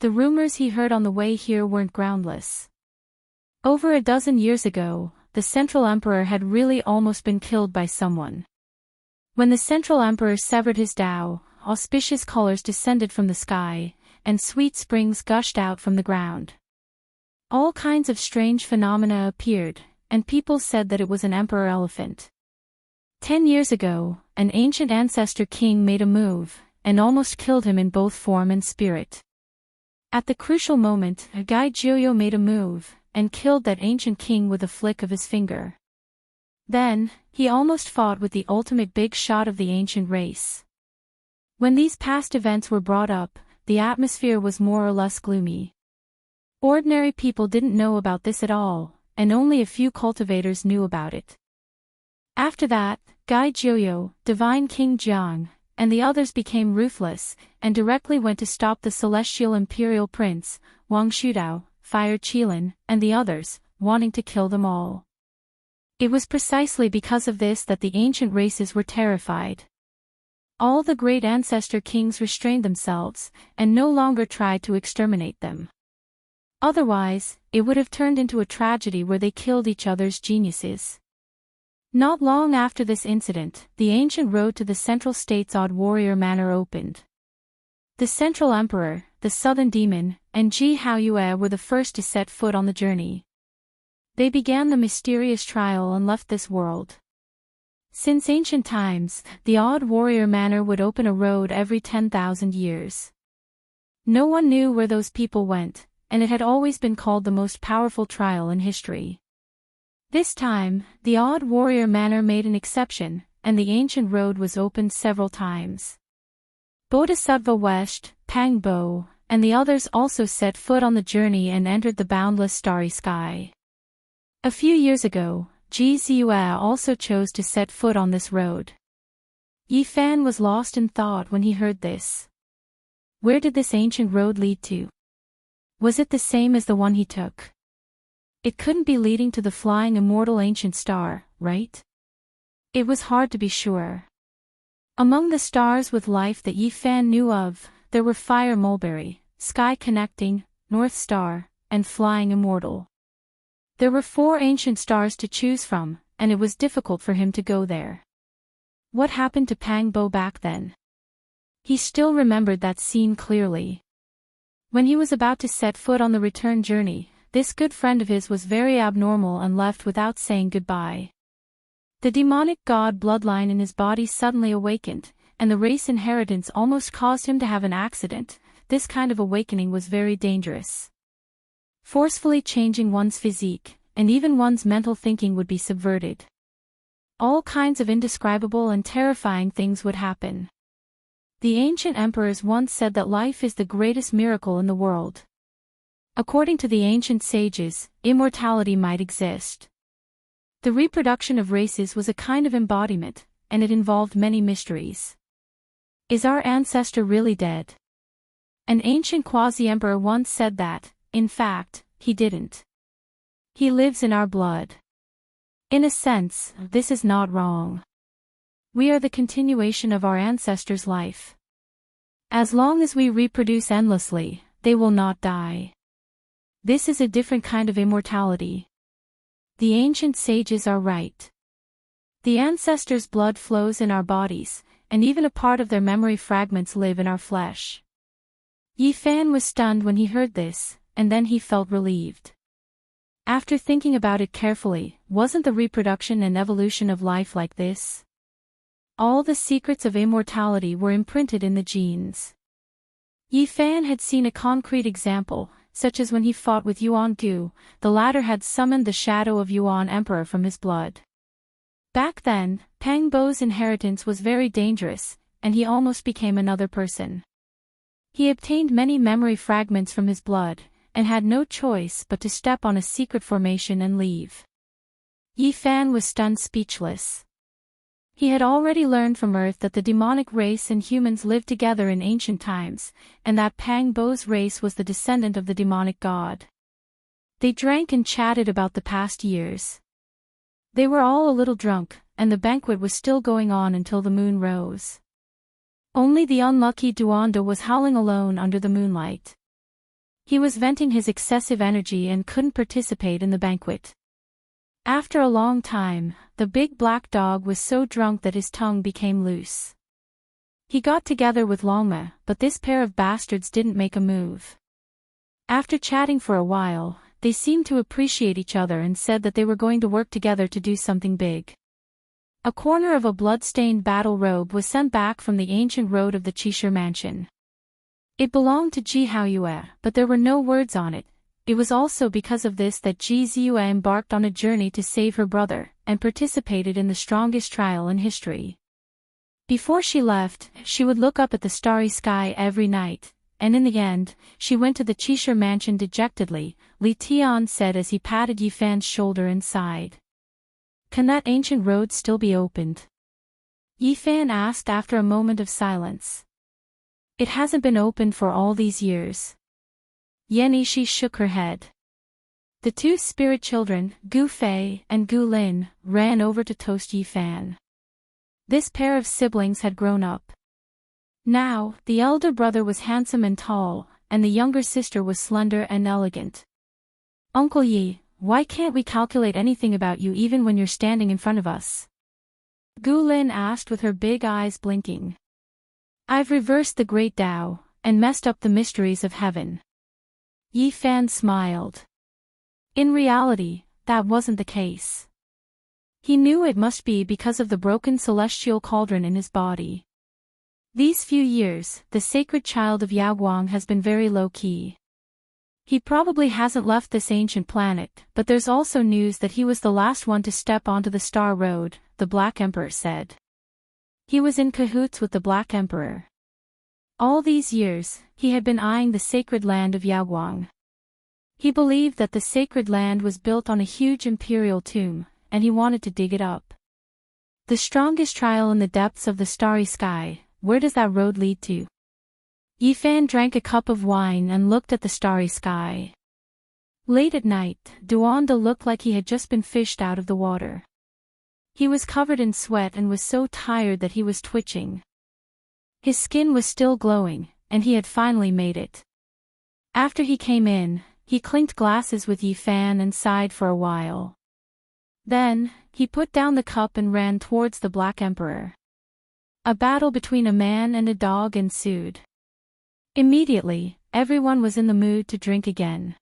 The rumors he heard on the way here weren't groundless. Over a dozen years ago, the Central Emperor had really almost been killed by someone. When the Central Emperor severed his Tao, auspicious colors descended from the sky, and sweet springs gushed out from the ground. All kinds of strange phenomena appeared, and people said that it was an emperor elephant. 10 years ago, an ancient ancestor king made a move, and almost killed him in both form and spirit. At the crucial moment, a Gai Jiuyo made a move, and killed that ancient king with a flick of his finger. Then, he almost fought with the ultimate big shot of the ancient race. When these past events were brought up, the atmosphere was more or less gloomy. Ordinary people didn't know about this at all, and only a few cultivators knew about it. After that, Gai Jiuyo, Divine King Jiang, and the others became ruthless, and directly went to stop the Celestial Imperial Prince, Wang Shudao, Fire Qilin, and the others, wanting to kill them all. It was precisely because of this that the ancient races were terrified. All the great ancestor kings restrained themselves, and no longer tried to exterminate them. Otherwise, it would have turned into a tragedy where they killed each other's geniuses. Not long after this incident, the ancient road to the Central State's Odd Warrior Manor opened. The Central Emperor, the Southern Demon, and Ji Haoyue were the first to set foot on the journey. They began the mysterious trial and left this world. Since ancient times, the Odd Warrior Manor would open a road every 10,000 years. No one knew where those people went, and it had always been called the most powerful trial in history. This time, the Odd Warrior Manor made an exception, and the ancient road was opened several times. Bodhisattva West, Pang Bo, and the others also set foot on the journey and entered the boundless starry sky. A few years ago, Ji Ziyue also chose to set foot on this road. Yi Fan was lost in thought when he heard this. Where did this ancient road lead to? Was it the same as the one he took? It couldn't be leading to the flying immortal ancient star, right? It was hard to be sure. Among the stars with life that Yi Fan knew of, there were Fire Mulberry, Sky Connecting, North Star, and Flying Immortal. There were 4 ancient stars to choose from, and it was difficult for him to go there. What happened to Pang Bo back then? He still remembered that scene clearly. When he was about to set foot on the return journey, this good friend of his was very abnormal and left without saying goodbye. The demonic god bloodline in his body suddenly awakened, and the race inheritance almost caused him to have an accident. This kind of awakening was very dangerous. Forcefully changing one's physique, and even one's mental thinking would be subverted. All kinds of indescribable and terrifying things would happen. The ancient emperors once said that life is the greatest miracle in the world. According to the ancient sages, immortality might exist. The reproduction of races was a kind of embodiment, and it involved many mysteries. Is our ancestor really dead? An ancient quasi-emperor once said that, in fact, he didn't. He lives in our blood. In a sense, this is not wrong. We are the continuation of our ancestors' life. As long as we reproduce endlessly, they will not die. This is a different kind of immortality. The ancient sages are right. The ancestors' blood flows in our bodies, and even a part of their memory fragments live in our flesh. Yi Fan was stunned when he heard this, and then he felt relieved. After thinking about it carefully, wasn't the reproduction and evolution of life like this? All the secrets of immortality were imprinted in the genes. Yi Fan had seen a concrete example, such as when he fought with Yuan Gu, the latter had summoned the shadow of Yuan Emperor from his blood. Back then, Pang Bo's inheritance was very dangerous, and he almost became another person. He obtained many memory fragments from his blood, and had no choice but to step on a secret formation and leave. Yi Fan was stunned speechless. He had already learned from Earth that the demonic race and humans lived together in ancient times, and that Pang Bo's race was the descendant of the demonic god. They drank and chatted about the past years. They were all a little drunk, and the banquet was still going on until the moon rose. Only the unlucky Duanda was howling alone under the moonlight. He was venting his excessive energy and couldn't participate in the banquet. After a long time, the big black dog was so drunk that his tongue became loose. He got together with Longma, but this pair of bastards didn't make a move. After chatting for a while, they seemed to appreciate each other and said that they were going to work together to do something big. A corner of a blood-stained battle robe was sent back from the ancient road of the Chishire mansion. It belonged to Ji Haoyue, but there were no words on it. It was also because of this that Ji Ziyue embarked on a journey to save her brother, and participated in the strongest trial in history. Before she left, she would look up at the starry sky every night, and in the end, she went to the Chishire mansion dejectedly, Li Tian said as he patted Yi Fan's shoulder and sighed. Can that ancient road still be opened? Yi Fan asked after a moment of silence. It hasn't been opened for all these years. Yan Ishi shook her head. The two spirit children, Gu Fei and Gu Lin, ran over to toast Yi Fan. This pair of siblings had grown up. Now, the elder brother was handsome and tall, and the younger sister was slender and elegant. Uncle Yi, why can't we calculate anything about you even when you're standing in front of us? Gu Lin asked with her big eyes blinking. I've reversed the great Tao, and messed up the mysteries of heaven. Yi Fan smiled. In reality, that wasn't the case. He knew it must be because of the broken celestial cauldron in his body. These few years, the sacred child of Yaoguang has been very low-key. He probably hasn't left this ancient planet, but there's also news that he was the last one to step onto the Star Road, the Black Emperor said. He was in cahoots with the Black Emperor. All these years, he had been eyeing the sacred land of Yaoguang. He believed that the sacred land was built on a huge imperial tomb, and he wanted to dig it up. The strongest trial in the depths of the starry sky, where does that road lead to? Yi Fan drank a cup of wine and looked at the starry sky. Late at night, Duanda looked like he had just been fished out of the water. He was covered in sweat and was so tired that he was twitching. His skin was still glowing, and he had finally made it. After he came in, he clinked glasses with Yi Fan and sighed for a while. Then, he put down the cup and ran towards the Black Emperor. A battle between a man and a dog ensued. Immediately, everyone was in the mood to drink again.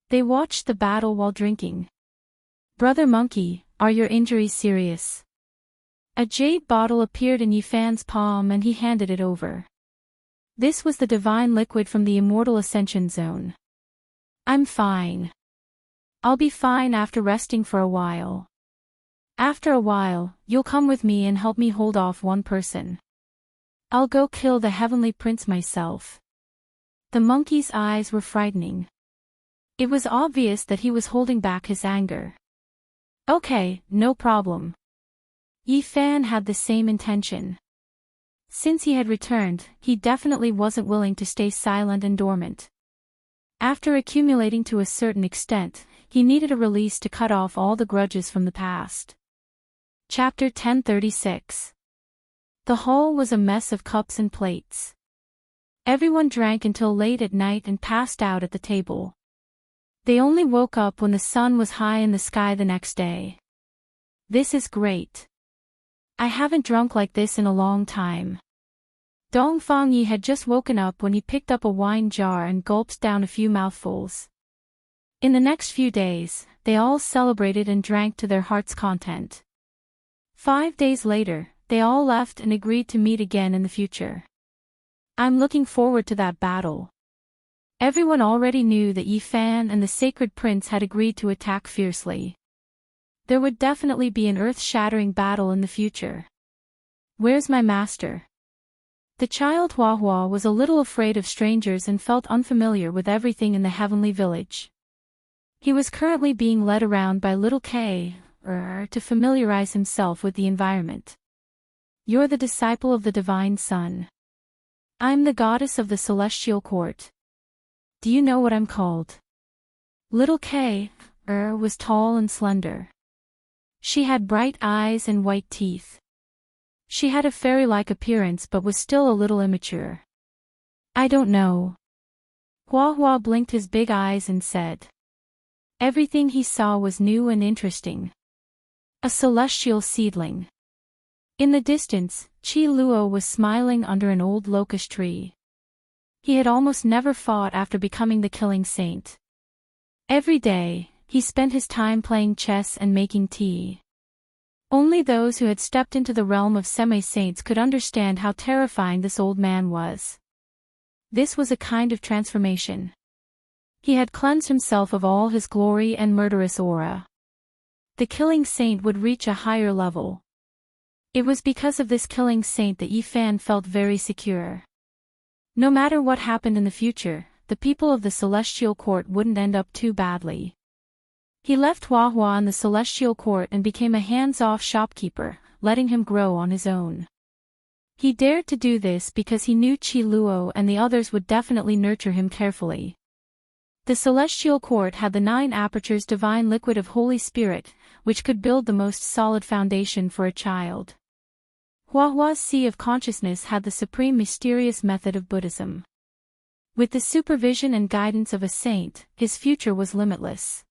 They watched the battle while drinking. Brother Monkey, are your injuries serious? A jade bottle appeared in Yi Fan's palm and he handed it over. This was the divine liquid from the Immortal Ascension Zone. I'm fine. I'll be fine after resting for a while. After a while, you'll come with me and help me hold off one person. I'll go kill the Heavenly Prince myself. The monkey's eyes were frightening. It was obvious that he was holding back his anger. Okay, no problem. Yi Fan had the same intention. Since he had returned, he definitely wasn't willing to stay silent and dormant. After accumulating to a certain extent, he needed a release to cut off all the grudges from the past. Chapter 1036. The hall was a mess of cups and plates. Everyone drank until late at night and passed out at the table. They only woke up when the sun was high in the sky the next day. This is great. I haven't drunk like this in a long time. Dong Fangyi had just woken up when he picked up a wine jar and gulped down a few mouthfuls. In the next few days, they all celebrated and drank to their heart's content. 5 days later, they all left and agreed to meet again in the future. I'm looking forward to that battle. Everyone already knew that Yi Fan and the Sacred Prince had agreed to attack fiercely. There would definitely be an earth-shattering battle in the future. Where's my master? The child Hua Hua was a little afraid of strangers and felt unfamiliar with everything in the heavenly village. He was currently being led around by little K, to familiarize himself with the environment. You're the disciple of the Divine Sun. I'm the goddess of the Celestial Court. Do you know what I'm called? Little K, was tall and slender. She had bright eyes and white teeth. She had a fairy-like appearance but was still a little immature. I don't know. Hua Hua blinked his big eyes and said. Everything he saw was new and interesting. A celestial seedling. In the distance, Qi Luo was smiling under an old locust tree. He had almost never fought after becoming the killing saint. Every day, he spent his time playing chess and making tea. Only those who had stepped into the realm of semi-saints could understand how terrifying this old man was. This was a kind of transformation. He had cleansed himself of all his glory and murderous aura. The killing saint would reach a higher level. It was because of this killing saint that Yi Fan felt very secure. No matter what happened in the future, the people of the Celestial Court wouldn't end up too badly. He left Hua Hua in the Celestial Court and became a hands-off shopkeeper, letting him grow on his own. He dared to do this because he knew Qi Luo and the others would definitely nurture him carefully. The Celestial Court had the 9 apertures divine liquid of Holy Spirit, which could build the most solid foundation for a child. Hua Hua's Sea of Consciousness had the supreme mysterious method of Buddhism. With the supervision and guidance of a saint, his future was limitless.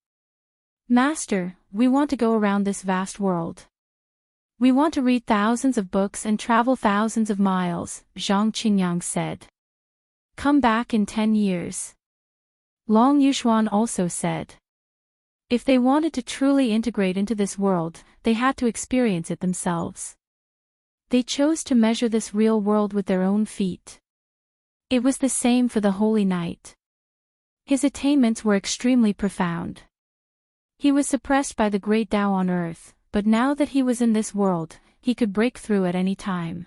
Master, we want to go around this vast world. We want to read thousands of books and travel thousands of miles, Zhang Qingyang said. Come back in 10 years. Long Yushuan also said. If they wanted to truly integrate into this world, they had to experience it themselves. They chose to measure this real world with their own feet. It was the same for the Holy Knight. His attainments were extremely profound. He was suppressed by the great Tao on earth, but now that he was in this world, he could break through at any time.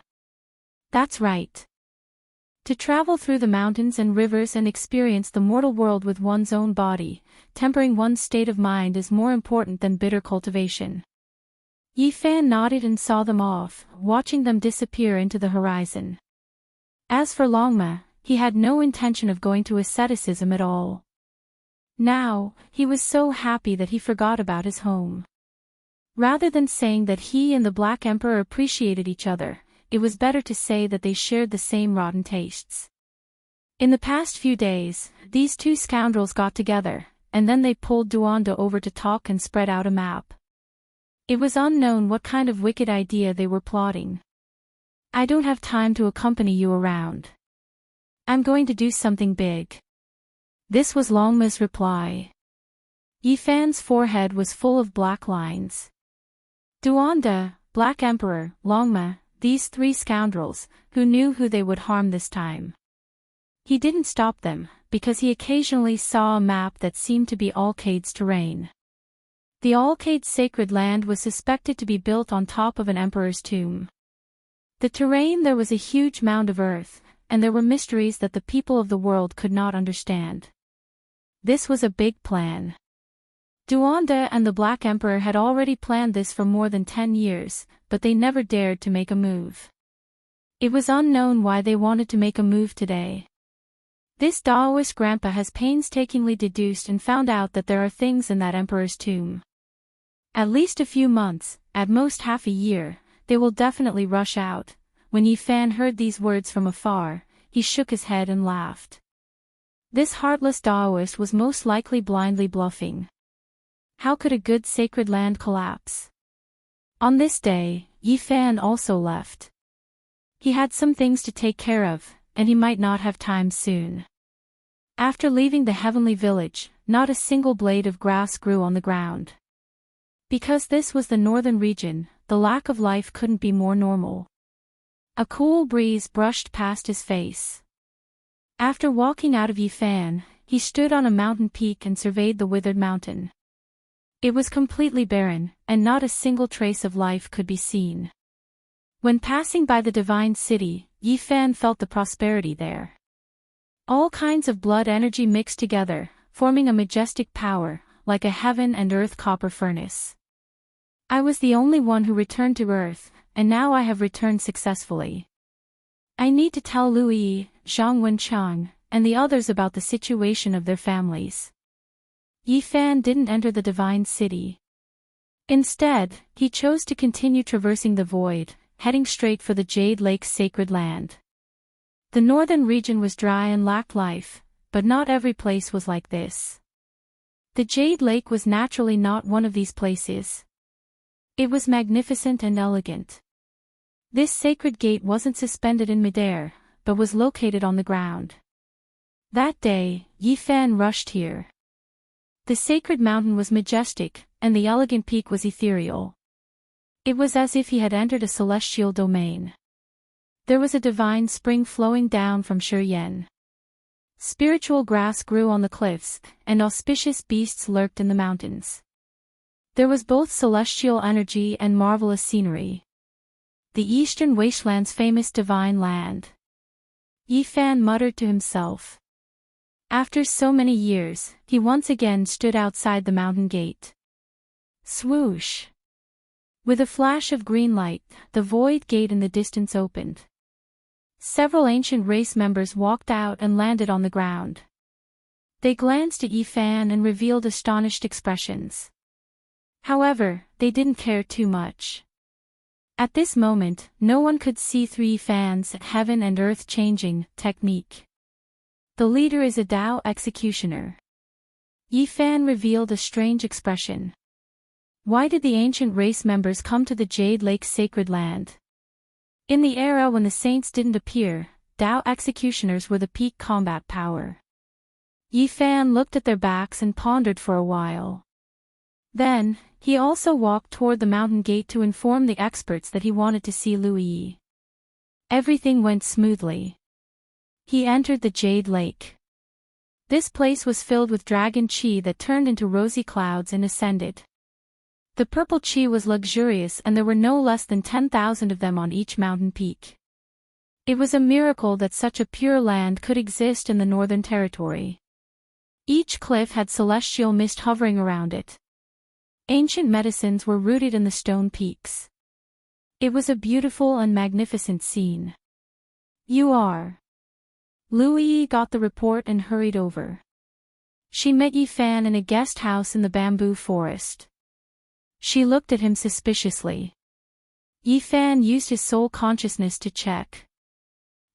That's right. To travel through the mountains and rivers and experience the mortal world with one's own body, tempering one's state of mind is more important than bitter cultivation. Yi Fan nodded and saw them off, watching them disappear into the horizon. As for Longma, he had no intention of going to asceticism at all. Now, he was so happy that he forgot about his home. Rather than saying that he and the Black Emperor appreciated each other, it was better to say that they shared the same rotten tastes. In the past few days, these two scoundrels got together, and then they pulled Duanda over to talk and spread out a map. It was unknown what kind of wicked idea they were plotting. I don't have time to accompany you around. I'm going to do something big. This was Longma's reply. Yi Fan's forehead was full of black lines. Duanda, Black Emperor, Longma, these 3 scoundrels, who knew who they would harm this time. He didn't stop them, because he occasionally saw a map that seemed to be Alcade's terrain. The Alcade sacred land was suspected to be built on top of an emperor's tomb. The terrain there was a huge mound of earth, and there were mysteries that the people of the world could not understand. This was a big plan. Duanda and the Black Emperor had already planned this for more than 10 years, but they never dared to make a move. It was unknown why they wanted to make a move today. This Daoist grandpa has painstakingly deduced and found out that there are things in that emperor's tomb. At least a few months, at most half a year, they will definitely rush out. When Yi Fan heard these words from afar, he shook his head and laughed. This heartless Daoist was most likely blindly bluffing. How could a good sacred land collapse? On this day, Yi Fan also left. He had some things to take care of, and he might not have time soon. After leaving the heavenly village, not a single blade of grass grew on the ground. Because this was the northern region, the lack of life couldn't be more normal. A cool breeze brushed past his face. After walking out of Yifan, he stood on a mountain peak and surveyed the withered mountain. It was completely barren, and not a single trace of life could be seen. When passing by the divine city, Yifan felt the prosperity there. All kinds of blood energy mixed together, forming a majestic power, like a heaven and earth copper furnace. I was the only one who returned to Earth, and now I have returned successfully. I need to tell Lu Yi, Zhang Wenchang, and the others about the situation of their families. Yifan didn't enter the divine city. Instead, he chose to continue traversing the void, heading straight for the Jade Lake's sacred land. The northern region was dry and lacked life, but not every place was like this. The Jade Lake was naturally not one of these places. It was magnificent and elegant. This sacred gate wasn't suspended in midair, but was located on the ground. That day, Yifan rushed here. The sacred mountain was majestic, and the elegant peak was ethereal. It was as if he had entered a celestial domain. There was a divine spring flowing down from Shiyan. Spiritual grass grew on the cliffs, and auspicious beasts lurked in the mountains. There was both celestial energy and marvelous scenery. The eastern wasteland's famous divine land. Yifan muttered to himself. After so many years, he once again stood outside the mountain gate. Swoosh! With a flash of green light, the void gate in the distance opened. Several ancient race members walked out and landed on the ground. They glanced at Yifan and revealed astonished expressions. However, they didn't care too much. At this moment, no one could see through Yifan's heaven and earth changing technique. The leader is a Dao executioner. Yifan revealed a strange expression. Why did the ancient race members come to the Jade Lake's sacred land? In the era when the saints didn't appear, Dao executioners were the peak combat power. Yifan looked at their backs and pondered for a while. Then, he also walked toward the mountain gate to inform the experts that he wanted to see Lu Yi. Everything went smoothly. He entered the Jade Lake. This place was filled with dragon qi that turned into rosy clouds and ascended. The purple qi was luxurious and there were no less than 10,000 of them on each mountain peak. It was a miracle that such a pure land could exist in the Northern Territory. Each cliff had celestial mist hovering around it. Ancient medicines were rooted in the stone peaks. It was a beautiful and magnificent scene. You are. Lu Yi got the report and hurried over. She met Yifan in a guest house in the bamboo forest. She looked at him suspiciously. Yifan used his soul consciousness to check.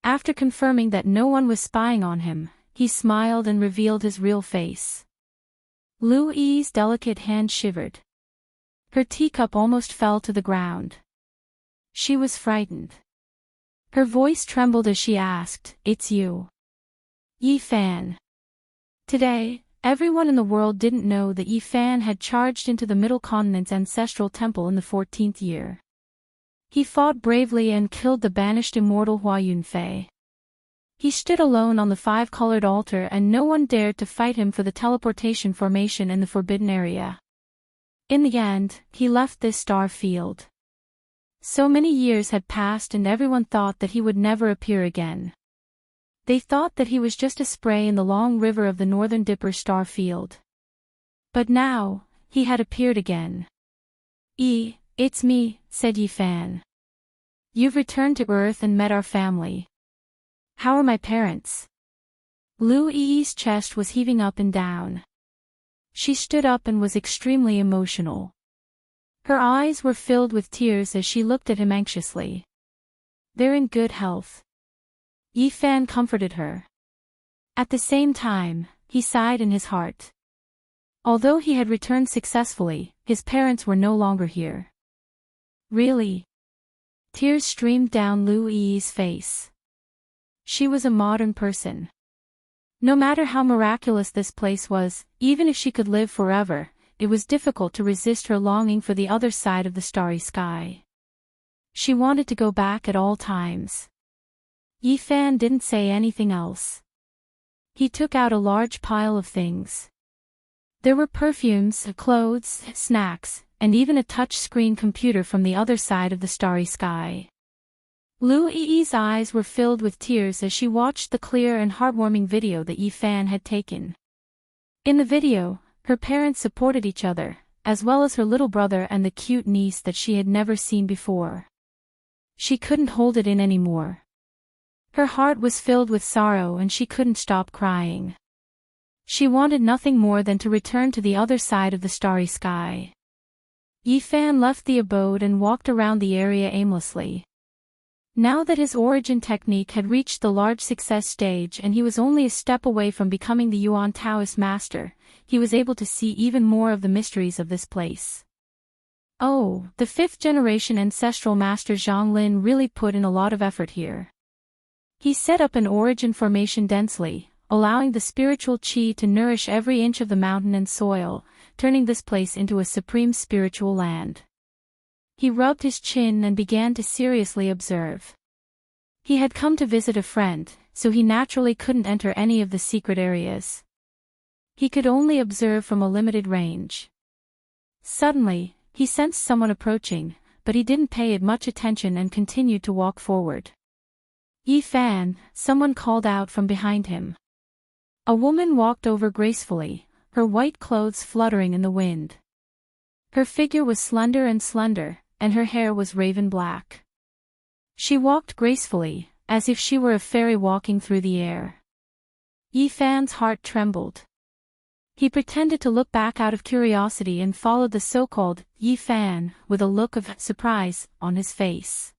After confirming that no one was spying on him, he smiled and revealed his real face. Lu Yi's delicate hand shivered. Her teacup almost fell to the ground. She was frightened. Her voice trembled as she asked, "It's you?" Yifan. Today, everyone in the world didn't know that Yifan had charged into the Middle Continent's ancestral temple in the 14th year. He fought bravely and killed the banished immortal Hua Yunfei. He stood alone on the five-colored altar and no one dared to fight him for the teleportation formation in the forbidden area. In the end, he left this star field. So many years had passed and everyone thought that he would never appear again. They thought that he was just a spray in the long river of the Northern Dipper star field. But now, he had appeared again. It's me," said Yifan. "You've returned to Earth and met our family. How are my parents?" Lu Yi's chest was heaving up and down. She stood up and was extremely emotional. Her eyes were filled with tears as she looked at him anxiously. "They're in good health." Yifan comforted her. At the same time, he sighed in his heart. Although he had returned successfully, his parents were no longer here. Really? Tears streamed down Lu Yi's face. She was a modern person. No matter how miraculous this place was, even if she could live forever, it was difficult to resist her longing for the other side of the starry sky. She wanted to go back at all times. Yifan didn't say anything else. He took out a large pile of things. There were perfumes, clothes, snacks, and even a touch-screen computer from the other side of the starry sky. Lu Yi's eyes were filled with tears as she watched the clear and heartwarming video that Yifan had taken. In the video, her parents supported each other, as well as her little brother and the cute niece that she had never seen before. She couldn't hold it in anymore. Her heart was filled with sorrow and she couldn't stop crying. She wanted nothing more than to return to the other side of the starry sky. Yifan left the abode and walked around the area aimlessly. Now that his origin technique had reached the large success stage and he was only a step away from becoming the Yuan Taoist master, he was able to see even more of the mysteries of this place. Oh, the fifth-generation ancestral master Zhang Lin really put in a lot of effort here. He set up an origin formation densely, allowing the spiritual qi to nourish every inch of the mountain and soil, turning this place into a supreme spiritual land. He rubbed his chin and began to seriously observe. He had come to visit a friend, so he naturally couldn't enter any of the secret areas. He could only observe from a limited range. Suddenly, he sensed someone approaching, but he didn't pay it much attention and continued to walk forward. Yifan, someone called out from behind him. A woman walked over gracefully, her white clothes fluttering in the wind. Her figure was slender, and her hair was raven black. She walked gracefully, as if she were a fairy walking through the air. Yifan's heart trembled. He pretended to look back out of curiosity and followed the so-called Yifan with a look of surprise on his face.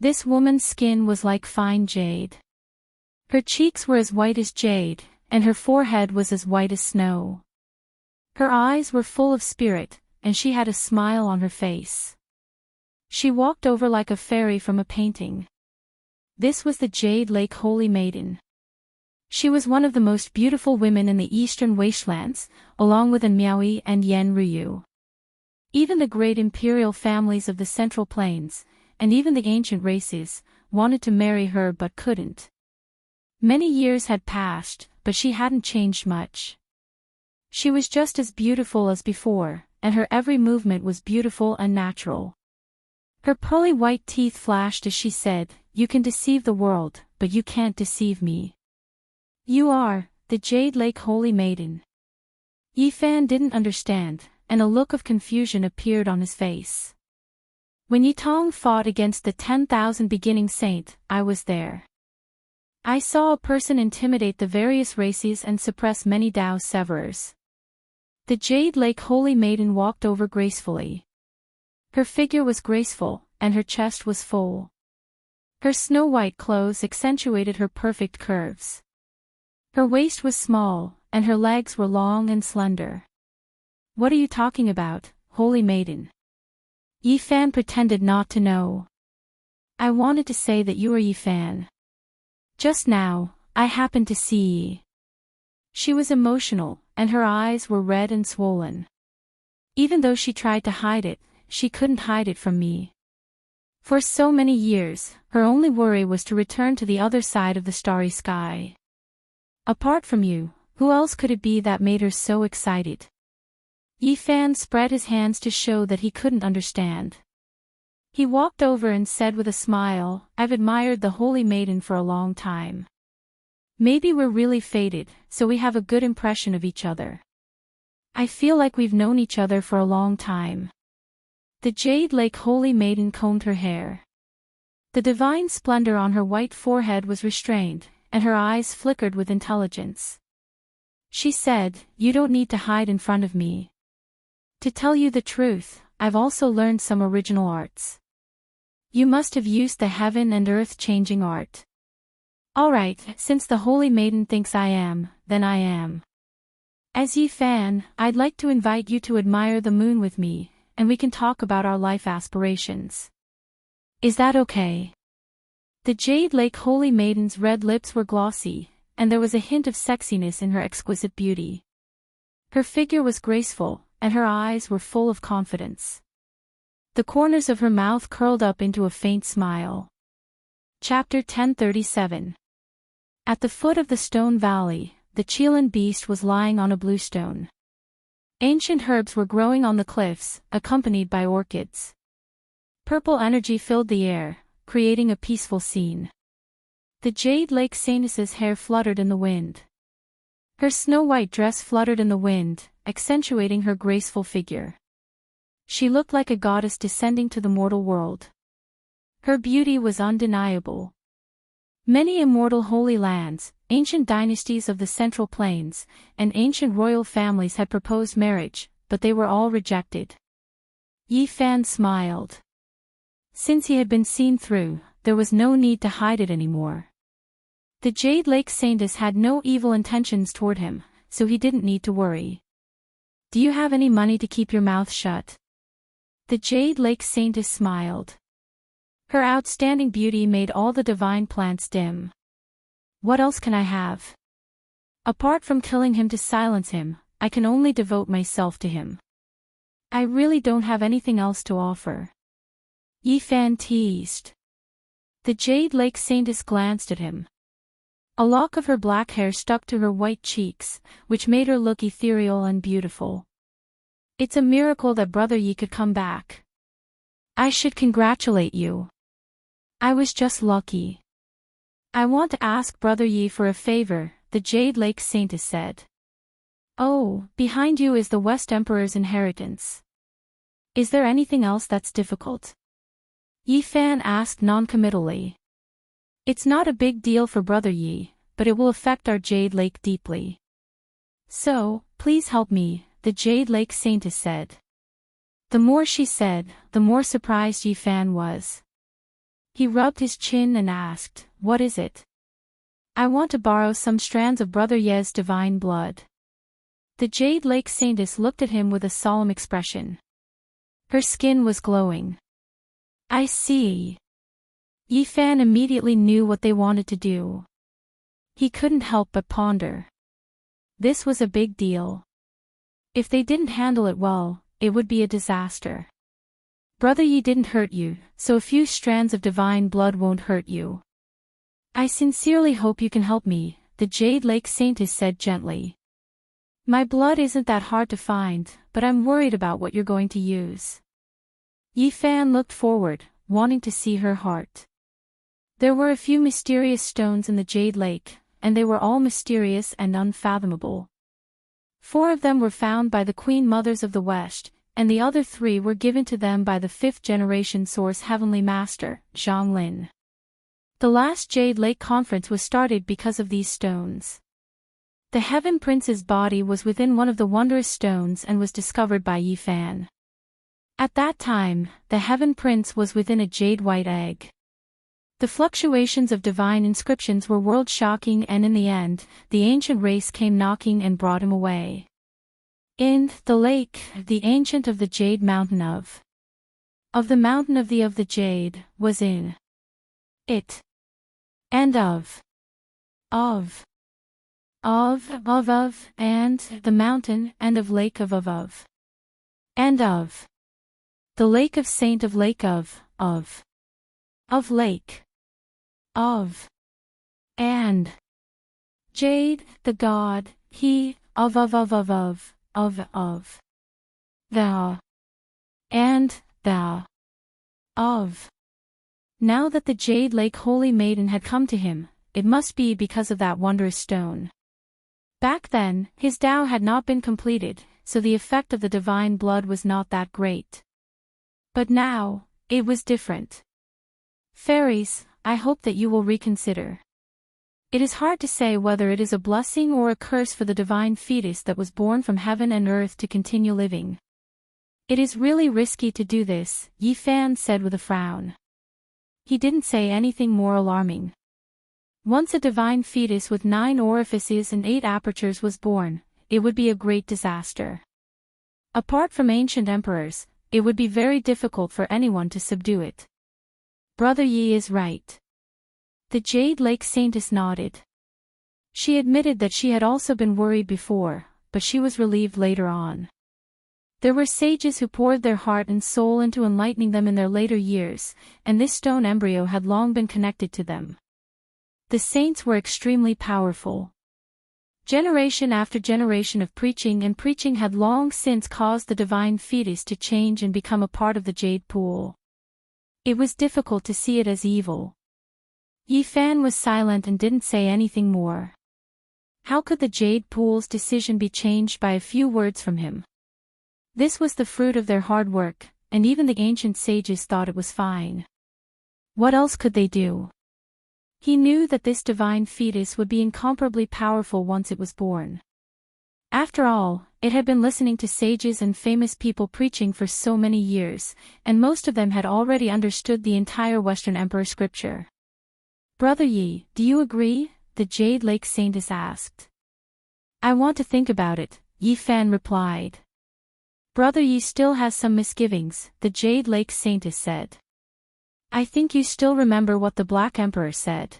This woman's skin was like fine jade. Her cheeks were as white as jade, and her forehead was as white as snow. Her eyes were full of spirit, and she had a smile on her face. She walked over like a fairy from a painting. This was the Jade Lake Holy Maiden. She was one of the most beautiful women in the eastern wastelands, along with Miaoi and Yen Ryu. Even the great imperial families of the Central Plains, and even the ancient races, wanted to marry her but couldn't. Many years had passed, but she hadn't changed much. She was just as beautiful as before, and her every movement was beautiful and natural. Her pearly white teeth flashed as she said, "You can deceive the world, but you can't deceive me. You are the Jade Lake Holy Maiden." Yifan didn't understand, and a look of confusion appeared on his face. "When Yitong fought against the 10,000 beginning saint, I was there. I saw a person intimidate the various races and suppress many Dao Severers." The Jade Lake Holy Maiden walked over gracefully. Her figure was graceful, and her chest was full. Her snow-white clothes accentuated her perfect curves. Her waist was small, and her legs were long and slender. "What are you talking about, Holy Maiden?" Yifan pretended not to know. "I wanted to say that you are Yifan. Just now, I happened to see ye." She was emotional, and her eyes were red and swollen. Even though she tried to hide it, she couldn't hide it from me. For so many years, her only worry was to return to the other side of the starry sky. Apart from you, who else could it be that made her so excited? Yifan spread his hands to show that he couldn't understand. He walked over and said with a smile, "I've admired the Holy Maiden for a long time. Maybe we're really fated, so we have a good impression of each other. I feel like we've known each other for a long time." The Jade Lake Holy Maiden combed her hair. The divine splendor on her white forehead was restrained, and her eyes flickered with intelligence. She said, "You don't need to hide in front of me. To tell you the truth, I've also learned some original arts. You must have used the heaven and earth changing art. Alright, since the Holy Maiden thinks I am, then I am. As Yifan, I'd like to invite you to admire the moon with me, and we can talk about our life aspirations. Is that okay?" The Jade Lake Holy Maiden's red lips were glossy, and there was a hint of sexiness in her exquisite beauty. Her figure was graceful, and her eyes were full of confidence. The corners of her mouth curled up into a faint smile. Chapter 1037. At the foot of the stone valley, the Chelan beast was lying on a blue stone. Ancient herbs were growing on the cliffs, accompanied by orchids. Purple energy filled the air, creating a peaceful scene. The Jade Lake Saintess's hair fluttered in the wind. Her snow-white dress fluttered in the wind, accentuating her graceful figure. She looked like a goddess descending to the mortal world. Her beauty was undeniable. Many immortal holy lands, ancient dynasties of the Central Plains, and ancient royal families had proposed marriage, but they were all rejected. Yi Fan smiled. Since he had been seen through, there was no need to hide it anymore. The Jade Lake Saintess had no evil intentions toward him, so he didn't need to worry. Do you have any money to keep your mouth shut? The Jade Lake Saintess smiled. Her outstanding beauty made all the divine plants dim. What else can I have? Apart from killing him to silence him, I can only devote myself to him. I really don't have anything else to offer. Yi Fan teased. The Jade Lake Saintess glanced at him. A lock of her black hair stuck to her white cheeks, which made her look ethereal and beautiful. It's a miracle that Brother Yi could come back. I should congratulate you. I was just lucky. I want to ask Brother Yi for a favor, the Jade Lake Saintess said. Oh, behind you is the West Emperor's inheritance. Is there anything else that's difficult? Yi Fan asked noncommittally. It's not a big deal for Brother Yi, but it will affect our Jade Lake deeply. So, please help me, the Jade Lake Saintess said. The more she said, the more surprised Yi Fan was. He rubbed his chin and asked, What is it? I want to borrow some strands of Brother Ye's divine blood. The Jade Lake Saintess looked at him with a solemn expression. Her skin was glowing. I see. Yi Fan immediately knew what they wanted to do. He couldn't help but ponder. This was a big deal. If they didn't handle it well, it would be a disaster. Brother Yi didn't hurt you, so a few strands of divine blood won't hurt you. I sincerely hope you can help me, the Jade Lake Saintess said gently. My blood isn't that hard to find, but I'm worried about what you're going to use. Yi Fan looked forward, wanting to see her heart. There were a few mysterious stones in the Jade Lake, and they were all mysterious and unfathomable. 4 of them were found by the Queen Mothers of the West, and the other 3 were given to them by the 5th-generation Source Heavenly Master, Zhang Lin. The last Jade Lake Conference was started because of these stones. The Heaven Prince's body was within one of the wondrous stones and was discovered by Yi Fan. At that time, the Heaven Prince was within a jade-white egg. The fluctuations of divine inscriptions were world-shocking, and in the end, the ancient race came knocking and brought him away. In the lake, the ancient of the Jade Mountain of the mountain of the Jade, was in it. And of, and the mountain, and of lake of, and of, the lake of saint of lake of lake, of, and, Jade, the god, he, of, thou, and, thou, of. Now that the Jade Lake Holy Maiden had come to him, it must be because of that wondrous stone. Back then, his Tao had not been completed, so the effect of the divine blood was not that great. But now, it was different. Fairies, I hope that you will reconsider. It is hard to say whether it is a blessing or a curse for the divine fetus that was born from heaven and earth to continue living. It is really risky to do this, Yi Fan said with a frown. He didn't say anything more alarming. Once a divine fetus with 9 orifices and 8 apertures was born, it would be a great disaster. Apart from ancient emperors, it would be very difficult for anyone to subdue it. Brother Yi is right. The Jade Lake Saintess nodded. She admitted that she had also been worried before, but she was relieved later on. There were sages who poured their heart and soul into enlightening them in their later years, and this stone embryo had long been connected to them. The saints were extremely powerful. Generation after generation of preaching and preaching had long since caused the divine fetus to change and become a part of the jade pool. It was difficult to see it as evil. Yi Fan was silent and didn't say anything more. How could the jade pool's decision be changed by a few words from him? This was the fruit of their hard work, and even the ancient sages thought it was fine. What else could they do? He knew that this divine fetus would be incomparably powerful once it was born. After all, it had been listening to sages and famous people preaching for so many years, and most of them had already understood the entire Western Emperor scripture. "Brother Yi, do you agree?" the Jade Lake Saintess asked. "I want to think about it," Yi Fan replied. "Brother Yi still has some misgivings," the Jade Lake Saintess said. "I think you still remember what the Black Emperor said.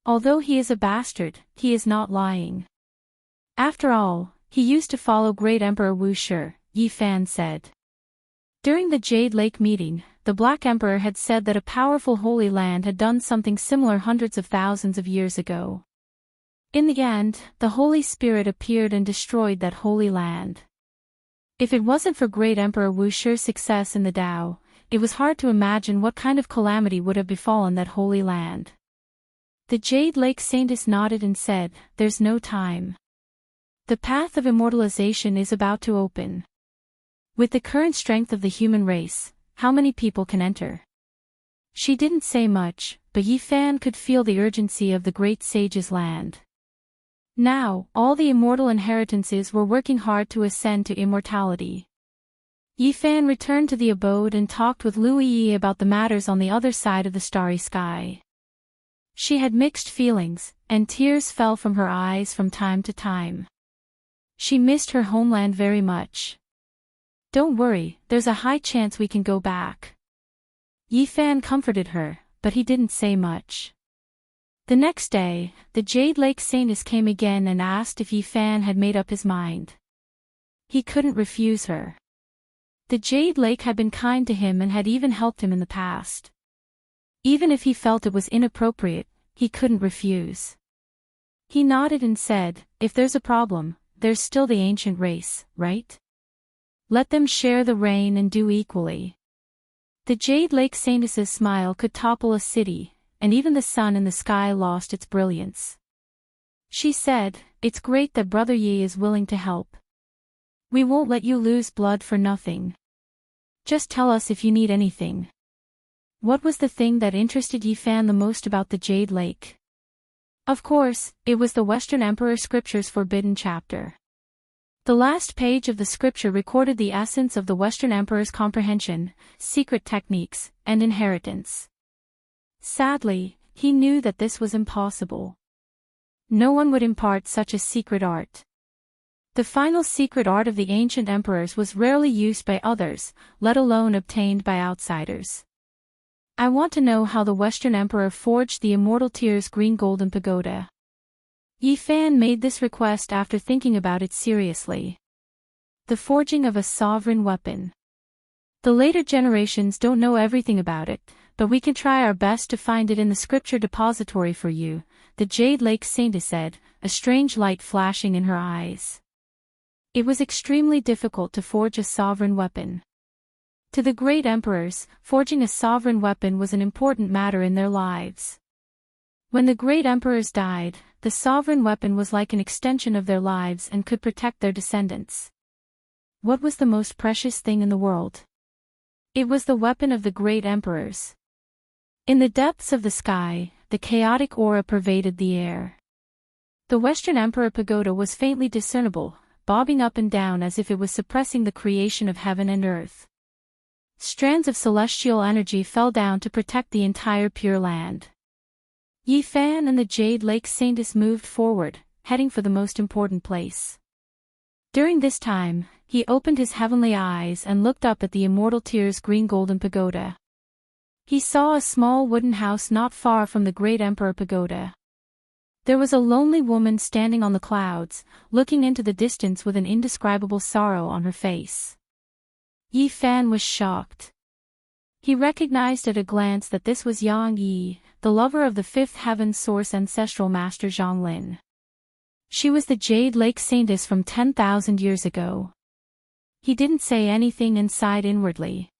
Although he is a bastard, he is not lying. After all, he used to follow Great Emperor Wu Shi," Yi Fan said. During the Jade Lake meeting, the Black Emperor had said that a powerful Holy Land had done something similar hundreds of thousands of years ago. In the end, the Holy Spirit appeared and destroyed that Holy Land. If it wasn't for Great Emperor Wu Shi's success in the Tao, it was hard to imagine what kind of calamity would have befallen that Holy Land. The Jade Lake Saintess nodded and said, "There's no time. The path of immortalization is about to open. With the current strength of the human race, how many people can enter?" She didn't say much, but Yi Fan could feel the urgency of the great sage's land. Now, all the immortal inheritances were working hard to ascend to immortality. Yi Fan returned to the abode and talked with Lu Yi about the matters on the other side of the starry sky. She had mixed feelings, and tears fell from her eyes from time to time. She missed her homeland very much. "Don't worry, there's a high chance we can go back." Yi Fan comforted her, but he didn't say much. The next day, the Jade Lake Saintess came again and asked if Yi Fan had made up his mind. He couldn't refuse her. The Jade Lake had been kind to him and had even helped him in the past. Even if he felt it was inappropriate, he couldn't refuse. He nodded and said, "If there's a problem, there's still the ancient race, right? Let them share the rain and do equally." The Jade Lake Saintess's smile could topple a city, and even the sun in the sky lost its brilliance. She said, "It's great that Brother Yi is willing to help. We won't let you lose blood for nothing. Just tell us if you need anything." What was the thing that interested Yi Fan the most about the Jade Lake? Of course, it was the Western Emperor Scripture's forbidden chapter. The last page of the scripture recorded the essence of the Western Emperor's comprehension, secret techniques, and inheritance. Sadly, he knew that this was impossible. No one would impart such a secret art. The final secret art of the ancient emperors was rarely used by others, let alone obtained by outsiders. "I want to know how the Western Emperor forged the immortal Tier's green golden pagoda." Yi Fan made this request after thinking about it seriously. The forging of a sovereign weapon. The later generations don't know everything about it, but we can try our best to find it in the scripture depository for you, the Jade Lake Saintess said, a strange light flashing in her eyes. It was extremely difficult to forge a sovereign weapon. To the great emperors, forging a sovereign weapon was an important matter in their lives. When the great emperors died, the sovereign weapon was like an extension of their lives and could protect their descendants. What was the most precious thing in the world? It was the weapon of the great emperors. In the depths of the sky, the chaotic aura pervaded the air. The Western Emperor Pagoda was faintly discernible, bobbing up and down as if it was suppressing the creation of heaven and earth. Strands of celestial energy fell down to protect the entire Pure Land. Yi Fan and the Jade Lake Saintess moved forward, heading for the most important place. During this time, he opened his heavenly eyes and looked up at the immortal Tier's green golden pagoda. He saw a small wooden house not far from the great Emperor Pagoda. There was a lonely woman standing on the clouds, looking into the distance with an indescribable sorrow on her face. Yi Fan was shocked. He recognized at a glance that this was Yang Yi, the lover of the fifth heaven source ancestral master Zhonglin. She was the Jade Lake Saintess from 10,000 years ago. He didn't say anything and sighed inwardly.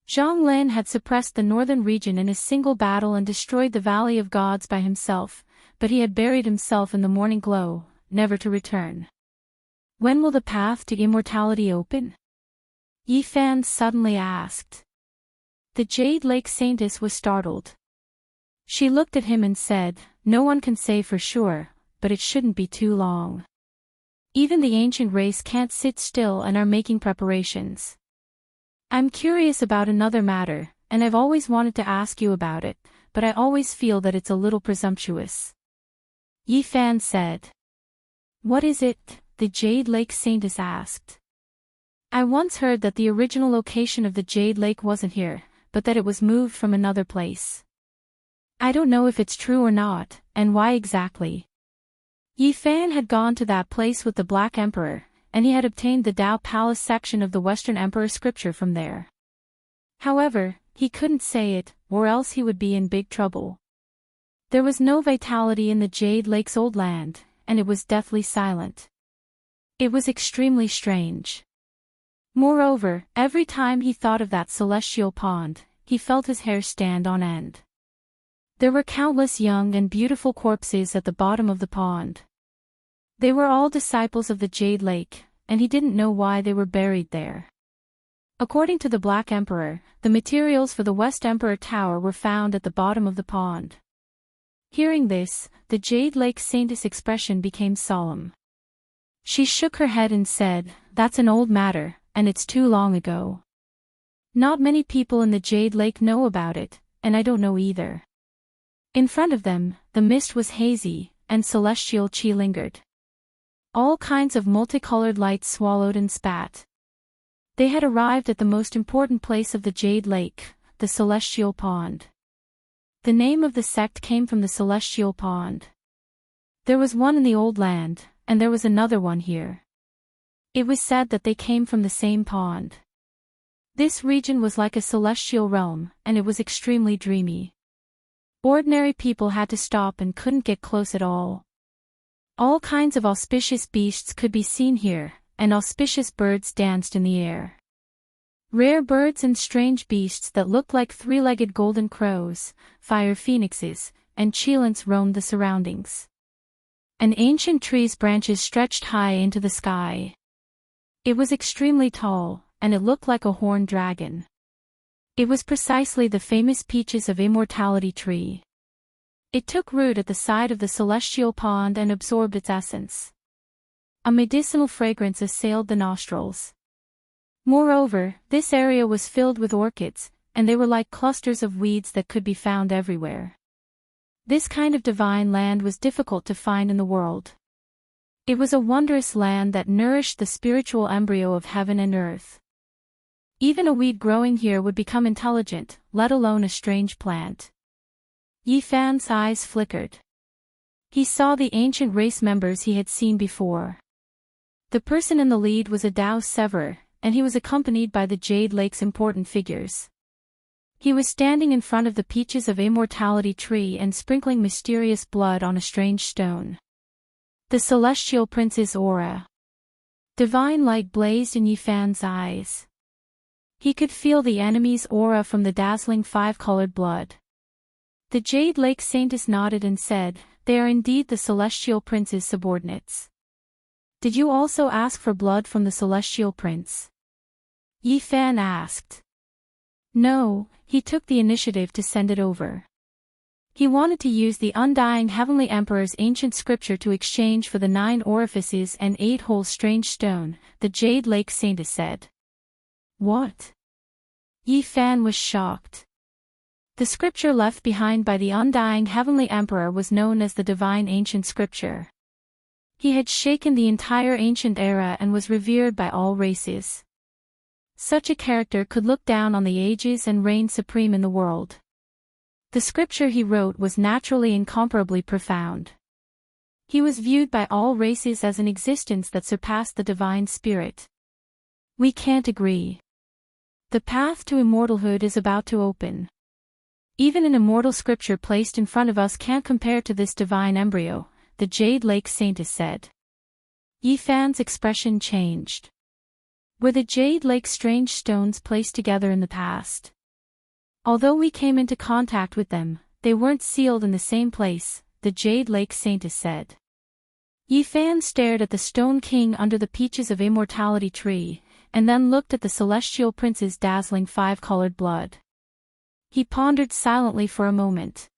Zhonglin had suppressed the northern region in a single battle and destroyed the Valley of Gods by himself, but he had buried himself in the morning glow, never to return. When will the path to immortality open? Yi Fan suddenly asked. The Jade Lake Saintess was startled. She looked at him and said, "No one can say for sure, but it shouldn't be too long. Even the ancient race can't sit still and are making preparations. I'm curious about another matter, and I've always wanted to ask you about it, but I always feel that it's a little presumptuous." Yi Fan said. "What is it?" the Jade Lake Saintess asked. "I once heard that the original location of the Jade Lake wasn't here, but that it was moved from another place. I don't know if it's true or not, and why exactly." Yi Fan had gone to that place with the Black Emperor, and he had obtained the Dao Palace section of the Western Emperor scripture from there. However, he couldn't say it, or else he would be in big trouble. There was no vitality in the Jade Lake's old land, and it was deathly silent. It was extremely strange. Moreover, every time he thought of that celestial pond, he felt his hair stand on end. There were countless young and beautiful corpses at the bottom of the pond. They were all disciples of the Jade Lake, and he didn't know why they were buried there. According to the Black Emperor, the materials for the West Emperor Tower were found at the bottom of the pond. Hearing this, the Jade Lake Saintess' expression became solemn. She shook her head and said, "That's an old matter, and it's too long ago. Not many people in the Jade Lake know about it, and I don't know either." In front of them, the mist was hazy, and celestial chi lingered. All kinds of multicolored lights swallowed and spat. They had arrived at the most important place of the Jade Lake, the Celestial Pond. The name of the sect came from the Celestial Pond. There was one in the old land, and there was another one here. It was said that they came from the same pond. This region was like a celestial realm, and it was extremely dreamy. Ordinary people had to stop and couldn't get close at all. All kinds of auspicious beasts could be seen here, and auspicious birds danced in the air. Rare birds and strange beasts that looked like three-legged golden crows, fire phoenixes, and cheilants roamed the surroundings. An ancient tree's branches stretched high into the sky. It was extremely tall, and it looked like a horned dragon. It was precisely the famous Peaches of Immortality tree. It took root at the side of the celestial pond and absorbed its essence. A medicinal fragrance assailed the nostrils. Moreover, this area was filled with orchids, and they were like clusters of weeds that could be found everywhere. This kind of divine land was difficult to find in the world. It was a wondrous land that nourished the spiritual embryo of heaven and earth. Even a weed growing here would become intelligent, let alone a strange plant. Yi Fan's eyes flickered. He saw the ancient race members he had seen before. The person in the lead was a Dao Severer, and he was accompanied by the Jade Lake's important figures. He was standing in front of the Peaches of Immortality tree and sprinkling mysterious blood on a strange stone. The Celestial Prince's aura. Divine light blazed in Yi Fan's eyes. He could feel the enemy's aura from the dazzling five-colored blood. The Jade Lake Saintess nodded and said, "They are indeed the Celestial Prince's subordinates. Did you also ask for blood from the Celestial Prince?" Yi Fan asked. No, he took the initiative to send it over. He wanted to use the undying Heavenly Emperor's ancient scripture to exchange for the 9 orifices and 8-hole strange stone, the Jade Lake Saintess said. What? Yi Fan was shocked. The scripture left behind by the undying Heavenly Emperor was known as the Divine Ancient Scripture. He had shaken the entire ancient era and was revered by all races. Such a character could look down on the ages and reign supreme in the world. The scripture he wrote was naturally incomparably profound. He was viewed by all races as an existence that surpassed the divine spirit. We can't agree. The path to immortalhood is about to open. Even an immortal scripture placed in front of us can't compare to this divine embryo, the Jade Lake Saintess said. Yifan's expression changed. Were the Jade Lake strange stones placed together in the past? Although we came into contact with them, they weren't sealed in the same place, the Jade Lake Saintess said. Yifan stared at the Stone King under the peaches of immortality tree, and then looked at the Celestial Prince's dazzling five-colored blood. He pondered silently for a moment.